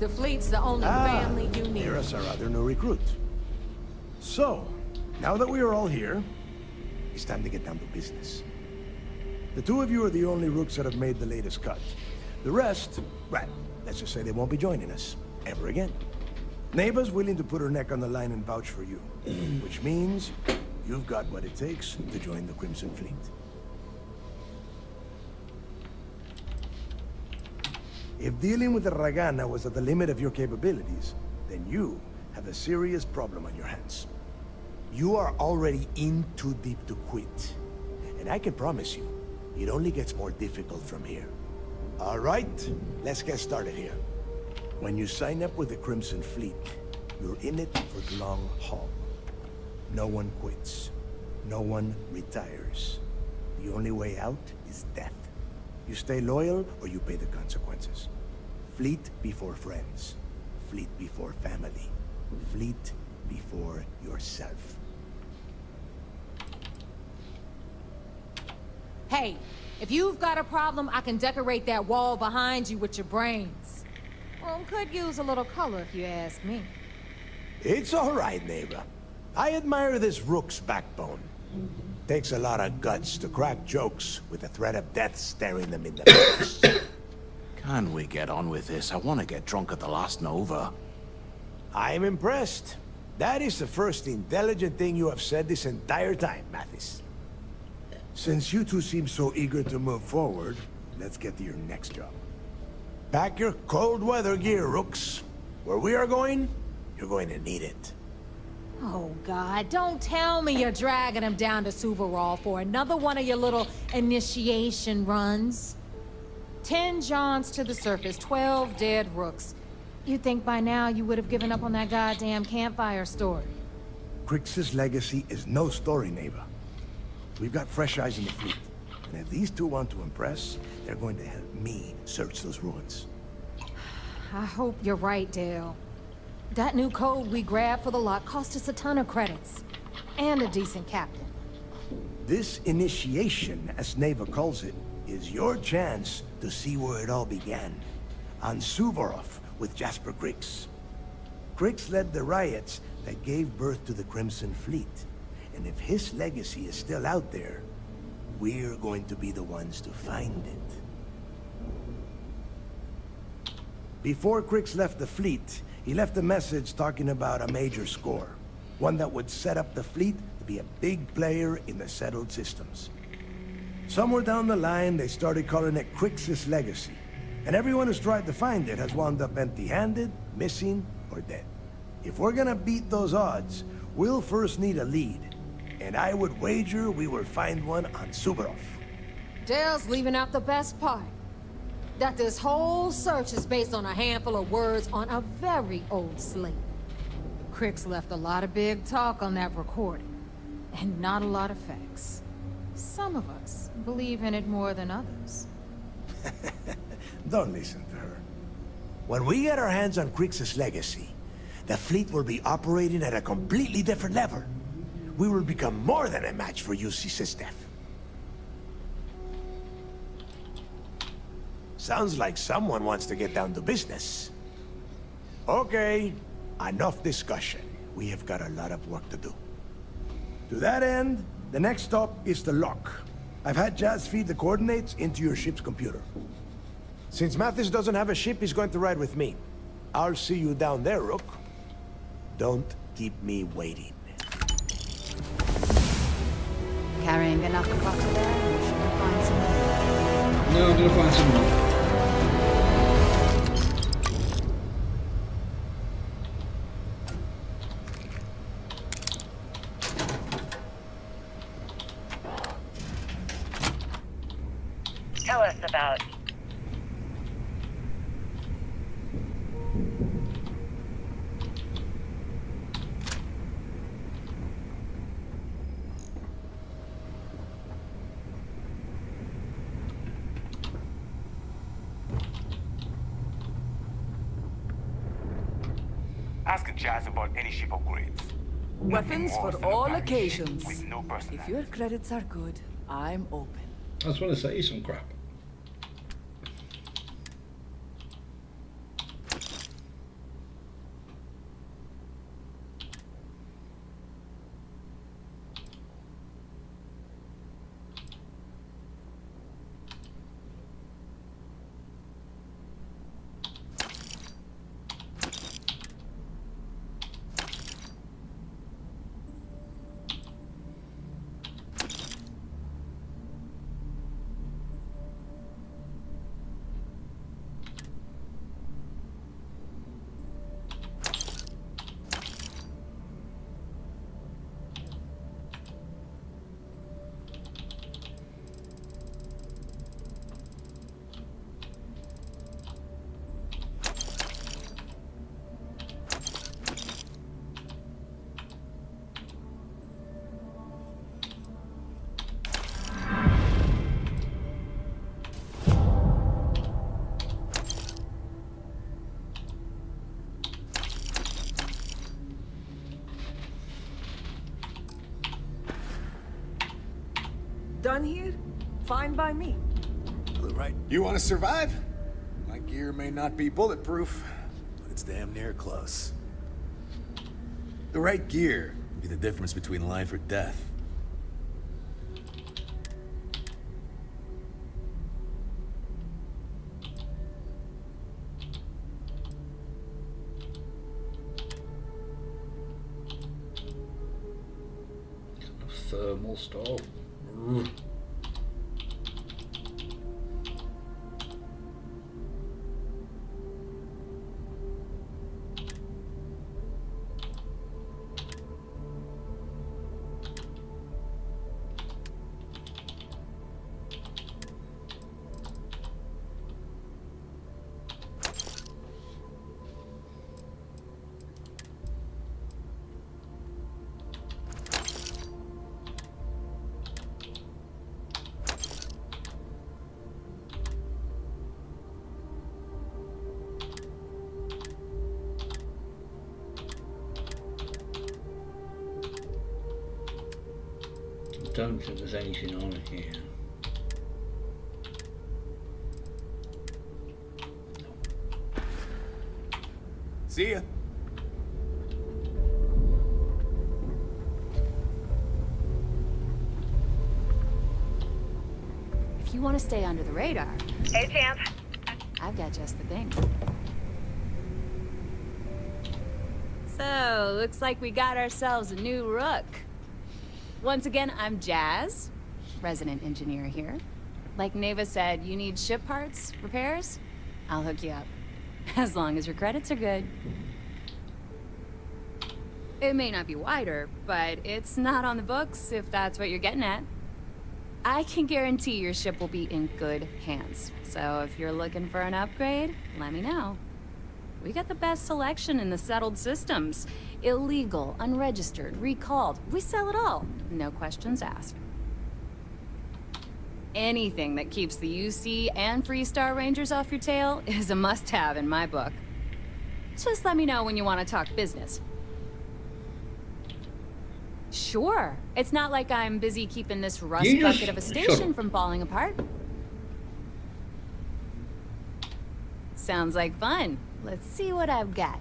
The fleet's the only family you need. There's our other new recruit. So, now that we are all here, it's time to get down to business. The two of you are the only rooks that have made the latest cut. The rest, well, let's just say they won't be joining us ever again. Neva's willing to put her neck on the line and vouch for you, which means you've got what it takes to join the Crimson Fleet. If dealing with the Ragana was at the limit of your capabilities, then you have a serious problem on your hands. You are already in too deep to quit. And I can promise you, it only gets more difficult from here. All right, let's get started here. When you sign up with the Crimson Fleet, you're in it for the long haul. No one quits. No one retires. The only way out is death. You stay loyal or you pay the consequences. Fleet before friends. Fleet before family. Fleet before yourself. Hey, if you've got a problem, I can decorate that wall behind you with your brains. Well, could use a little color if you ask me. It's all right, neighbor. I admire this rook's backbone. Takes a lot of guts to crack jokes with the threat of death staring them in the face. Can we get on with this? I want to get drunk at the last Nova. I'm impressed. That is the first intelligent thing you have said this entire time, Mathis. Since you two seem so eager to move forward, let's get to your next job. Pack your cold weather gear, rooks. Where we are going, you're going to need it. Oh, God, don't tell me you're dragging him down to Suvarol for another one of your little initiation runs. 10 Johns to the surface, 12 dead rooks. You'd think by now you would have given up on that goddamn campfire story. Crix's legacy is no story, neighbor. We've got fresh eyes in the fleet. And if these two want to impress, they're going to help me search those ruins. I hope you're right, Dale. That new code we grabbed for the lot cost us a ton of credits. And a decent captain. This initiation, as Neva calls it, is your chance to see where it all began. On Suvorov with Jasper Crix. Crix led the riots that gave birth to the Crimson Fleet. And if his legacy is still out there, we're going to be the ones to find it. Before Crix left the fleet, he left a message talking about a major score. One that would set up the fleet to be a big player in the settled systems. Somewhere down the line, they started calling it Crix's legacy. And everyone who's tried to find it has wound up empty-handed, missing, or dead. If we're gonna beat those odds, we'll first need a lead. And I would wager we will find one on Suvorov. Dale's leaving out the best part. That this whole search is based on a handful of words on a very old slate. Crix left a lot of big talk on that recording, and not a lot of facts. Some of us believe in it more than others. Don't listen to her. When we get our hands on Crix's legacy, the fleet will be operating at a completely different level. We will become more than a match for UC System. Sounds like someone wants to get down to business. Okay, enough discussion. We have got a lot of work to do. To that end, the next stop is the lock. I've had Jazz feed the coordinates into your ship's computer. Since Mathis doesn't have a ship, he's going to ride with me. I'll see you down there, Rook. Don't keep me waiting. Carrying enough butter there, or should we find some more? No, I'm gonna find some more. Tell us about... Ask Jazz about any ship upgrades. Weapons for all occasions. With no personality. If your credits are good, I'm open. I just want to say some crap. done here, fine by me. Right. You want to survive? My gear may not be bulletproof, but it's damn near close. The right gear will be the difference between life or death. Thermal style. I don't think there's anything on here. See ya. If you want to stay under the radar, Hey, champ. I've got just the thing. So, looks like we got ourselves a new rook. Once again, I'm Jazz, resident engineer here. Like Neva said, you need ship parts, repairs? I'll hook you up. As long as your credits are good. It may not be wider, but it's not on the books if that's what you're getting at. I can guarantee your ship will be in good hands. So if you're looking for an upgrade, let me know. We got the best selection in the settled systems. Illegal, unregistered, recalled. We sell it all. No questions asked. Anything that keeps the UC and Freestar Rangers off your tail is a must-have in my book. Just let me know when you want to talk business. Sure. It's not like I'm busy keeping this rust bucket of a station from falling apart. Sounds like fun. Let's see what I've got.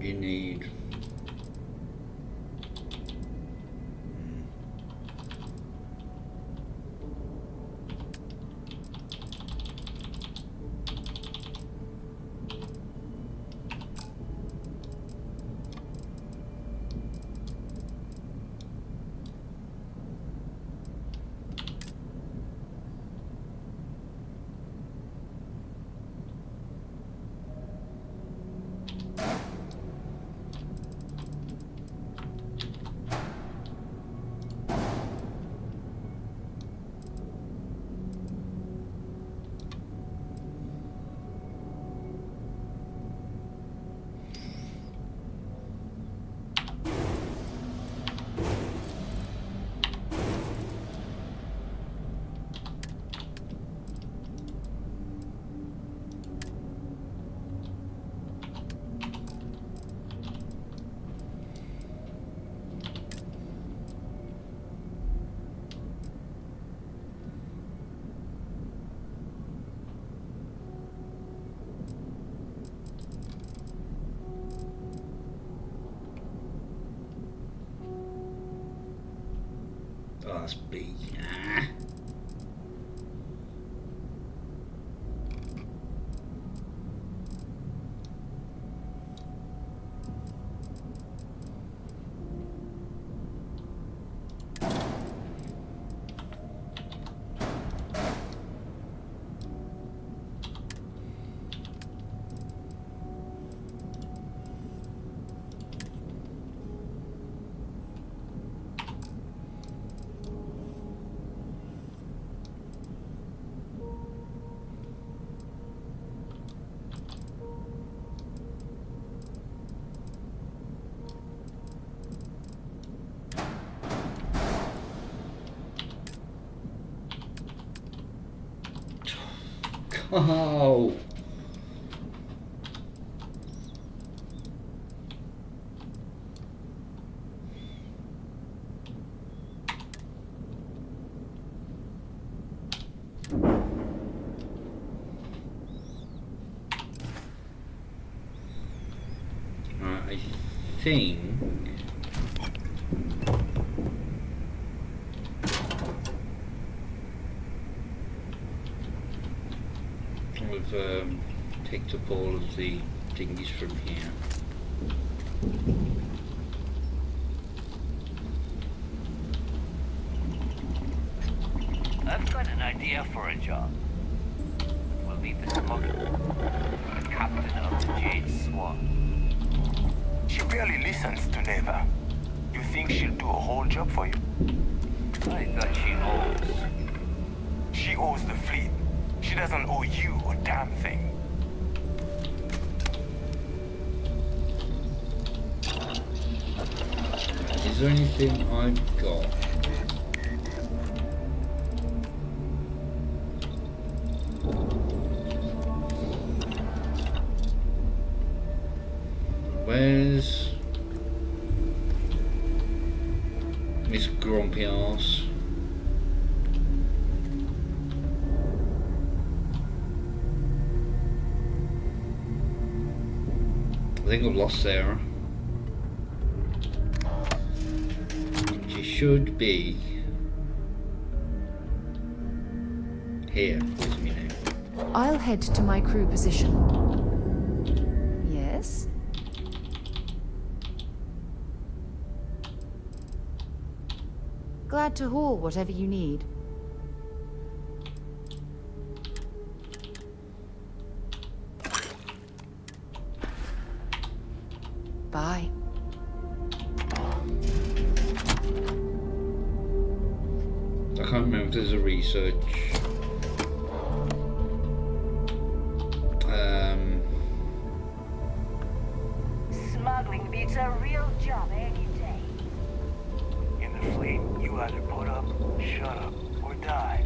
You need Class B. Oh. I think I've picked up all of the dinghies from here. I've got an idea for a job. We'll leave the smuggler, the captain of the Jade Swan. She barely listens to Neva. You think she'll do a whole job for you? I thought she owes. She owes the fleet. She doesn't owe you a damn thing. Is there anything I've got? Where's Miss Grumpy Arse? I think I've lost Sarah. She should be here with me now. I'll head to my crew position. Yes? Glad to haul whatever you need. Bye. I can't remember if there's a research. Smuggling beats a real job any day. In the fleet, you either put up, shut up, or die.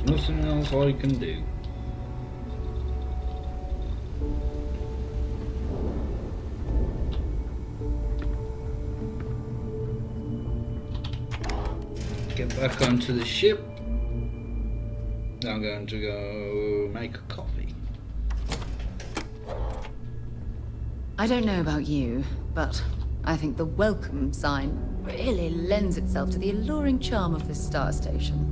Nothing else I can do. Get back onto the ship. I'm going to go make a coffee. I don't know about you, but I think the welcome sign really lends itself to the alluring charm of this star station.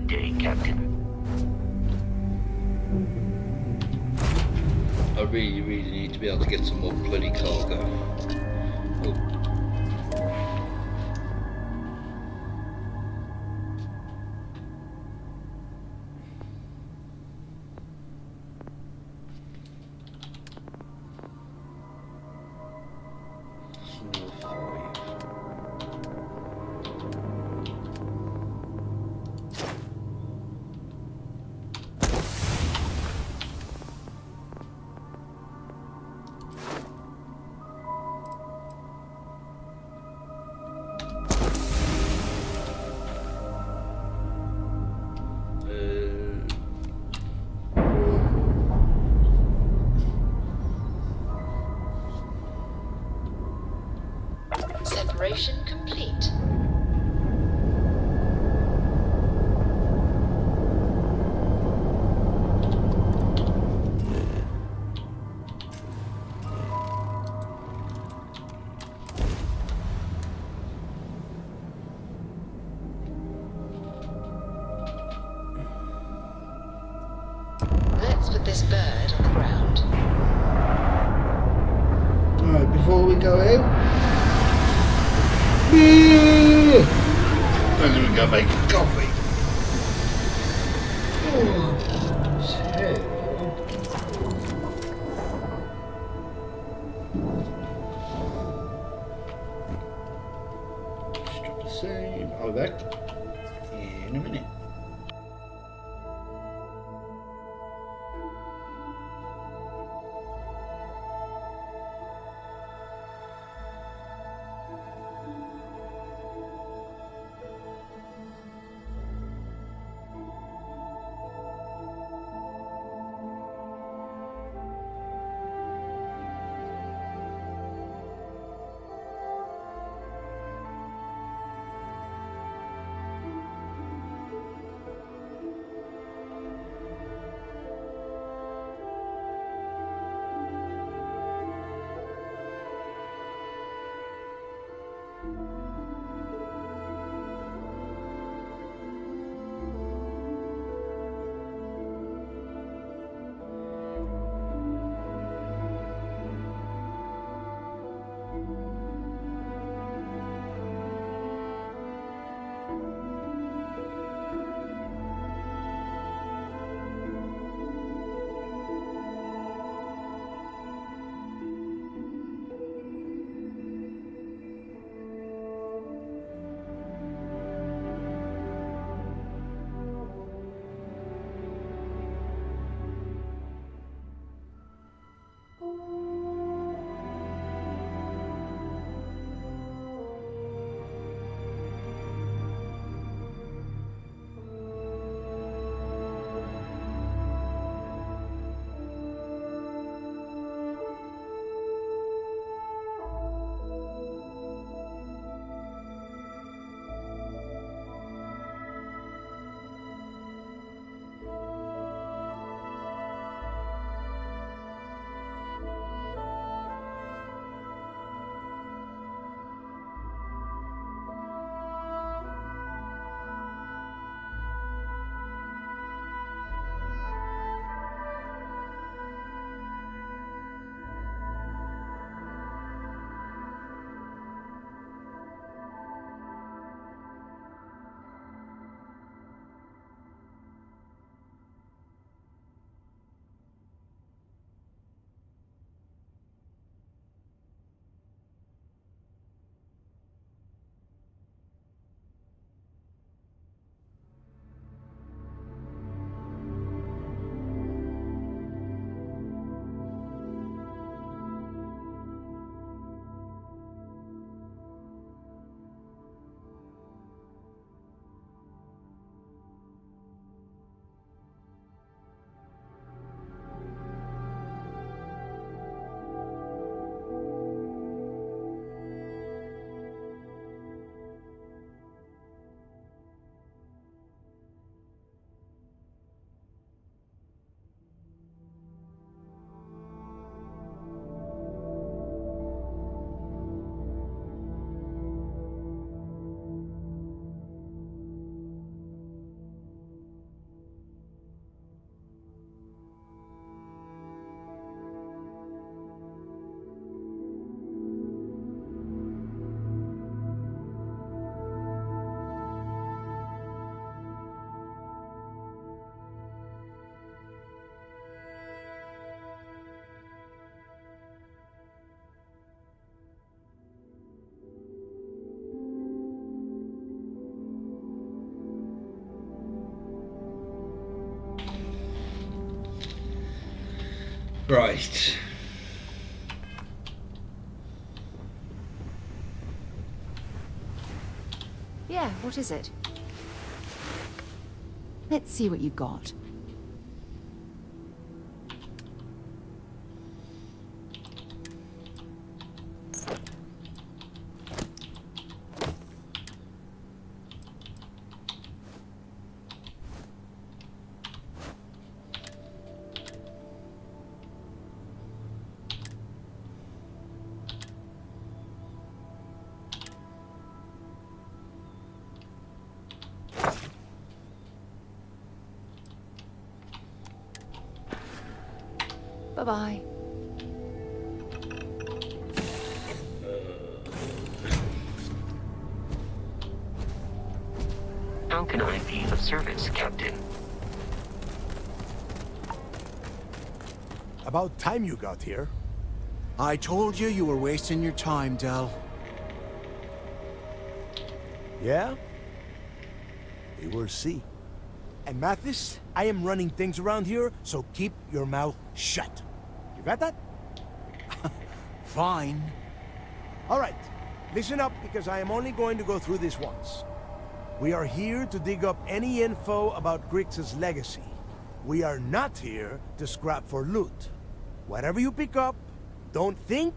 Good day, Captain. I really need to be able to get some more bloody cargo. Oh. Separation complete. Let's put this bird on the ground. Alright, before we go out, I'm gonna go make coffee. Stop the save. I'll be back in a minute. Right. Yeah, what is it? Let's see what you've got. Bye-bye. How can I be of service, Captain? About time you got here. I told you you were wasting your time, Del. Yeah? We will see. And Mathis, I am running things around here, so keep your mouth shut. You got that? Fine. All right. Listen up, because I am only going to go through this once. We are here to dig up any info about Grix's legacy. We are not here to scrap for loot. Whatever you pick up, don't think,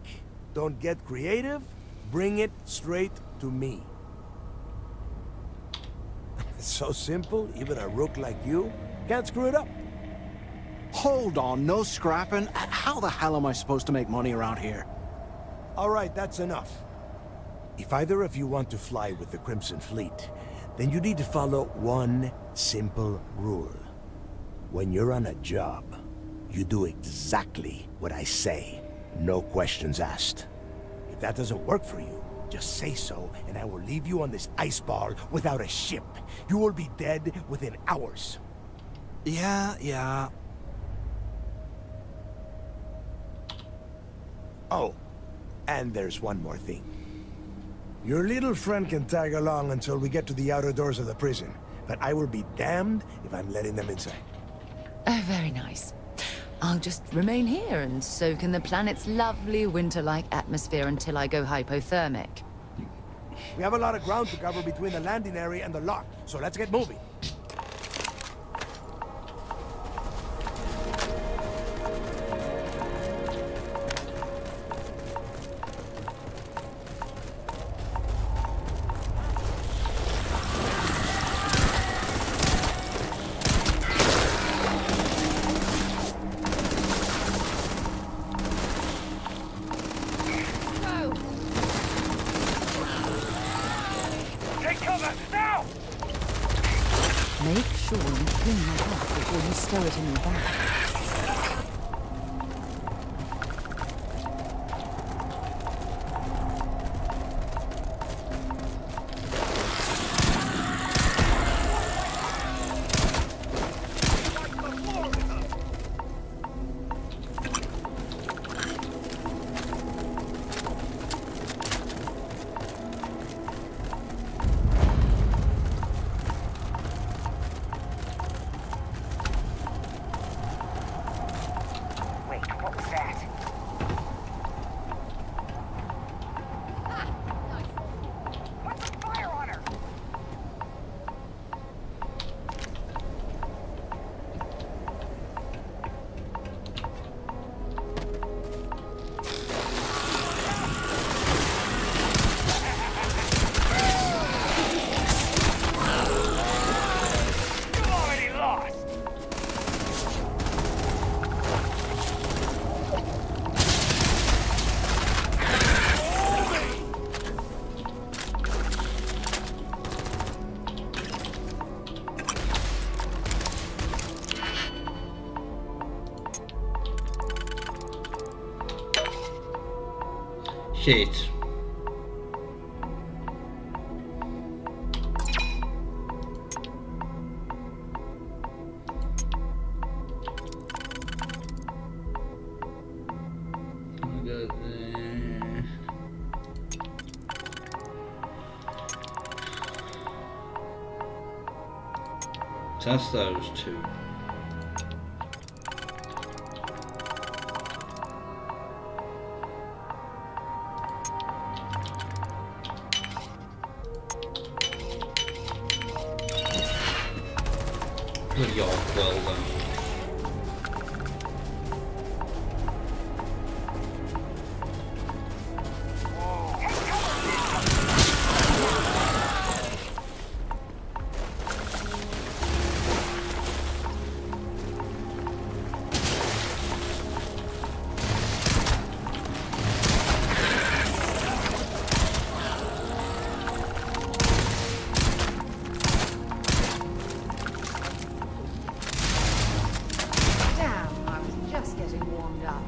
don't get creative, bring it straight to me. It's so simple, even a rook like you can't screw it up. Hold on, no scrapping. How the hell am I supposed to make money around here? All right, that's enough. If either of you want to fly with the Crimson Fleet, then you need to follow one simple rule. When you're on a job, you do exactly what I say. No questions asked. If that doesn't work for you, just say so, and I will leave you on this ice ball without a ship. You will be dead within hours. Yeah. Oh, and there's one more thing. Your little friend can tag along until we get to the outer doors of the prison, but I will be damned if I'm letting them inside. Oh, very nice. I'll just remain here and soak in the planet's lovely winter-like atmosphere until I go hypothermic. We have a lot of ground to cover between the landing area and the lock, so let's get moving. Make sure you clean your hat before you stow it in your bag. Shit. That's those two. Bloody arc well then. Damn, I was just getting warmed up.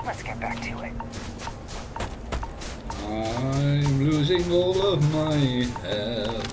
Let's get back to it. I'm losing all of my health.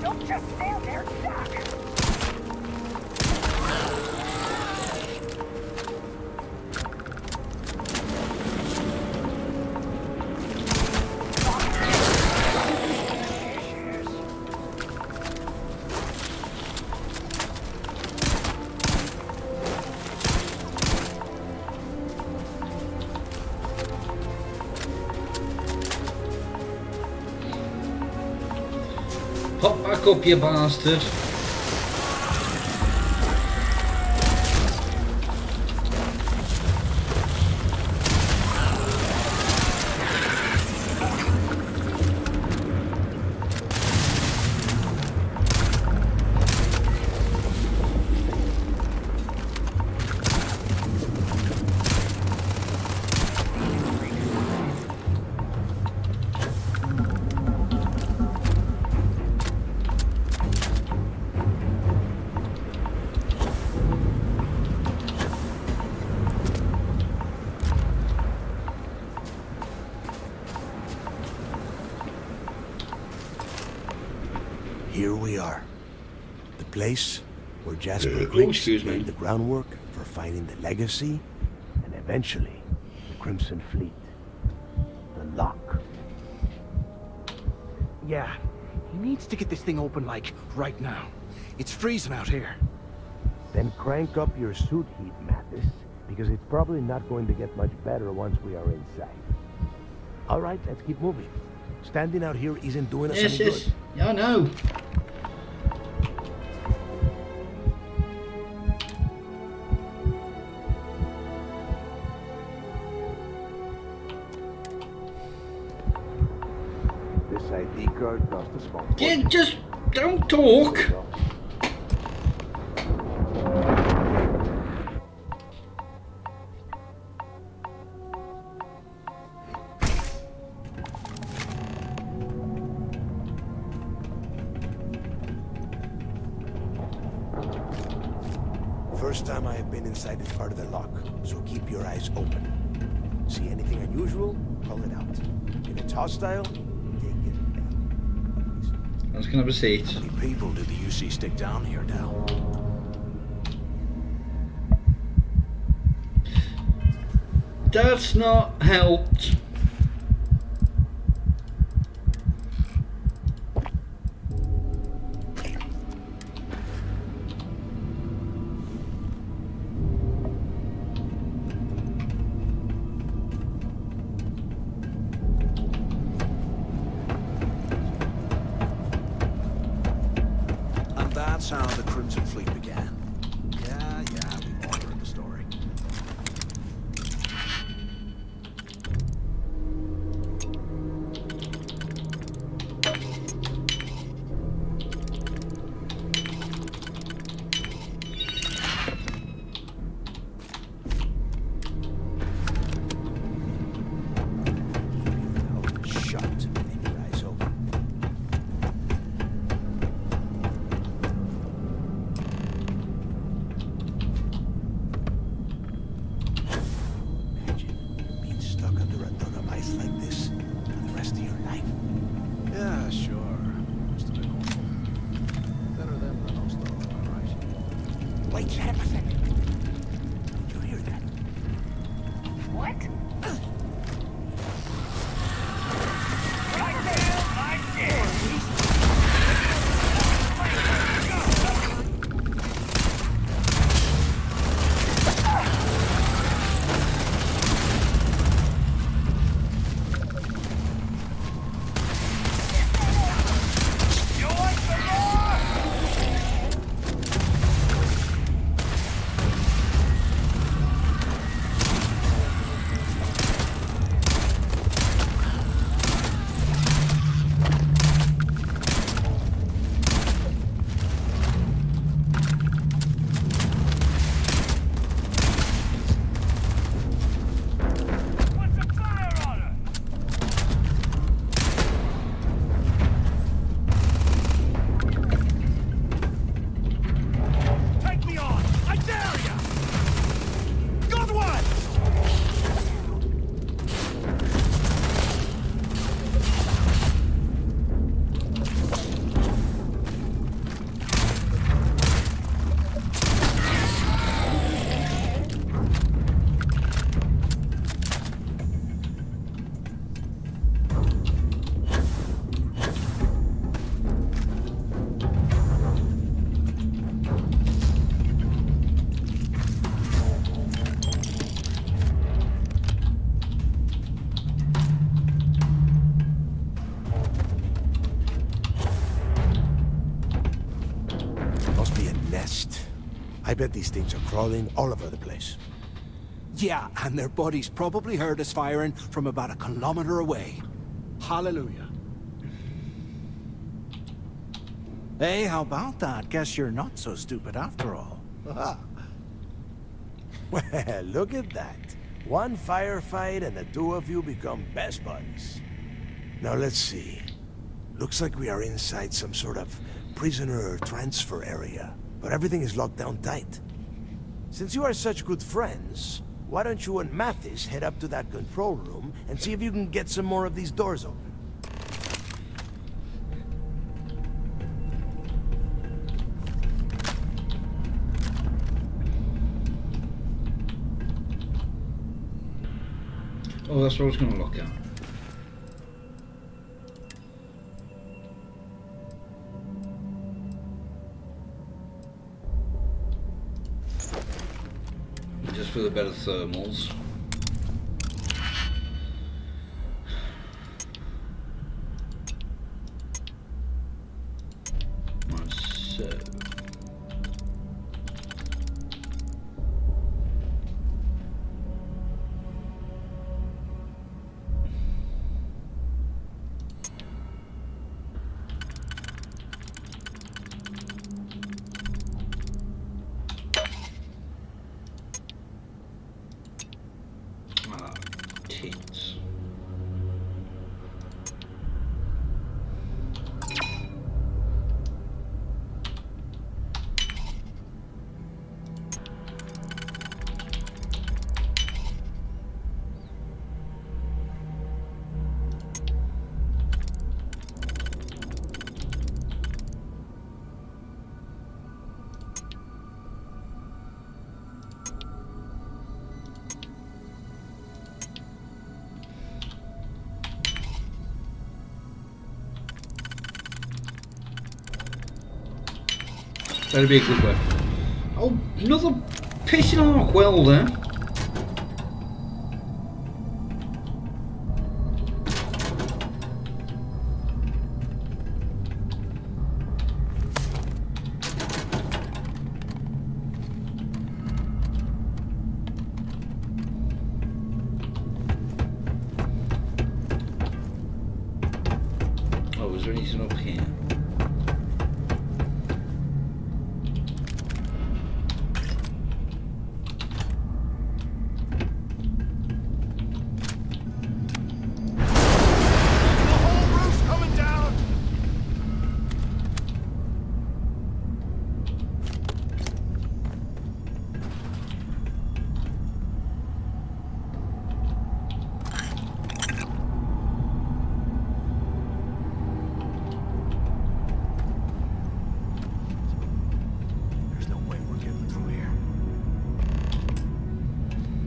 Don't just stand there, Doc. Hop back up, you bastard. Here we are. The place where Jasper oh, Griggs excuse me. laid the groundwork for finding the legacy and eventually the Crimson Fleet. The lock. Yeah, he needs to get this thing open, like, right now. It's freezing out here. Then crank up your suit heat, Mathis, because it's probably not going to get much better once we are inside. All right, let's keep moving. Standing out here isn't doing us any good. Yeah, I know. This ID card cost us about Yeah, just don't talk. First time I have been inside this part of the lock, so keep your eyes open. See anything unusual, call it out. If it's hostile, take it Let's can have a seat. How many people did the UC stick down here now? That's not helped. And that's how the Crimson Fleet began. Yeah, we've all heard the story. Shut. Keep your eyes open. Being stuck under a ton of ice like this for the rest of your life. Yeah, sure. Must have been awful. Better than the most though, all right. Wait, half a second. Did you hear that? What? Take me on! I dare ya! Good one! Must be a nest. I bet these things are crawling all over the place. Yeah, and their buddies probably heard us firing from about a kilometer away. Hallelujah. Hey, how about that? Guess you're not so stupid after all. Well, look at that. One firefight and the two of you become best buddies. Now let's see. Looks like we are inside some sort of prisoner transfer area, but everything is locked down tight. Since you are such good friends, why don't you and Mathis head up to that control room and see if you can get some more of these doors open? Oh, that's what I was going to look at. Just for the better thermals. Right, so. That'd be a good weapon. Oh, another piston arc welder. Oh, is there anything up here?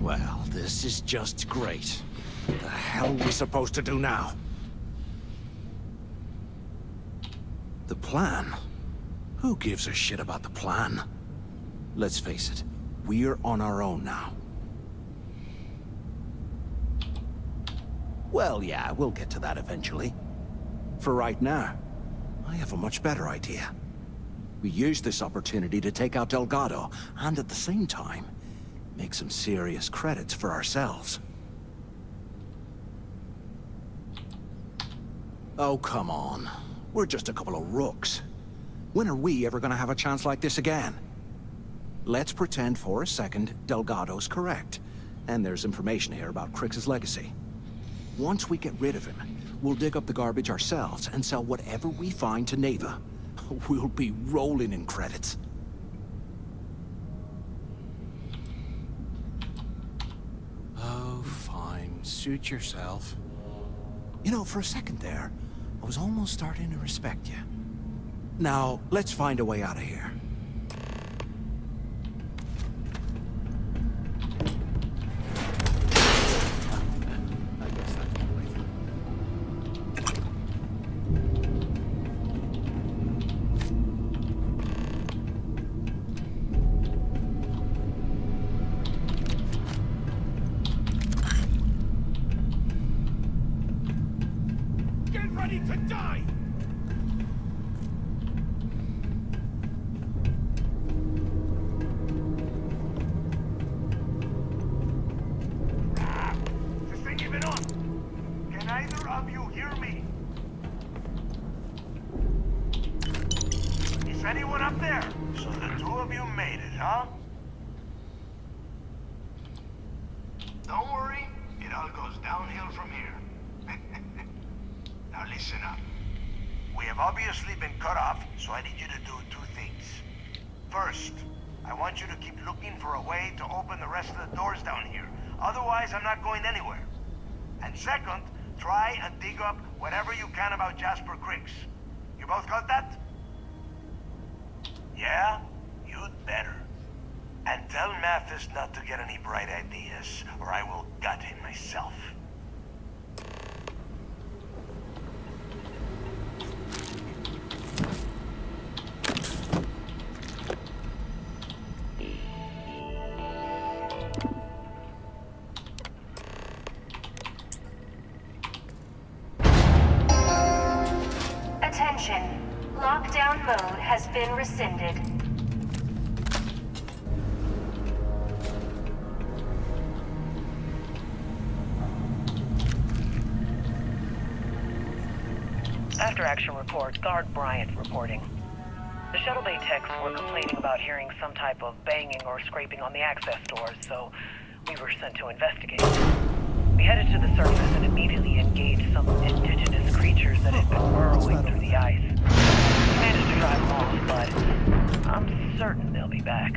Well, this is just great. What the hell are we supposed to do now? The plan? Who gives a shit about the plan? Let's face it, we're on our own now. Well, yeah, we'll get to that eventually. For right now, I have a much better idea. We use this opportunity to take out Delgado, and at the same time, make some serious credits for ourselves. Oh, come on. We're just a couple of rooks. When are we ever gonna have a chance like this again? Let's pretend for a second Delgado's correct, and there's information here about Crix's legacy. Once we get rid of him, we'll dig up the garbage ourselves and sell whatever we find to Neva. We'll be rolling in credits. Oh, fine. Suit yourself. You know, for a second there, I was almost starting to respect you. Now, let's find a way out of here. To die! This thing even on? Can either of you hear me? Is anyone up there? So the two of you made it, huh? Don't worry, it all goes downhill from here. Now listen up. We have obviously been cut off, so I need you to do two things. First, I want you to keep looking for a way to open the rest of the doors down here. Otherwise, I'm not going anywhere. And second, try and dig up whatever you can about Jasper Crix. You both got that? Yeah? You'd better. And tell Mathis not to get any bright ideas, or I will gut him myself. Attention. Lockdown mode has been rescinded. After action report, Guard Bryant reporting. The shuttle bay techs were complaining about hearing some type of banging or scraping on the access doors, so we were sent to investigate. We headed to the surface and immediately engaged some indigenous creatures that had been burrowing through the ice. We managed to drive them off, but I'm certain they'll be back.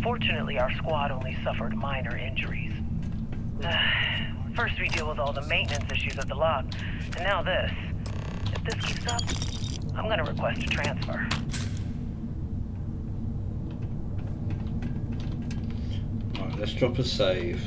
Fortunately, our squad only suffered minor injuries. First we deal with all the maintenance issues at the lock, and now this. If this keeps up, I'm gonna request a transfer. Alright, let's drop a save.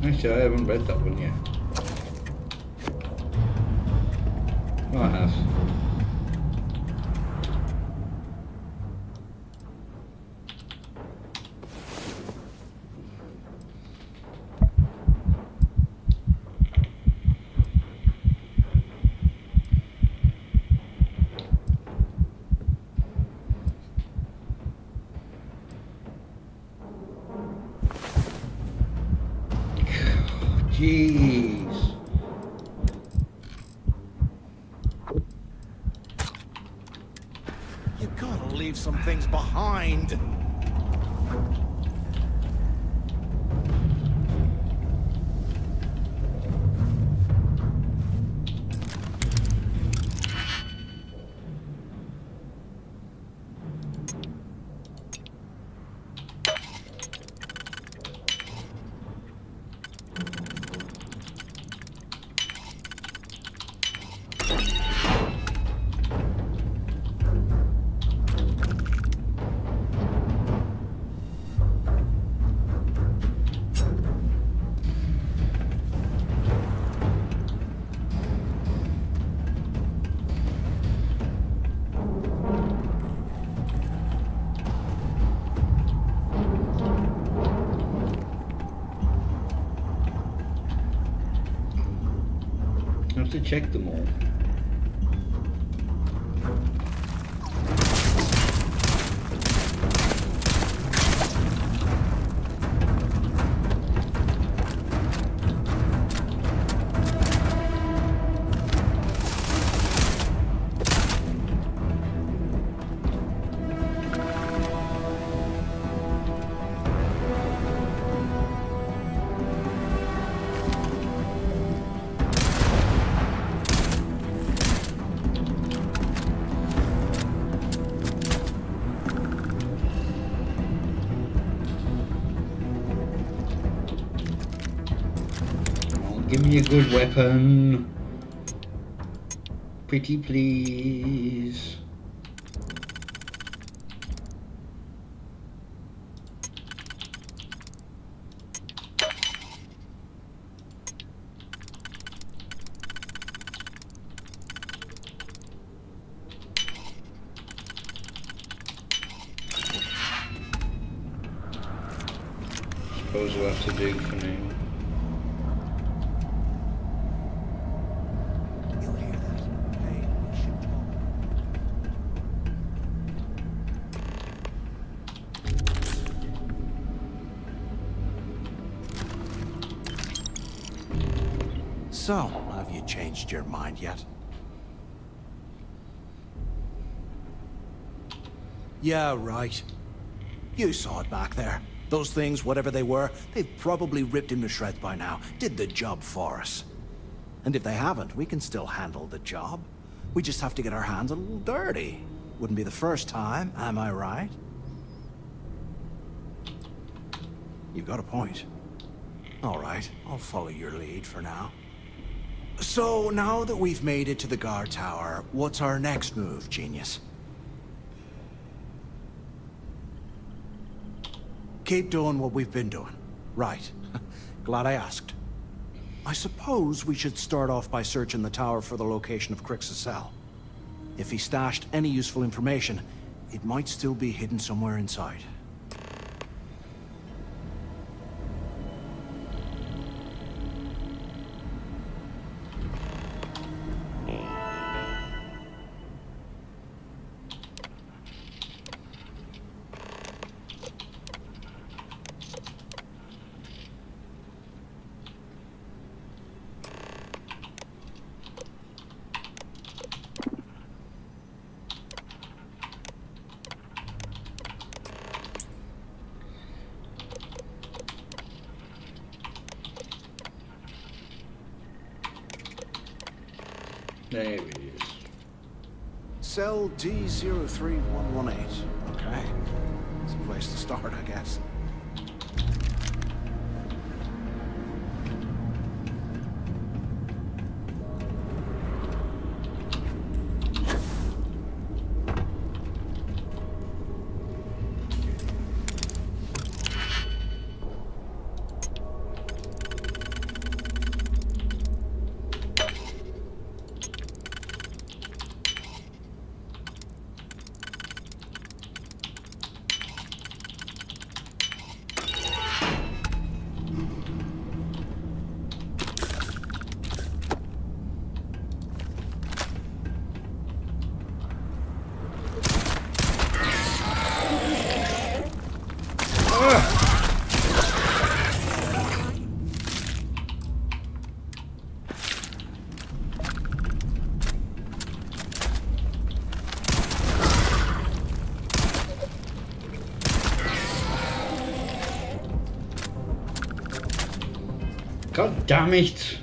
Actually, I haven't read that one yet. Oh, I have. Jeez. You gotta leave some things behind. I have to check them all. Give me a good weapon. Pretty please. Suppose we'll have to do for now. So, have you changed your mind yet? Yeah, right. You saw it back there. Those things, whatever they were, they've probably ripped him to shreds by now. Did the job for us. And if they haven't, we can still handle the job. We just have to get our hands a little dirty. Wouldn't be the first time, am I right? You've got a point. All right, I'll follow your lead for now. So, now that we've made it to the guard tower, what's our next move, genius? Keep doing what we've been doing. Right. Glad I asked. I suppose we should start off by searching the tower for the location of Crix's cell. If he stashed any useful information, It might still be hidden somewhere inside. There it is. Cell D03118. Okay. It's a place to start, I guess. God damn it!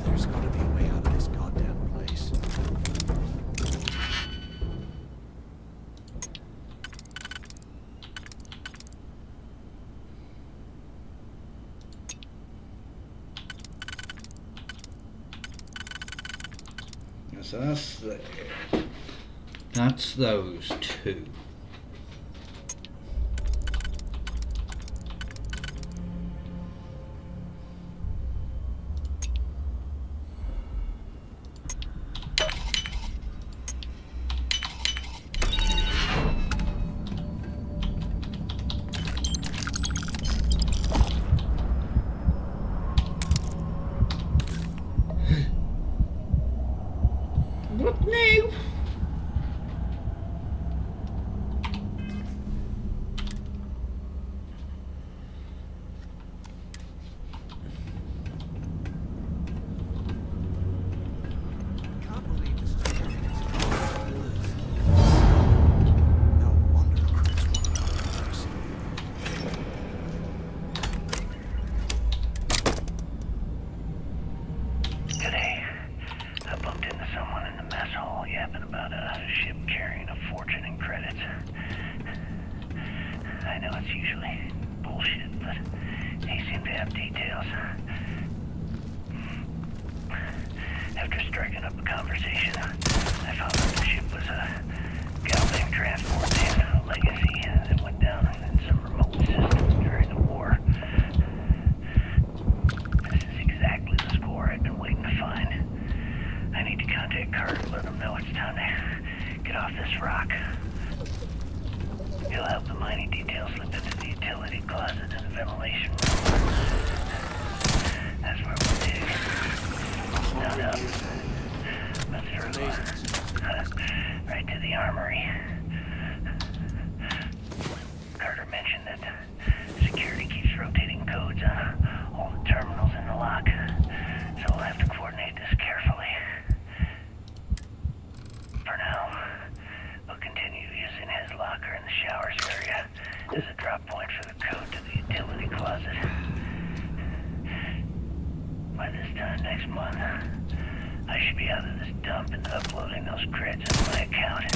There's gotta be a way out of this goddamn place. So that's there. That's those two. What now? Today, I bumped into someone in the mess hall yapping about a ship carrying a fortune in credits. I know it's usually bullshit, but he seemed to have details. After striking up a conversation, I found out the ship was a Galbank transport man, a legacy that went down in some remote system during the war. This is exactly the score I've been waiting to find. I need to contact Carter and let him know it's time to get off this rock. He'll help the mining details slip into the utility closet in the ventilation room. That's where we'll dig. Not up, but through, right to the armory. Carter mentioned that security keeps rotating codes on all the terminals in the lock, so we'll have to coordinate this carefully. For now, we'll continue using his locker in the showers area as a drop point for the code to the utility closet. By this time next month, I should be out of this dump and uploading those creds into my account.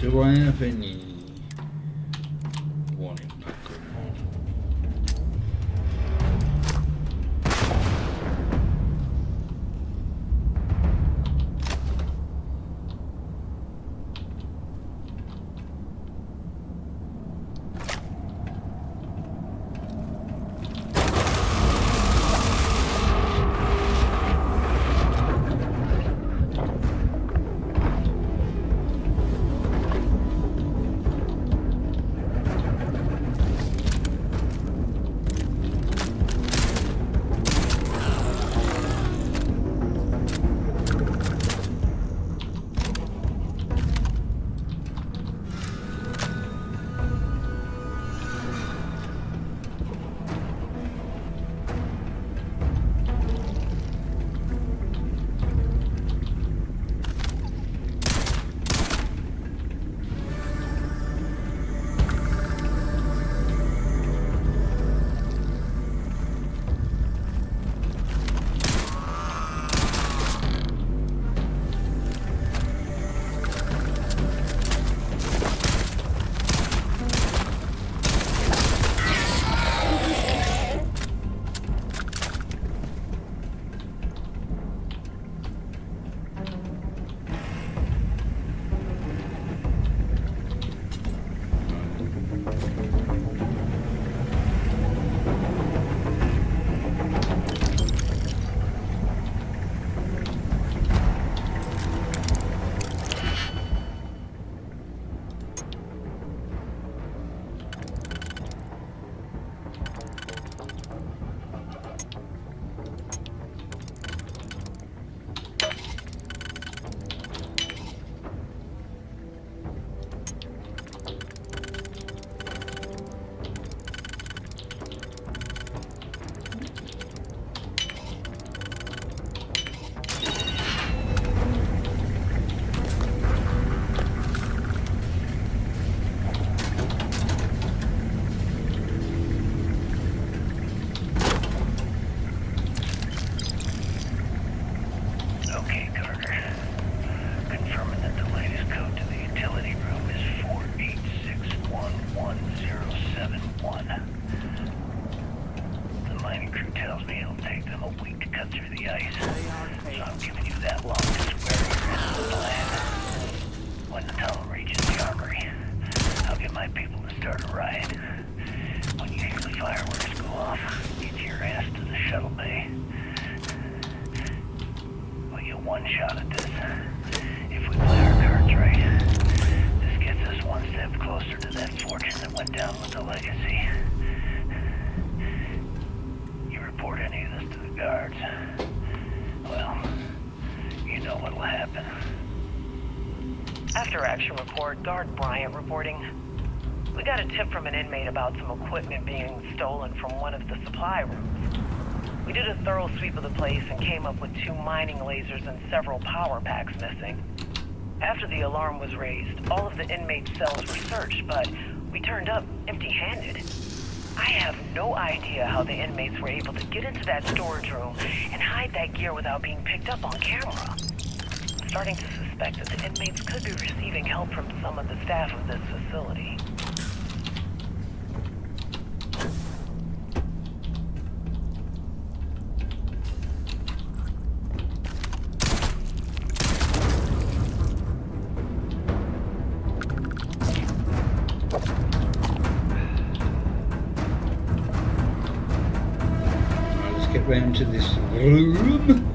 Do I have any one in that good mod? After action report, Guard Bryant reporting. We got a tip from an inmate about some equipment being stolen from one of the supply rooms. We did a thorough sweep of the place and came up with 2 mining lasers and several power packs missing. After the alarm was raised, all of the inmates' cells were searched, but we turned up empty-handed. I have no idea how the inmates were able to get into that storage room and hide that gear without being picked up on camera. I'm starting to suspect that the inmates could be receiving help from some of the staff of this facility. Round to this room.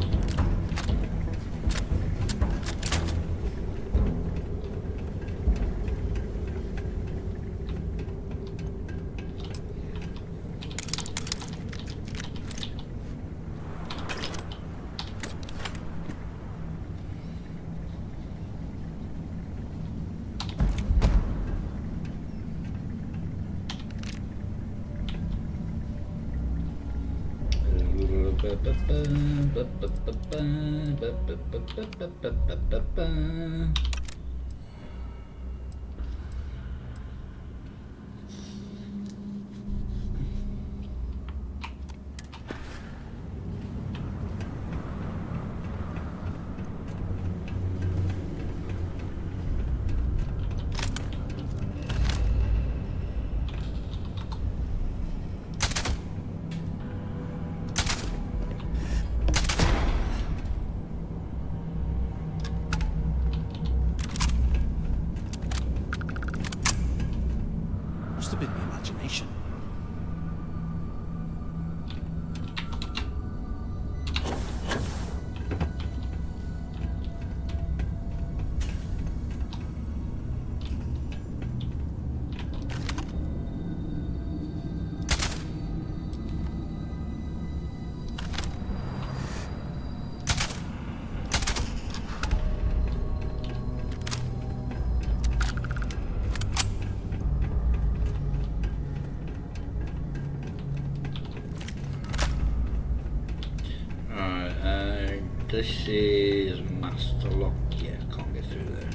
This is master lock. Yeah, can't get through there.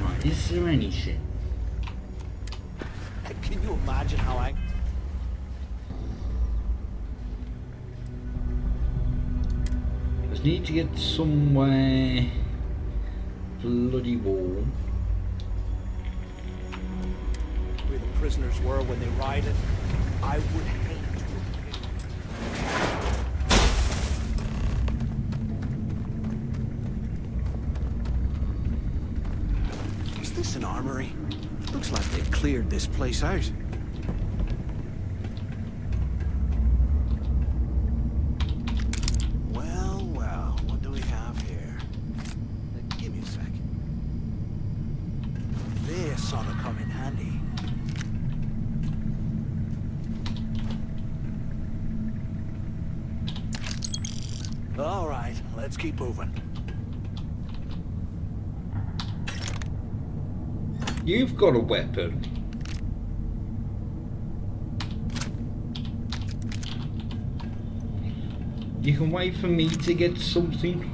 Right, is there anything? Can you imagine how I... Just need to get somewhere bloody warm. Where the prisoners were when they rioted, I would hate to... Is this an armory? Looks like they've cleared this place out. Well, well, what do we have here? Give me a sec. This ought to come in handy. All right, let's keep moving. You've got a weapon. You can wait for me to get something.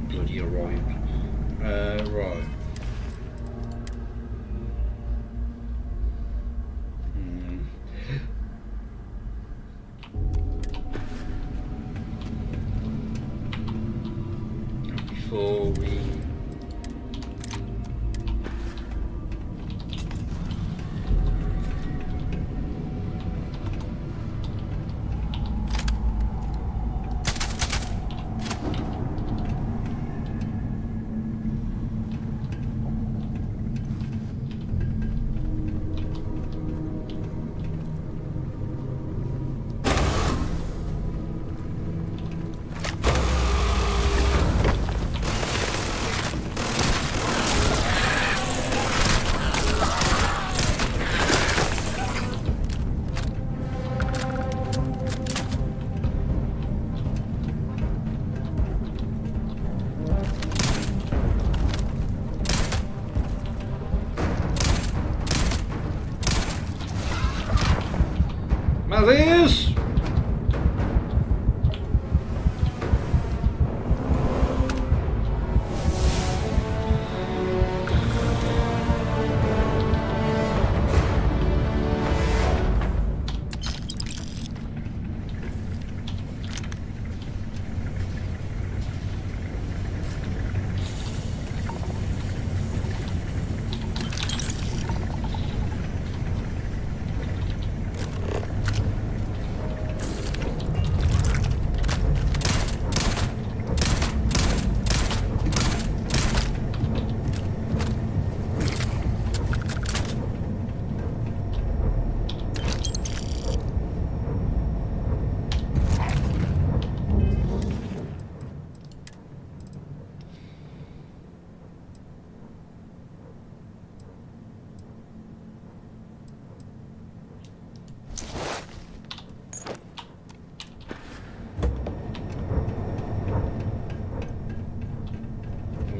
Bloody arrived. Right. Before we Matheus!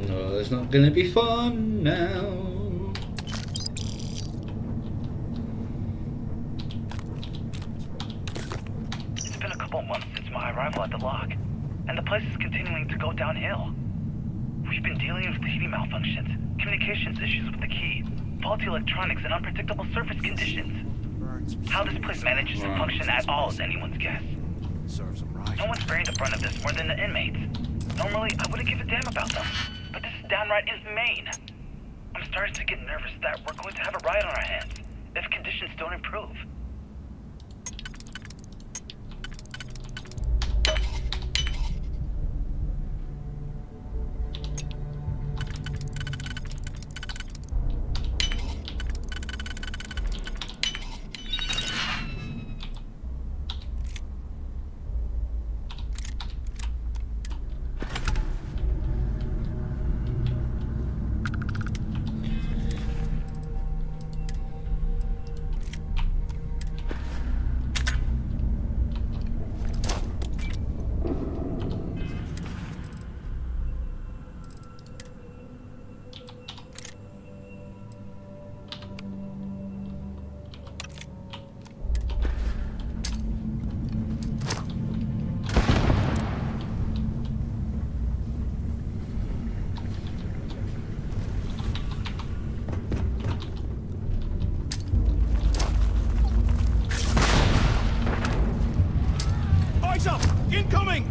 No, it's not gonna be fun now. It's been a couple months since my arrival at the lock, and the place is continuing to go downhill. We've been dealing with heating malfunctions, communications issues with the key, faulty electronics, and unpredictable surface conditions. How this place manages to function at all is anyone's guess. No one's bearing the brunt of this more than the inmates. Normally, I wouldn't give a damn about them, but this is downright inhumane. I'm starting to get nervous that we're going to have a riot on our hands if conditions don't improve. Incoming!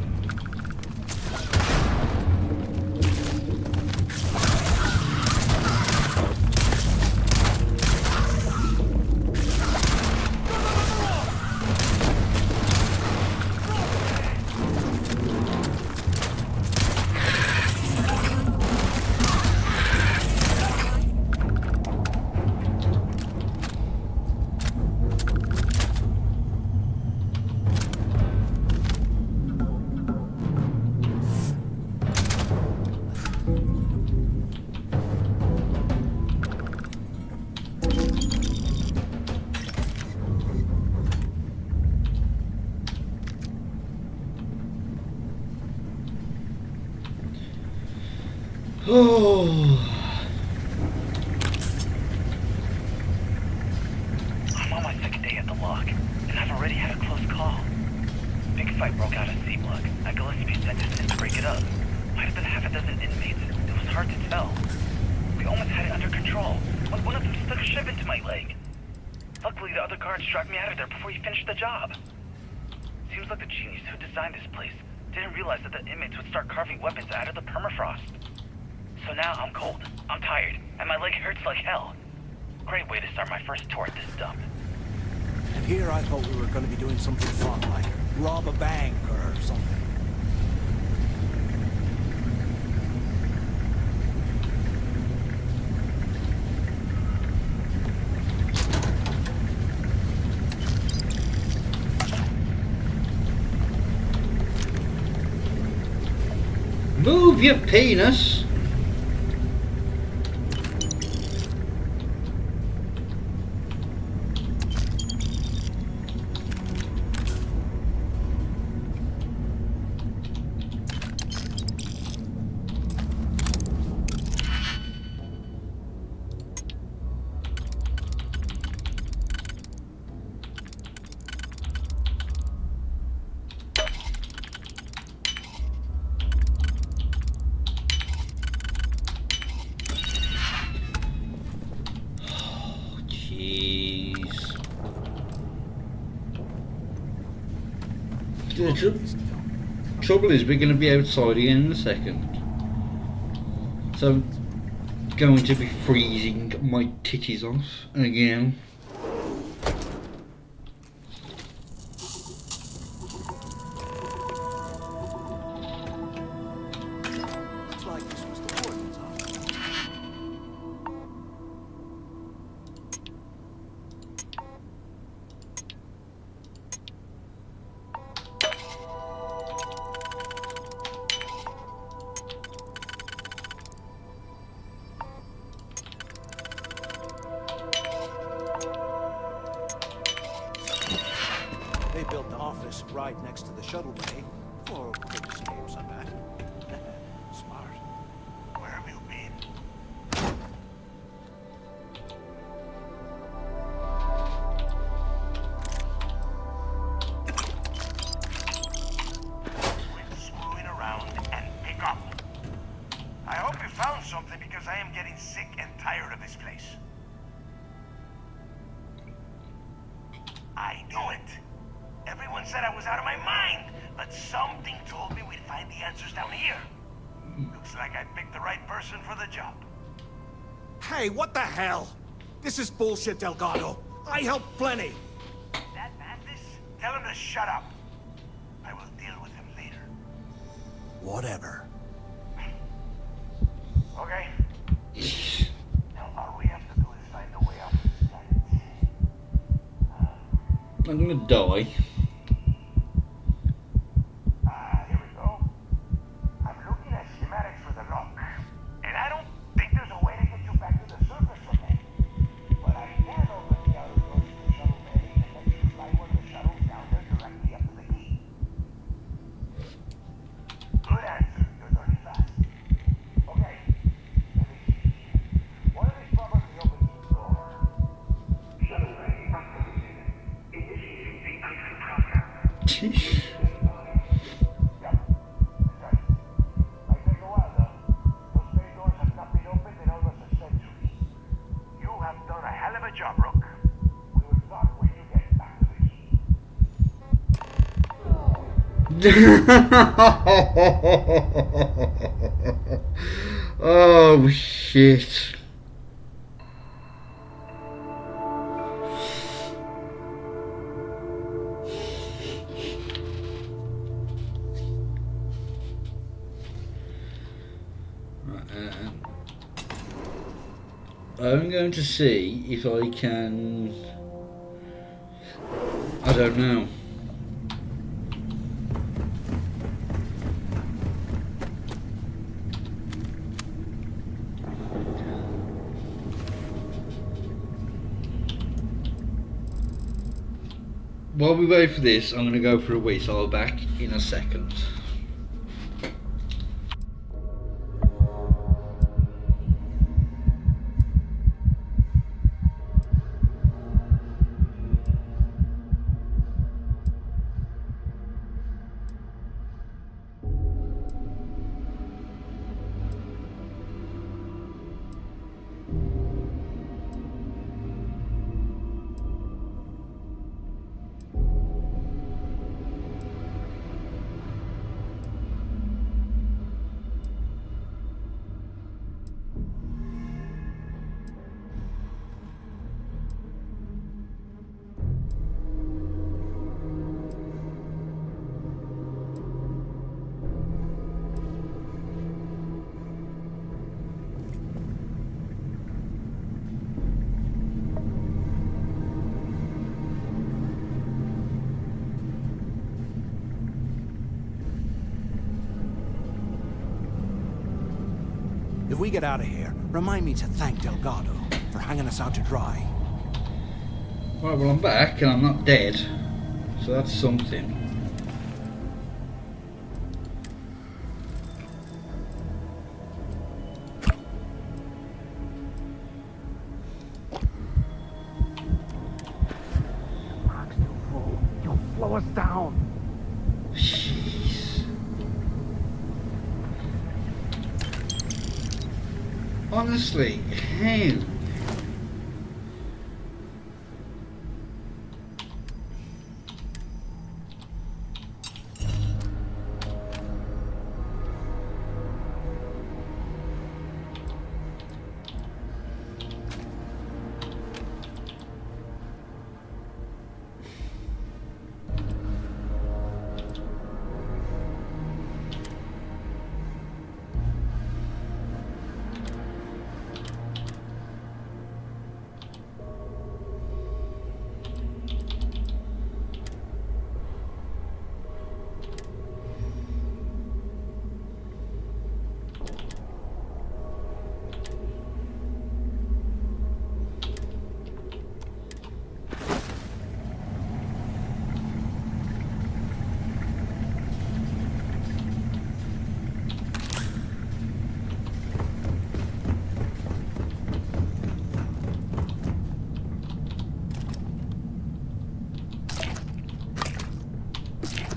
Oh. I'm on my second day at the lock, and I've already had a close call. Big fight broke out at C-Block. Gillespie sent us in to break it up. Might have been half a dozen inmates. It was hard to tell. We almost had it under control, when one of them stuck a ship into my leg. Luckily, the other guards dragged me out of there before he finished the job. Seems like the genius who designed this place didn't realize that the inmates would start carving weapons out of the permafrost. So now I'm cold, I'm tired, and my leg hurts like hell. Great way to start my first tour at this dump. And here I thought we were going to be doing something fun, like rob a bank or something. Move your penis! The trouble is we're going to be outside again in a second. So going to be freezing my titties off again. Looks like this was the warden's office. They built the office right next to the shuttle bay for quick escapes, I bet. Smart. Where have you been? Quit screwing around and pick up. I hope you found something because I am getting sick and tired of this place. I knew it. Everyone said I was out of my mind, but something told me we'd find the answers down here. Looks like I picked the right person for the job. Hey, what the hell? This is bullshit, Delgado. I help plenty. That Mathis? Tell him to shut up. I will deal with him later. Whatever. Okay. Now all we have to do is find a way out of this planet. I'm gonna die. Here we go. I'm looking at schematics for the lock. And I don't think there's a way to get you back to the surface from there. But I can open the outer doors to the shuttle bay and let you fly one of the shuttles down there directly up to the key. Good answer. You're learning fast. Okay. Let me see. One of these probably opens the door. Shuttle bay activated. Initiating decreasing process. Oh shit. I'm going to see if I can. I don't know. While we wait for this, I'm going to go for a wee, so I'll be back in a second. If we get out of here, remind me to thank Delgado for hanging us out to dry. Right, well I'm back and I'm not dead, so that's something. You'll slow us down. Honestly, how?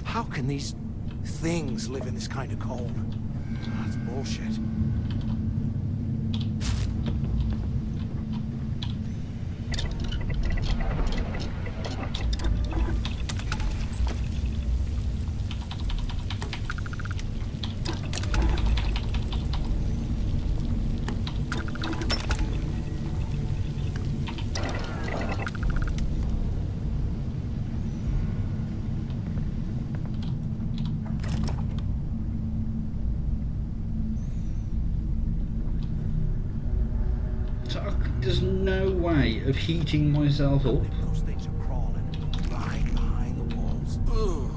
How can these things live in this kind of cold? That's bullshit. There's no way of heating myself up. Those things are crawling right behind the walls. Ugh.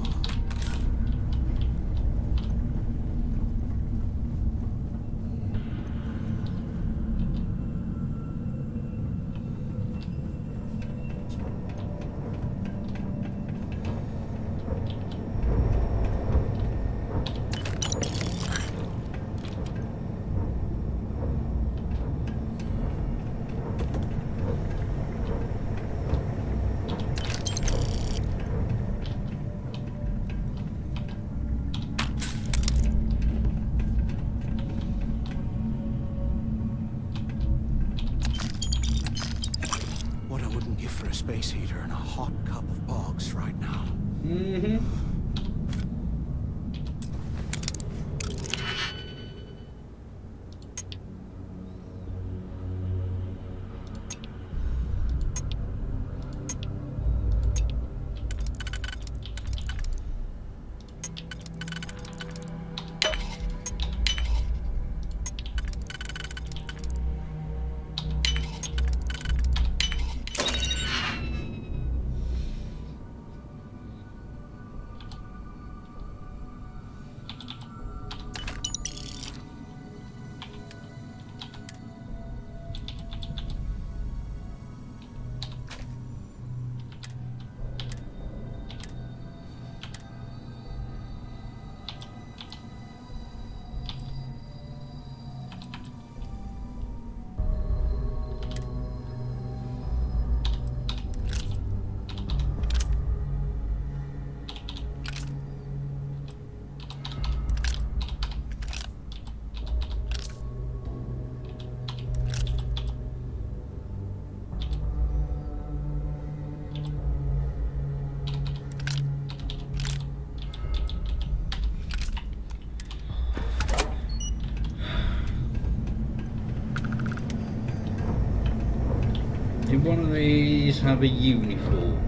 one of these have a uniform?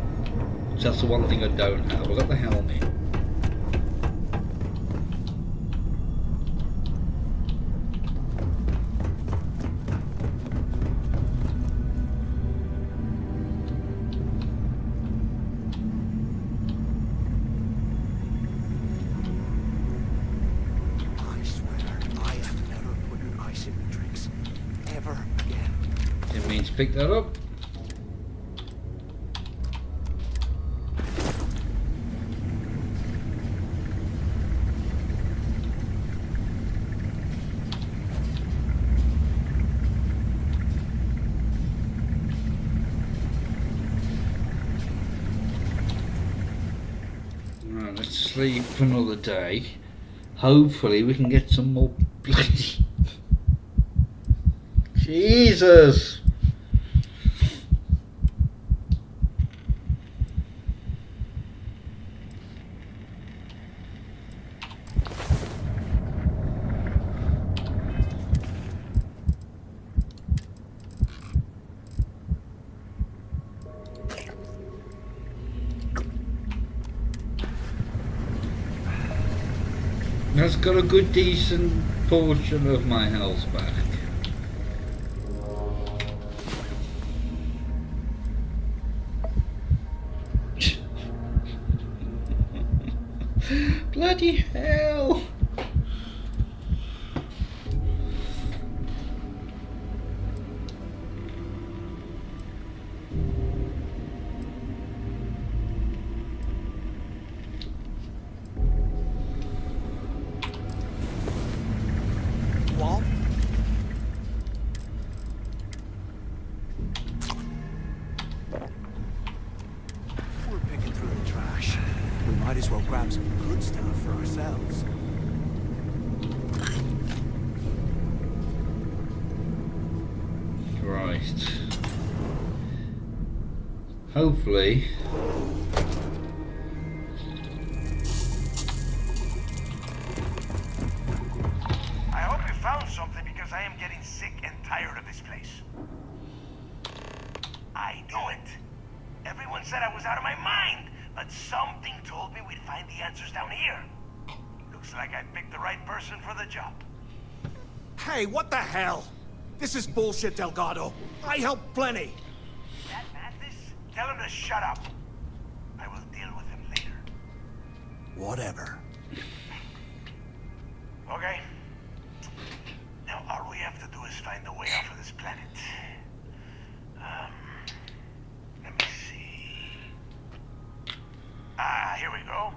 That's the one thing I don't have. I've got the helmet. I swear, I have never put an ice in the drinks. Ever again. It means pick that up. Right, let's sleep for another day. Hopefully we can get some more bloody... Jesus! That's got a good decent portion of my health back. Bloody hell! What? We're picking through the trash. We might as well grab some good stuff for ourselves. Right. Hopefully. I hope you found something because I am getting sick and tired of this place. I knew it. Everyone said I was out of my mind, but something told me we'd find the answers down here. Looks like I picked the right person for the job. Hey, what the hell? This is bullshit, Delgado. I help plenty. That Mathis? Tell him to shut up. I will deal with him later. Whatever. Okay. Now all we have to do is find the way off of this planet. Let me see. Here we go.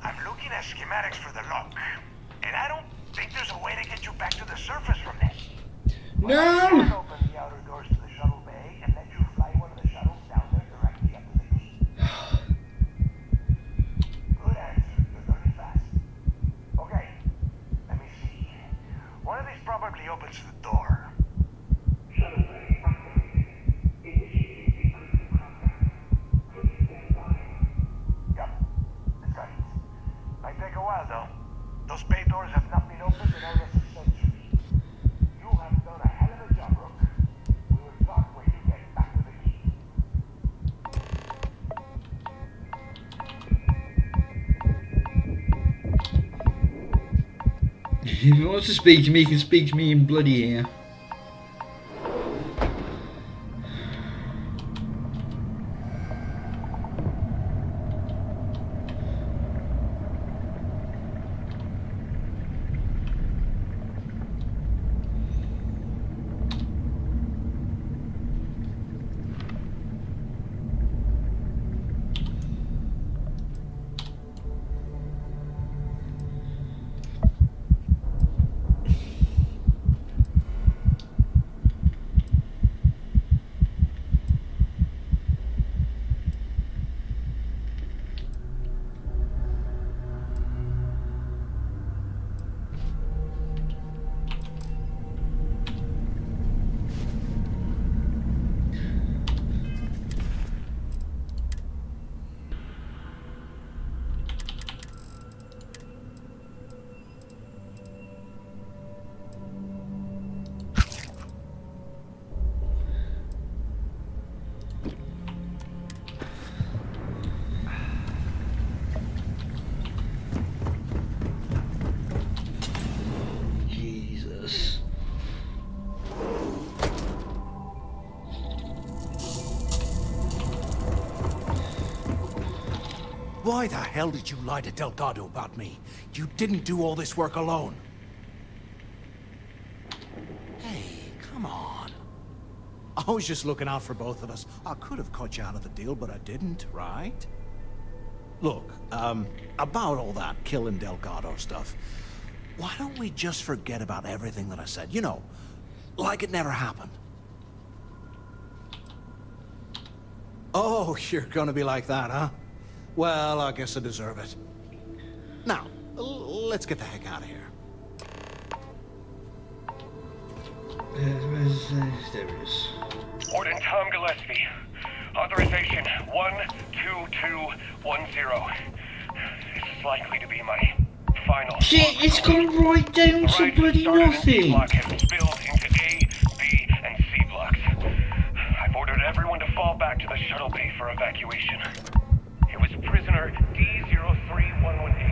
I'm looking at schematics for the lock. And I don't think there's a way to get you back to the surface from this. No! I can open the outer doors to the shuttle bay and let you fly one of the shuttles down there directly up to the key. Good answer. You're learning fast. Okay. Let me see. One of these probably opens the door. Shuttle bay activated. Initiating decreasing contact. Please stand by. Yep. It's got it. Might take a while though. Those bay doors have not been opened in almost a century. You have done a hell of a job, Rook. We will talk when you get back to the key. If he wants to speak to me, he can speak to me in bloody ear. Why the hell did you lie to Delgado about me? You didn't do all this work alone. Hey, come on. I was just looking out for both of us. I could have cut you out of the deal, but I didn't, right? Look, about all that killing Delgado stuff, why don't we just forget about everything that I said? You know, like it never happened. Oh, you're gonna be like that, huh? Well, I guess I deserve it. Now, let's get the heck out of here. There it is. Warden Tom Gillespie. Authorization 12210. This is likely to be my final. Shit, it's gone right down to bloody nothing. Block has spilled into A, B, and C blocks. I've ordered everyone to fall back to the shuttle bay for evacuation. It was prisoner D03118.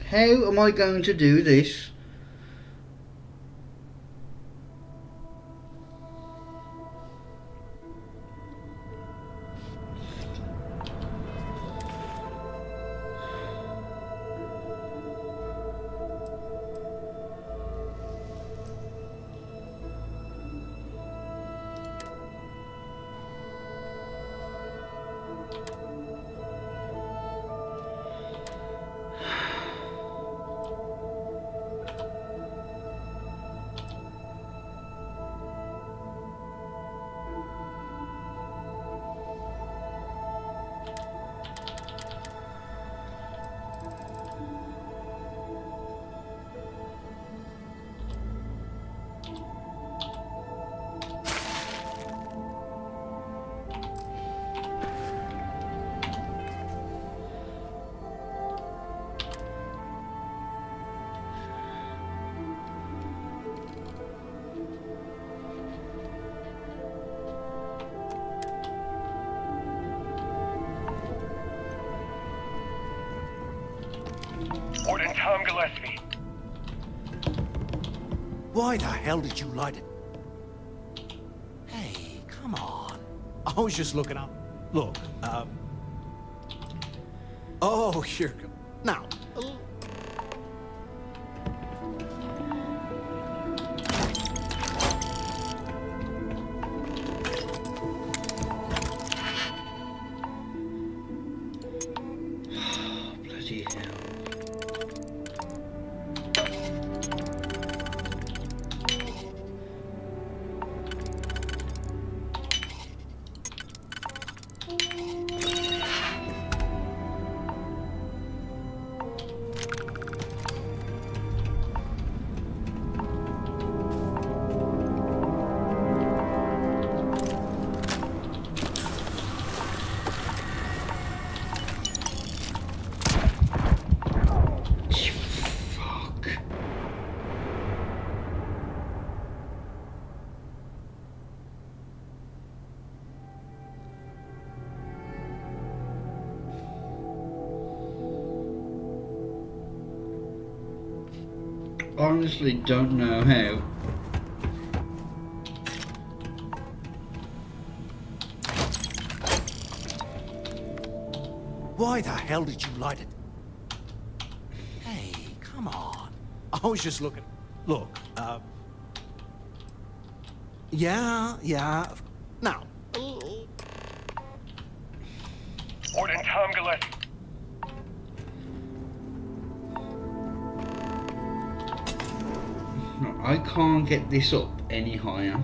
How am I going to do this? Warden Tom Gillespie. Why the hell did you lie to... Hey, come on. I was just looking out. Look, oh, you're... Now, Bloody hell. Honestly don't know how. why the hell did you light it? Hey, come on. I was just looking... Look, yeah. Now... Warden Tom Gillespie. No, I can't get this up any higher.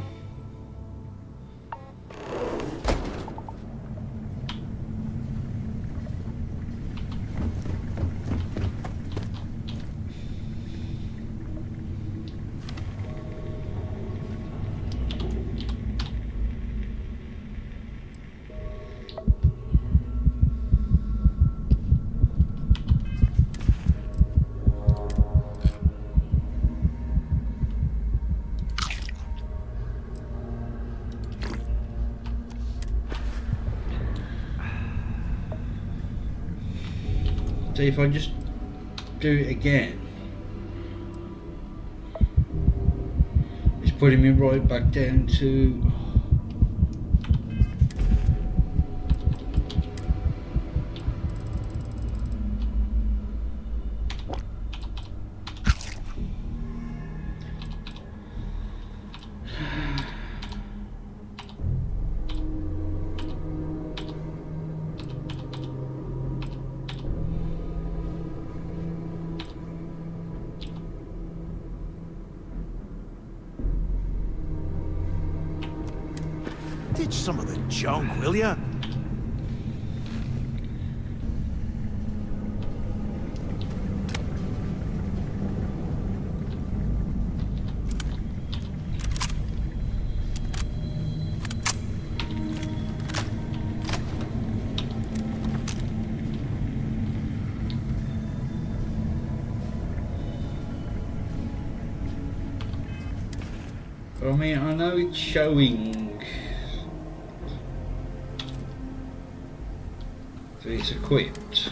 So if I just do it again, it's putting me right back down to... Ditch some of the junk, will ya? I mean, I know it's showing that it's equipped.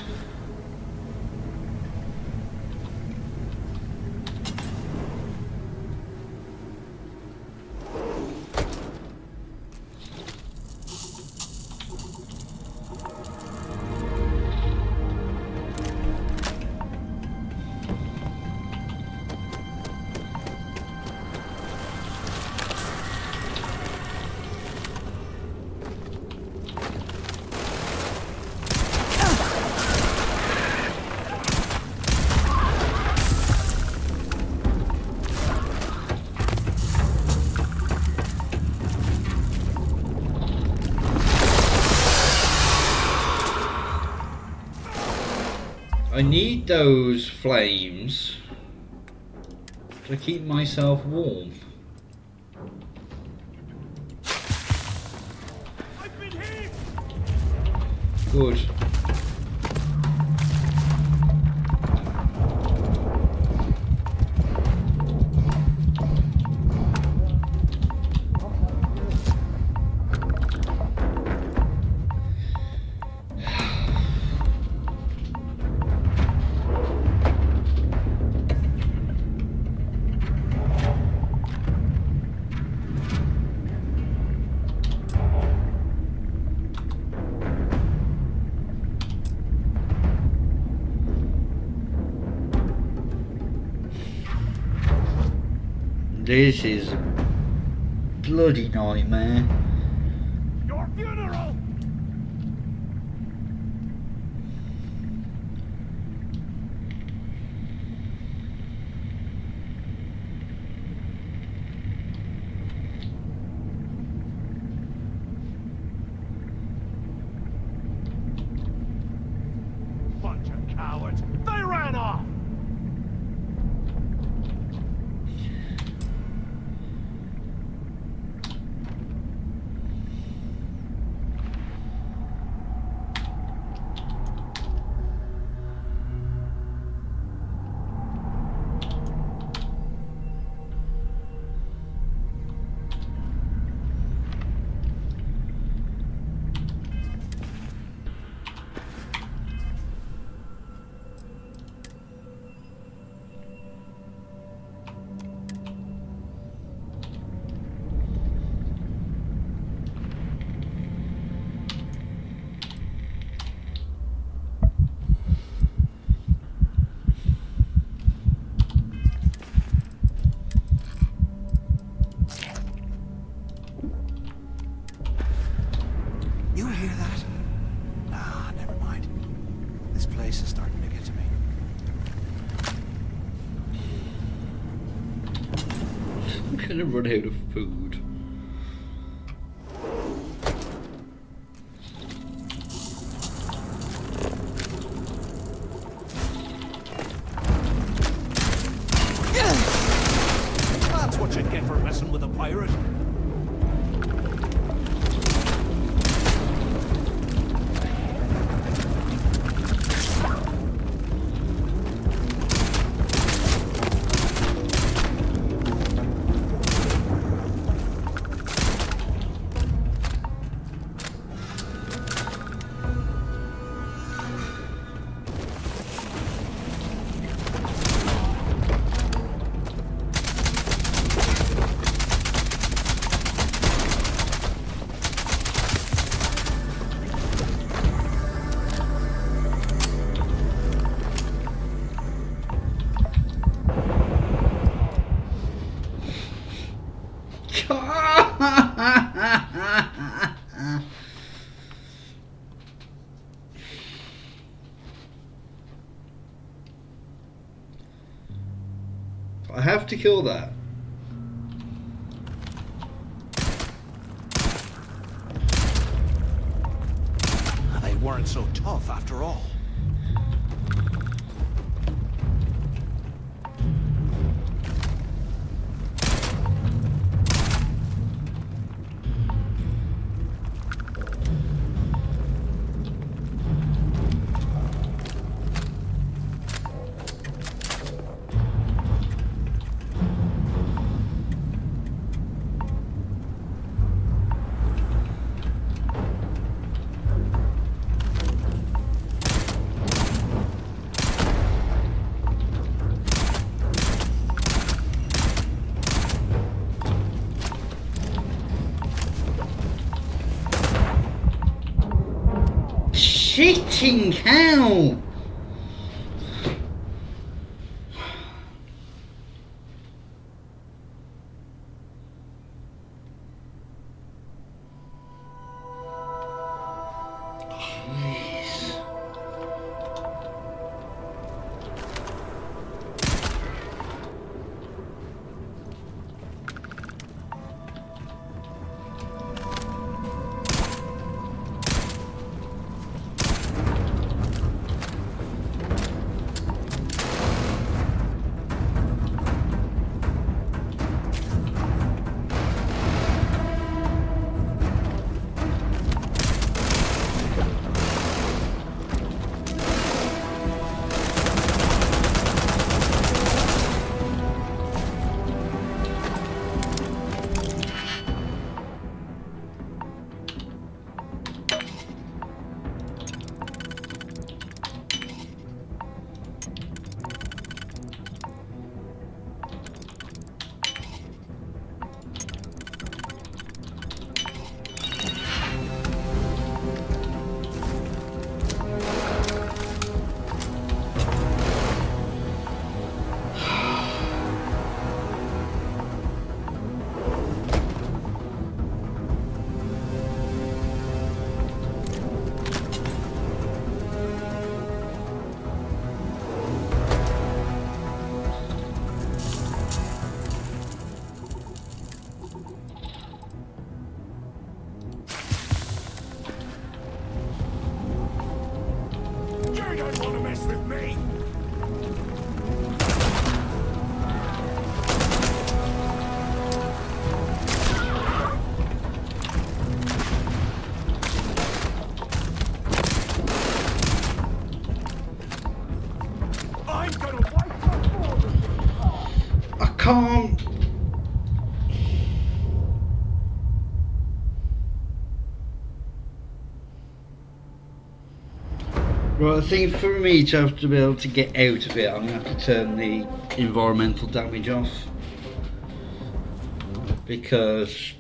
I need those flames to keep myself warm. Good. This is a bloody nightmare. Your funeral! Bunch of cowards! They ran off! You hear that? Nah, never mind. This place is starting to get to me. I'm gonna run out of food. That's what you get for messing with a pirate. I have to kill that. weren't so tough after all. Shitting hell! You don't want to mess with me! I'm gonna wipe your borders! I can't. Well, I think for me to have to be able to get out of it, I'm going to have to turn the environmental damage off. Because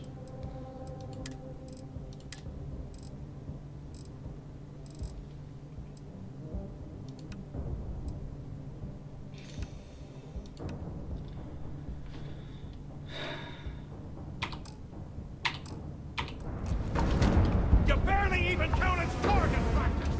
you barely even count as target practice!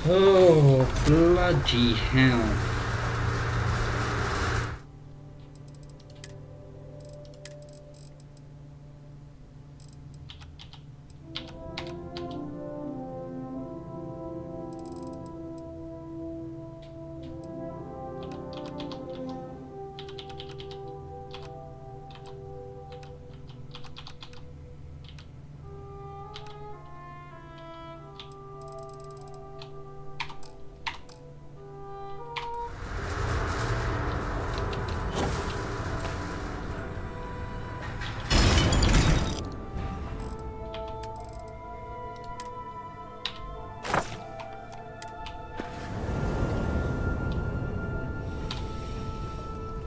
Oh, bloody hell.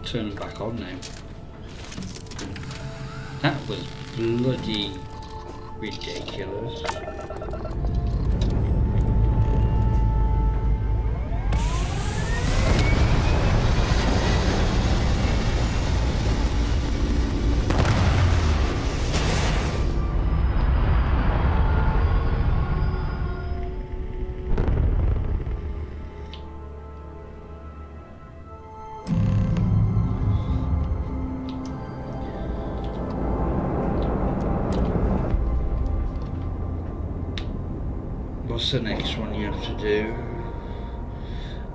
Turn them back on now. That was bloody ridiculous. What's the next one you have to do?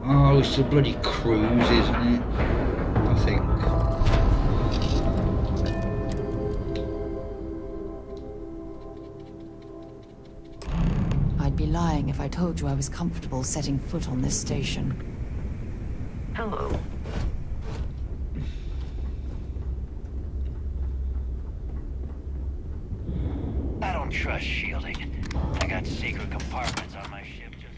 Oh, it's the bloody cruise, isn't it? I think. I'd be lying if I told you I was comfortable setting foot on this station. Hello. I don't trust shielding. I got secret compartments on my ship just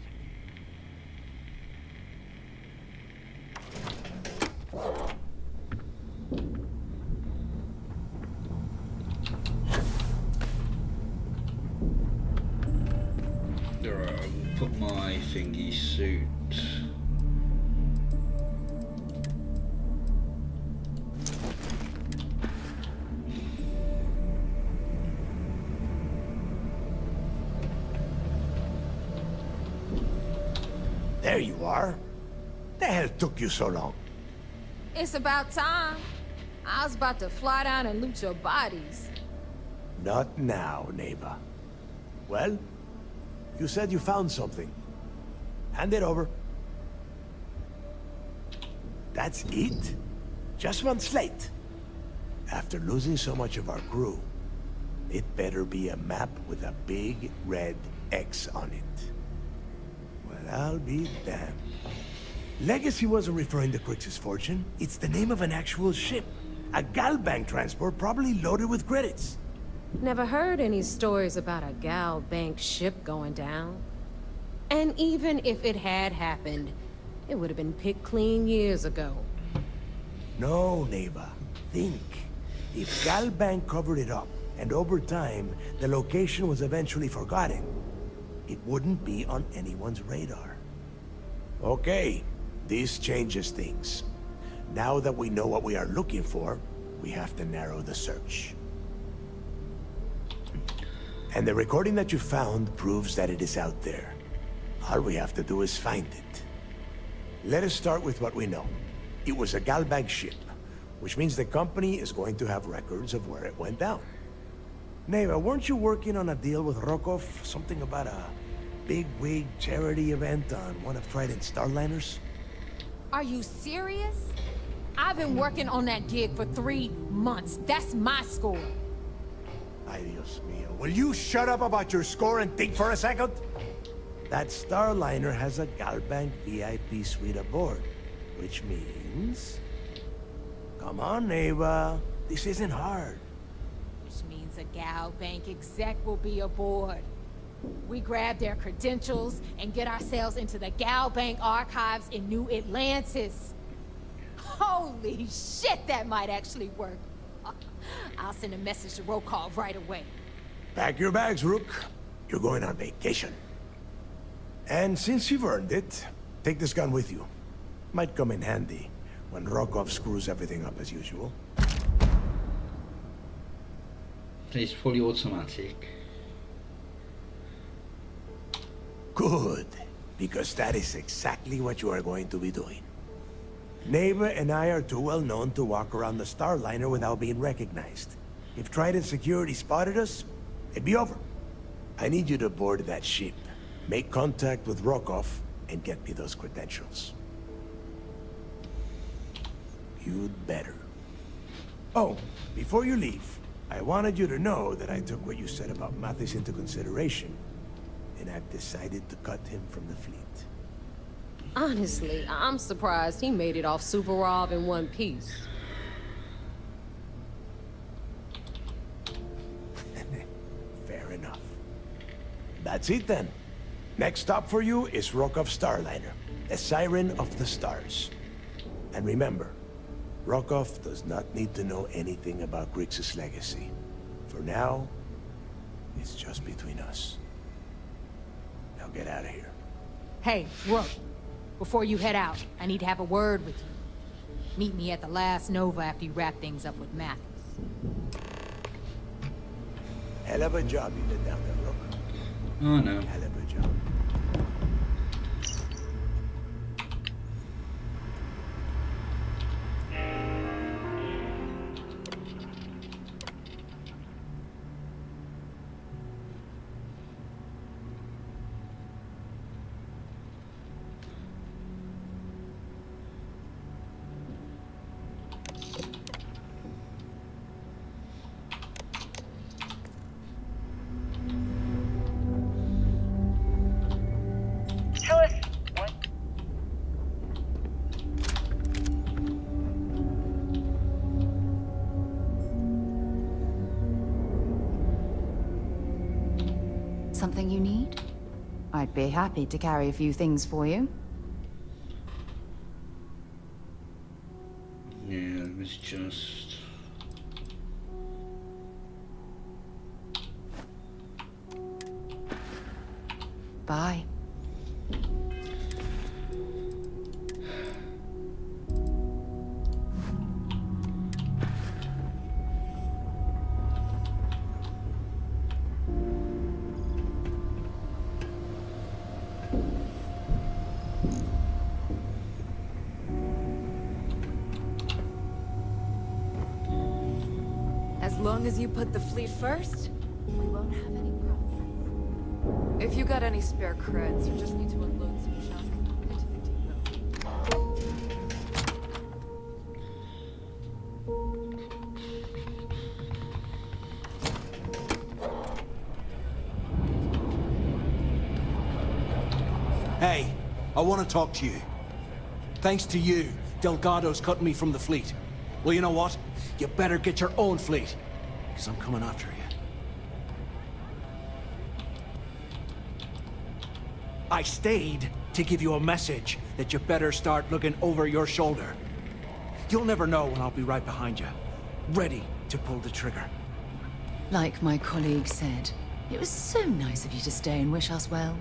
Alright, I'll put my thingy suit. There you are. The hell took you so long? It's about time. I was about to fly down and loot your bodies. Not now, neighbor. Well, you said you found something. Hand it over. That's it? Just one slate. After losing so much of our crew, it better be a map with a big red X on it. Well, I'll be damned. Legacy wasn't referring to Crix's fortune. It's the name of an actual ship. A Galbank transport probably loaded with credits. Never heard any stories about a gal bank ship going down. And even if it had happened, it would have been picked clean years ago. No, neighbor. Think. If Galbank covered it up, and over time, the location was eventually forgotten, it wouldn't be on anyone's radar. Okay, this changes things. Now that we know what we are looking for, we have to narrow the search. And the recording that you found proves that it is out there. All we have to do is find it. Let us start with what we know. It was a Galbank ship, which means the company is going to have records of where it went down. Neva, weren't you working on a deal with Rokov? Something about a big-wig charity event on one of Trident's Starliners? Are you serious? I've been working on that gig for 3 months. That's my score. Ay, Dios mío. Will you shut up about your score and think for a second? That Starliner has a Galbank VIP suite aboard, which means... Come on, Neva. This isn't hard. Which means a gal bank exec will be aboard. We grab their credentials and get ourselves into the gal bank archives in New Atlantis. Holy shit, that might actually work. I'll send a message to Rokov right away. Pack your bags, Rook. You're going on vacation. And since you've earned it, take this gun with you. Might come in handy when Rokov screws everything up as usual. It's fully automatic. Good. because that is exactly what you are going to be doing. Neva and I are too well known to walk around the Starliner without being recognized. If Trident security spotted us, it'd be over. I need you to board that ship, make contact with Rokov, and get me those credentials. You'd better. Oh, before you leave, I wanted you to know that I took what you said about Mathis into consideration, and I've decided to cut him from the fleet. Honestly, I'm surprised he made it off Suvorov in one piece. Fair enough. That's it then. Next stop for you is Rokov Starliner, a siren of the stars. And remember, Rokov does not need to know anything about Grixis' legacy. For now, it's just between us. Now get out of here. Hey, Rook. Before you head out, I need to have a word with you. Meet me at the last Nova after you wrap things up with Mathis. Hell of a job you did down there, Rook. Oh no. Hell of a job. Something you need? I'd be happy to carry a few things for you. Yeah, it was just... Bye. As long as you put the fleet first, we won't have any problems. If you got any spare creds, you just need to unload some junk into the depot. Hey, I want to talk to you. Thanks to you, Delgado's cut me from the fleet. Well, you know what? You better get your own fleet, because I'm coming after you. I stayed to give you a message that you better start looking over your shoulder. You'll never know when I'll be right behind you, ready to pull the trigger. Like my colleague said, it was so nice of you to stay and wish us well.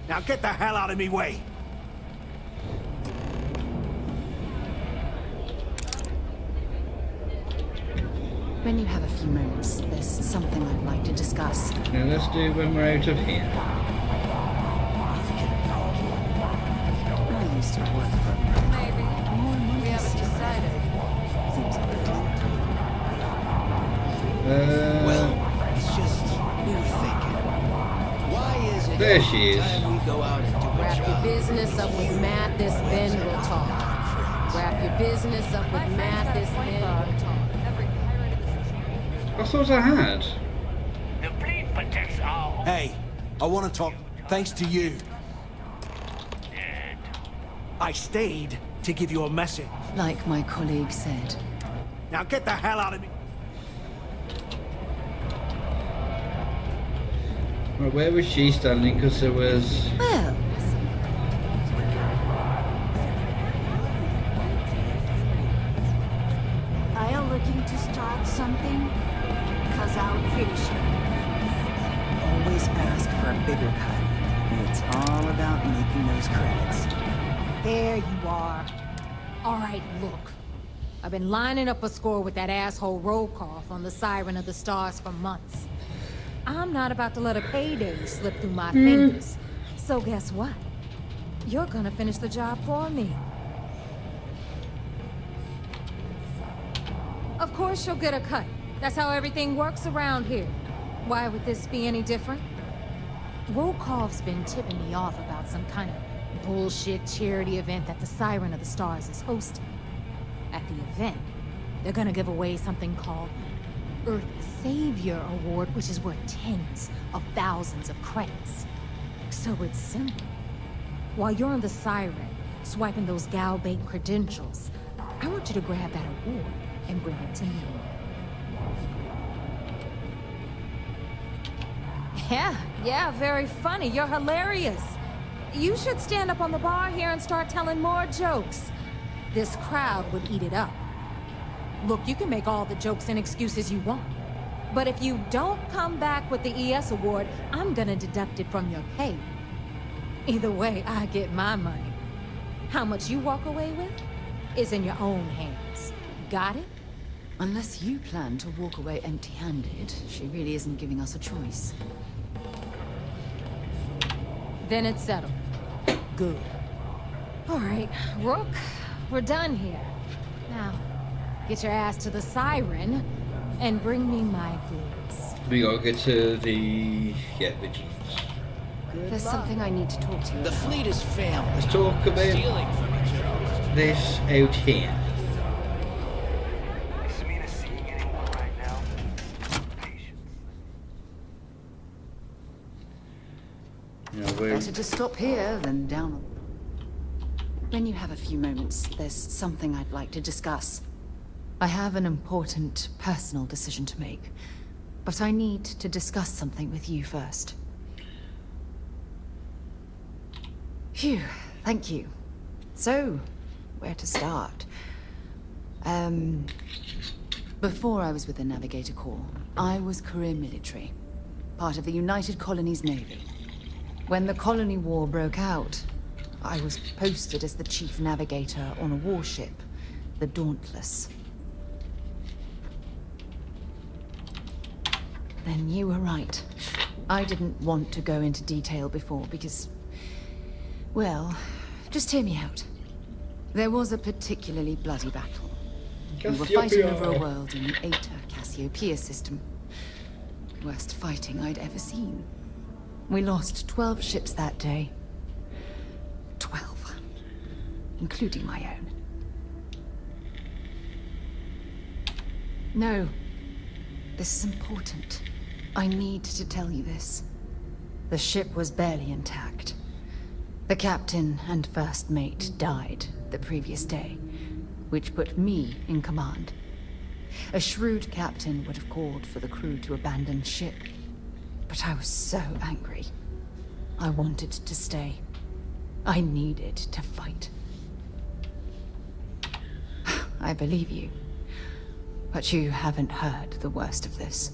Now get the hell out of me way! When you have a few moments, there's something I'd like to discuss. Now let's do it when we're out of here. I used to work for Maybe. We haven't decided. Seems like a long Well, it's just, we were thinking. Why is it there she is. every time we go out and do a Wrap your job, business up with Mathis, then we'll talk. Wrap your business up with Mathis, then we'll talk. I thought I had. The fleet protects our... Hey, I want to talk thanks to you. I stayed to give you a message. Like my colleague said. Now get the hell out of me. Right, where was she standing? Because there was... Well, Are you looking to start something? Cause I'll finish it. Always ask for a bigger cut. It's all about making those credits. There you are. All right, look. I've been lining up a score with that asshole Rokov on the Siren of the Stars for months. I'm not about to let a payday slip through my fingers. So guess what? you're gonna finish the job for me. Of course you'll get a cut. That's how everything works around here. Why would this be any different? Volkov's been tipping me off about some kind of bullshit charity event that the Siren of the Stars is hosting. At the event, they're gonna give away something called the Earth Savior Award, which is worth tens of thousands of credits. So it's simple. While you're on the Siren, swiping those Galbait credentials, I want you to grab that award and bring it to me. Yeah, very funny. You're hilarious. You should stand up on the bar here and start telling more jokes. This crowd would eat it up. Look, you can make all the jokes and excuses you want. But if you don't come back with the ES award, I'm gonna deduct it from your pay. Either way, I get my money. How much you walk away with is in your own hands. Got it? Unless you plan to walk away empty-handed, she really isn't giving us a choice. Then it's settled. Good. All right, Rook, we're done here. Now, get your ass to the Siren and bring me my goods. We gotta get to the vigilance. There's something I need to talk to you about. The fleet is family. Let's talk about Stealing from each other. this out here. Is Mina seeing anyone right now? Patience. You know, we're... Better to stop here than down. When you have a few moments, there's something I'd like to discuss. I have an important personal decision to make, but I need to discuss something with you first. Phew, thank you. So, where to start? Before I was with the Navigator Corps, I was career military, part of the United Colonies Navy. When the Colony War broke out, I was posted as the chief navigator on a warship, the Dauntless. Then you were right. I didn't want to go into detail before because, well, just hear me out. There was a particularly bloody battle. We were fighting over a world in the Eta Cassiopeia system. Worst fighting I'd ever seen. We lost 12 ships that day. 12. Including my own. No. This is important. I need to tell you this. The ship was barely intact. The captain and first mate died the previous day, which put me in command. A shrewd captain would have called for the crew to abandon ship, but I was so angry. I wanted to stay. I needed to fight. I believe you, but you haven't heard the worst of this.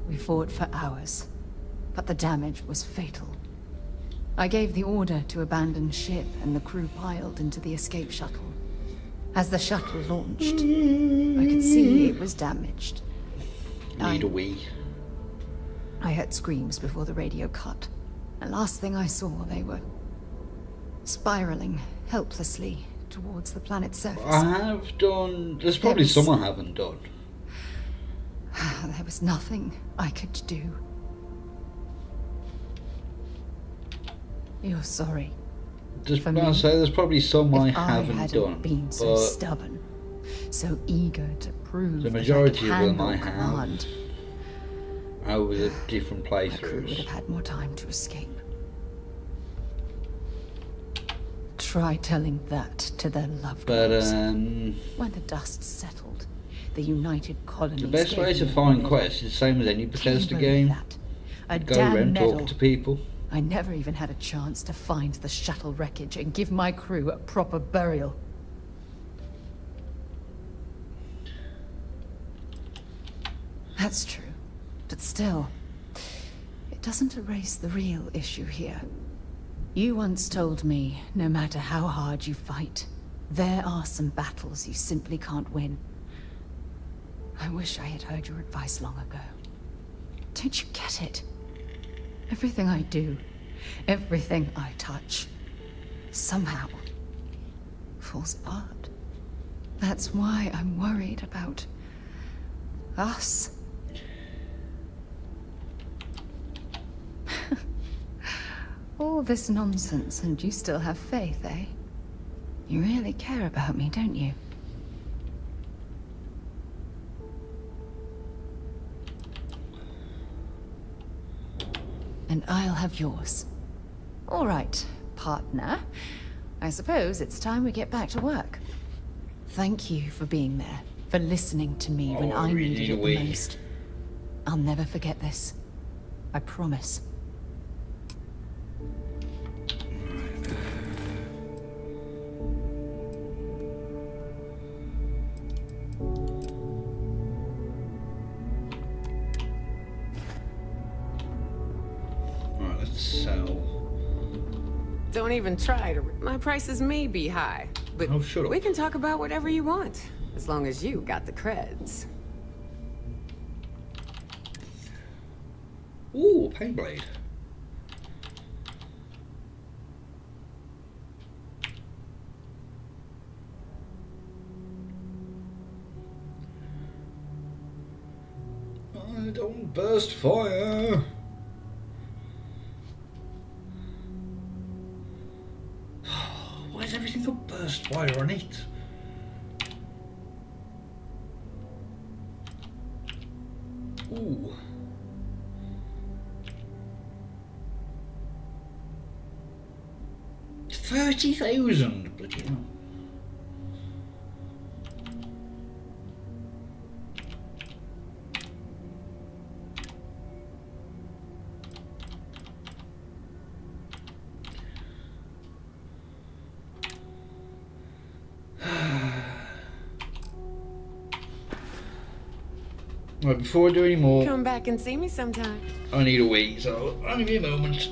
We fought for hours, but the damage was fatal. I gave the order to abandon ship and the crew piled into the escape shuttle. As the shuttle launched, I could see it was damaged. Need a wee. I heard screams before the radio cut. And last thing I saw, they were spiraling helplessly towards the planet's surface. I have done... There's probably some I haven't done. There was nothing I could do. You're sorry. Just want to say there's probably some I haven't hadn't done. Been so but stubborn, so eager to prove the that majority I of could them I handle have command. over the different My crew would playthroughs. have had more time to escape. Try telling that to their loved But ones. when the dust settled, the United Colonies. the best way gave to me a find medal. quests is the same as any Bethesda Can you believe game. that? A Go damn around, medal. talk to people. I never even had a chance to find the shuttle wreckage and give my crew a proper burial. That's true, but still, it doesn't erase the real issue here. You once told me, no matter how hard you fight, there are some battles you simply can't win. I wish I had heard your advice long ago. Don't you get it? Everything I do, everything I touch, somehow falls apart. That's why I'm worried about us. All this nonsense and you still have faith, eh? You really care about me, don't you? And I'll have yours. All right, partner. I suppose it's time we get back to work. Thank you for being there, for listening to me when I needed it the most. I'll never forget this. I promise. Alright, let's sell. Don't even try to... My prices may be high, but we can talk about whatever you want, as long as you got the creds. Ooh, Painblade. I don't burst fire. Why is everything got burst fire on it? Ooh. $30,000, bloody hell. Right, before I do any more, Come back and see me sometime. I need a wee, so only be a moment.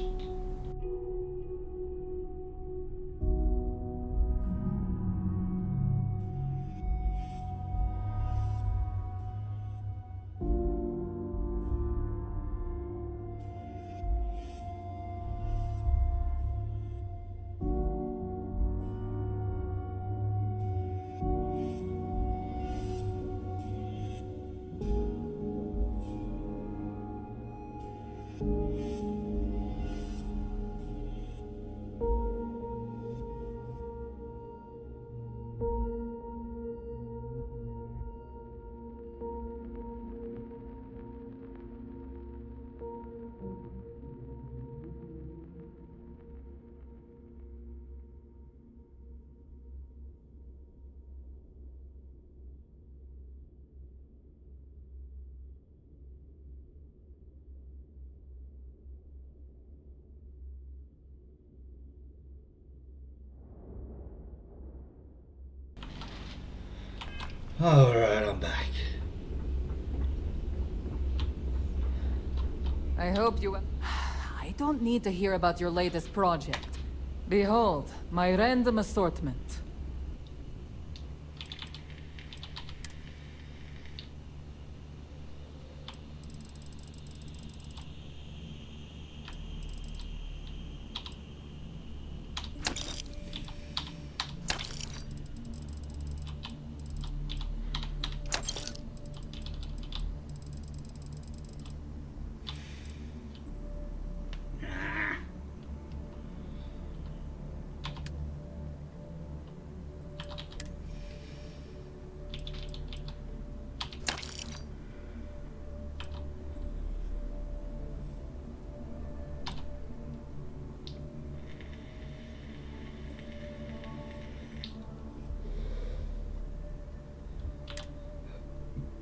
Alright, I'm back. I hope you... I don't need to hear about your latest project. Behold, my random assortment.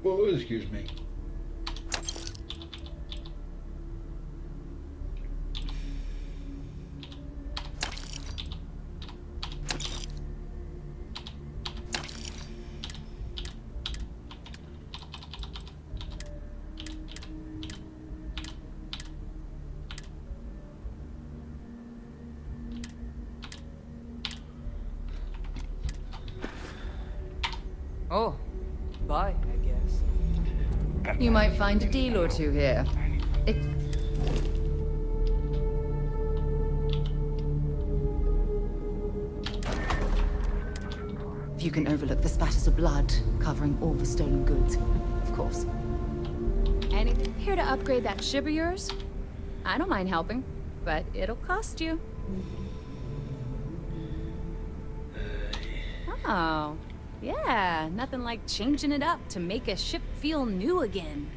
Oh, excuse me. Oh, bye, I guess. You might find a deal or two here. If you can overlook the spatters of blood covering all the stolen goods, of course. Anything here to upgrade that ship of yours? I don't mind helping, but it'll cost you. Oh, yeah, nothing like changing it up to make a ship feel new again.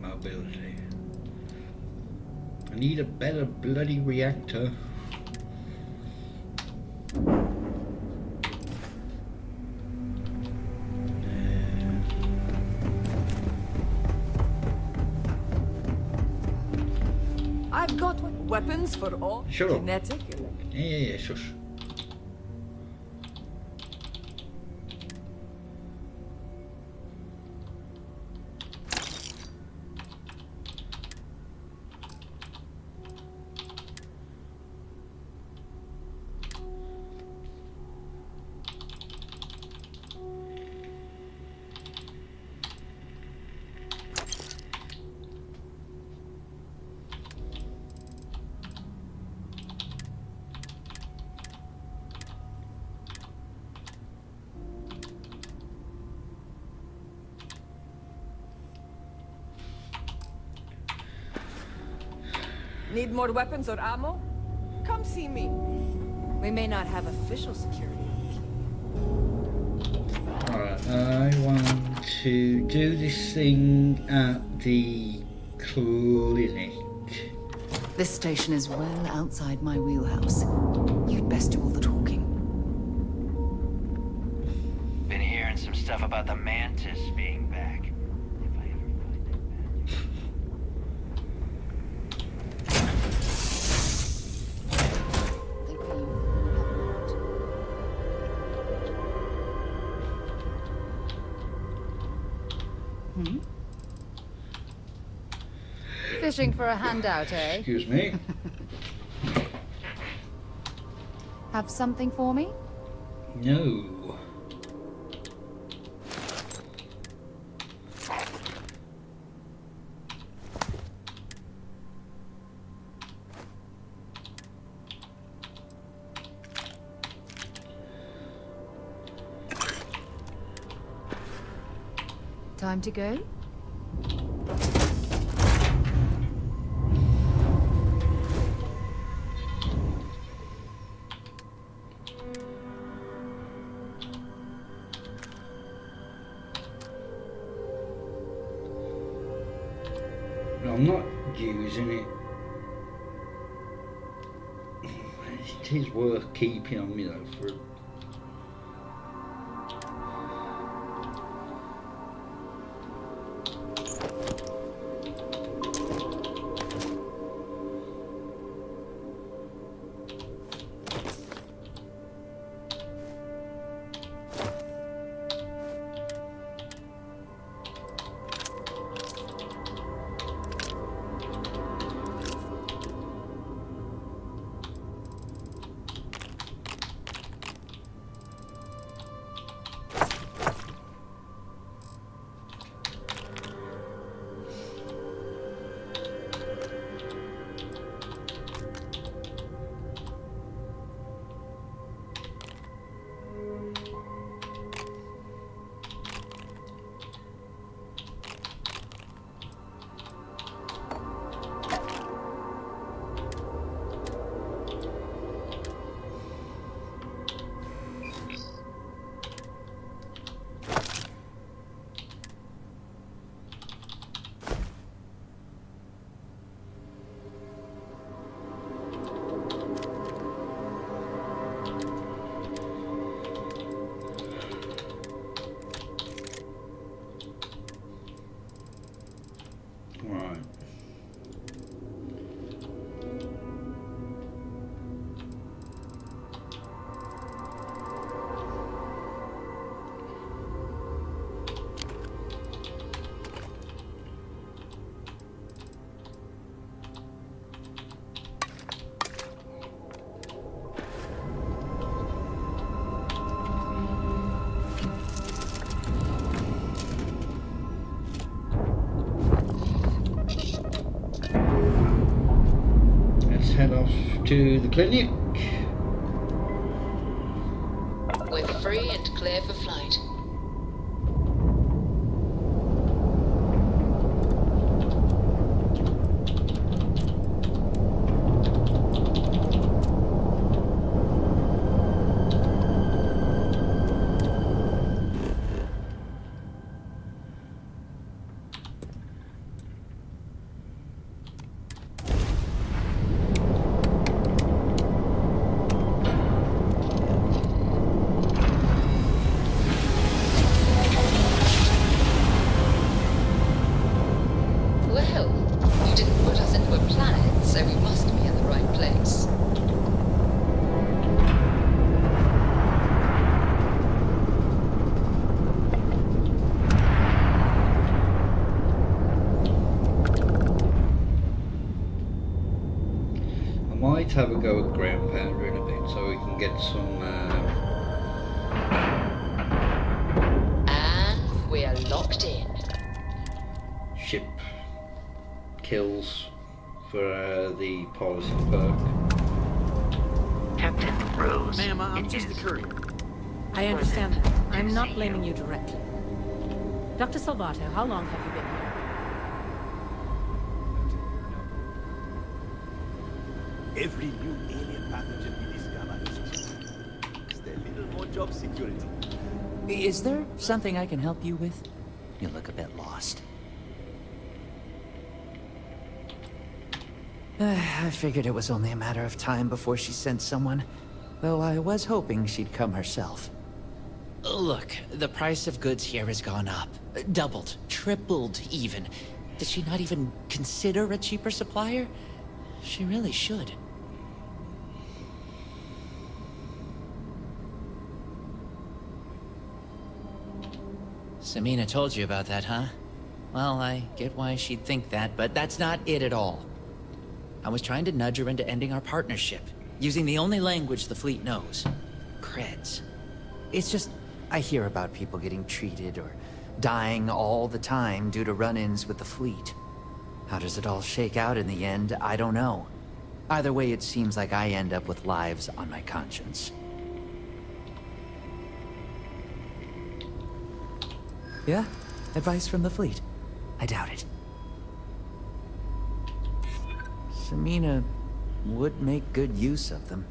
Mobility. I need a better bloody reactor. I've got weapons for all. Shut up. Kinetic. Yeah, shush. Need more weapons or ammo? Come see me. We may not have official security. Alright, I want to do this thing at the clinic. This station is well outside my wheelhouse. You'd best do all the talking. Been hearing some stuff about the Mantis being back. Fishing for a handout, eh? Excuse me. Have something for me? No. Time to go? I'm not using it. It is worth keeping on me though for. Right. Head off to the clinic. We're free and clear for flight. Might have a go at ground pounder in a bit so we can get some and we're locked in. Ship kills for the piloting perk. Captain Rose. Ma'am, I'm just a courier. I understand that. I'm not blaming you directly. Dr. Salvato, how long have you been here? Every new alien pathogen we discover is just a little more job security. Is there something I can help you with? You look a bit lost. I figured it was only a matter of time before she sent someone, though I was hoping she'd come herself. Look, the price of goods here has gone up. Doubled, tripled even. Did she not even consider a cheaper supplier? She really should. Samina told you about that, huh? Well, I get why she'd think that, but that's not it at all. I was trying to nudge her into ending our partnership, using the only language the fleet knows. Creds. It's just, I hear about people getting treated or dying all the time due to run-ins with the fleet. How does it all shake out in the end? I don't know. Either way, it seems like I end up with lives on my conscience. Yeah? Advice from the fleet? I doubt it. Samina would make good use of them.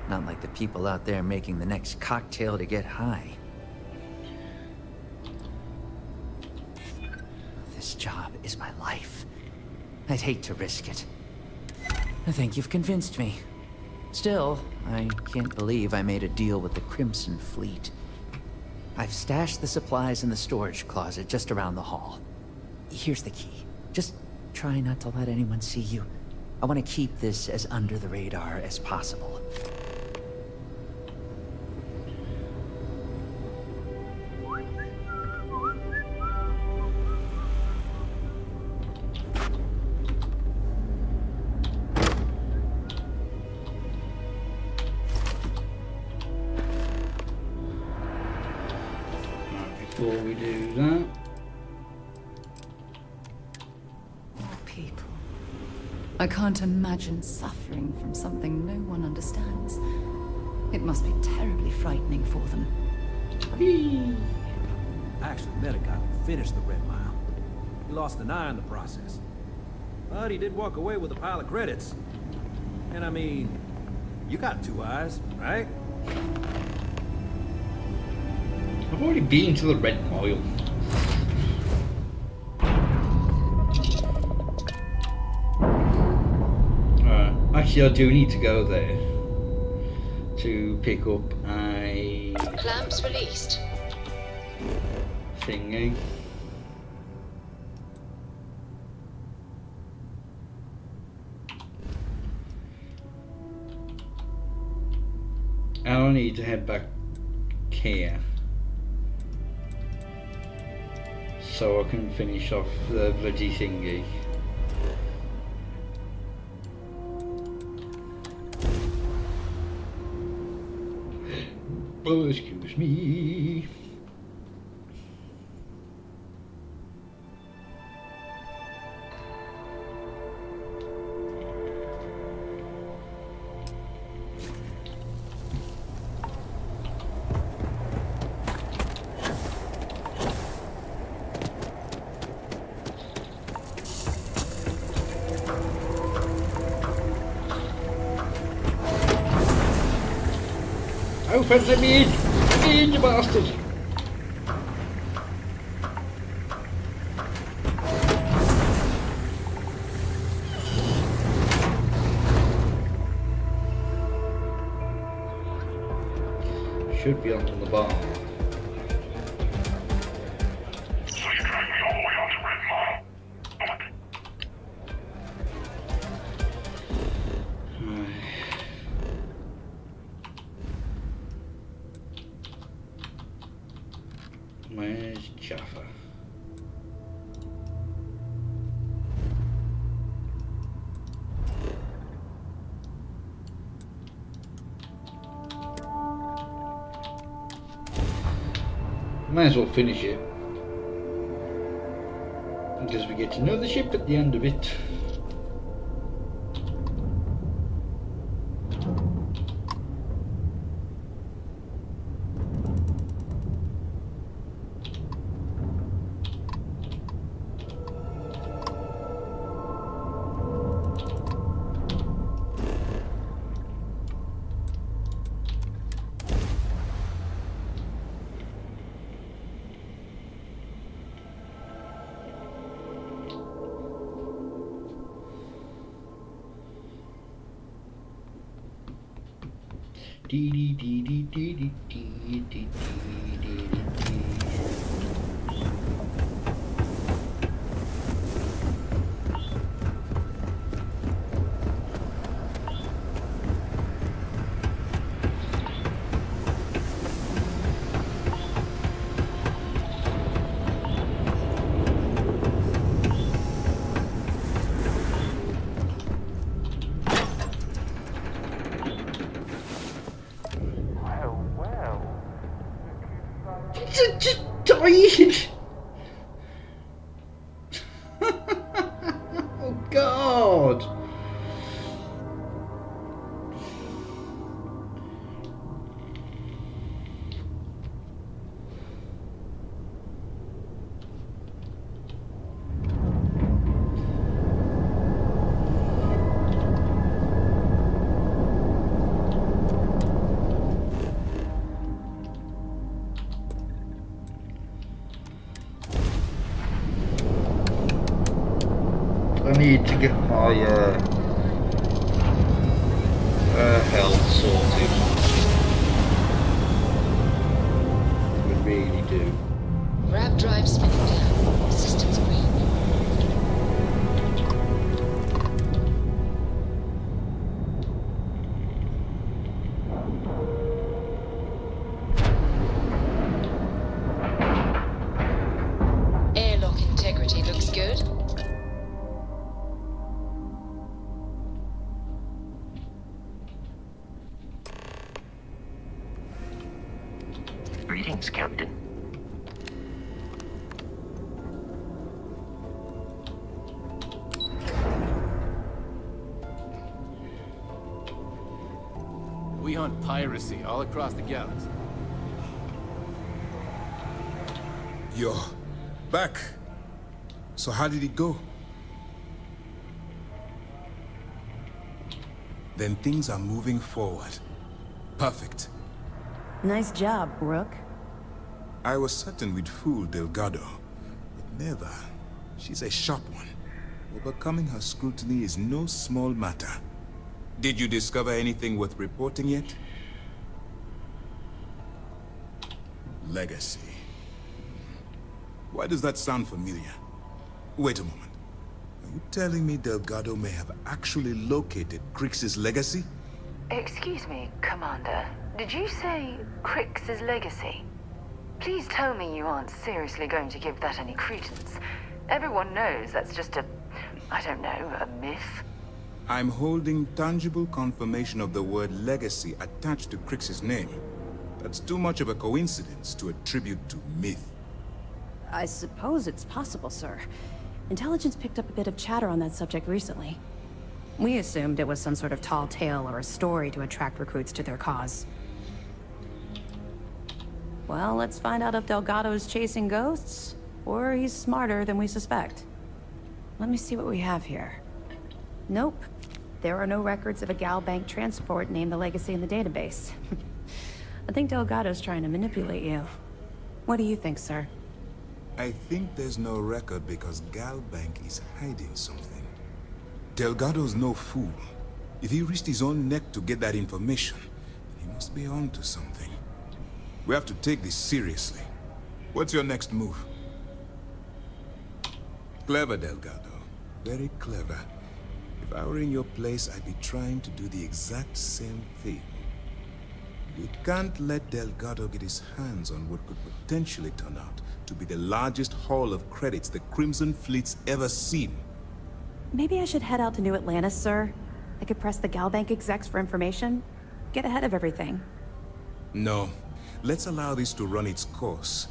Not like the people out there making the next cocktail to get high. This job is my life. I'd hate to risk it. I think you've convinced me. Still, I can't believe I made a deal with the Crimson Fleet. I've stashed the supplies in the storage closet just around the hall. Here's the key. Just try not to let anyone see you. I want to keep this as under the radar as possible. Before we do that, people. I can't imagine suffering from something no one understands. It must be terribly frightening for them. I actually met a guy who finished the Red Mile. He lost an eye in the process. But he did walk away with a pile of credits. And I mean, you got 2 eyes, right? I've already been to the Red Mile. Actually, I do need to go there to pick up a clamps released thingy. And I need to head back here so I can finish off the bloody thingy. Oh, excuse me. Open, let me in! Let me in, you bastard! Should be on the bar. Where's Jaffa? Might as well finish it, because we get to know the ship at the end of it. Just died. Oh God. need to get my health sorted. We really do. Wrap drive spinning down. Systems green. Airlock integrity looks good. Greetings, Captain. We hunt piracy all across the galaxy. You're back. So how did it go? Then things are moving forward. Perfect. Nice job, Rook. I was certain we'd fool Delgado, but never. She's a sharp one. Overcoming her scrutiny is no small matter. Did you discover anything worth reporting yet? Legacy. Why does that sound familiar? Wait a moment. Are you telling me Delgado may have actually located Crix's legacy? Excuse me, Commander. Did you say Crix's legacy? Please tell me you aren't seriously going to give that any credence. Everyone knows that's just I don't know, a myth. I'm holding tangible confirmation of the word legacy attached to Crix's name. That's too much of a coincidence to attribute to myth. I suppose it's possible, sir. Intelligence picked up a bit of chatter on that subject recently. We assumed it was some sort of tall tale or a story to attract recruits to their cause. Well, let's find out if Delgado's chasing ghosts, or he's smarter than we suspect. Let me see what we have here. Nope. There are no records of a Gal Bank transport named the Legacy in the database. I think Delgado's trying to manipulate you. What do you think, sir? I think there's no record because Gal Bank is hiding something. Delgado's no fool. If he risked his own neck to get that information, he must be onto something. We have to take this seriously. What's your next move? Clever, Delgado. Very clever. If I were in your place, I'd be trying to do the exact same thing. We can't let Delgado get his hands on what could potentially turn out to be the largest haul of credits the Crimson Fleet's ever seen. Maybe I should head out to New Atlantis, sir. I could press the Gal Bank execs for information. Get ahead of everything. No. Let's allow this to run its course.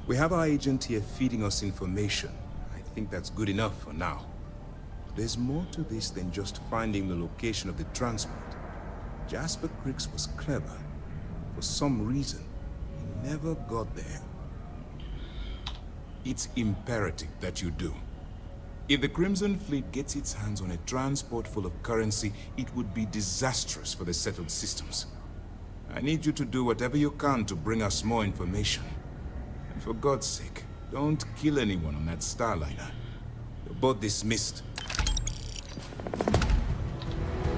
We have our agent here feeding us information. I think that's good enough for now. There's more to this than just finding the location of the transport. Jasper Crix was clever. For some reason, he never got there. It's imperative that you do. If the Crimson Fleet gets its hands on a transport full of currency, it would be disastrous for the settled systems. I need you to do whatever you can to bring us more information. And for God's sake, don't kill anyone on that Starliner. You're both dismissed.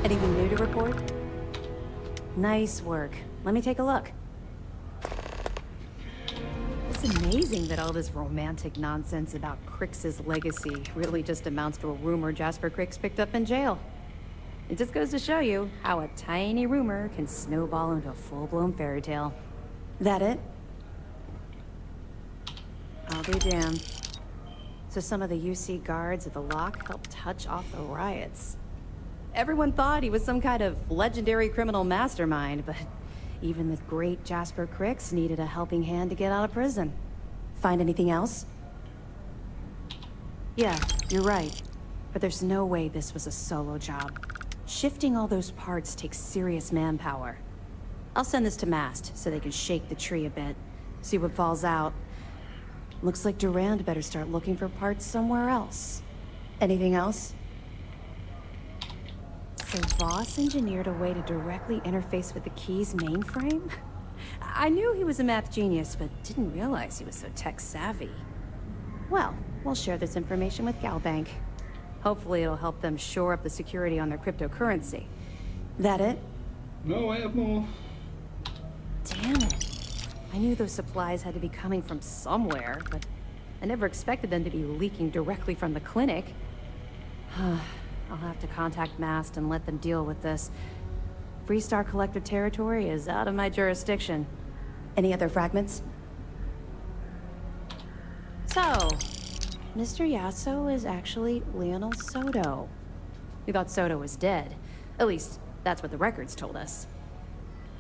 Anything new to report? Nice work. Let me take a look. It's amazing that all this romantic nonsense about Crix's legacy really just amounts to a rumor Jasper Crix picked up in jail. It just goes to show you how a tiny rumor can snowball into a full-blown fairy tale. That it? I'll be damned. So some of the UC guards at the lock helped touch off the riots. Everyone thought he was some kind of legendary criminal mastermind, but even the great Jasper Crix needed a helping hand to get out of prison. Find anything else? Yeah, you're right. But there's no way this was a solo job. Shifting all those parts takes serious manpower. I'll send this to Mast so they can shake the tree a bit, see what falls out. Looks like Durand better start looking for parts somewhere else. Anything else? So Voss engineered a way to directly interface with the Key's mainframe? I knew he was a math genius, but didn't realize he was so tech-savvy. Well, we'll share this information with Gal Bank. Hopefully it'll help them shore up the security on their cryptocurrency. That it? No, I have more. Damn it. I knew those supplies had to be coming from somewhere, but I never expected them to be leaking directly from the clinic. I'll have to contact Mast and let them deal with this. Freestar Collective territory is out of my jurisdiction. Any other fragments? So, Mr. Yasso is actually Lionel Soto. We thought Soto was dead. At least, that's what the records told us.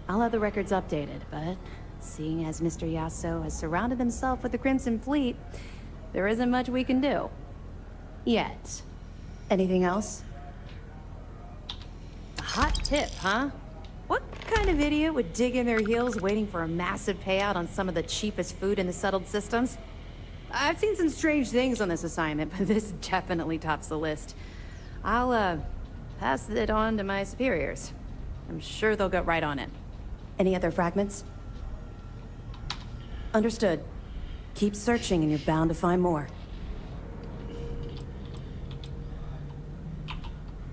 I'll have the records updated, but seeing as Mr. Yasso has surrounded himself with the Crimson Fleet, there isn't much we can do. Yet. Anything else? A hot tip, huh? What kind of idiot would dig in their heels waiting for a massive payout on some of the cheapest food in the settled systems? I've seen some strange things on this assignment, but this definitely tops the list. I'll, pass it on to my superiors. I'm sure they'll get right on it. Any other fragments? Understood. Keep searching and you're bound to find more.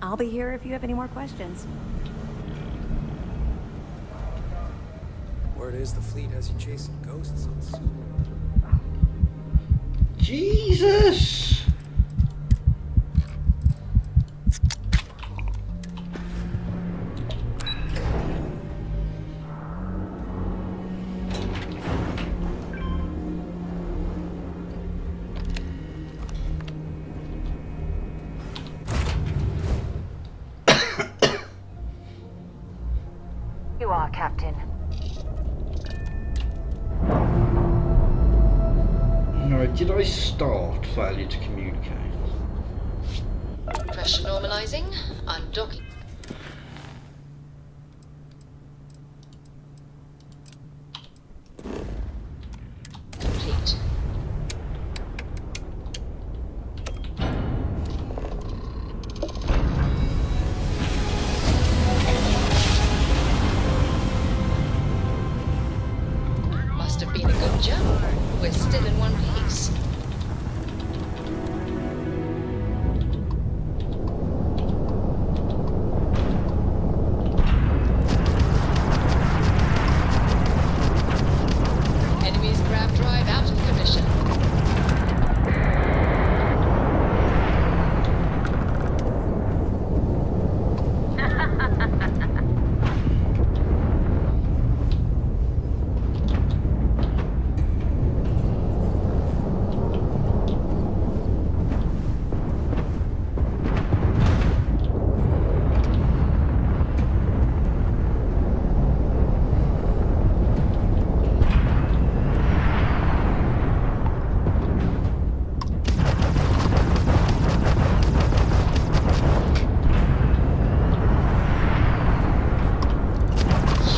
I'll be here if you have any more questions. Word is the fleet has you chasing ghosts on Super. Jesus! You are, Captain. No, did I start failure to communicate? Pressure normalizing. Undocking. Complete. Must have been a good jump. We're still in one piece. Enemy's grab drive out of commission.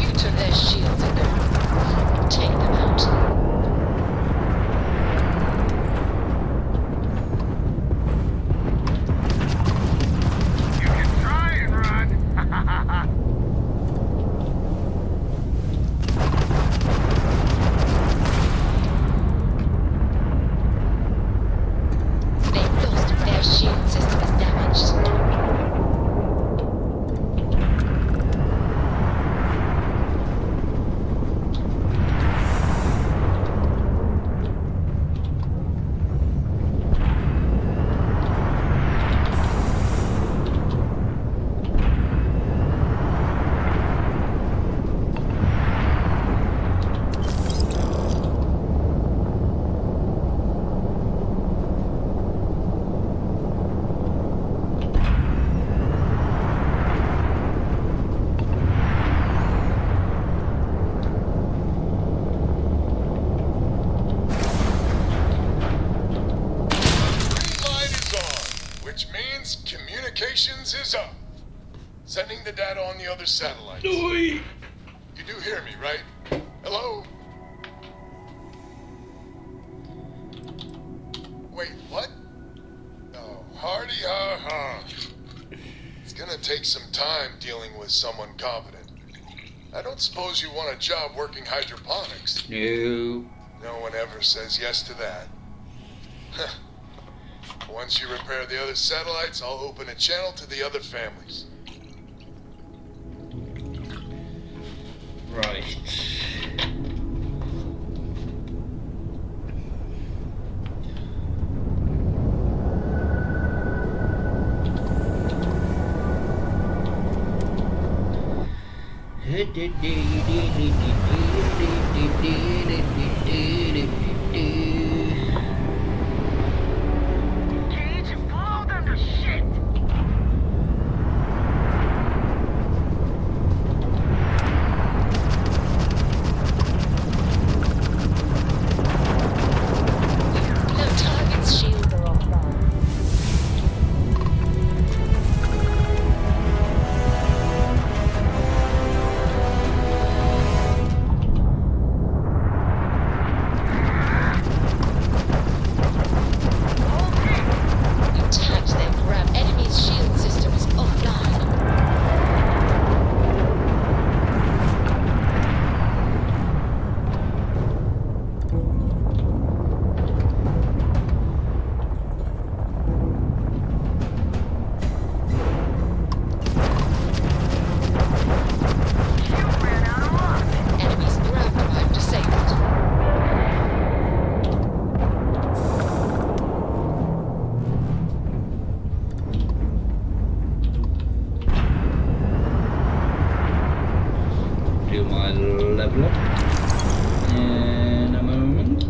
You took their shields and go. Take them out. You can try and run. They've lost their shield system is damaged. Which means communications is up. Sending the data on the other satellites. Oi. You do hear me, right? Hello? Wait, what? Oh, hardy ha ha. It's gonna take some time dealing with someone competent. I don't suppose you want a job working hydroponics. No. No one ever says yes to that. Once you repair the other satellites, I'll open a channel to the other families. Right. Cage, blow them to shit! No target's shields are offline. You tagged them, grab. Enemy's shield system is offline. Enemy's grab drive disabled. Do my level up in a moment.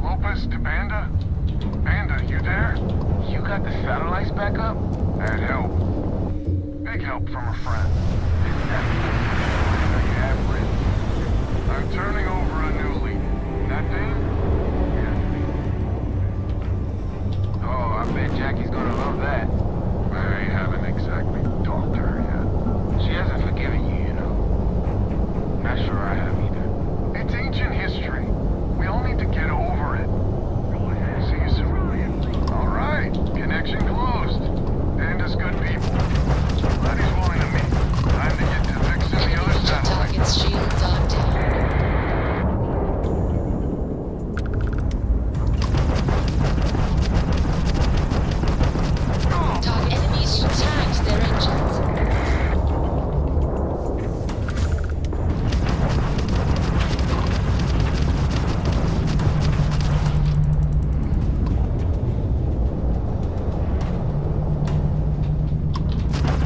Lopez to Banda? Banda, you there? You got the satellites back up? That help. Big help from a friend. Isn't that you have written? I'm turning over a new leaf. That thing? Yeah. Oh, I bet Jackie's gonna love that. I haven't exactly talked to her yet. She hasn't forgiven you, you know. Not sure I have either. It's ancient history. We all need to get over it. See you soon. All right. Connection closed. Banda's good people. Glad he's willing to meet. Time to get to fixing the other satellites. Target's shields are down. Target enemies, you tagged their engines.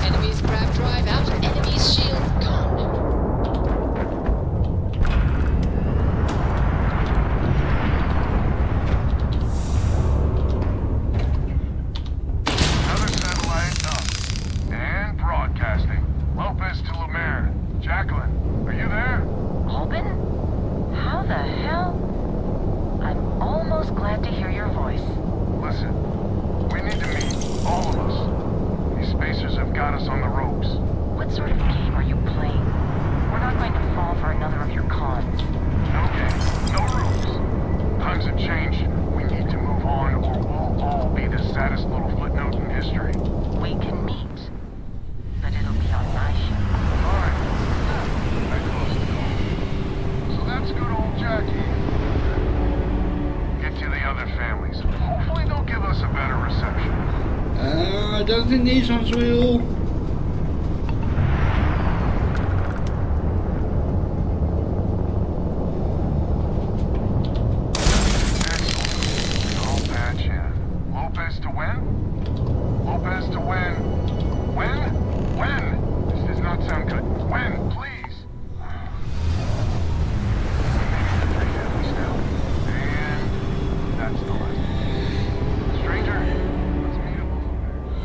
Enemy's grab drive out, enemy's shield gone. Another satellite up. And broadcasting. Lopez to Lumiere. Jacqueline, are you there? Holden? How the hell? I'm almost glad to hear your voice. Listen, we need to meet. All of us. These spacers have got us on the ropes. What sort of game are you playing? We're not going to fall for another of your cons. No game, no rules. Times have changed. We need to move on or we'll all be the saddest little footnote in history. We can meet, but it'll be on my ship. Alright. I closed the door. So that's good old Jackie. Get to the other families. Hopefully they'll give us a better reception. I don't think these ones will. I'll patch in. Lopez to win? Lopez to win. When? When? This does not sound good. When, please?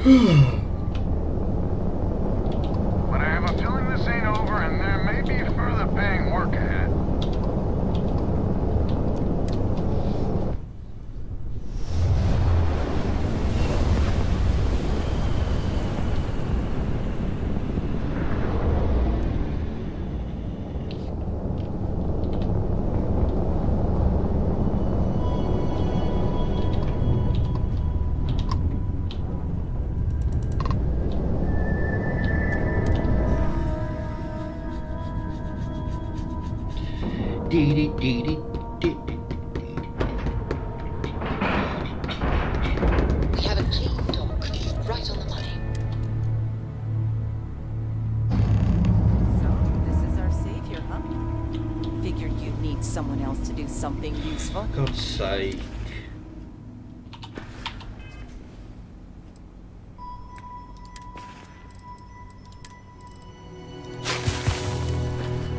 But I have a feeling this ain't over, and there may be further bang work ahead. We have a clean dock, right on the money. So, this is our savior, huh? Figured you'd need someone else to do something useful. God's sake.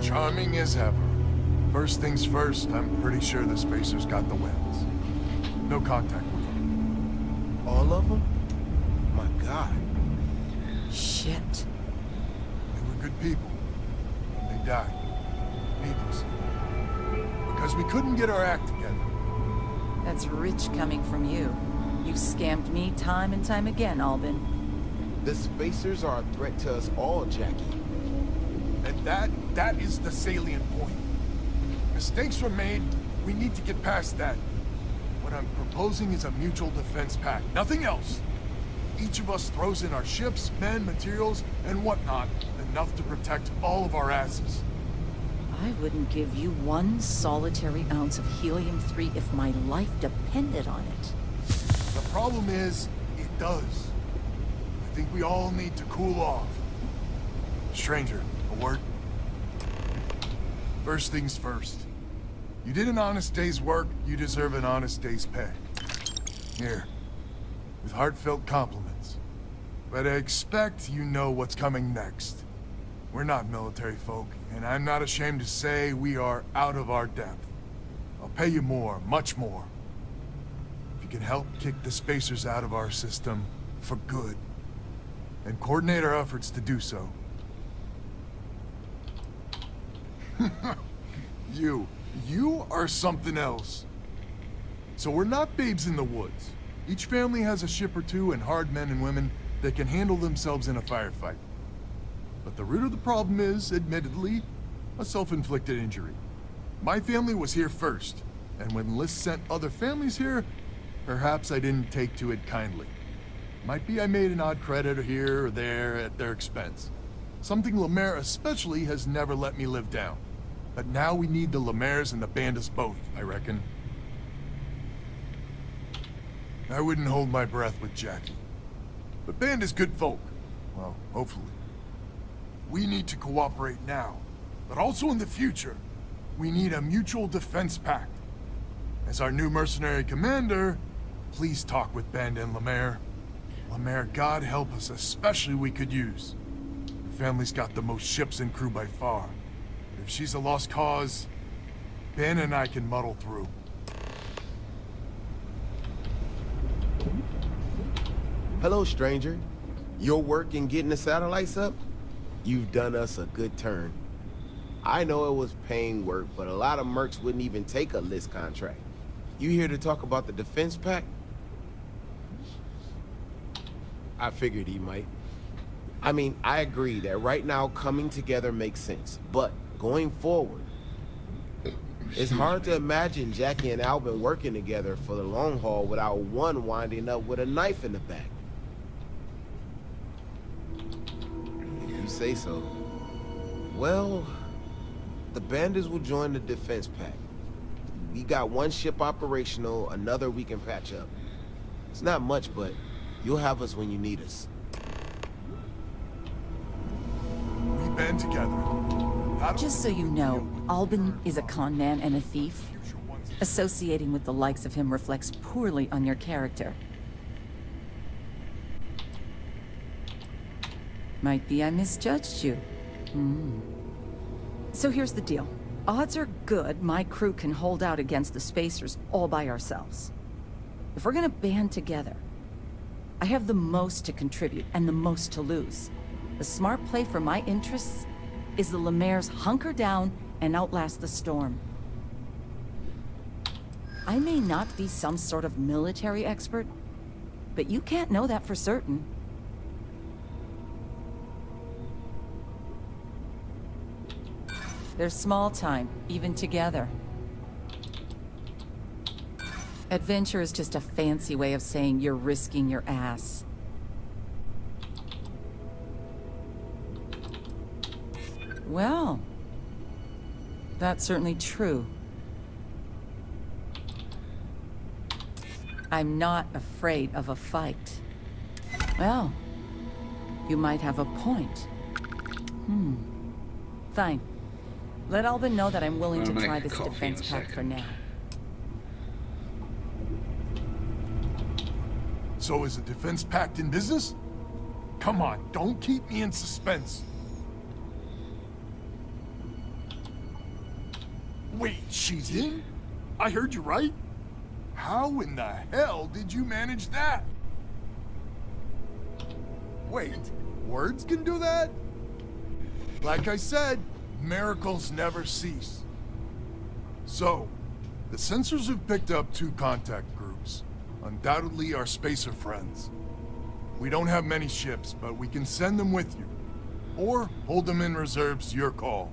Charming as ever. First things first, I'm pretty sure the Spacers got the wins. No contact with them. All of them? My God. Shit. They were good people. They died. Needlessly. Because we couldn't get our act together. That's rich coming from you. You've scammed me time and time again, Albin. The Spacers are a threat to us all, Jackie. And that is the salient point. Mistakes were made, we need to get past that. What I'm proposing is a mutual defense pact, nothing else. Each of us throws in our ships, men, materials, and whatnot, enough to protect all of our asses. I wouldn't give you one solitary ounce of helium-3 if my life depended on it. The problem is, it does. I think we all need to cool off. Stranger, a word? First things first. You did an honest day's work, you deserve an honest day's pay. Here, with heartfelt compliments. But I expect you know what's coming next. We're not military folk, and I'm not ashamed to say we are out of our depth. I'll pay you more, much more. If you can help kick the Spacers out of our system for good, and coordinate our efforts to do so. You are something else. So we're not babes in the woods. Each family has a ship or two and hard men and women that can handle themselves in a firefight. But the root of the problem is, admittedly, a self-inflicted injury. My family was here first, and when Liz sent other families here, perhaps I didn't take to it kindly. Might be I made an odd credit here or there at their expense. Something Lemaire especially has never let me live down. But now we need the Lemaires and the Bandits both, I reckon. I wouldn't hold my breath with Jackie. But Bandit's good folk. Well, hopefully. We need to cooperate now. But also in the future, we need a mutual defense pact. As our new mercenary commander, please talk with Bandit and Lemaire. Lemaire, God help us, especially we could use. Her family's got the most ships and crew by far. If she's a lost cause, Ben and I can muddle through. Hello, stranger. Your work in getting the satellites up? You've done us a good turn. I know it was paying work, but a lot of mercs wouldn't even take a list contract. You here to talk about the defense pact? I figured he might. I mean, I agree that right now coming together makes sense, but going forward, it's hard to imagine Jackie and Albin working together for the long haul without one winding up with a knife in the back. If you say so. Well, the Bandits will join the defense pact. We got one ship operational, another we can patch up. It's not much, but you'll have us when you need us. We band together. Just so you know, Albin is a con man and a thief. Associating with the likes of him reflects poorly on your character. Might be I misjudged you. So here's the deal. Odds are good my crew can hold out against the Spacers all by ourselves. If we're gonna band together, I have the most to contribute and the most to lose. The smart play for my interests is the Lemaire's hunker down and outlast the storm. I may not be some sort of military expert, but you can't know that for certain. There's small time, even together. Adventure is just a fancy way of saying you're risking your ass. Well, that's certainly true. I'm not afraid of a fight. Well, you might have a point. Fine. Let Albin know that I'm willing to try this defense pact for now. So is a defense pact in business? Come on, don't keep me in suspense. Wait, she's in? I heard you right? How in the hell did you manage that? Wait, words can do that? Like I said, miracles never cease. So, the sensors have picked up 2 contact groups. Undoubtedly our spacer friends. We don't have many ships, but we can send them with you. Or hold them in reserves, your call.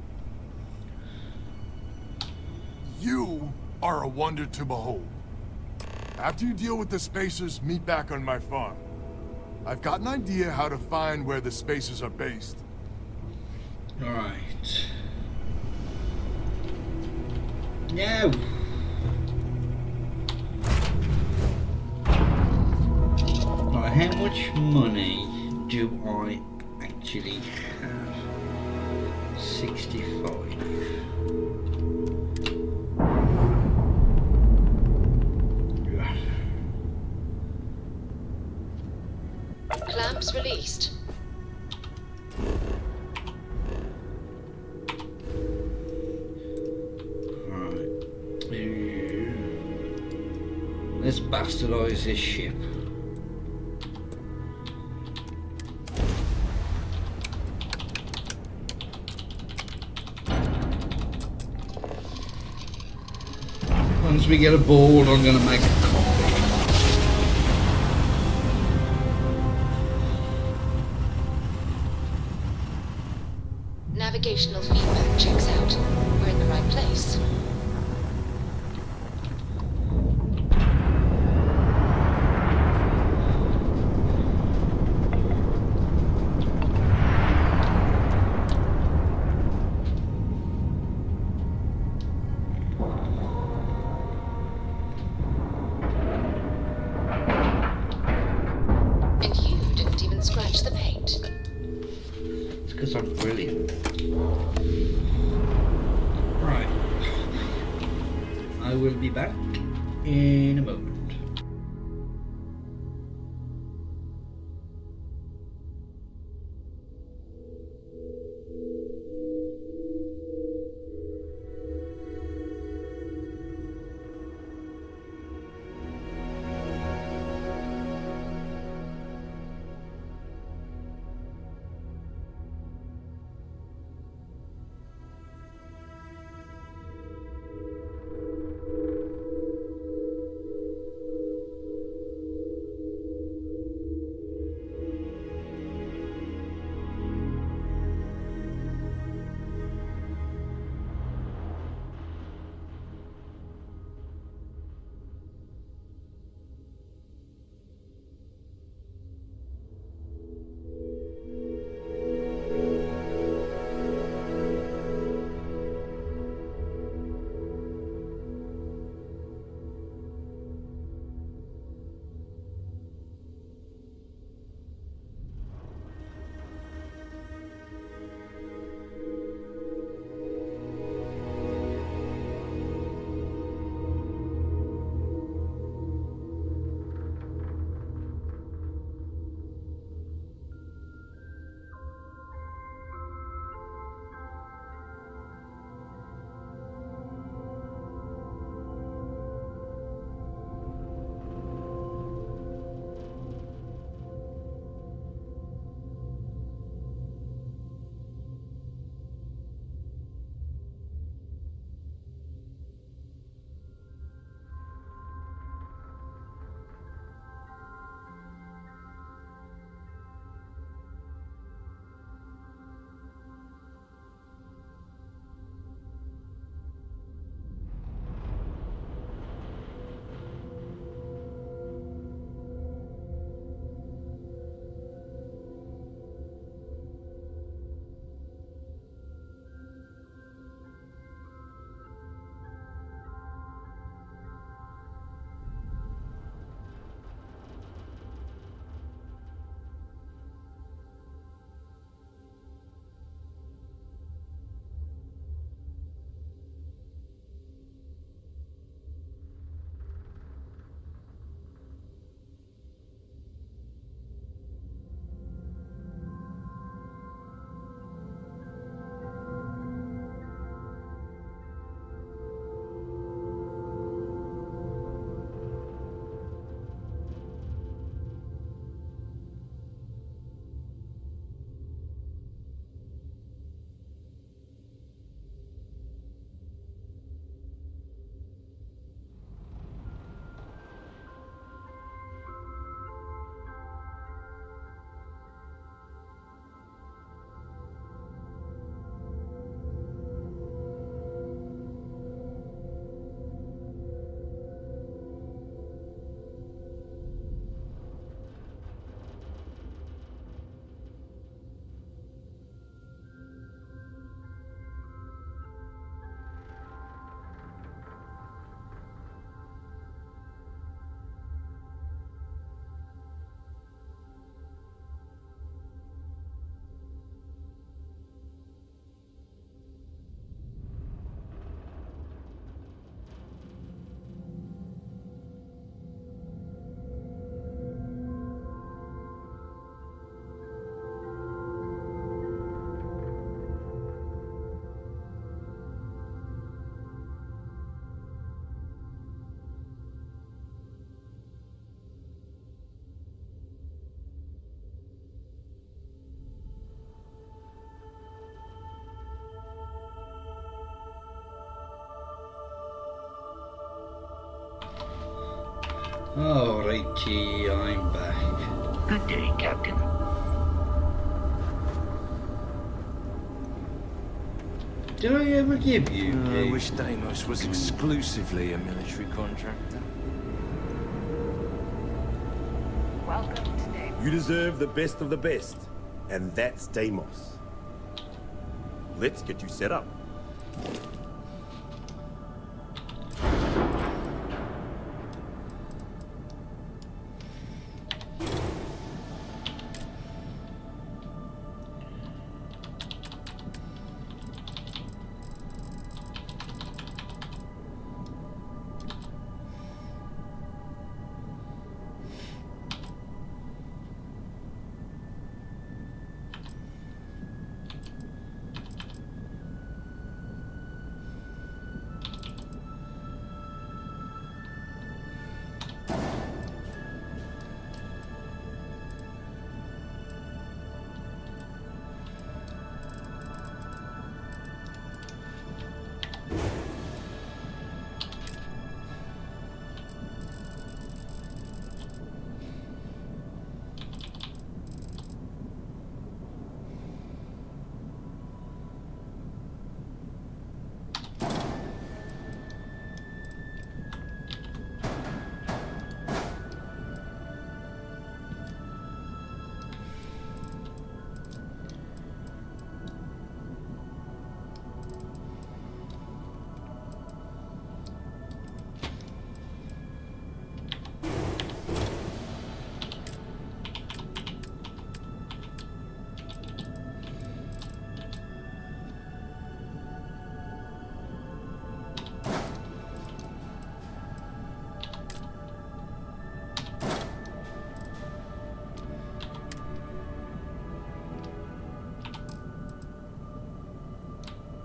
You are a wonder to behold. After you deal with the spacers, meet back on my farm. I've got an idea how to find where the spacers are based. Alright. No! Right, how much money do I actually have? 65. Clamps released. Let's bastardize this ship. Once we get aboard, I'm gonna make a coffee. Navigational feedback checks out. We're in the right place. And you didn't even scratch the paint. It's because I'm brilliant. Right. I will be back in a moment. Alrighty, I'm back. Good day, Captain. Did I ever give you? I wish Deimos was exclusively a military contractor. Welcome to Deimos. You deserve the best of the best, and that's Deimos. Let's get you set up.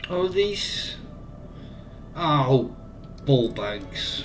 Oh, these... Oh, ball bags.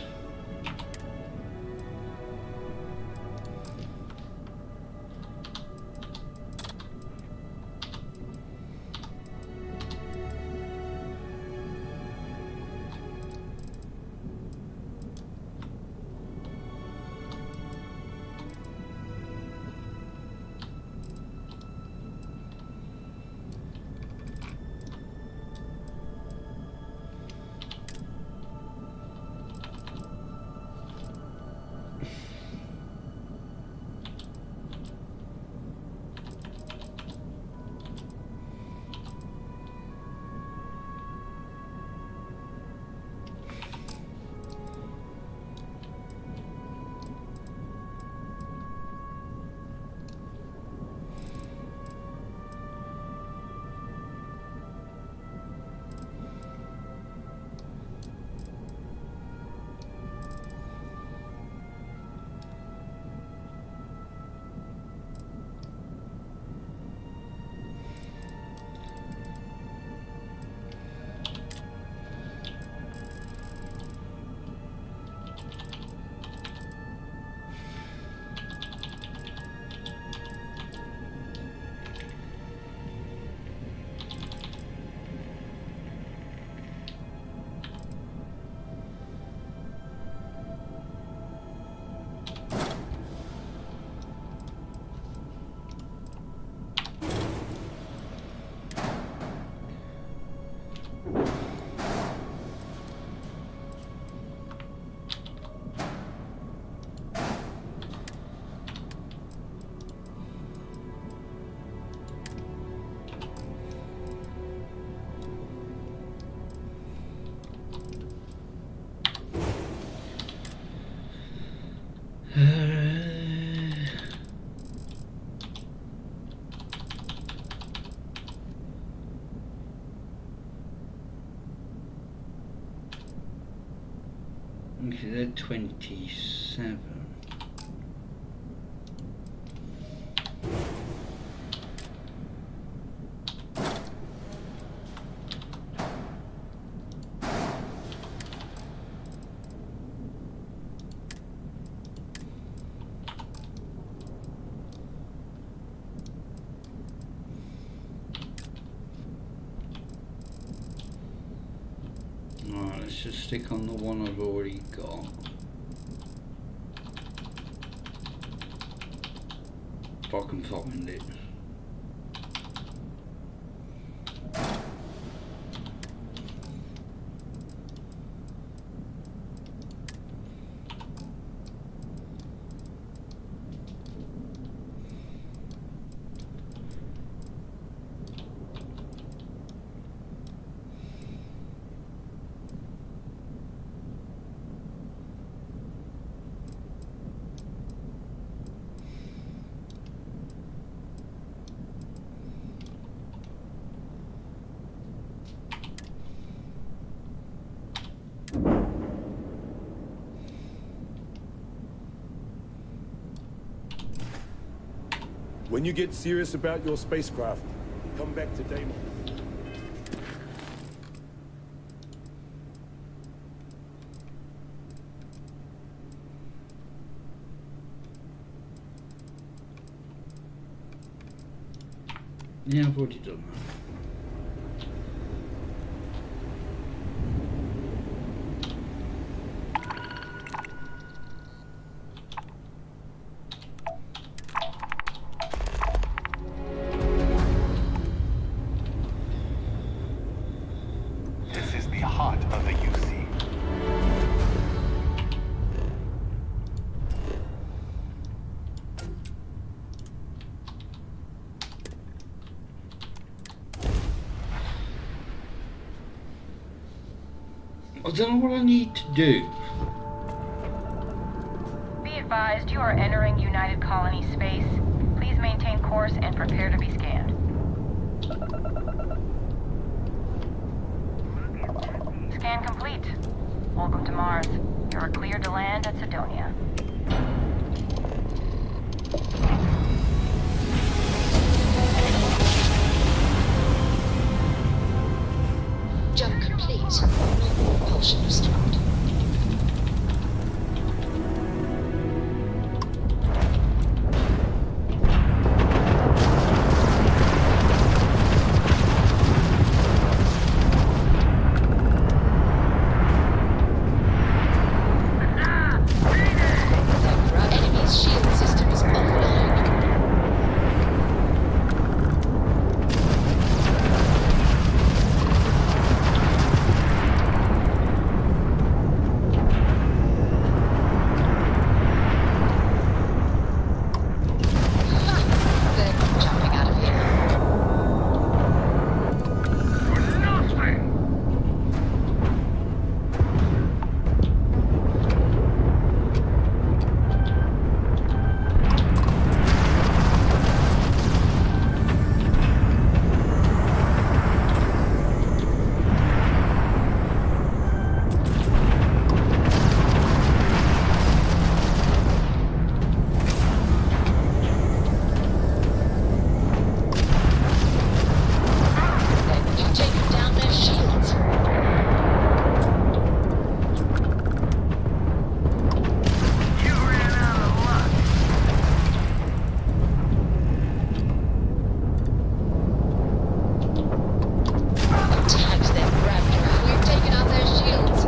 Okay, they're 27. Alright, let's just stick on the one I've already got. if I can find it. When you get serious about your spacecraft, come back to Deimos. Yeah, I've already done that. This is the heart of the UC. I don't know what I need to do. Be advised, you are entering United Colony space. Please maintain course and prepare to be scanned. Scan complete. Welcome to Mars. You are cleared to land at Sidonia. Jump complete. Normal propulsion restored. Enemy's shield systems offline. They're jumping out of here. You've taken down their shields. Attacked their raptor. We've taken out their shields.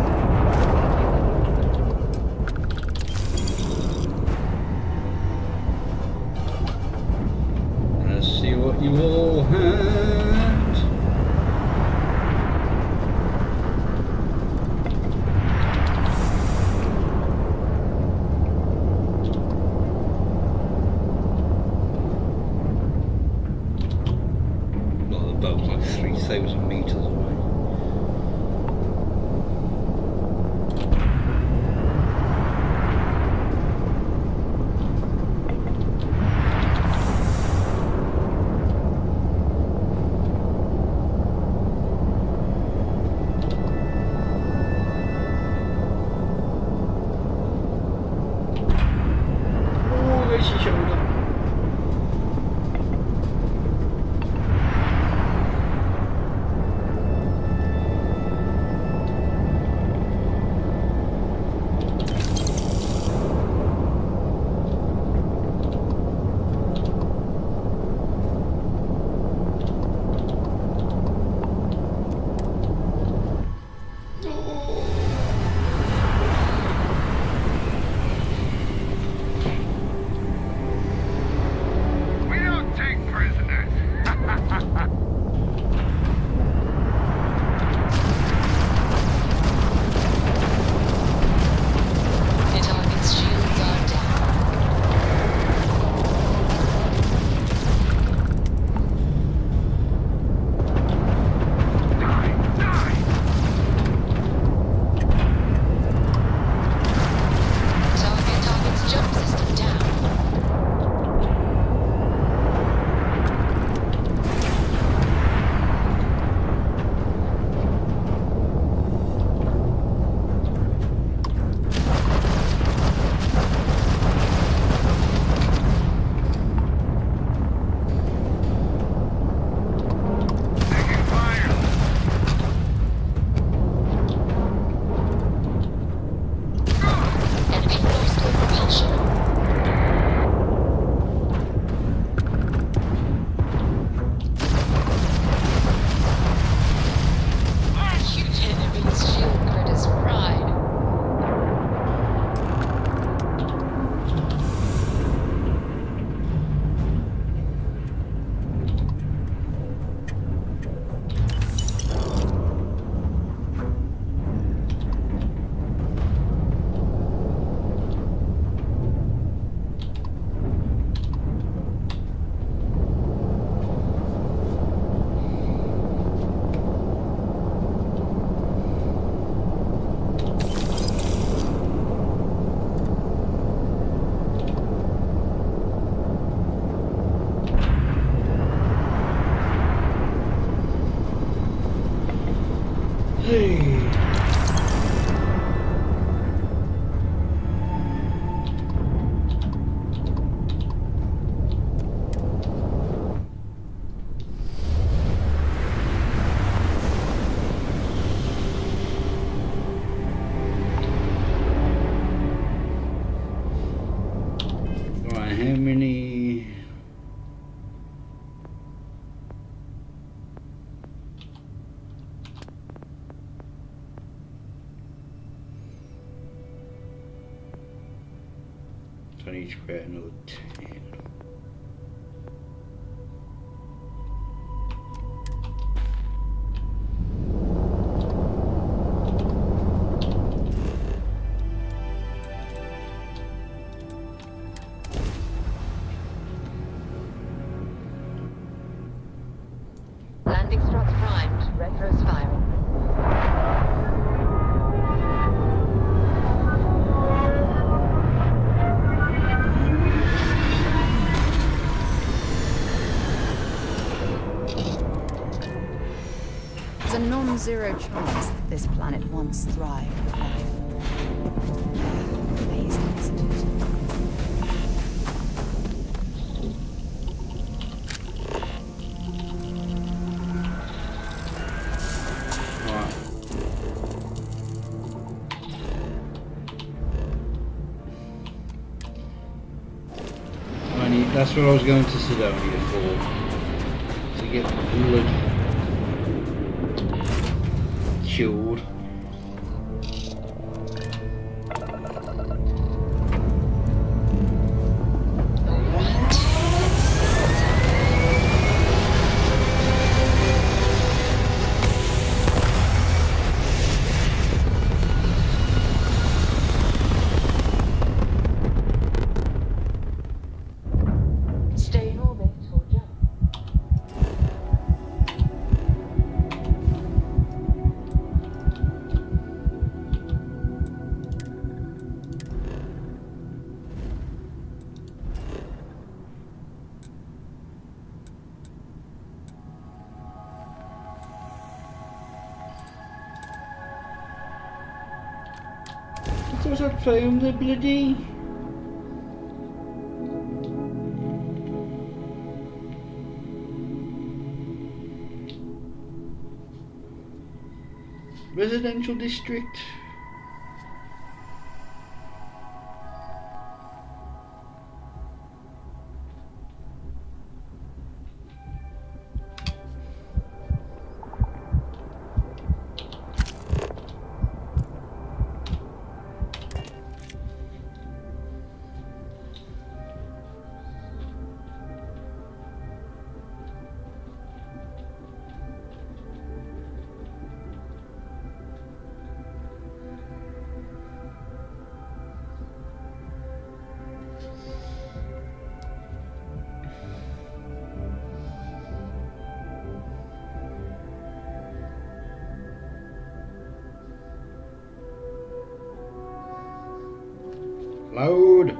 Let's see what you all had. Well, the boat's like 3,000 meters away. Oh, there's your shoulder. see. Right, how many? So I need to create another 10. Landing struts primed. Retros firing. There's a non-zero chance that this planet once thrived with life. Amazing, isn't it? That's what I was going to Sidonia for. To get blood chilled. Stay in orbit or jump. I thought I'd found the bloody... residential district. Load.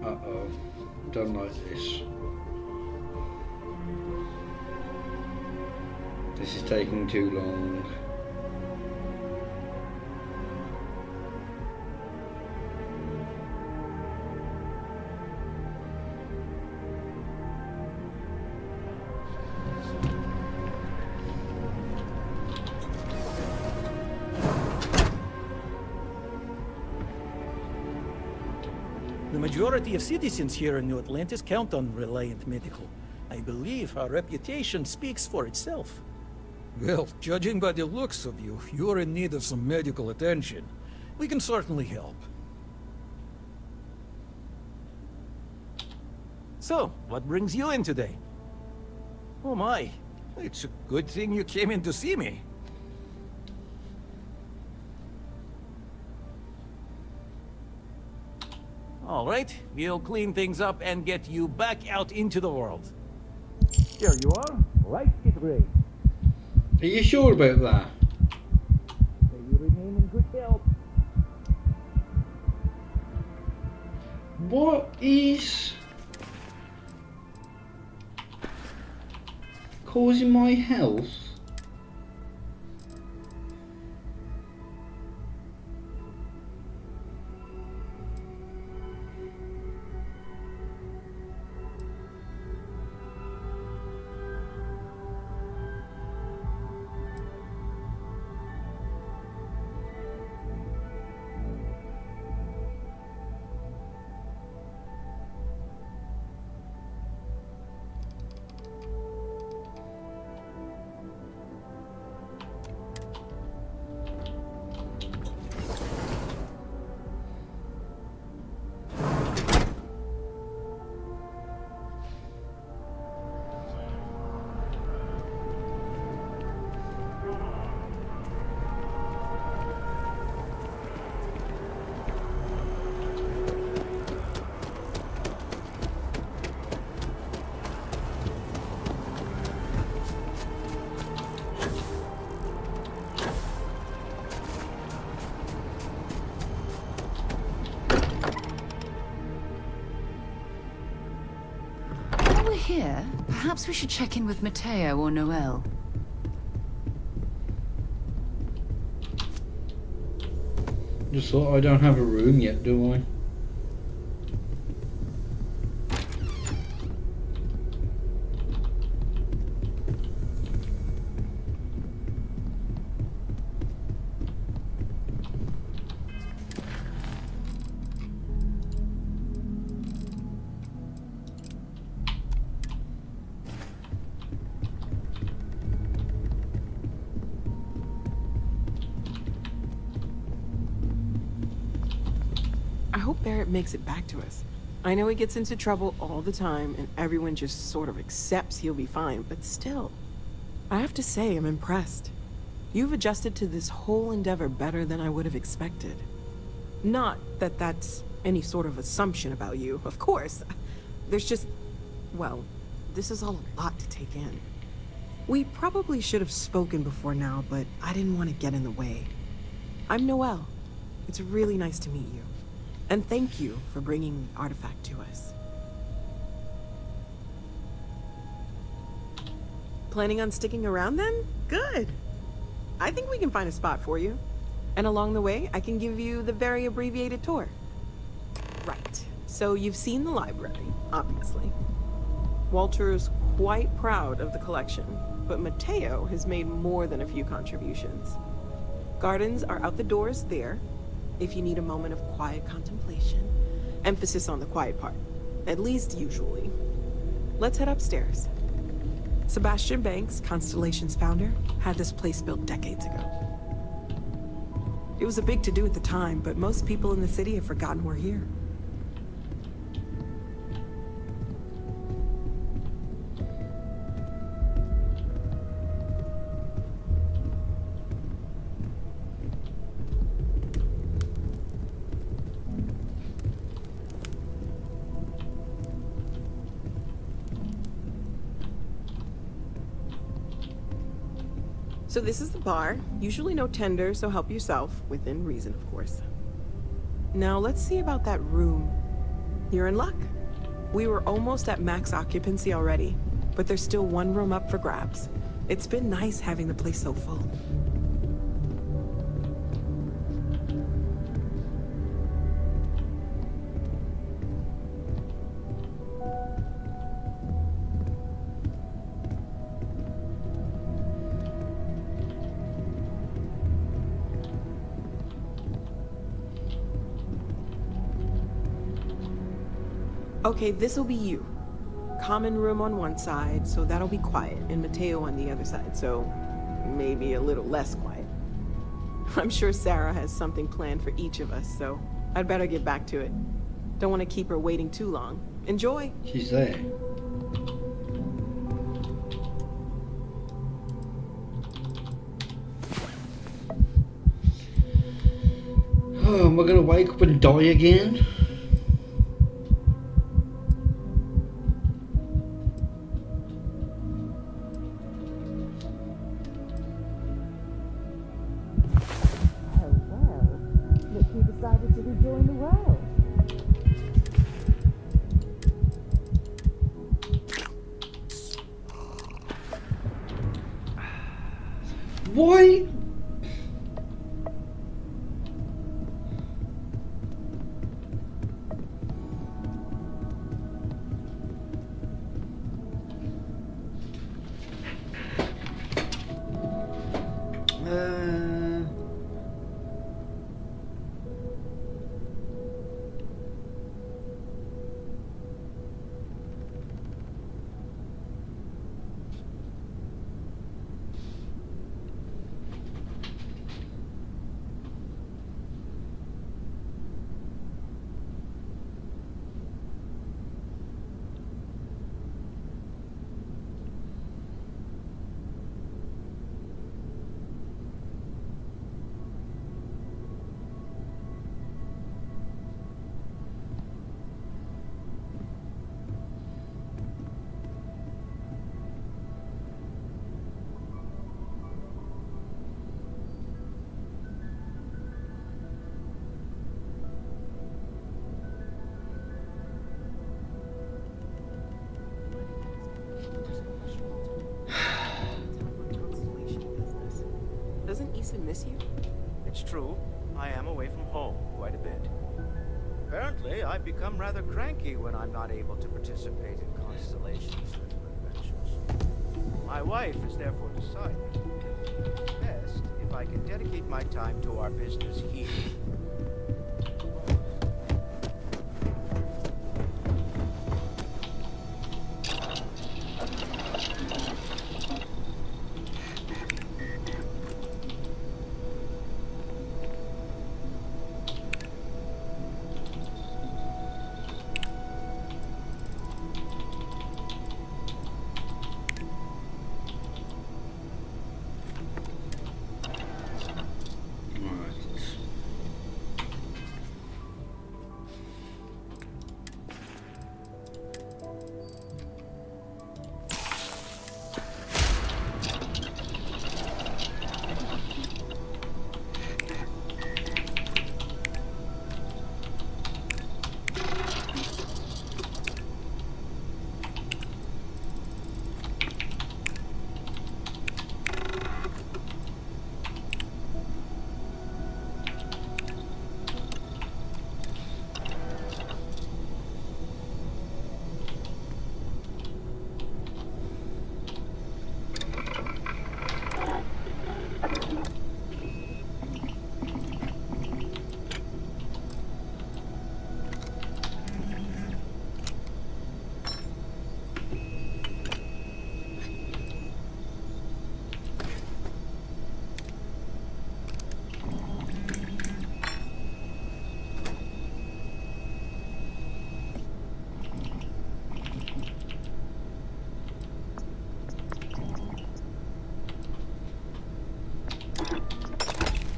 Uh-oh. Don't like this. This is taking too long. The majority of citizens here in New Atlantis count on Reliant Medical. I believe our reputation speaks for itself. Well, judging by the looks of you, you're in need of some medical attention. We can certainly help. So, what brings you in today? Oh my, it's a good thing you came in to see me. All right, we'll clean things up and get you back out into the world. Here you are. Right, get ready. Are you sure about that? May you remain in good health. What is causing my health? Here, perhaps we should check in with Mateo or Noel. Just thought I don't have a room yet, do I? I hope Barrett makes it back to us. I know he gets into trouble all the time, and everyone just sort of accepts he'll be fine, but still. I have to say, I'm impressed. You've adjusted to this whole endeavor better than I would have expected. Not that that's any sort of assumption about you, of course. There's just, well, this is all a lot to take in. We probably should have spoken before now, but I didn't want to get in the way. I'm Noel. It's really nice to meet you. And thank you for bringing the artifact to us. Planning on sticking around then? Good. I think we can find a spot for you. And along the way, I can give you the very abbreviated tour. Right. So you've seen the library, obviously. Walter is quite proud of the collection, but Mateo has made more than a few contributions. Gardens are out the doors there, if you need a moment of quiet contemplation. Emphasis on the quiet part, at least usually. Let's head upstairs. Sebastian Banks, Constellation's founder, had this place built decades ago. It was a big to-do at the time, but most people in the city have forgotten we're here. So this is the bar. Usually no tender, so help yourself, within reason, of course. Now let's see about that room. You're in luck. We were almost at max occupancy already, but there's still one room up for grabs. It's been nice having the place so full. Okay, this'll be you. Common room on one side, so that'll be quiet, and Mateo on the other side, so maybe a little less quiet. I'm sure Sarah has something planned for each of us, so I'd better get back to it. Don't want to keep her waiting too long. Enjoy! She's there. Oh, am I gonna wake up and die again? Why? Doesn't Issa miss you? It's true. I am away from home quite a bit. Apparently, I've become rather cranky when I'm not able to participate in Constellation's little adventures. My wife has therefore decided it's best if I can dedicate my time to our business here.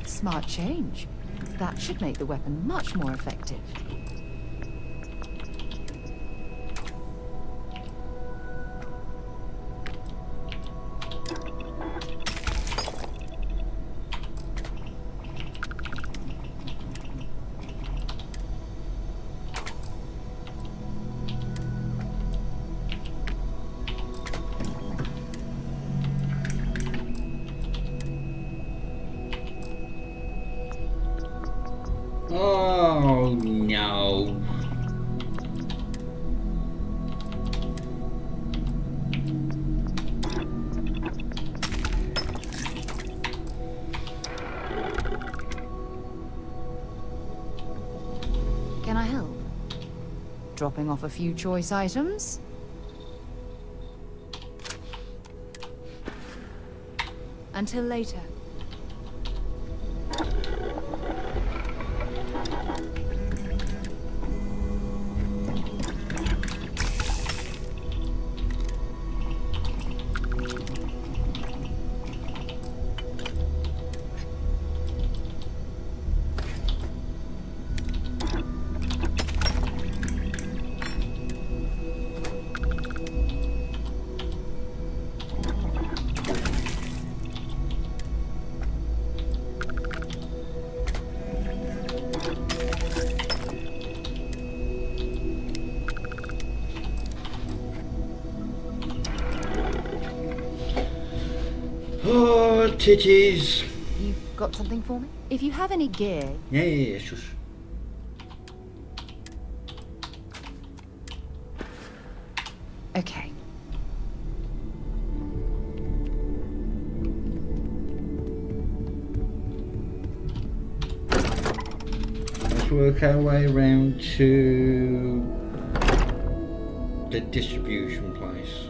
Smart change. That should make the weapon much more effective. Oh no. Can I help? Dropping off a few choice items? Until later. Oh, titties. You've got something for me? If you have any gear... Yeah, shush. Okay. Let's work our way around to the distribution place.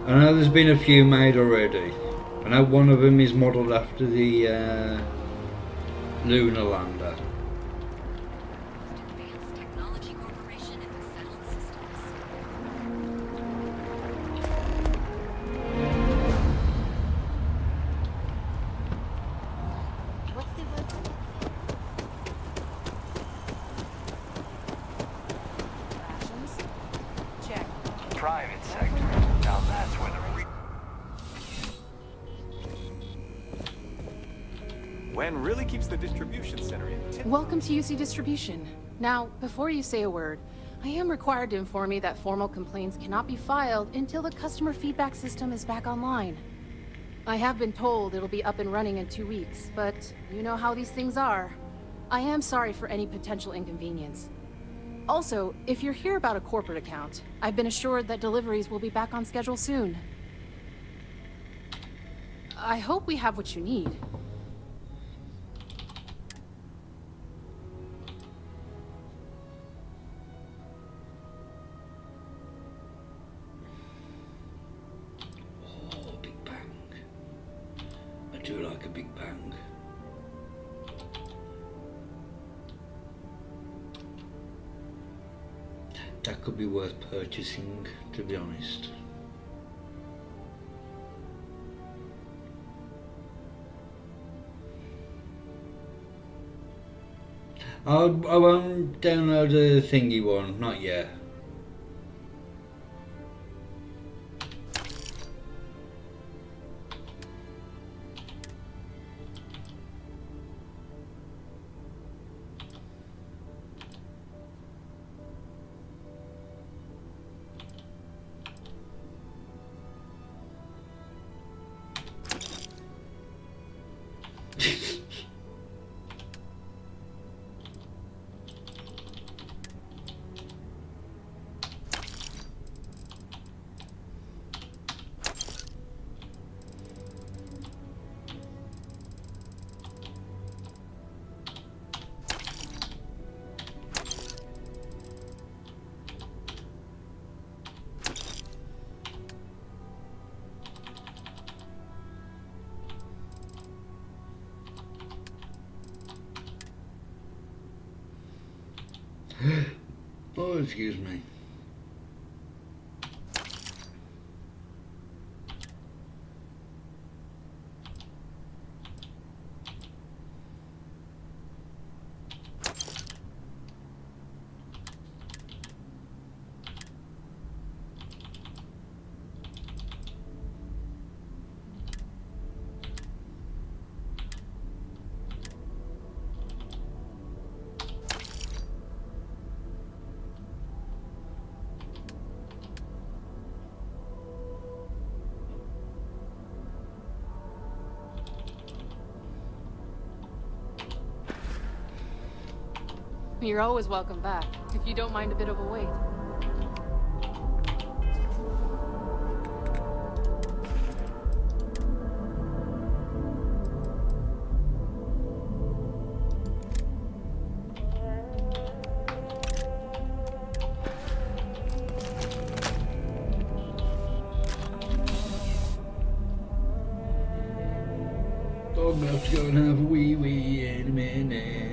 I know there's been a few made already. I know one of them is modelled after the lunar lander. Private sector. Now that's where the Wen really keeps the distribution center in. Welcome to UC Distribution. Now, before you say a word, I am required to inform you that formal complaints cannot be filed until the customer feedback system is back online. I have been told it'll be up and running in 2 weeks, but you know how these things are. I am sorry for any potential inconvenience. Also, if you're here about a corporate account, I've been assured that deliveries will be back on schedule soon. I hope we have what you need. Oh, big bang. I do like a big bang. That could be worth purchasing, to be honest. I won't download a thingy one, not yet. Oh, excuse me. You're always welcome back, if you don't mind a bit of a wait. I'm gonna have to go and have a wee in a minute.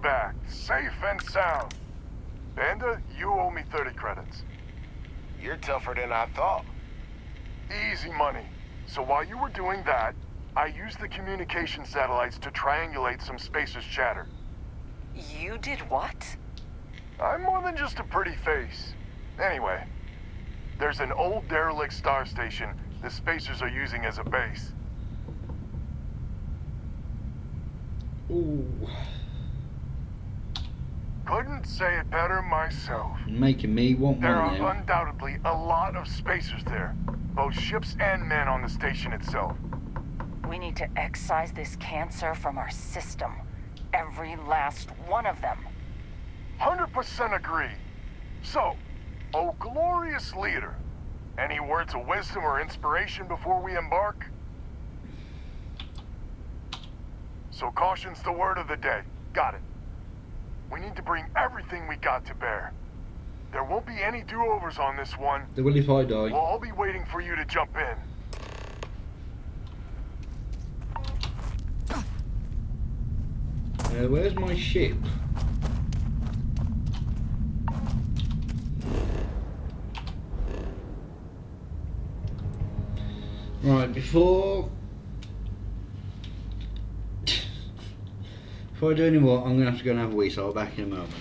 back, safe and sound. Banda, you owe me 30 credits. You're tougher than I thought. Easy money. So while you were doing that, I used the communication satellites to triangulate some Spacer's chatter. You did what? I'm more than just a pretty face. Anyway, there's an old derelict star station the Spacers are using as a base. Ooh. Couldn't say it better myself. Making me want There one now. are undoubtedly a lot of Spacers there, both ships and men on the station itself. We need to excise this cancer from our system. Every last one of them. 100% agree. So, oh glorious leader, any words of wisdom or inspiration before we embark? So caution's the word of the day. Got it. We need to bring everything we got to bear. There won't be any do-overs on this one. They will if I die. We'll all be waiting for you to jump in. Where's my ship? Right, before I do any more, I'm going to have to go and have a wee, so I'll be back in a moment.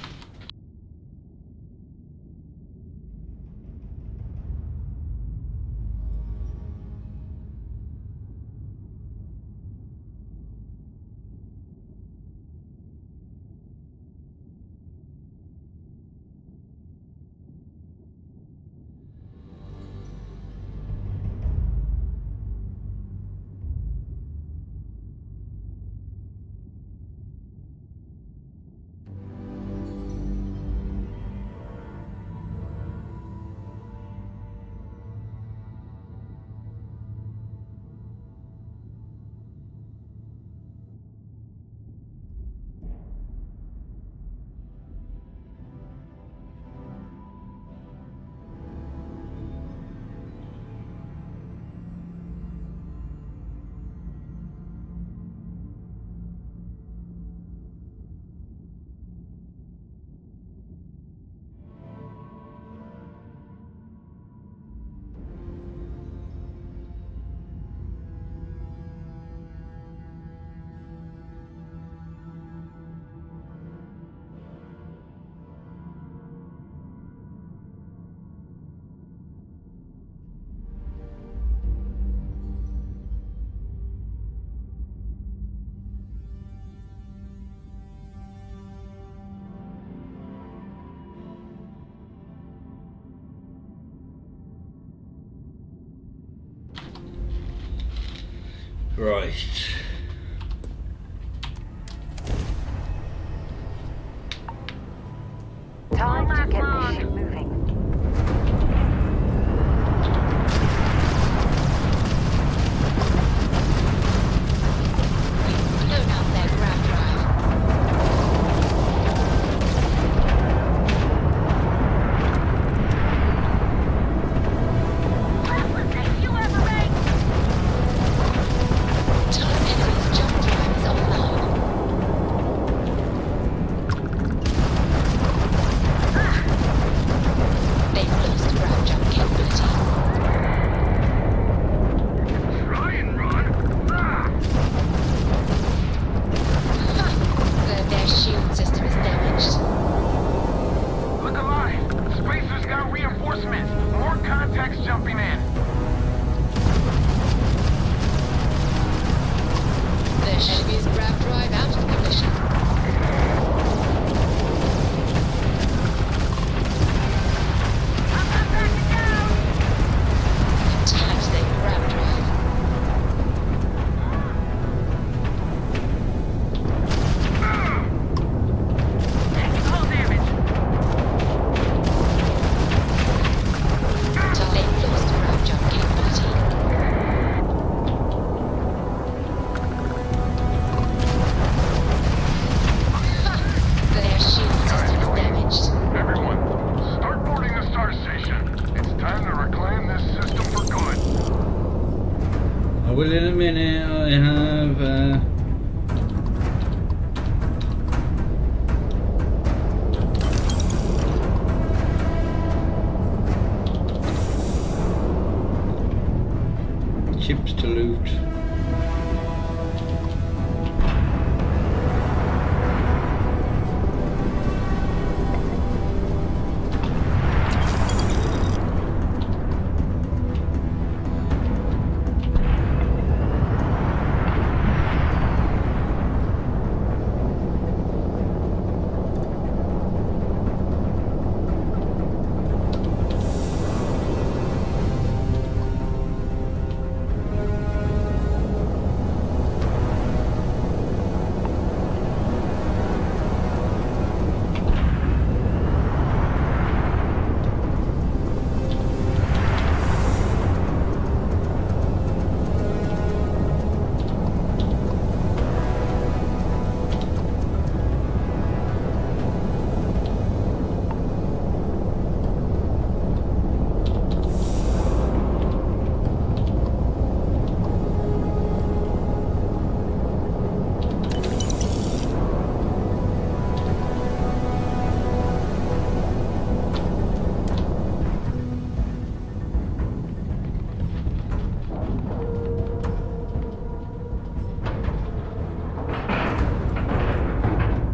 Right. Time to get this ship moving. Load out their grab drive. Time enemy's jump drive is online. They've lost grab jump capability. Try and run. Their shield system is damaged. Look alive. Spacers got reinforcements. More contacts jumping in. Their enemy's grab drive out of commission. Attacked their grab drive. Hull damage. They've lost grab jump capability. Their shield system is damaged. Everyone, start boarding the star station. It's time to reclaim this system for good. I will in a minute. I have chips to loot.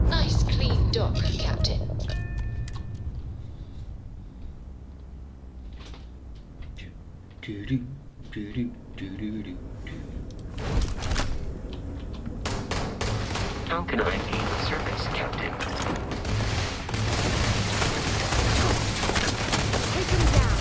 Nice clean dock, Captain. How can I be of service, Captain? Take him down.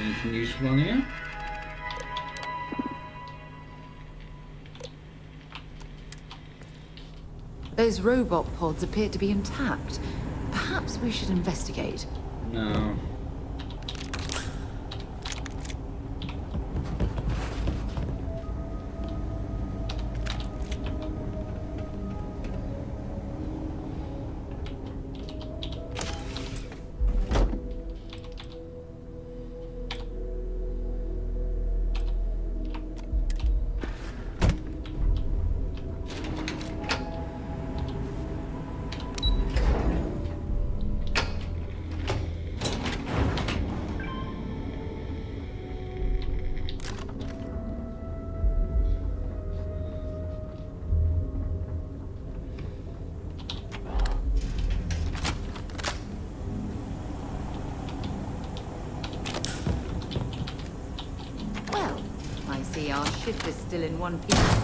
Anything useful on here? Those robot pods appear to be intact. Perhaps we should investigate. No. Well, I see our ship is still in one piece.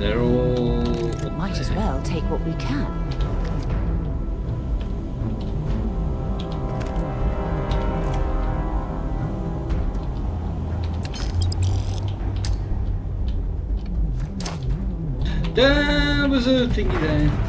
They're all up Might as there. well take what we can. There was a thingy there.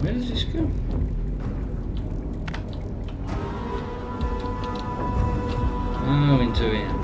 Where does this go? Oh, into here.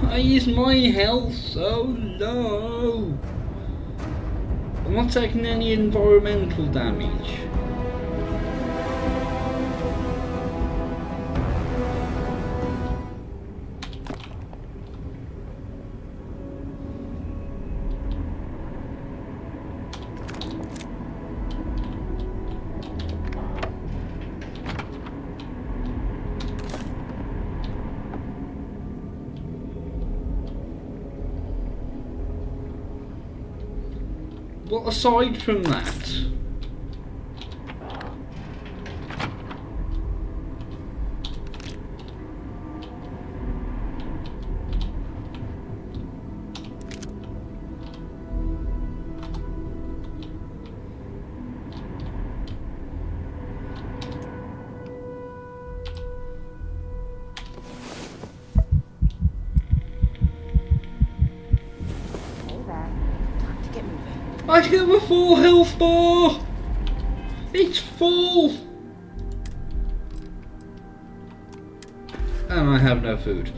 Why is my health so low? I'm not taking any environmental damage. Well, aside from that, I have a full health bar! It's full! And I have no food.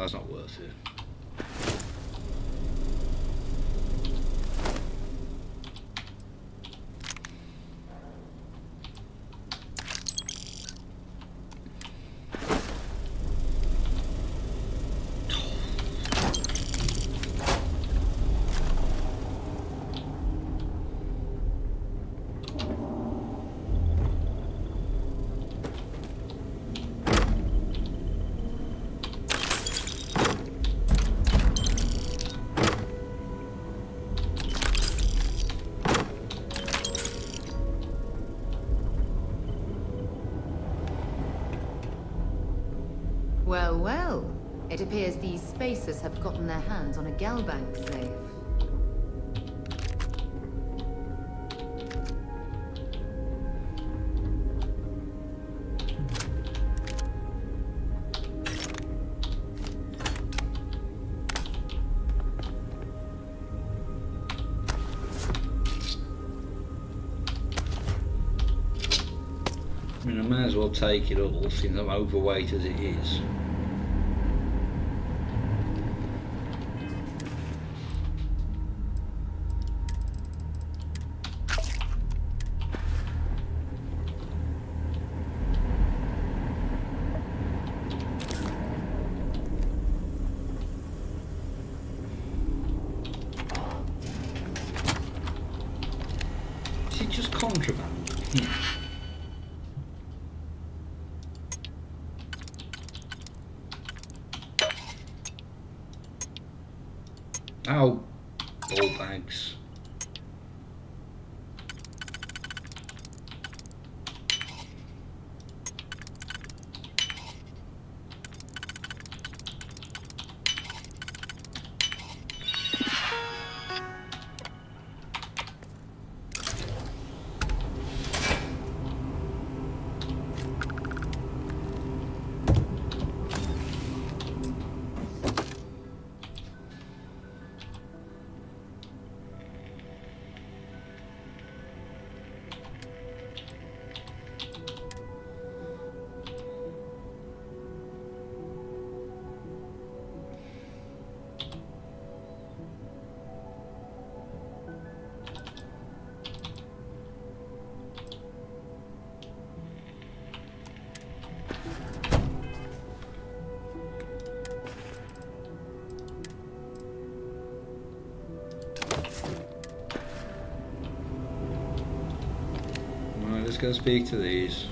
That's not worth it. Well, well. It appears these spacers have gotten their hands on a Galbank safe. I mean, I may as well take it all since I'm overweight as it is. Is it just contraband? Oh, ball bags. Let's go speak to these.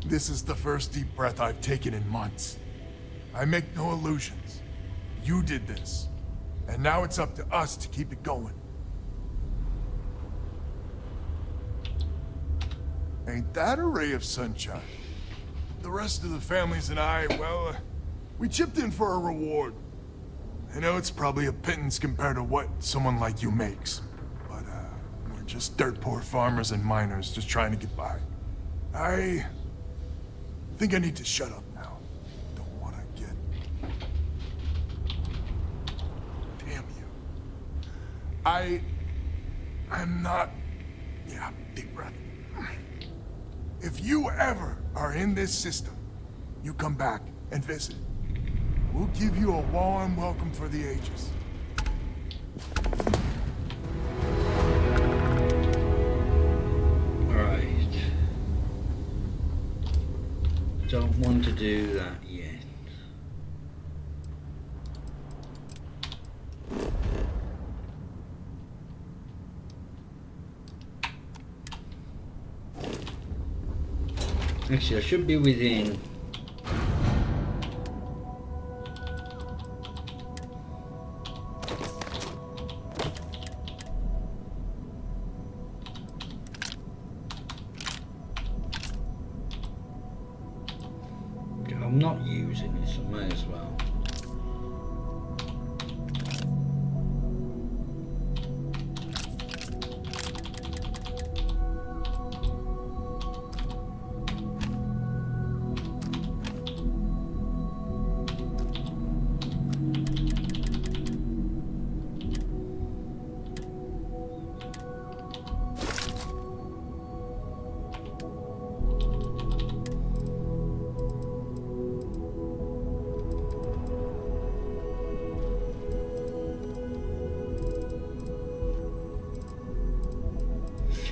This is the first deep breath I've taken in months. I make no illusions. You did this. And now it's up to us to keep it going. Ain't that a ray of sunshine? The rest of the families and I, well, we chipped in for a reward. I know it's probably a pittance compared to what someone like you makes. But, we're just dirt poor farmers and miners just trying to get by. I think I need to shut up now. Don't want to get... Damn you. I'm not... Yeah, deep breath. If you ever are in this system, you come back and visit. We'll give you a warm welcome for the ages. Don't want to do that yet. Actually, I should be within... I'm not using it, so I may as well.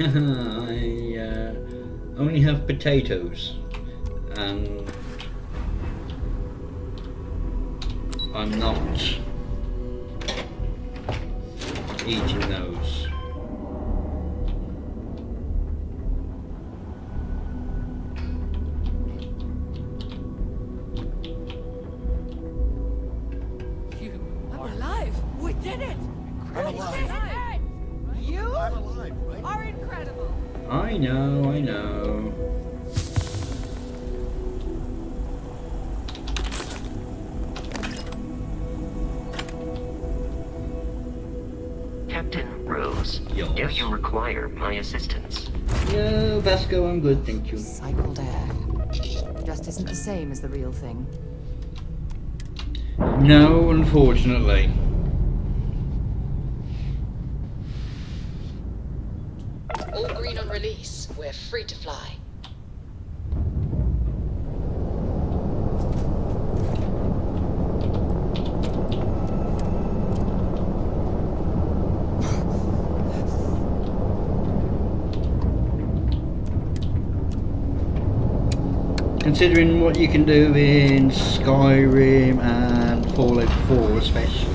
I only have potatoes, and I'm not eating those. I'm alive! We did it! I'm alive. You I'm alive, right? are incredible! I know, I know. Captain Rose, Yes. do you require my assistance? Yeah, Vasco, I'm good, thank you. Cycled air. Just isn't the same as the real thing. No, unfortunately. All green on release. We're free to fly. Considering what you can do in Skyrim and Fallout 4 especially,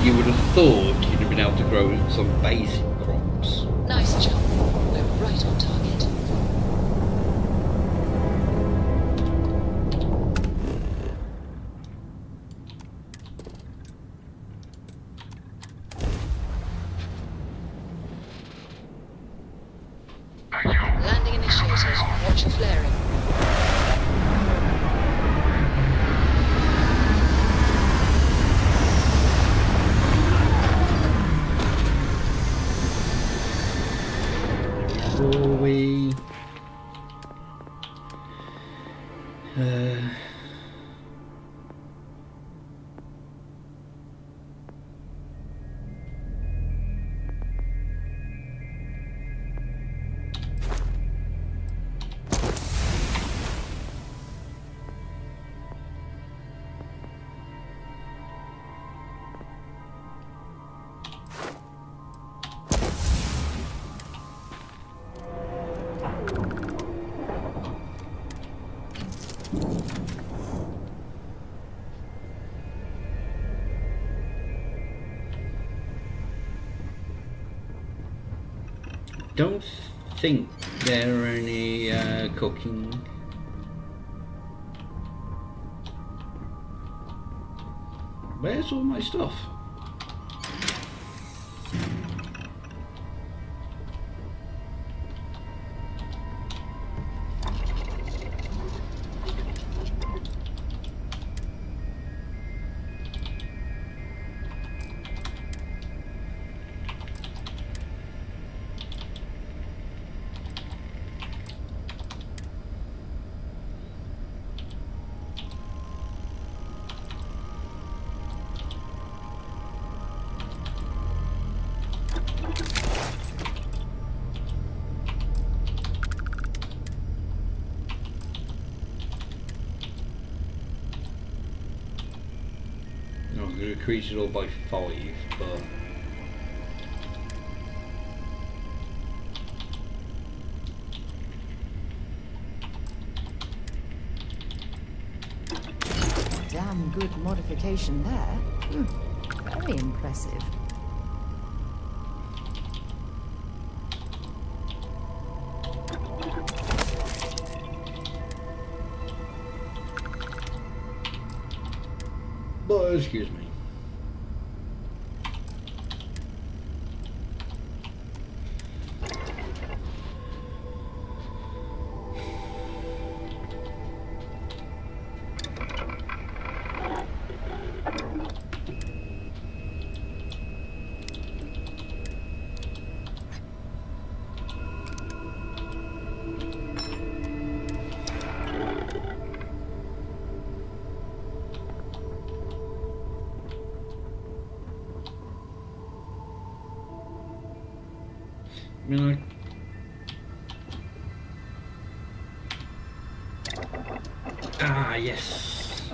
you would have thought you'd have been able to grow some basic crops. Nice job. We're right on target. Landing initiated. Watch for flaring. Before we don't think there are any cooking. Where's all my stuff? I'm going to increase it all by 5, but Damn good modification there. Very impressive. but excuse me. I mean, yes.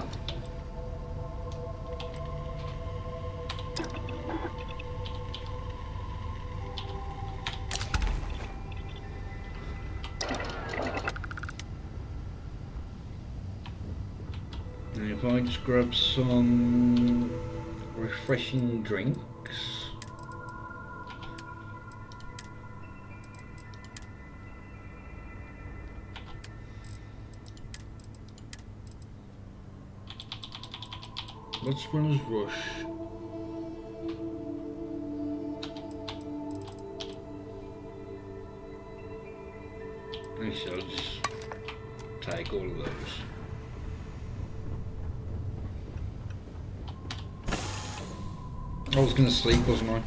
And if I just grab some refreshing drinks. Let's run as rush. Actually, I'll just take all of those. I was going to sleep, wasn't I?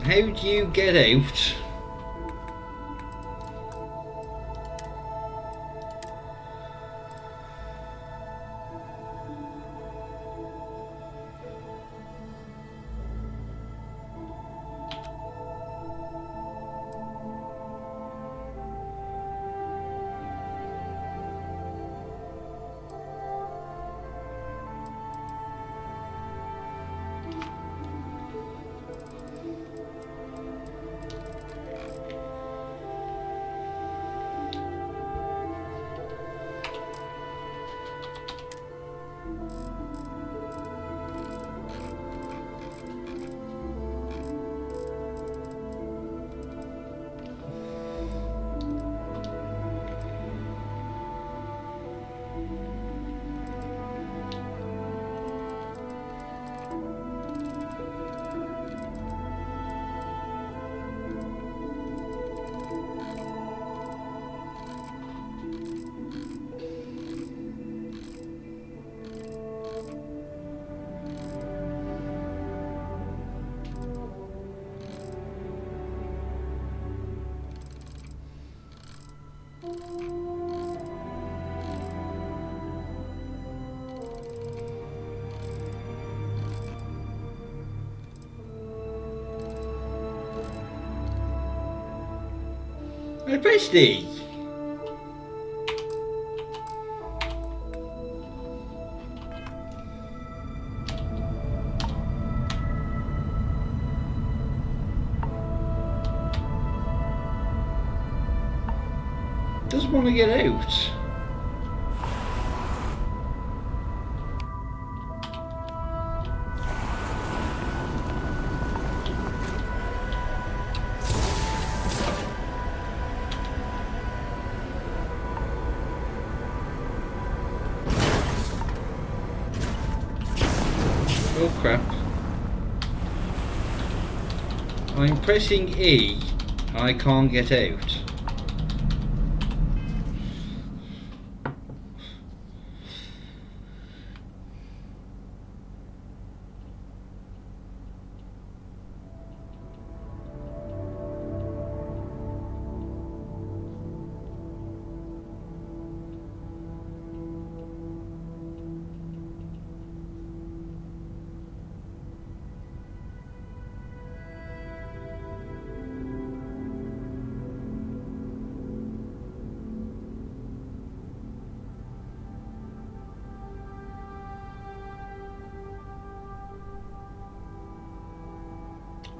How do you get out? I pressed E. Just want to get out. Oh crap. I'm pressing E. I can't get out.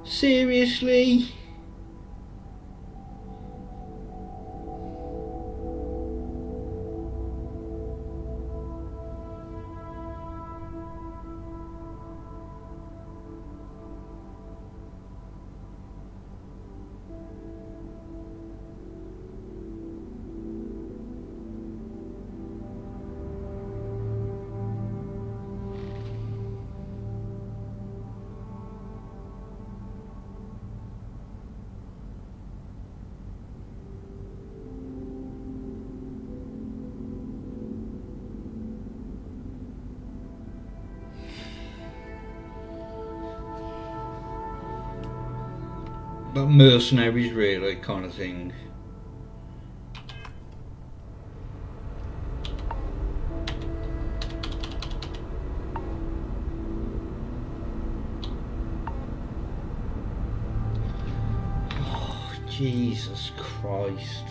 Seriously? But mercenaries really kind of thing. Jesus Christ.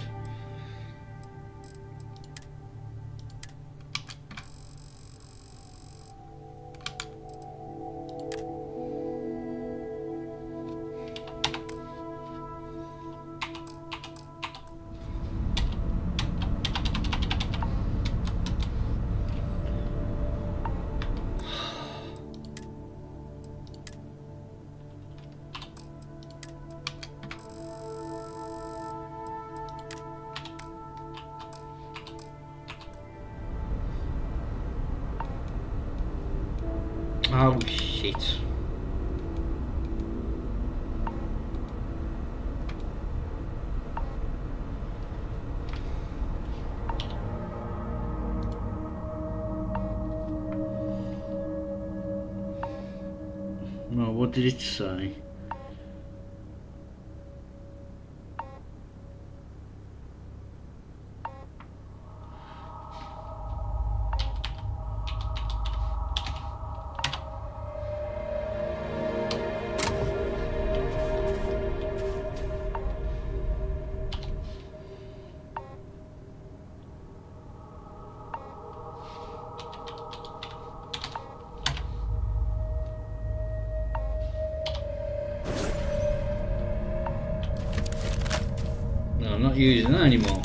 Oh shit. No, what did it say? No, I'm not using that anymore.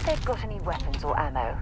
They've got any weapons or ammo.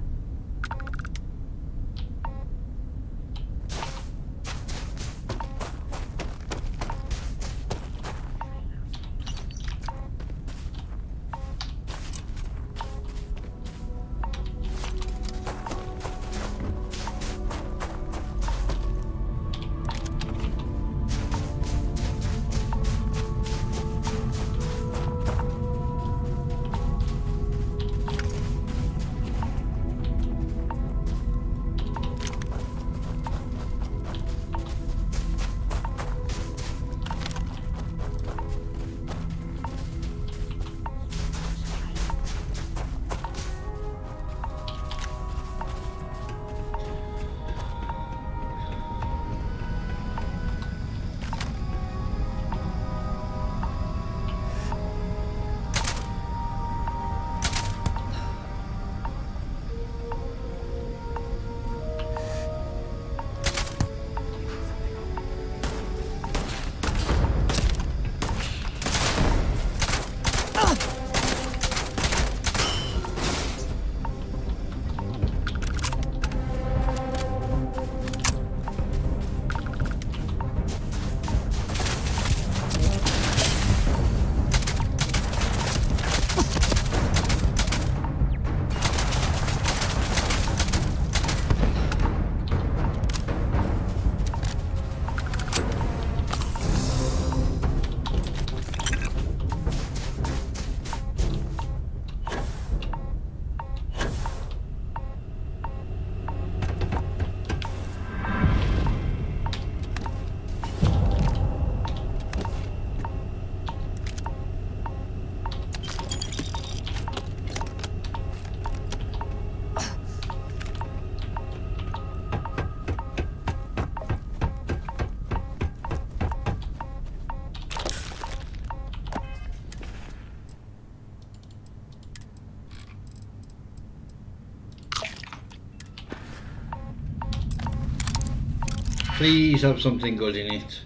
Please have something good in it.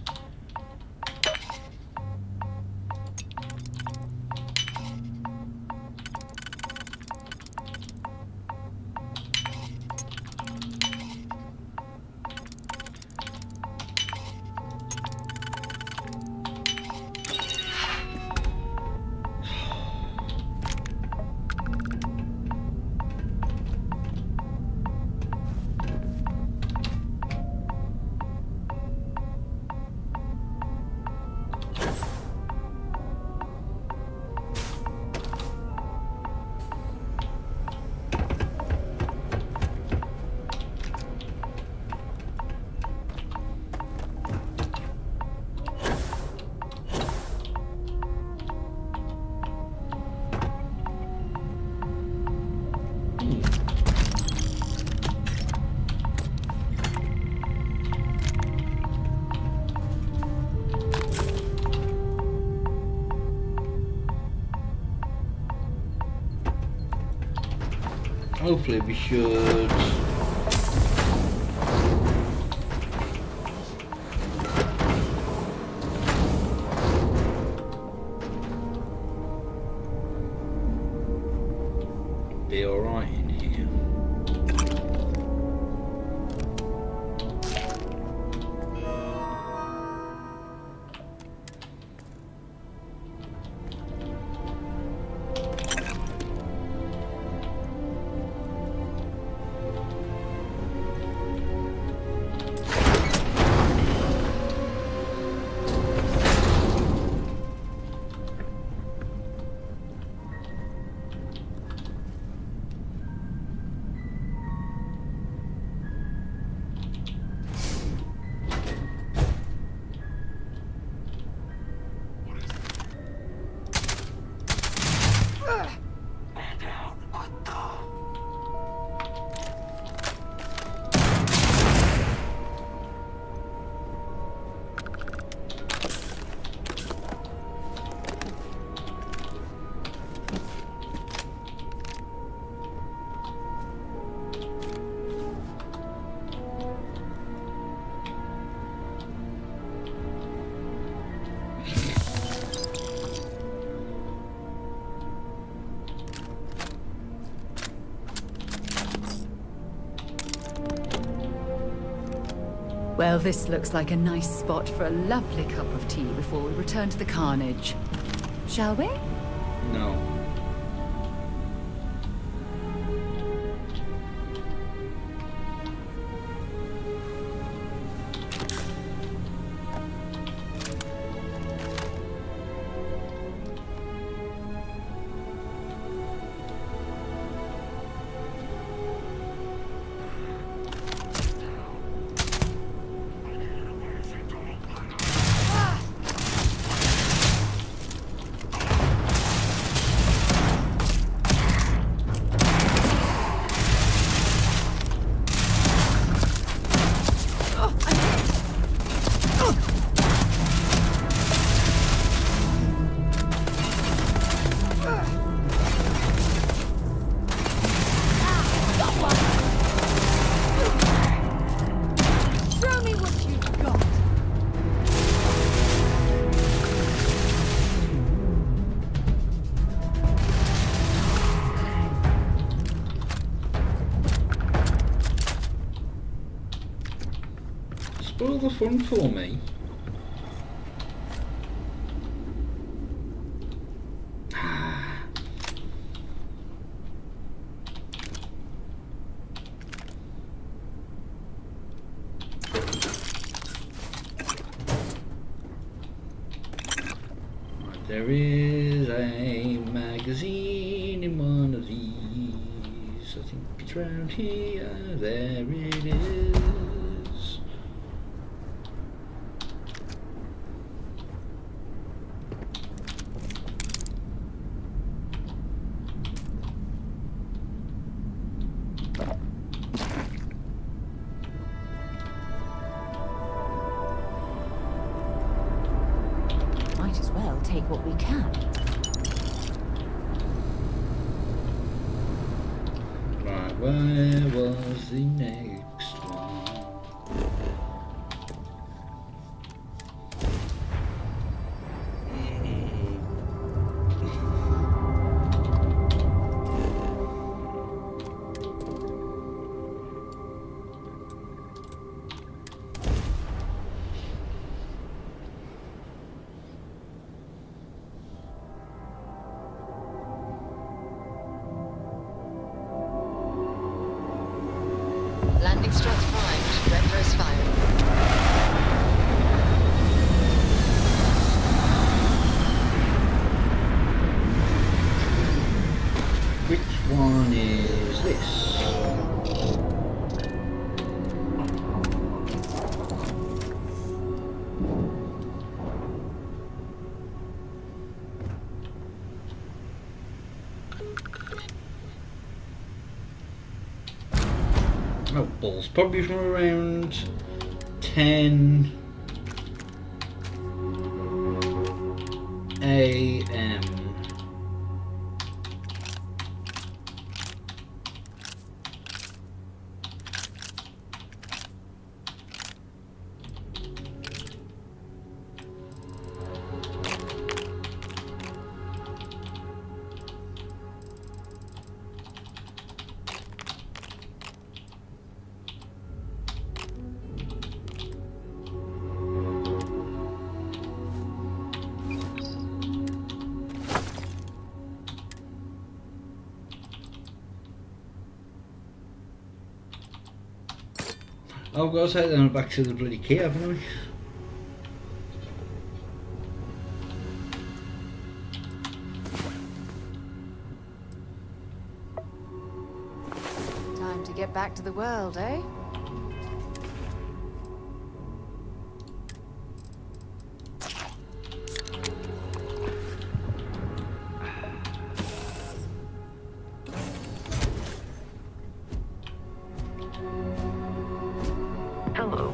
Hopefully we should be alright in here. Well, this looks like a nice spot for a lovely cup of tea before we return to the carnage. Shall we? No. Spoil the fun for me. There is a magazine in one of these. I think it's round here. There it is. Might as well take what we can. Right, where was the next one? one is this. Oh, balls. Probably from around 10 a.m. I've got to take them back to the bloody key, haven't I? Time to get back to the world, eh? Hello.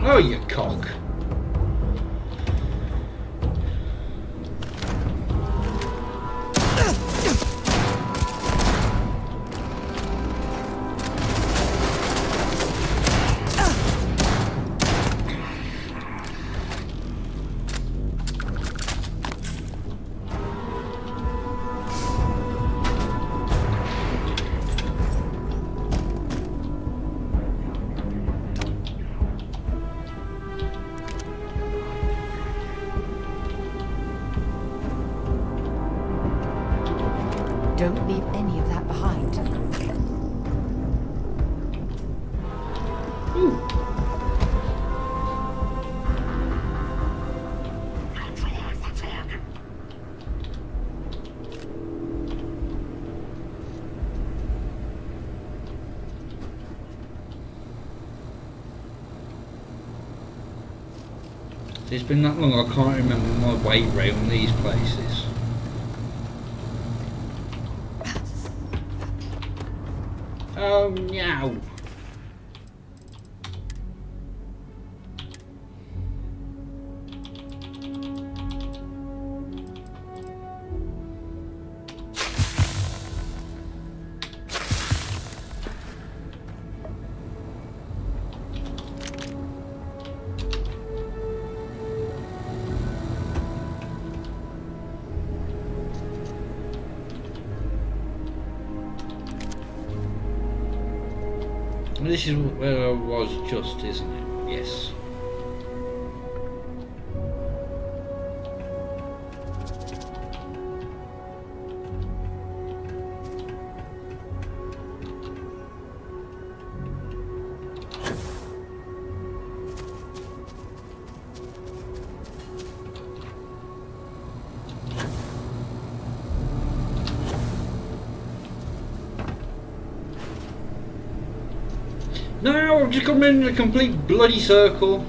Oh, you cock. Don't leave any of that behind. It's been that long I can't remember my way round these places. Oh no! This is where I was just, isn't it? Yes. No, I've just come in a complete bloody circle.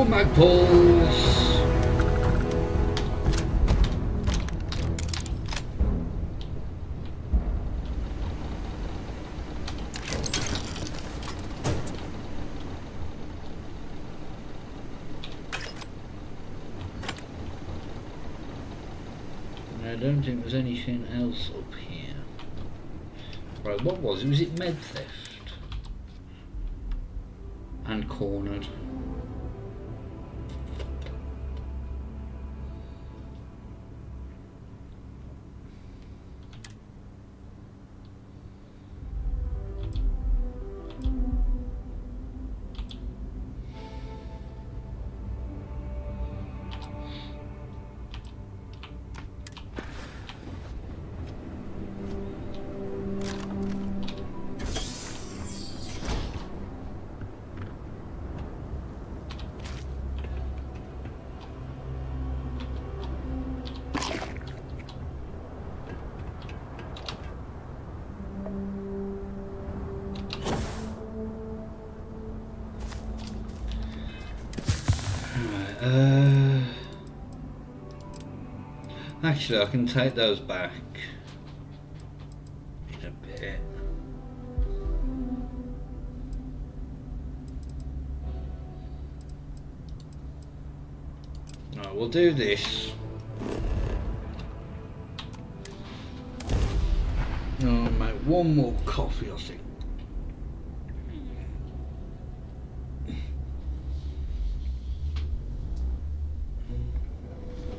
Magpulls. I don't think there's anything else up here. Right, what was it? Was it med theft? And cornered. Actually, I can take those back in a bit. Right, we'll do this. I'll make one more coffee, I think.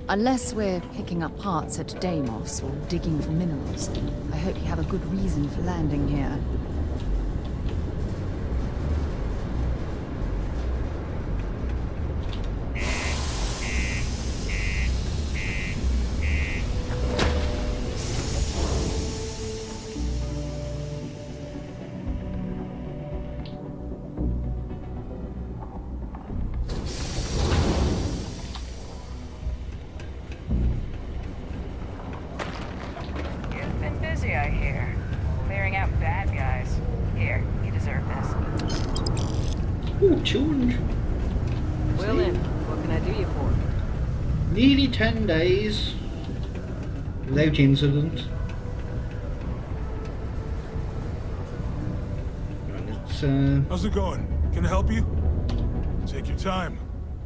Unless we're picking up parts at Deimos or digging for minerals, I hope you have a good reason for landing here. You've been busy, I hear. Clearing out bad guys. Here, you deserve this. Ooh, 200. Well then, what can I do you for? Nearly 10 days without incident. And it's, How's it going? Can I help you? Take your time.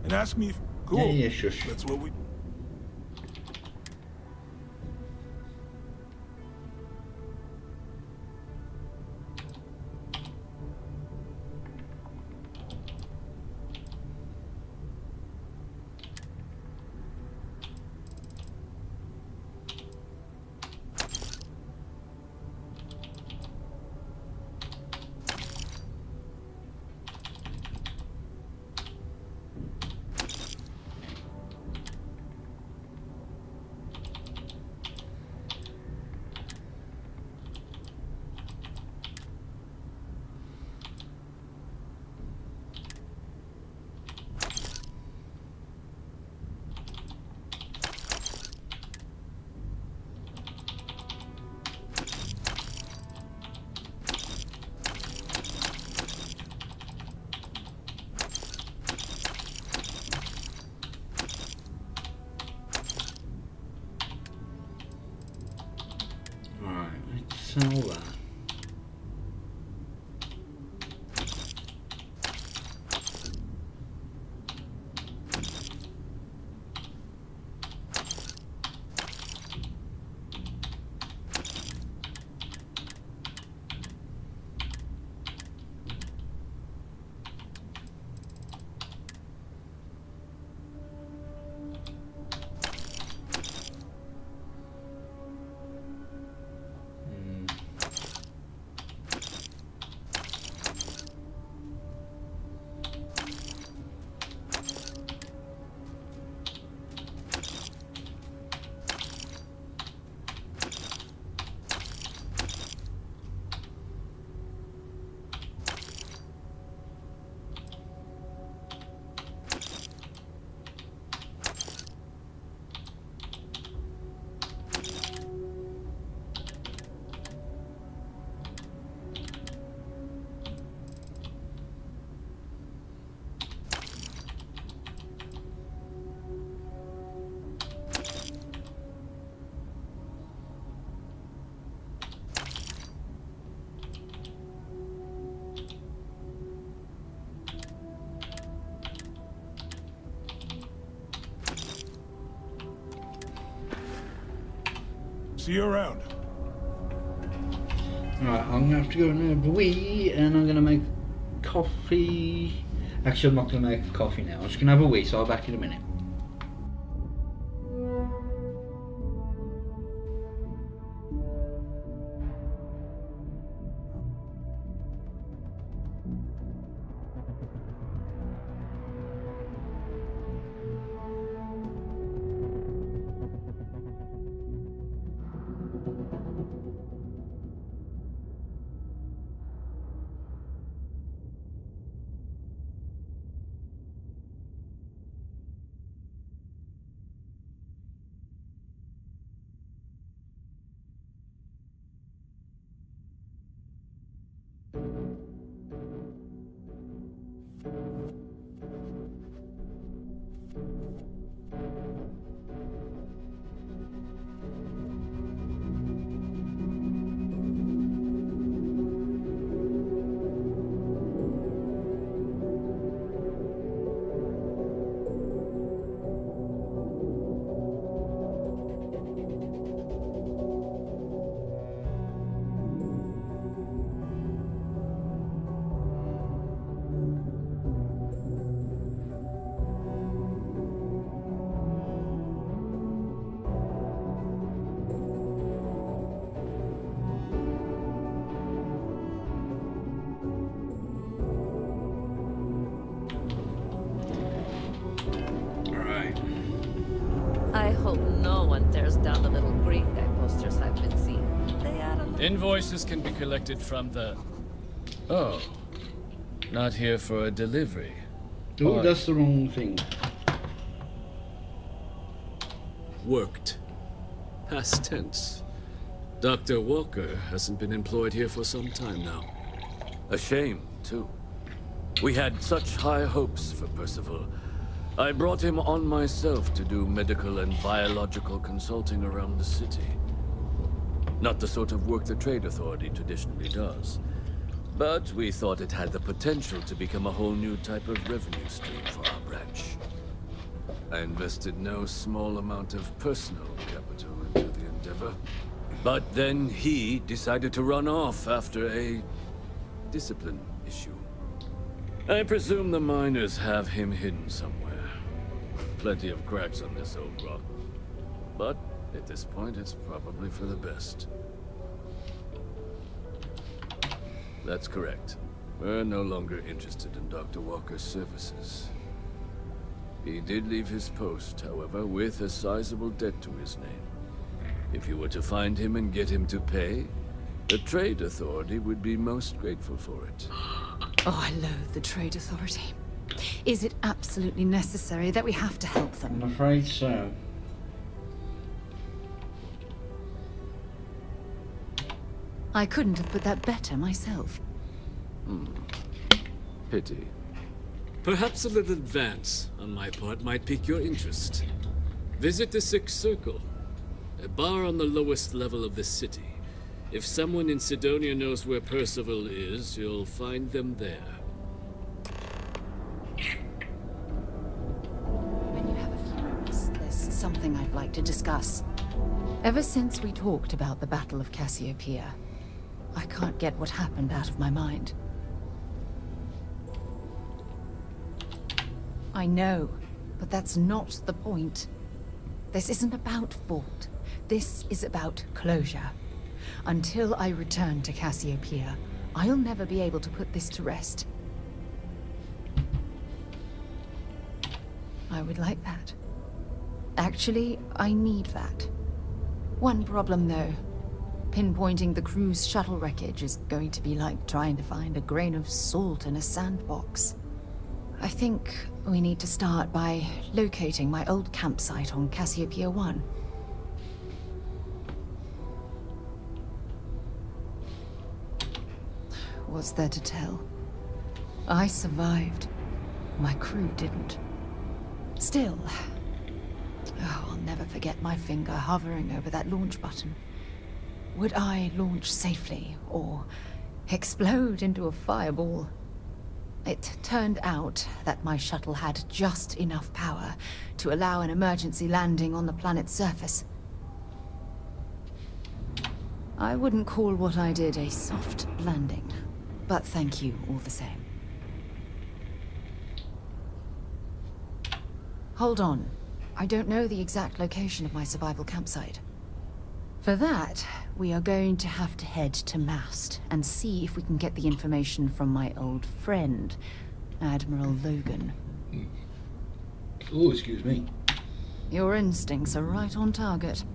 And ask me if... Cool. Yeah, shush. That's what we... Alright, let's sell that. See you around. Alright, I'm gonna have to go and have a wee, and I'm gonna make coffee. Actually, I'm not gonna make coffee now. I'm just gonna have a wee, so I'll be back in a minute. No one tears down the little green guy posters I've been seeing. They add a little... Invoices can be collected from the... Oh. Not here for a delivery. Oh, that's the wrong thing. Worked. Past tense. Dr. Walker hasn't been employed here for some time now. A shame, too. We had such high hopes for Percival. I brought him on myself to do medical and biological consulting around the city. Not the sort of work the Trade Authority traditionally does. But we thought it had the potential to become a whole new type of revenue stream for our branch. I invested no small amount of personal capital into the endeavor. But then he decided to run off after a discipline issue. I presume the miners have him hidden somewhere. Plenty of cracks on this old rock. But at this point, it's probably for the best. That's correct. We're no longer interested in Dr. Walker's services. He did leave his post, however, with a sizable debt to his name. If you were to find him and get him to pay, the Trade Authority would be most grateful for it. Oh, I loathe the Trade Authority. Is it absolutely necessary that we have to help them? I'm afraid so. I couldn't have put that better myself. Pity. Perhaps a little advance on my part might pique your interest. Visit the Sixth Circle, a bar on the lowest level of the city. If someone in Sidonia knows where Percival is, you'll find them there. When you have a few moments, there's something I'd like to discuss. Ever since we talked about the Battle of Cassiopeia, I can't get what happened out of my mind. I know, but that's not the point. This isn't about fault. This is about closure. Until I return to Cassiopeia, I'll never be able to put this to rest. I would like that. Actually, I need that. One problem, though. Pinpointing the crew's shuttle wreckage is going to be like trying to find a grain of salt in a sandbox. I think we need to start by locating my old campsite on Cassiopeia 1. What's there to tell? I survived. My crew didn't. Still, I'll never forget my finger hovering over that launch button. Would I launch safely, or explode into a fireball? It turned out that my shuttle had just enough power to allow an emergency landing on the planet's surface. I wouldn't call what I did a soft landing, but thank you all the same. Hold on. I don't know the exact location of my survival campsite. For that, we are going to have to head to Mast and see if we can get the information from my old friend, Admiral Logan. Oh, excuse me. Your instincts are right on target.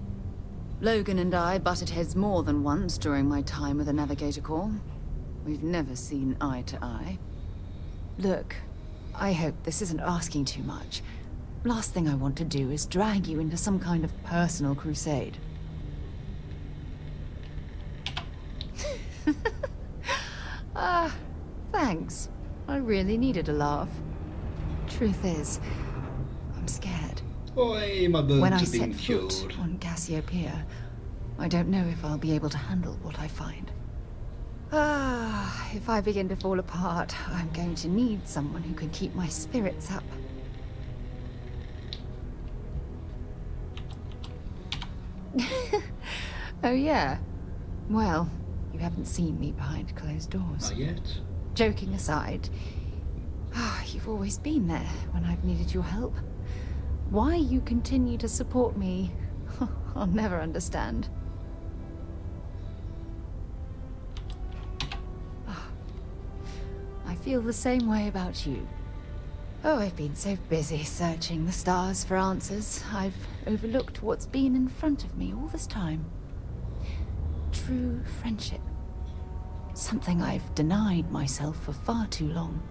Logan and I butted heads more than once during my time with the Navigator Corps. We've never seen eye to eye. Look, I hope this isn't asking too much. Last thing I want to do is drag you into some kind of personal crusade. Thanks. I really needed a laugh. Truth is, I'm scared. Oi, my birds When I have been set killed. foot on Cassiopeia, I don't know if I'll be able to handle what I find. If I begin to fall apart, I'm going to need someone who can keep my spirits up. Oh yeah? Well, you haven't seen me behind closed doors. Not yet. Joking aside, you've always been there when I've needed your help. Why you continue to support me, I'll never understand. I feel the same way about you. Oh, I've been so busy searching the stars for answers, I've overlooked what's been in front of me all this time. True friendship. Something I've denied myself for far too long.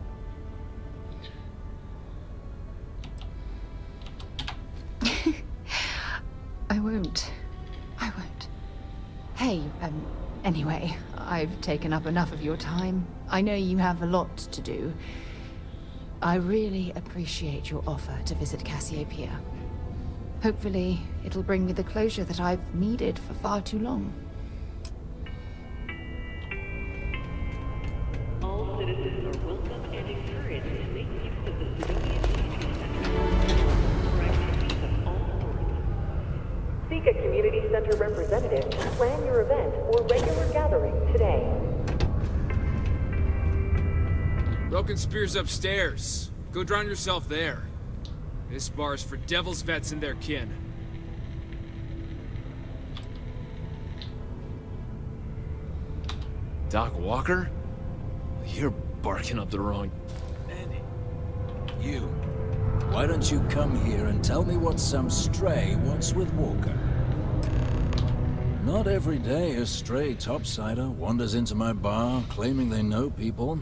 I won't. Hey, anyway, I've taken up enough of your time. I know you have a lot to do. I really appreciate your offer to visit Cassiopeia. Hopefully, it'll bring me the closure that I've needed for far too long. All citizens are welcome and encouraged to make use of the civilian community center for activities of all sorts. Seek a community center representative to plan your event or regular gathering today. Broken Spear's upstairs. Go drown yourself there. This bar's for Devil's Vets and their kin. Doc Walker? You're barking up the wrong... You. Why don't you come here and tell me what some stray wants with Walker? Not every day a stray topsider wanders into my bar claiming they know people.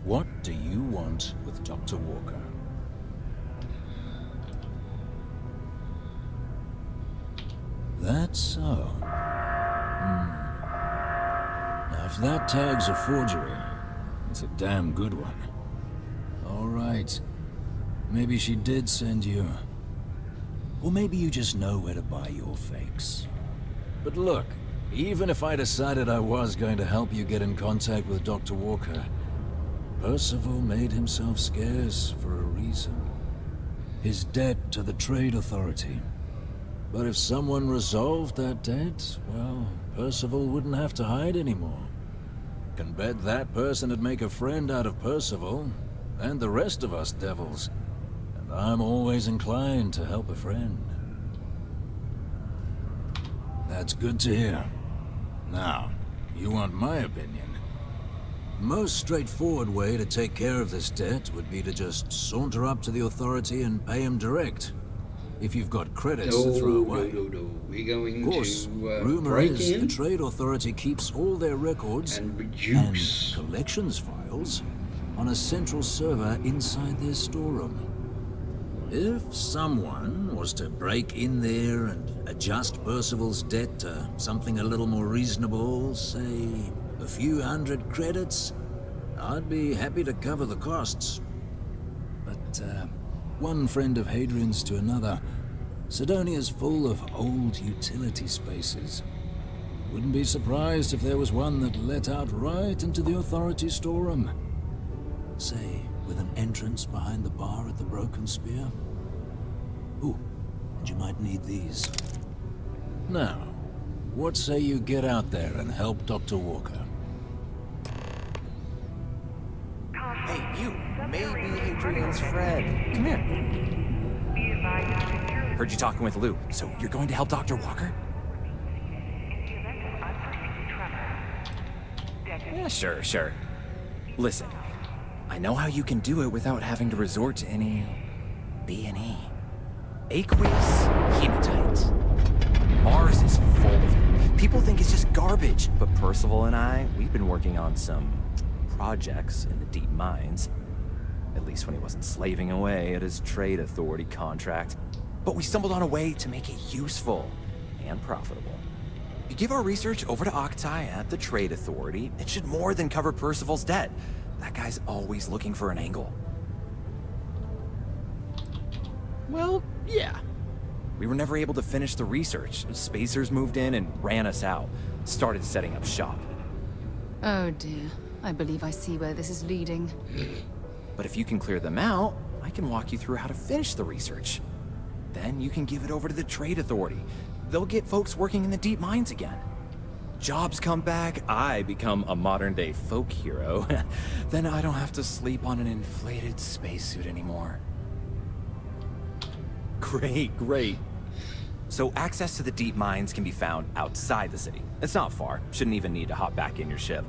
What do you want with Dr. Walker? That's so. Now, if that tag's a forgery, it's a damn good one. All right. Maybe she did send you. Or maybe you just know where to buy your fakes. But look, even if I decided I was going to help you get in contact with Dr. Walker, Percival made himself scarce for a reason. His debt to the Trade Authority. But if someone resolved that debt, well, Percival wouldn't have to hide anymore. Can bet that person would make a friend out of Percival, and the rest of us devils. And I'm always inclined to help a friend. That's good to hear. Now, you want my opinion? Most straightforward way to take care of this debt would be to just saunter up to the Authority and pay him direct. If you've got credits to throw away. We're going of course, to rumor break is in the Trade Authority keeps all their records and reduce collections files on a central server inside their storeroom. If someone was to break in there and adjust Percival's debt to something a little more reasonable, say a few hundred credits, I'd be happy to cover the costs. But one friend of Hadrian's to another, Sidonia's full of old utility spaces. Wouldn't be surprised if there was one that let out right into the Authority storeroom. Say, with an entrance behind the bar at the Broken Spear. Ooh, and you might need these. Now, what say you get out there and help Dr. Walker? Hey, you may be Hadrian's friend. Come here. Heard you talking with Lou, so you're going to help Dr. Walker? Yeah, sure. Listen, I know how you can do it without having to resort to any B&E. Aqueous hematite. Mars is full of it. People think it's just garbage, but Percival and I, we've been working on some projects in the deep mines. At least when he wasn't slaving away at his Trade Authority contract. But we stumbled on a way to make it useful and profitable. If you give our research over to Octai at the Trade Authority, it should more than cover Percival's debt. That guy's always looking for an angle. Well, yeah. We were never able to finish the research. Spacers moved in and ran us out. Started setting up shop. Oh dear. I believe I see where this is leading. But if you can clear them out, I can walk you through how to finish the research. Then you can give it over to the Trade Authority. They'll get folks working in the deep mines again. Jobs come back, I become a modern-day folk hero. Then I don't have to sleep on an inflated spacesuit anymore. Great. So access to the deep mines can be found outside the city. It's not far. Shouldn't even need to hop back in your ship.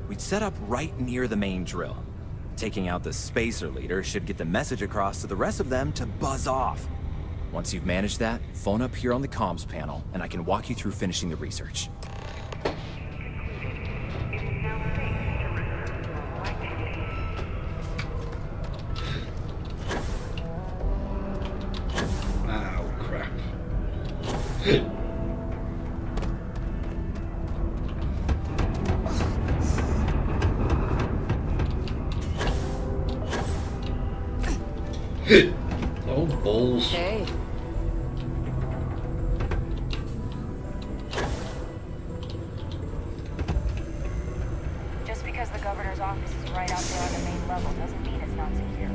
We'd set up right near the main drill. Taking out the spacer leader should get the message across to the rest of them to buzz off. Once you've managed that, phone up here on the comms panel, and I can walk you through finishing the research. Oh, crap. Oh, balls. Hey. Just because the governor's office is right out there on the main level doesn't mean it's not secure.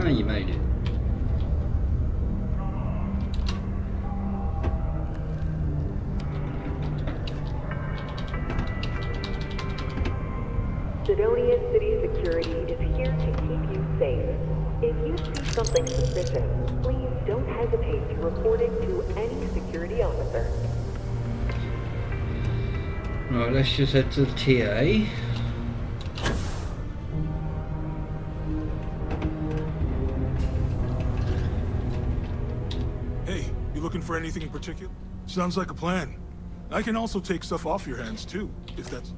Ah, you made it. Sidonia City Security is here to keep you safe. If you see something suspicious, please don't hesitate to report it to any security officer. Right, let's just head to the TA. Hey, you looking for anything in particular? Sounds like a plan. I can also take stuff off your hands too, if that's...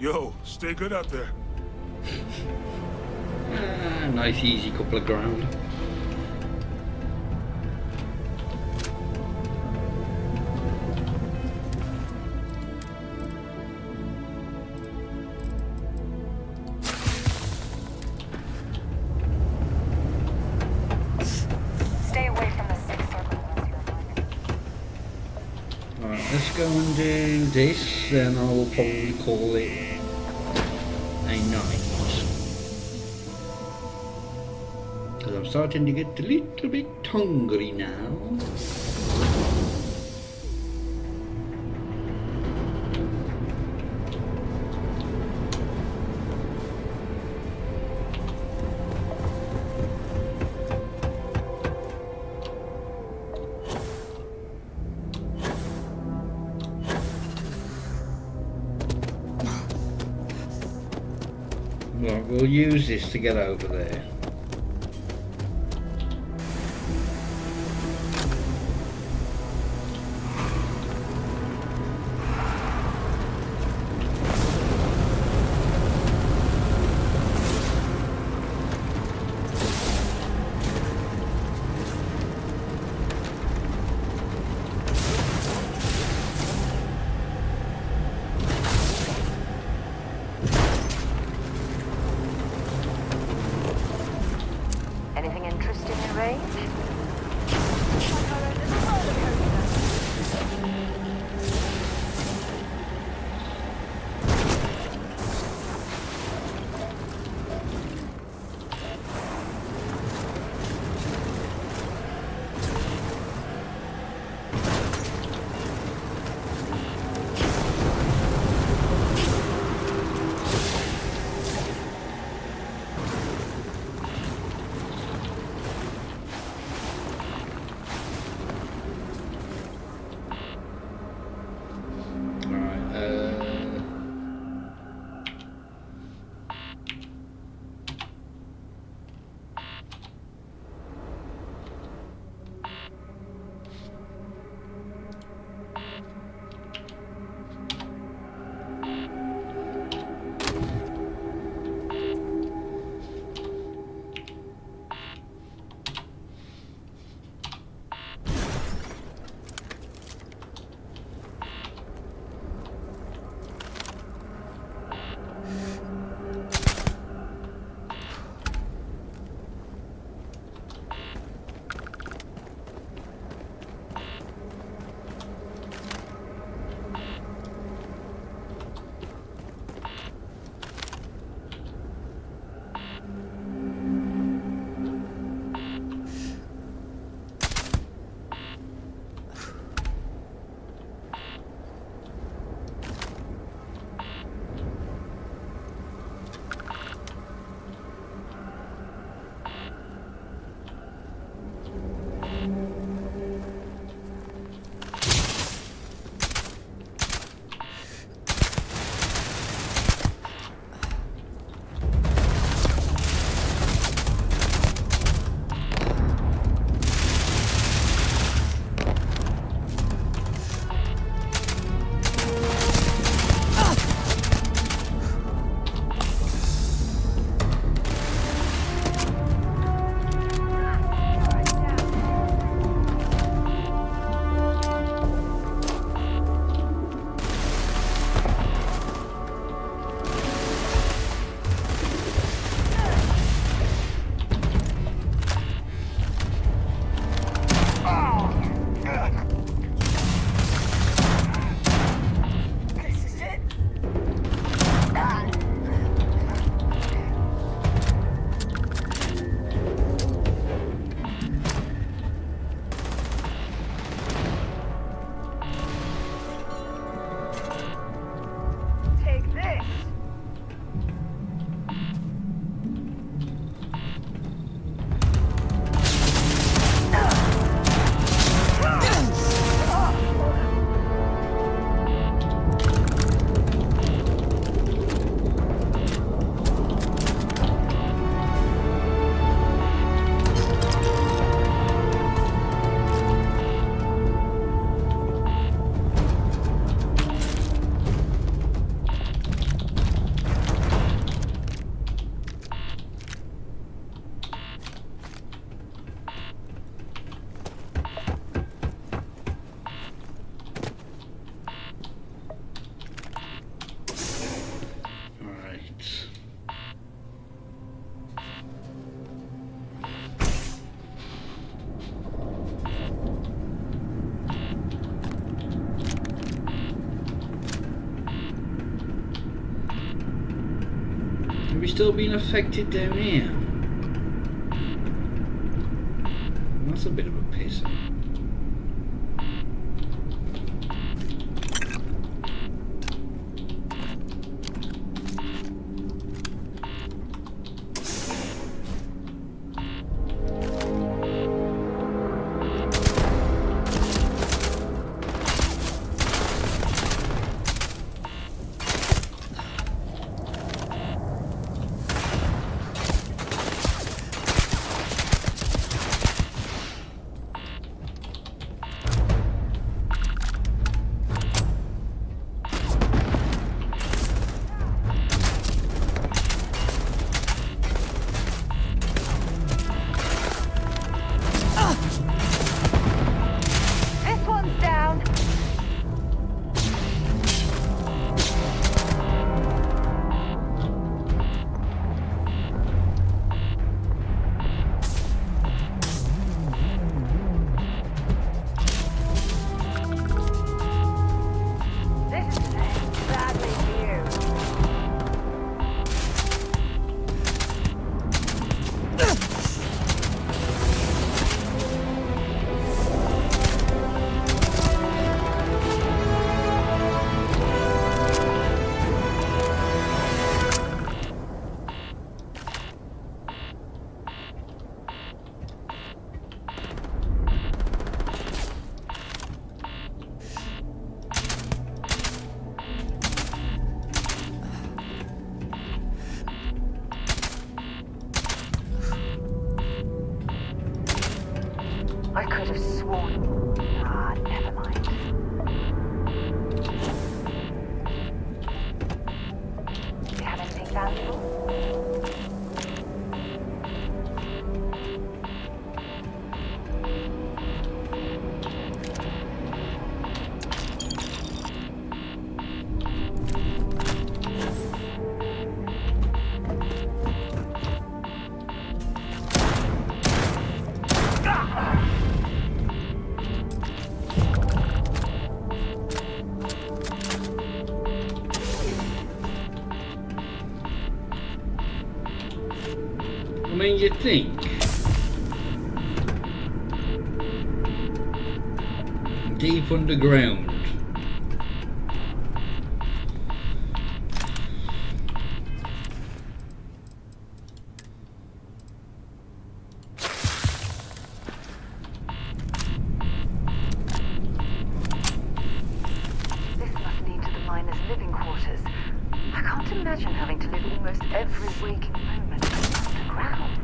Yo, stay good out there. Nice easy couple of grand. Stay away from the sixth circle unless you're reminded. Alright, let's go and do this, then I will probably call it a night. Because I'm starting to get a little bit hungry now. Right, we'll use this to get over there. still being affected down here? That's a bit of a pisser. I could have sworn. Ah, never mind. Do you have anything valuable? I mean, you'd think deep underground. This must lead to the miners' living quarters. I can't imagine having to live almost every waking moment underground.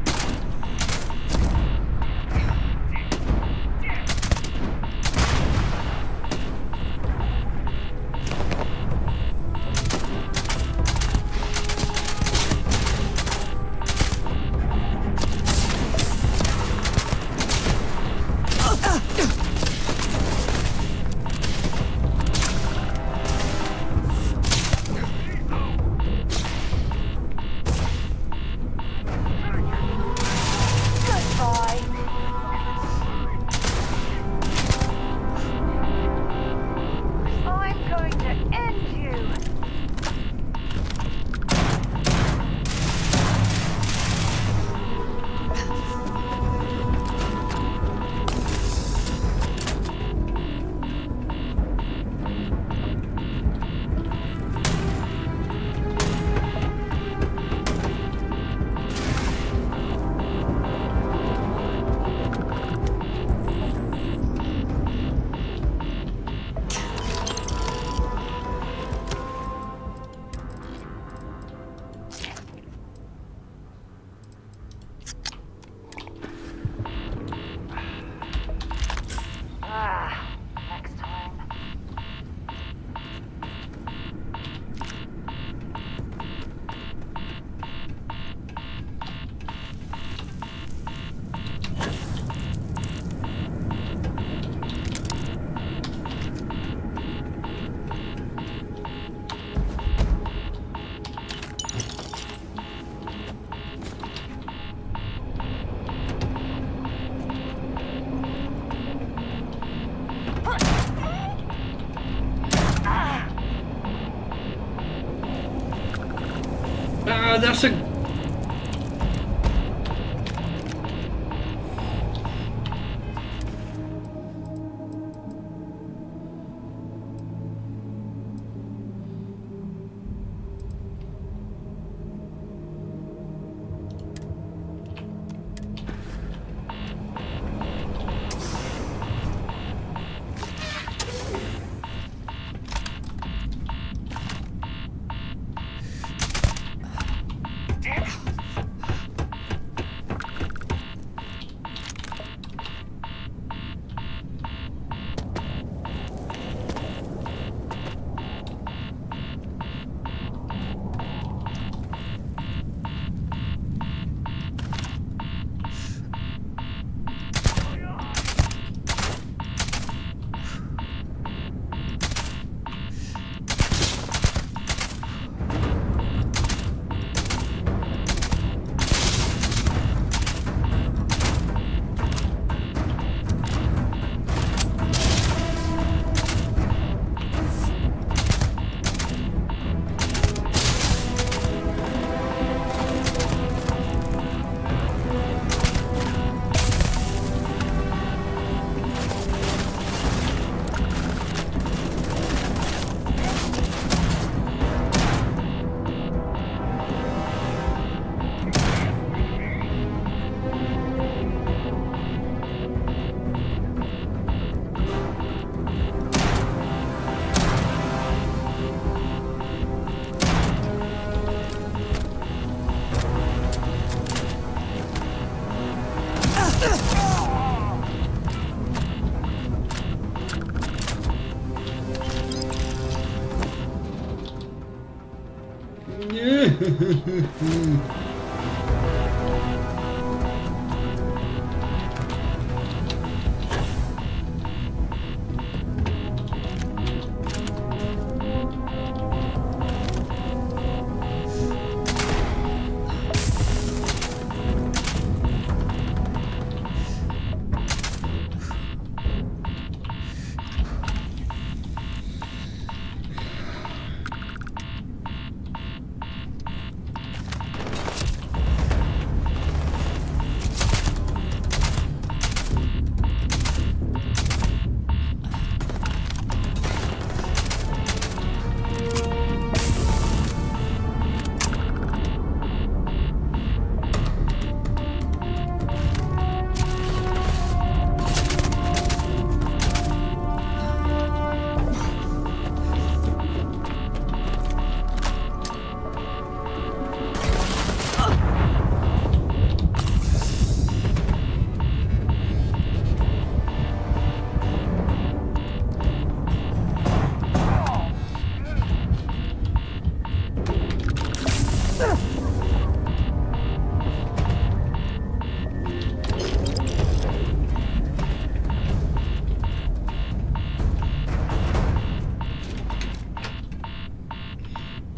Next time. Ah, that's a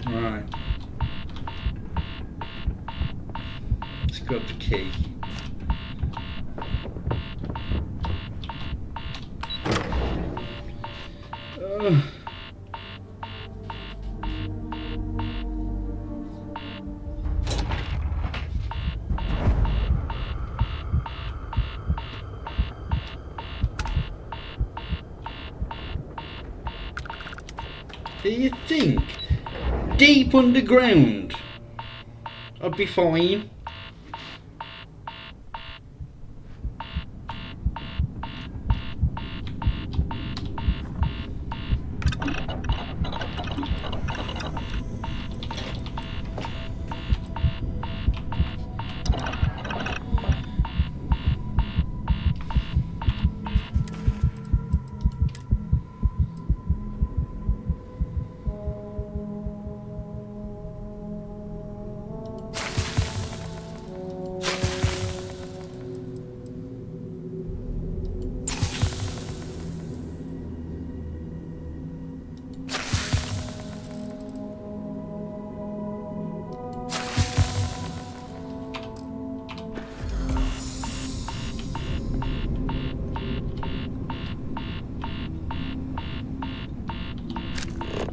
Right. Let's grab the key. Do you think deep underground I'd be fine?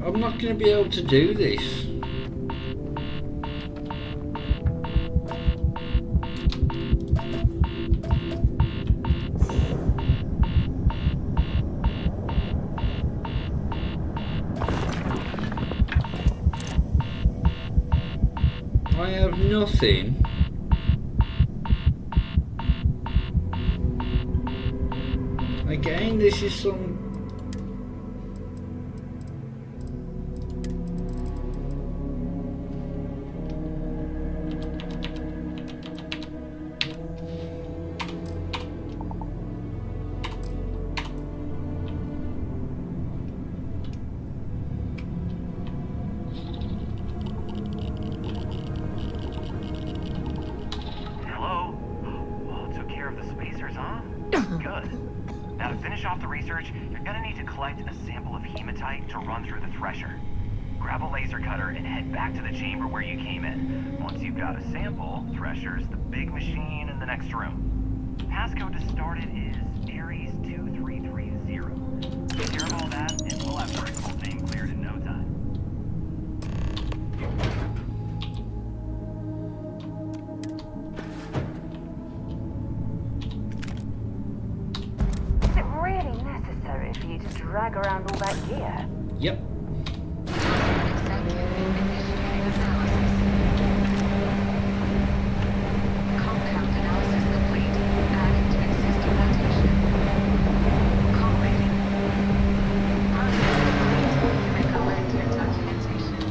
I'm not going to be able to do this. I have nothing. Again, this is some... Good. Now to finish off the research, you're gonna need to collect a sample of hematite to run through the thresher. Grab a laser cutter and head back to the chamber where you came in. Once you've got a sample, thresher's the big machine in the next room. Passcode to start it is Ares 2330. Take care of all that, and we'll have Brick's name cleared in no time. For you to drag around all that gear. Yep. Compound analysis complete. Adding to existing notation. Call rating. Process complete. You may collect your documentation.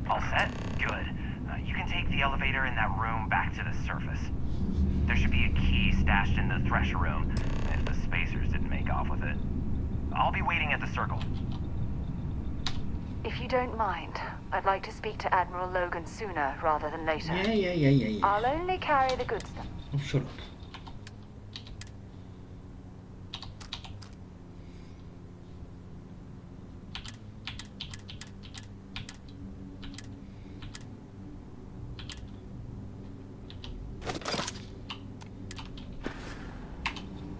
All set? Good. You can take the elevator in that room back to the surface. There should be a key stashed in the thresher room, if the spacers didn't make off with it. I'll be waiting at the circle. If you don't mind, I'd like to speak to Admiral Logan sooner rather than later. Yeah. I'll only carry the good stuff. Oh, shut up.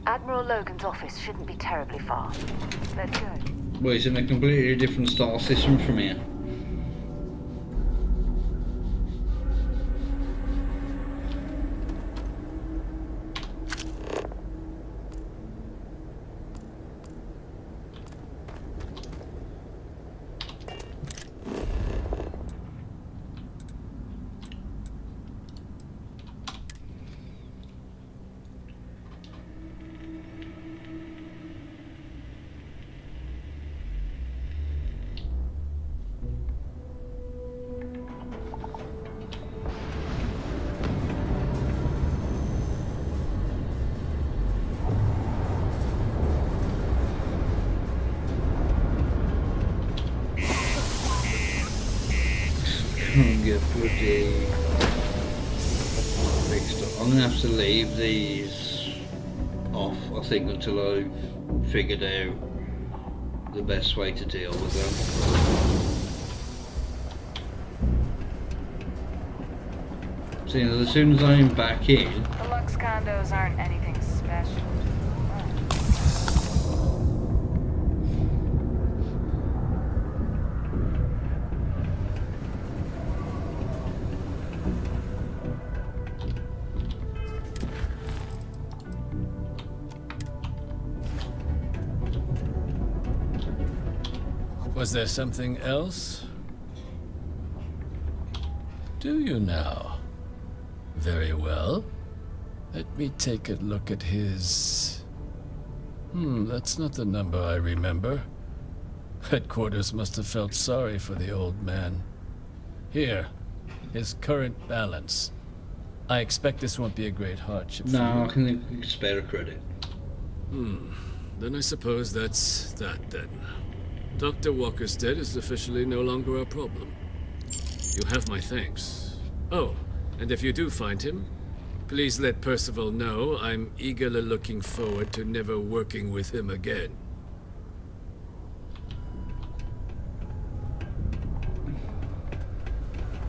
Admiral Logan's office shouldn't be terribly far. Let's go. Well, it's in a completely different star system from here. Can't get bloody fixed up. I'm gonna have to leave these off, I think, until I've figured out the best way to deal with them. See, as soon as I'm back in, The Lux condos aren't anything special. Was there something else? Do you now? Very well. Let me take a look at his... that's not the number I remember. Headquarters must have felt sorry for the old man. Here, his current balance. I expect this won't be a great hardship for you. no, I can spare a credit. Then I suppose that's that then. Dr. Walker's dead is officially no longer a problem. You have my thanks. Oh, and if you do find him, please let Percival know I'm eagerly looking forward to never working with him again.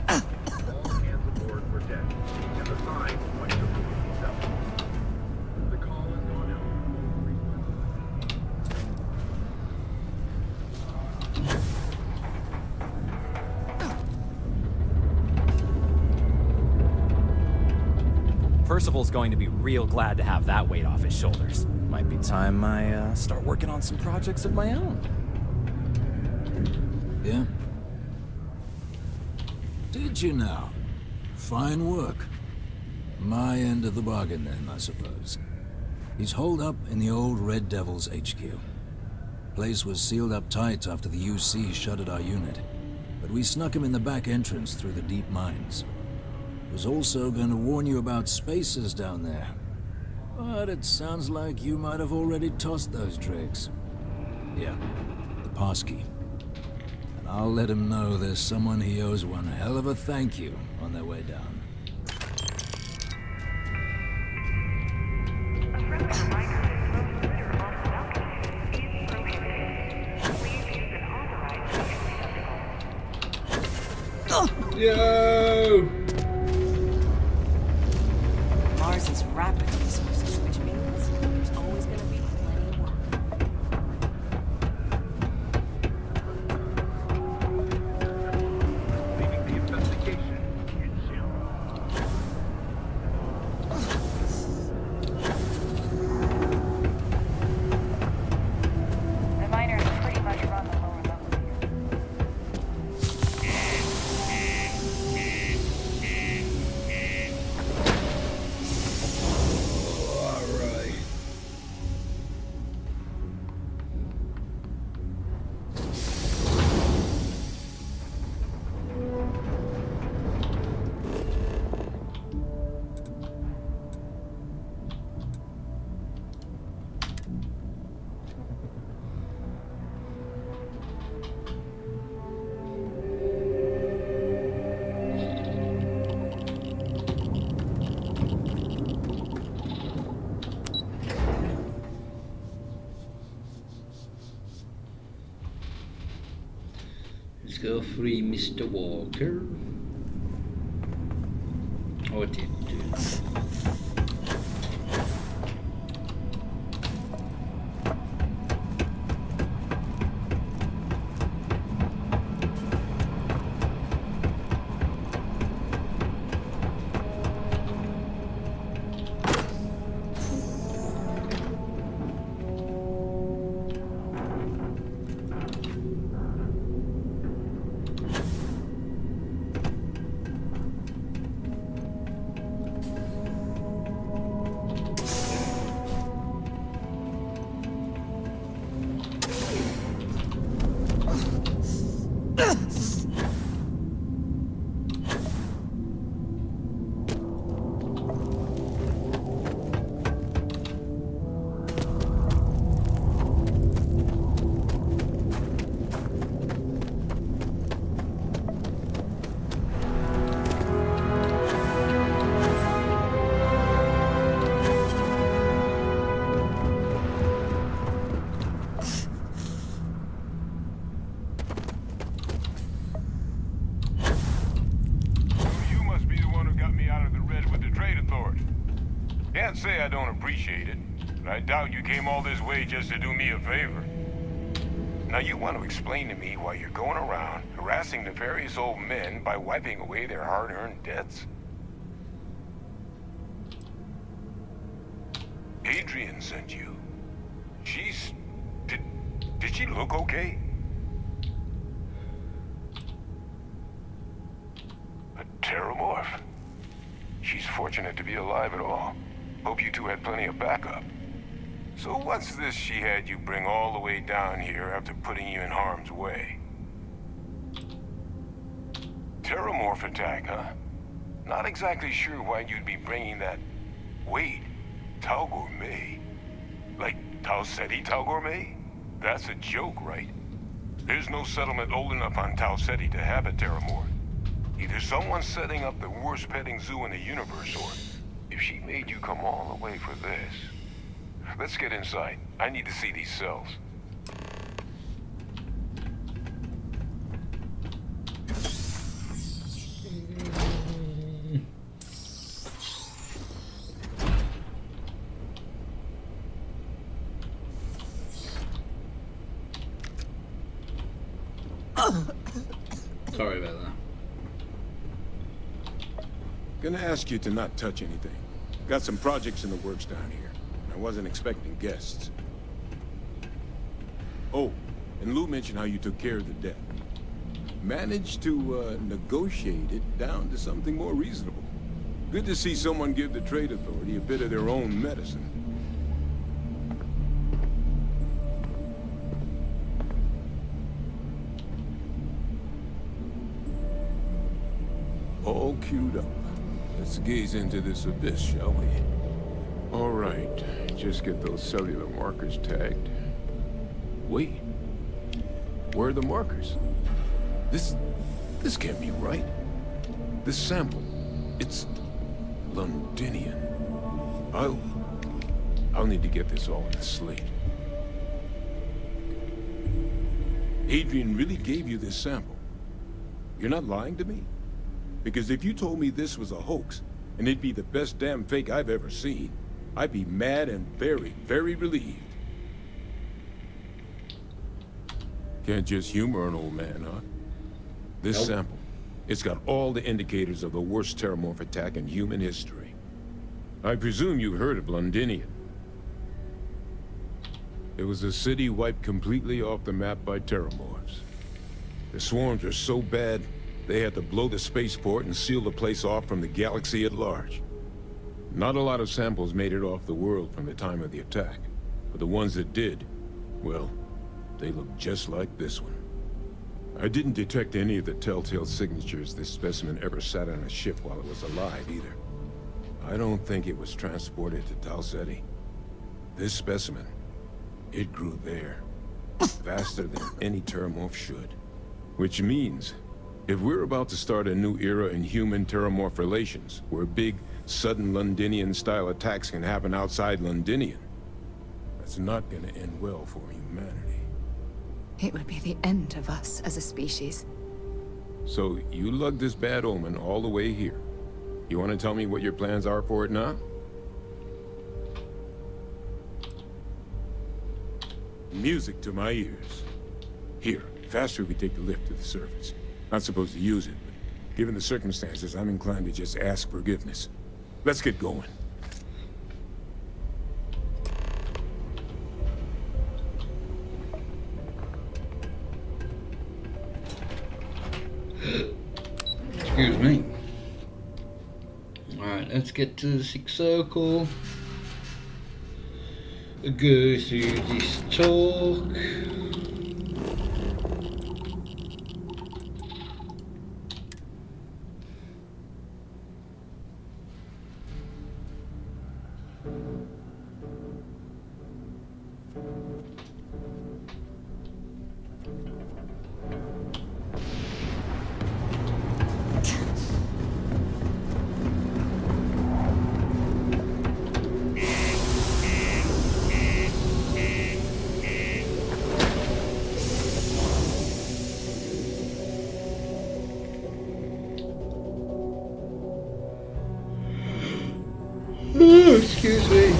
All hands aboard for dead. And the sign points to Room 7. The call has gone out. Percival's going to be real glad to have that weight off his shoulders. Might be time I start working on some projects of my own. Yeah? Did you now? Fine work. My end of the bargain then, I suppose. He's holed up in the old Red Devil's HQ. Place was sealed up tight after the UC shuttered our unit, but we snuck him in the back entrance through the deep mines. Was also going to warn you about spacers down there. But it sounds like you might have already tossed those tricks. Yeah, the passkey. And I'll let him know there's someone he owes one hell of a thank you on their way down. Yo! Mars is rapid resources, which means there's always going to be plenty of work. Leaving the investigation in zero. The miners pretty much run the lower levels here. go free Mr. Walker. Oh, I didn't do that. Can't say I don't appreciate it, but I doubt you came all this way just to do me a favor. Now you want to explain to me why you're going around harassing nefarious old men by wiping away their hard-earned debts? Adrian sent you. She's... Did she look okay? A terramorph. She's fortunate to be alive at all. Hope you two had plenty of backup. So what's this she had you bring all the way down here after putting you in harm's way? Terramorph attack, huh? Not exactly sure why you'd be bringing that... Wait, Tau Gourmet? Like Tau Ceti Tau Gourmet? That's a joke, right? There's no settlement old enough on Tau Ceti to have a Terramorph. Either someone's setting up the worst petting zoo in the universe, or if she made you come all the way for this. Let's get inside. I need to see these cells. Sorry about that. Gonna ask you to not touch anything. Got some projects in the works down here. I wasn't expecting guests. Oh, and Lou mentioned how you took care of the debt. Managed to negotiate it down to something more reasonable. Good to see someone give the Trade Authority a bit of their own medicine. All queued up. Let's gaze into this abyss, shall we? All right. Just get those cellular markers tagged. Wait. Where are the markers? This can't be right. This sample, it's Londinian. I'll need to get this all in a slate. Adrian really gave you this sample. You're not lying to me? Because if you told me this was a hoax, and it'd be the best damn fake I've ever seen, I'd be mad and very, very relieved. Can't just humor an old man, huh? This sample, it's got all the indicators of the worst terramorph attack in human history. I presume you've heard of Londinian. It was a city wiped completely off the map by terramorphs. The swarms are so bad, they had to blow the spaceport and seal the place off from the galaxy at large. Not a lot of samples made it off the world from the time of the attack, but the ones that did, well, they look just like this one. I didn't detect any of the telltale signatures this specimen ever sat on a ship while it was alive, either. I don't think it was transported to Tau Ceti. This specimen, it grew there, faster than any terramorph should. Which means, if we're about to start a new era in human-terramorph relations, where big, sudden Londinian-style attacks can happen outside Londinian, that's not gonna end well for humanity. It would be the end of us as a species. So you lugged this bad omen all the way here. You want to tell me what your plans are for it now? Music to my ears. Here, faster we take the lift to the surface. Not supposed to use it, but given the circumstances, I'm inclined to just ask forgiveness. Let's get going. Excuse me. Alright, let's get to the 6th circle. Go through this talk. Excuse me.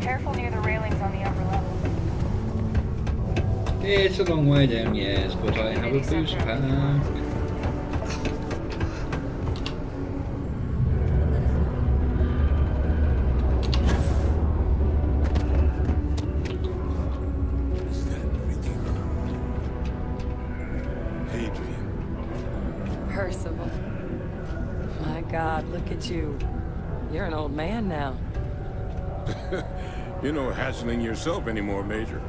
Careful near the railings on the upper level. Yeah, it's a long way down, yes, but I have a boost pack. Percival. My God, look at you. You're an old man now. You're no hassling yourself anymore, Major.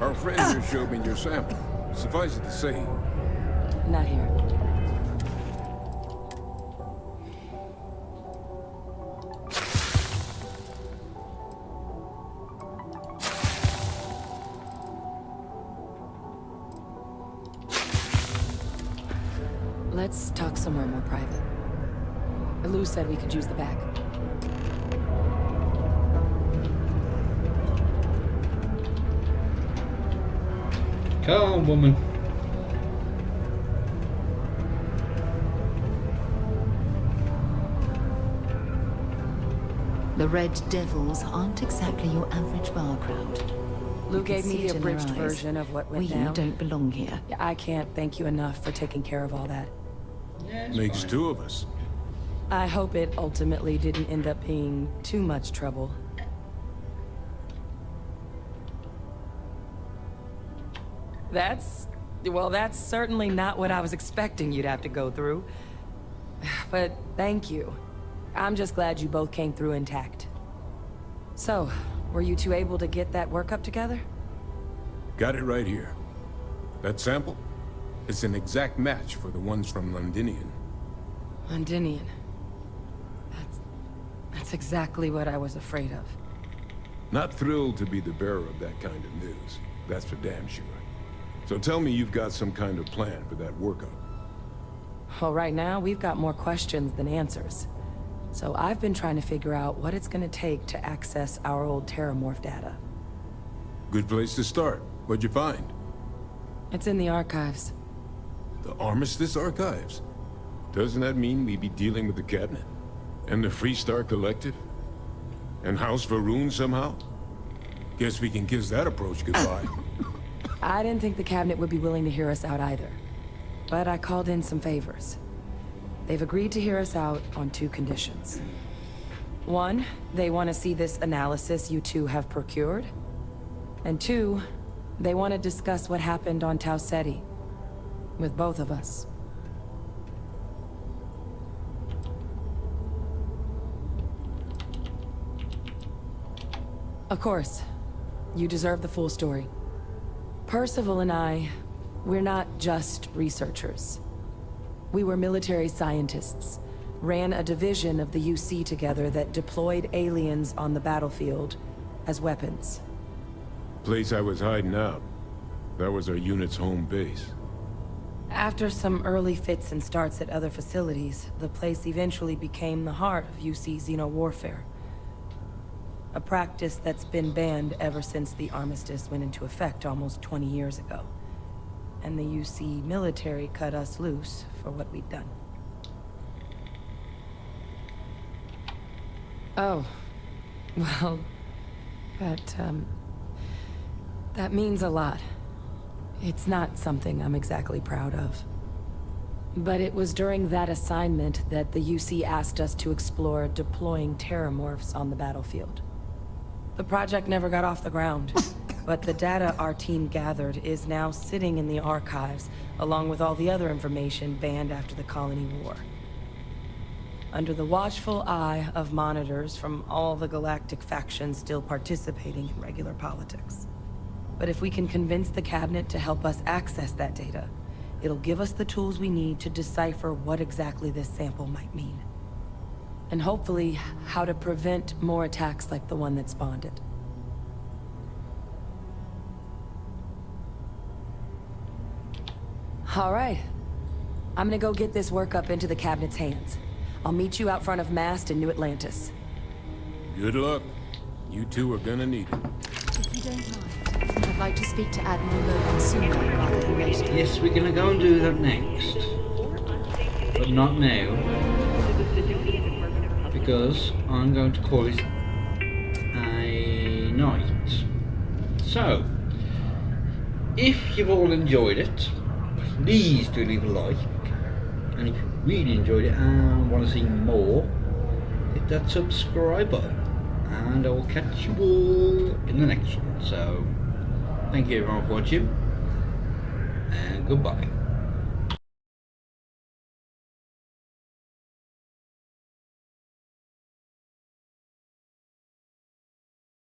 Our friend here showed me your sample. Suffice it to say. Not here. Let's talk somewhere more private. Lou said we could use the back. Come on, woman. The Red Devils aren't exactly your average bar crowd. Lou You can gave me see the it in their abridged eyes. version of what went We down. don't belong here. Yeah, I can't thank you enough for taking care of all that. Makes two of us. I hope it ultimately didn't end up being too much trouble. Well, that's certainly not what I was expecting you'd have to go through. But thank you. I'm just glad you both came through intact. So, were you two able to get that workup together? Got it right here. That sample? It's an exact match for the ones from Londinian. Londinian. That's exactly what I was afraid of. Not thrilled to be the bearer of that kind of news. That's for damn sure. So tell me you've got some kind of plan for that workup. Well, right now, we've got more questions than answers. So I've been trying to figure out what it's gonna take to access our old Terramorph data. Good place to start. What'd you find? It's in the archives. The Armistice Archives? Doesn't that mean we'd be dealing with the Cabinet? And the Freestar Collective? And House Varun somehow? Guess we can kiss that approach goodbye. I didn't think the Cabinet would be willing to hear us out either. But I called in some favors. They've agreed to hear us out on 2 conditions. 1, they want to see this analysis you two have procured. And 2, they want to discuss what happened on Tau Ceti. With both of us. Of course, you deserve the full story. Percival and I, we're not just researchers. We were military scientists, ran a division of the UC together that deployed aliens on the battlefield as weapons. Place I was hiding out. That was our unit's home base. After some early fits and starts at other facilities, the place eventually became the heart of UC Xeno warfare. A practice that's been banned ever since the armistice went into effect almost 20 years ago. And the UC military cut us loose for what we'd done. Oh. Well, that means a lot. It's not something I'm exactly proud of. But it was during that assignment that the UC asked us to explore deploying terramorphs on the battlefield. The project never got off the ground, but the data our team gathered is now sitting in the archives, along with all the other information banned after the Colony War. Under the watchful eye of monitors from all the galactic factions still participating in regular politics. But if we can convince the cabinet to help us access that data, it'll give us the tools we need to decipher what exactly this sample might mean. And hopefully, how to prevent more attacks like the one that spawned it. All right. I'm gonna go get this work up into the cabinet's hands. I'll meet you out front of Mast in New Atlantis. Good luck. You two are gonna need it. If you don't mind, I'd like to speak to Admiral Logan sooner rather than later. Yes, we're gonna go and do that next. But not now. Because I'm going to call it a night. So, if you've all enjoyed it, please do leave a like. And if you really enjoyed it and want to see more, hit that subscribe button. And I will catch you all in the next one. So, thank you everyone for watching, and goodbye.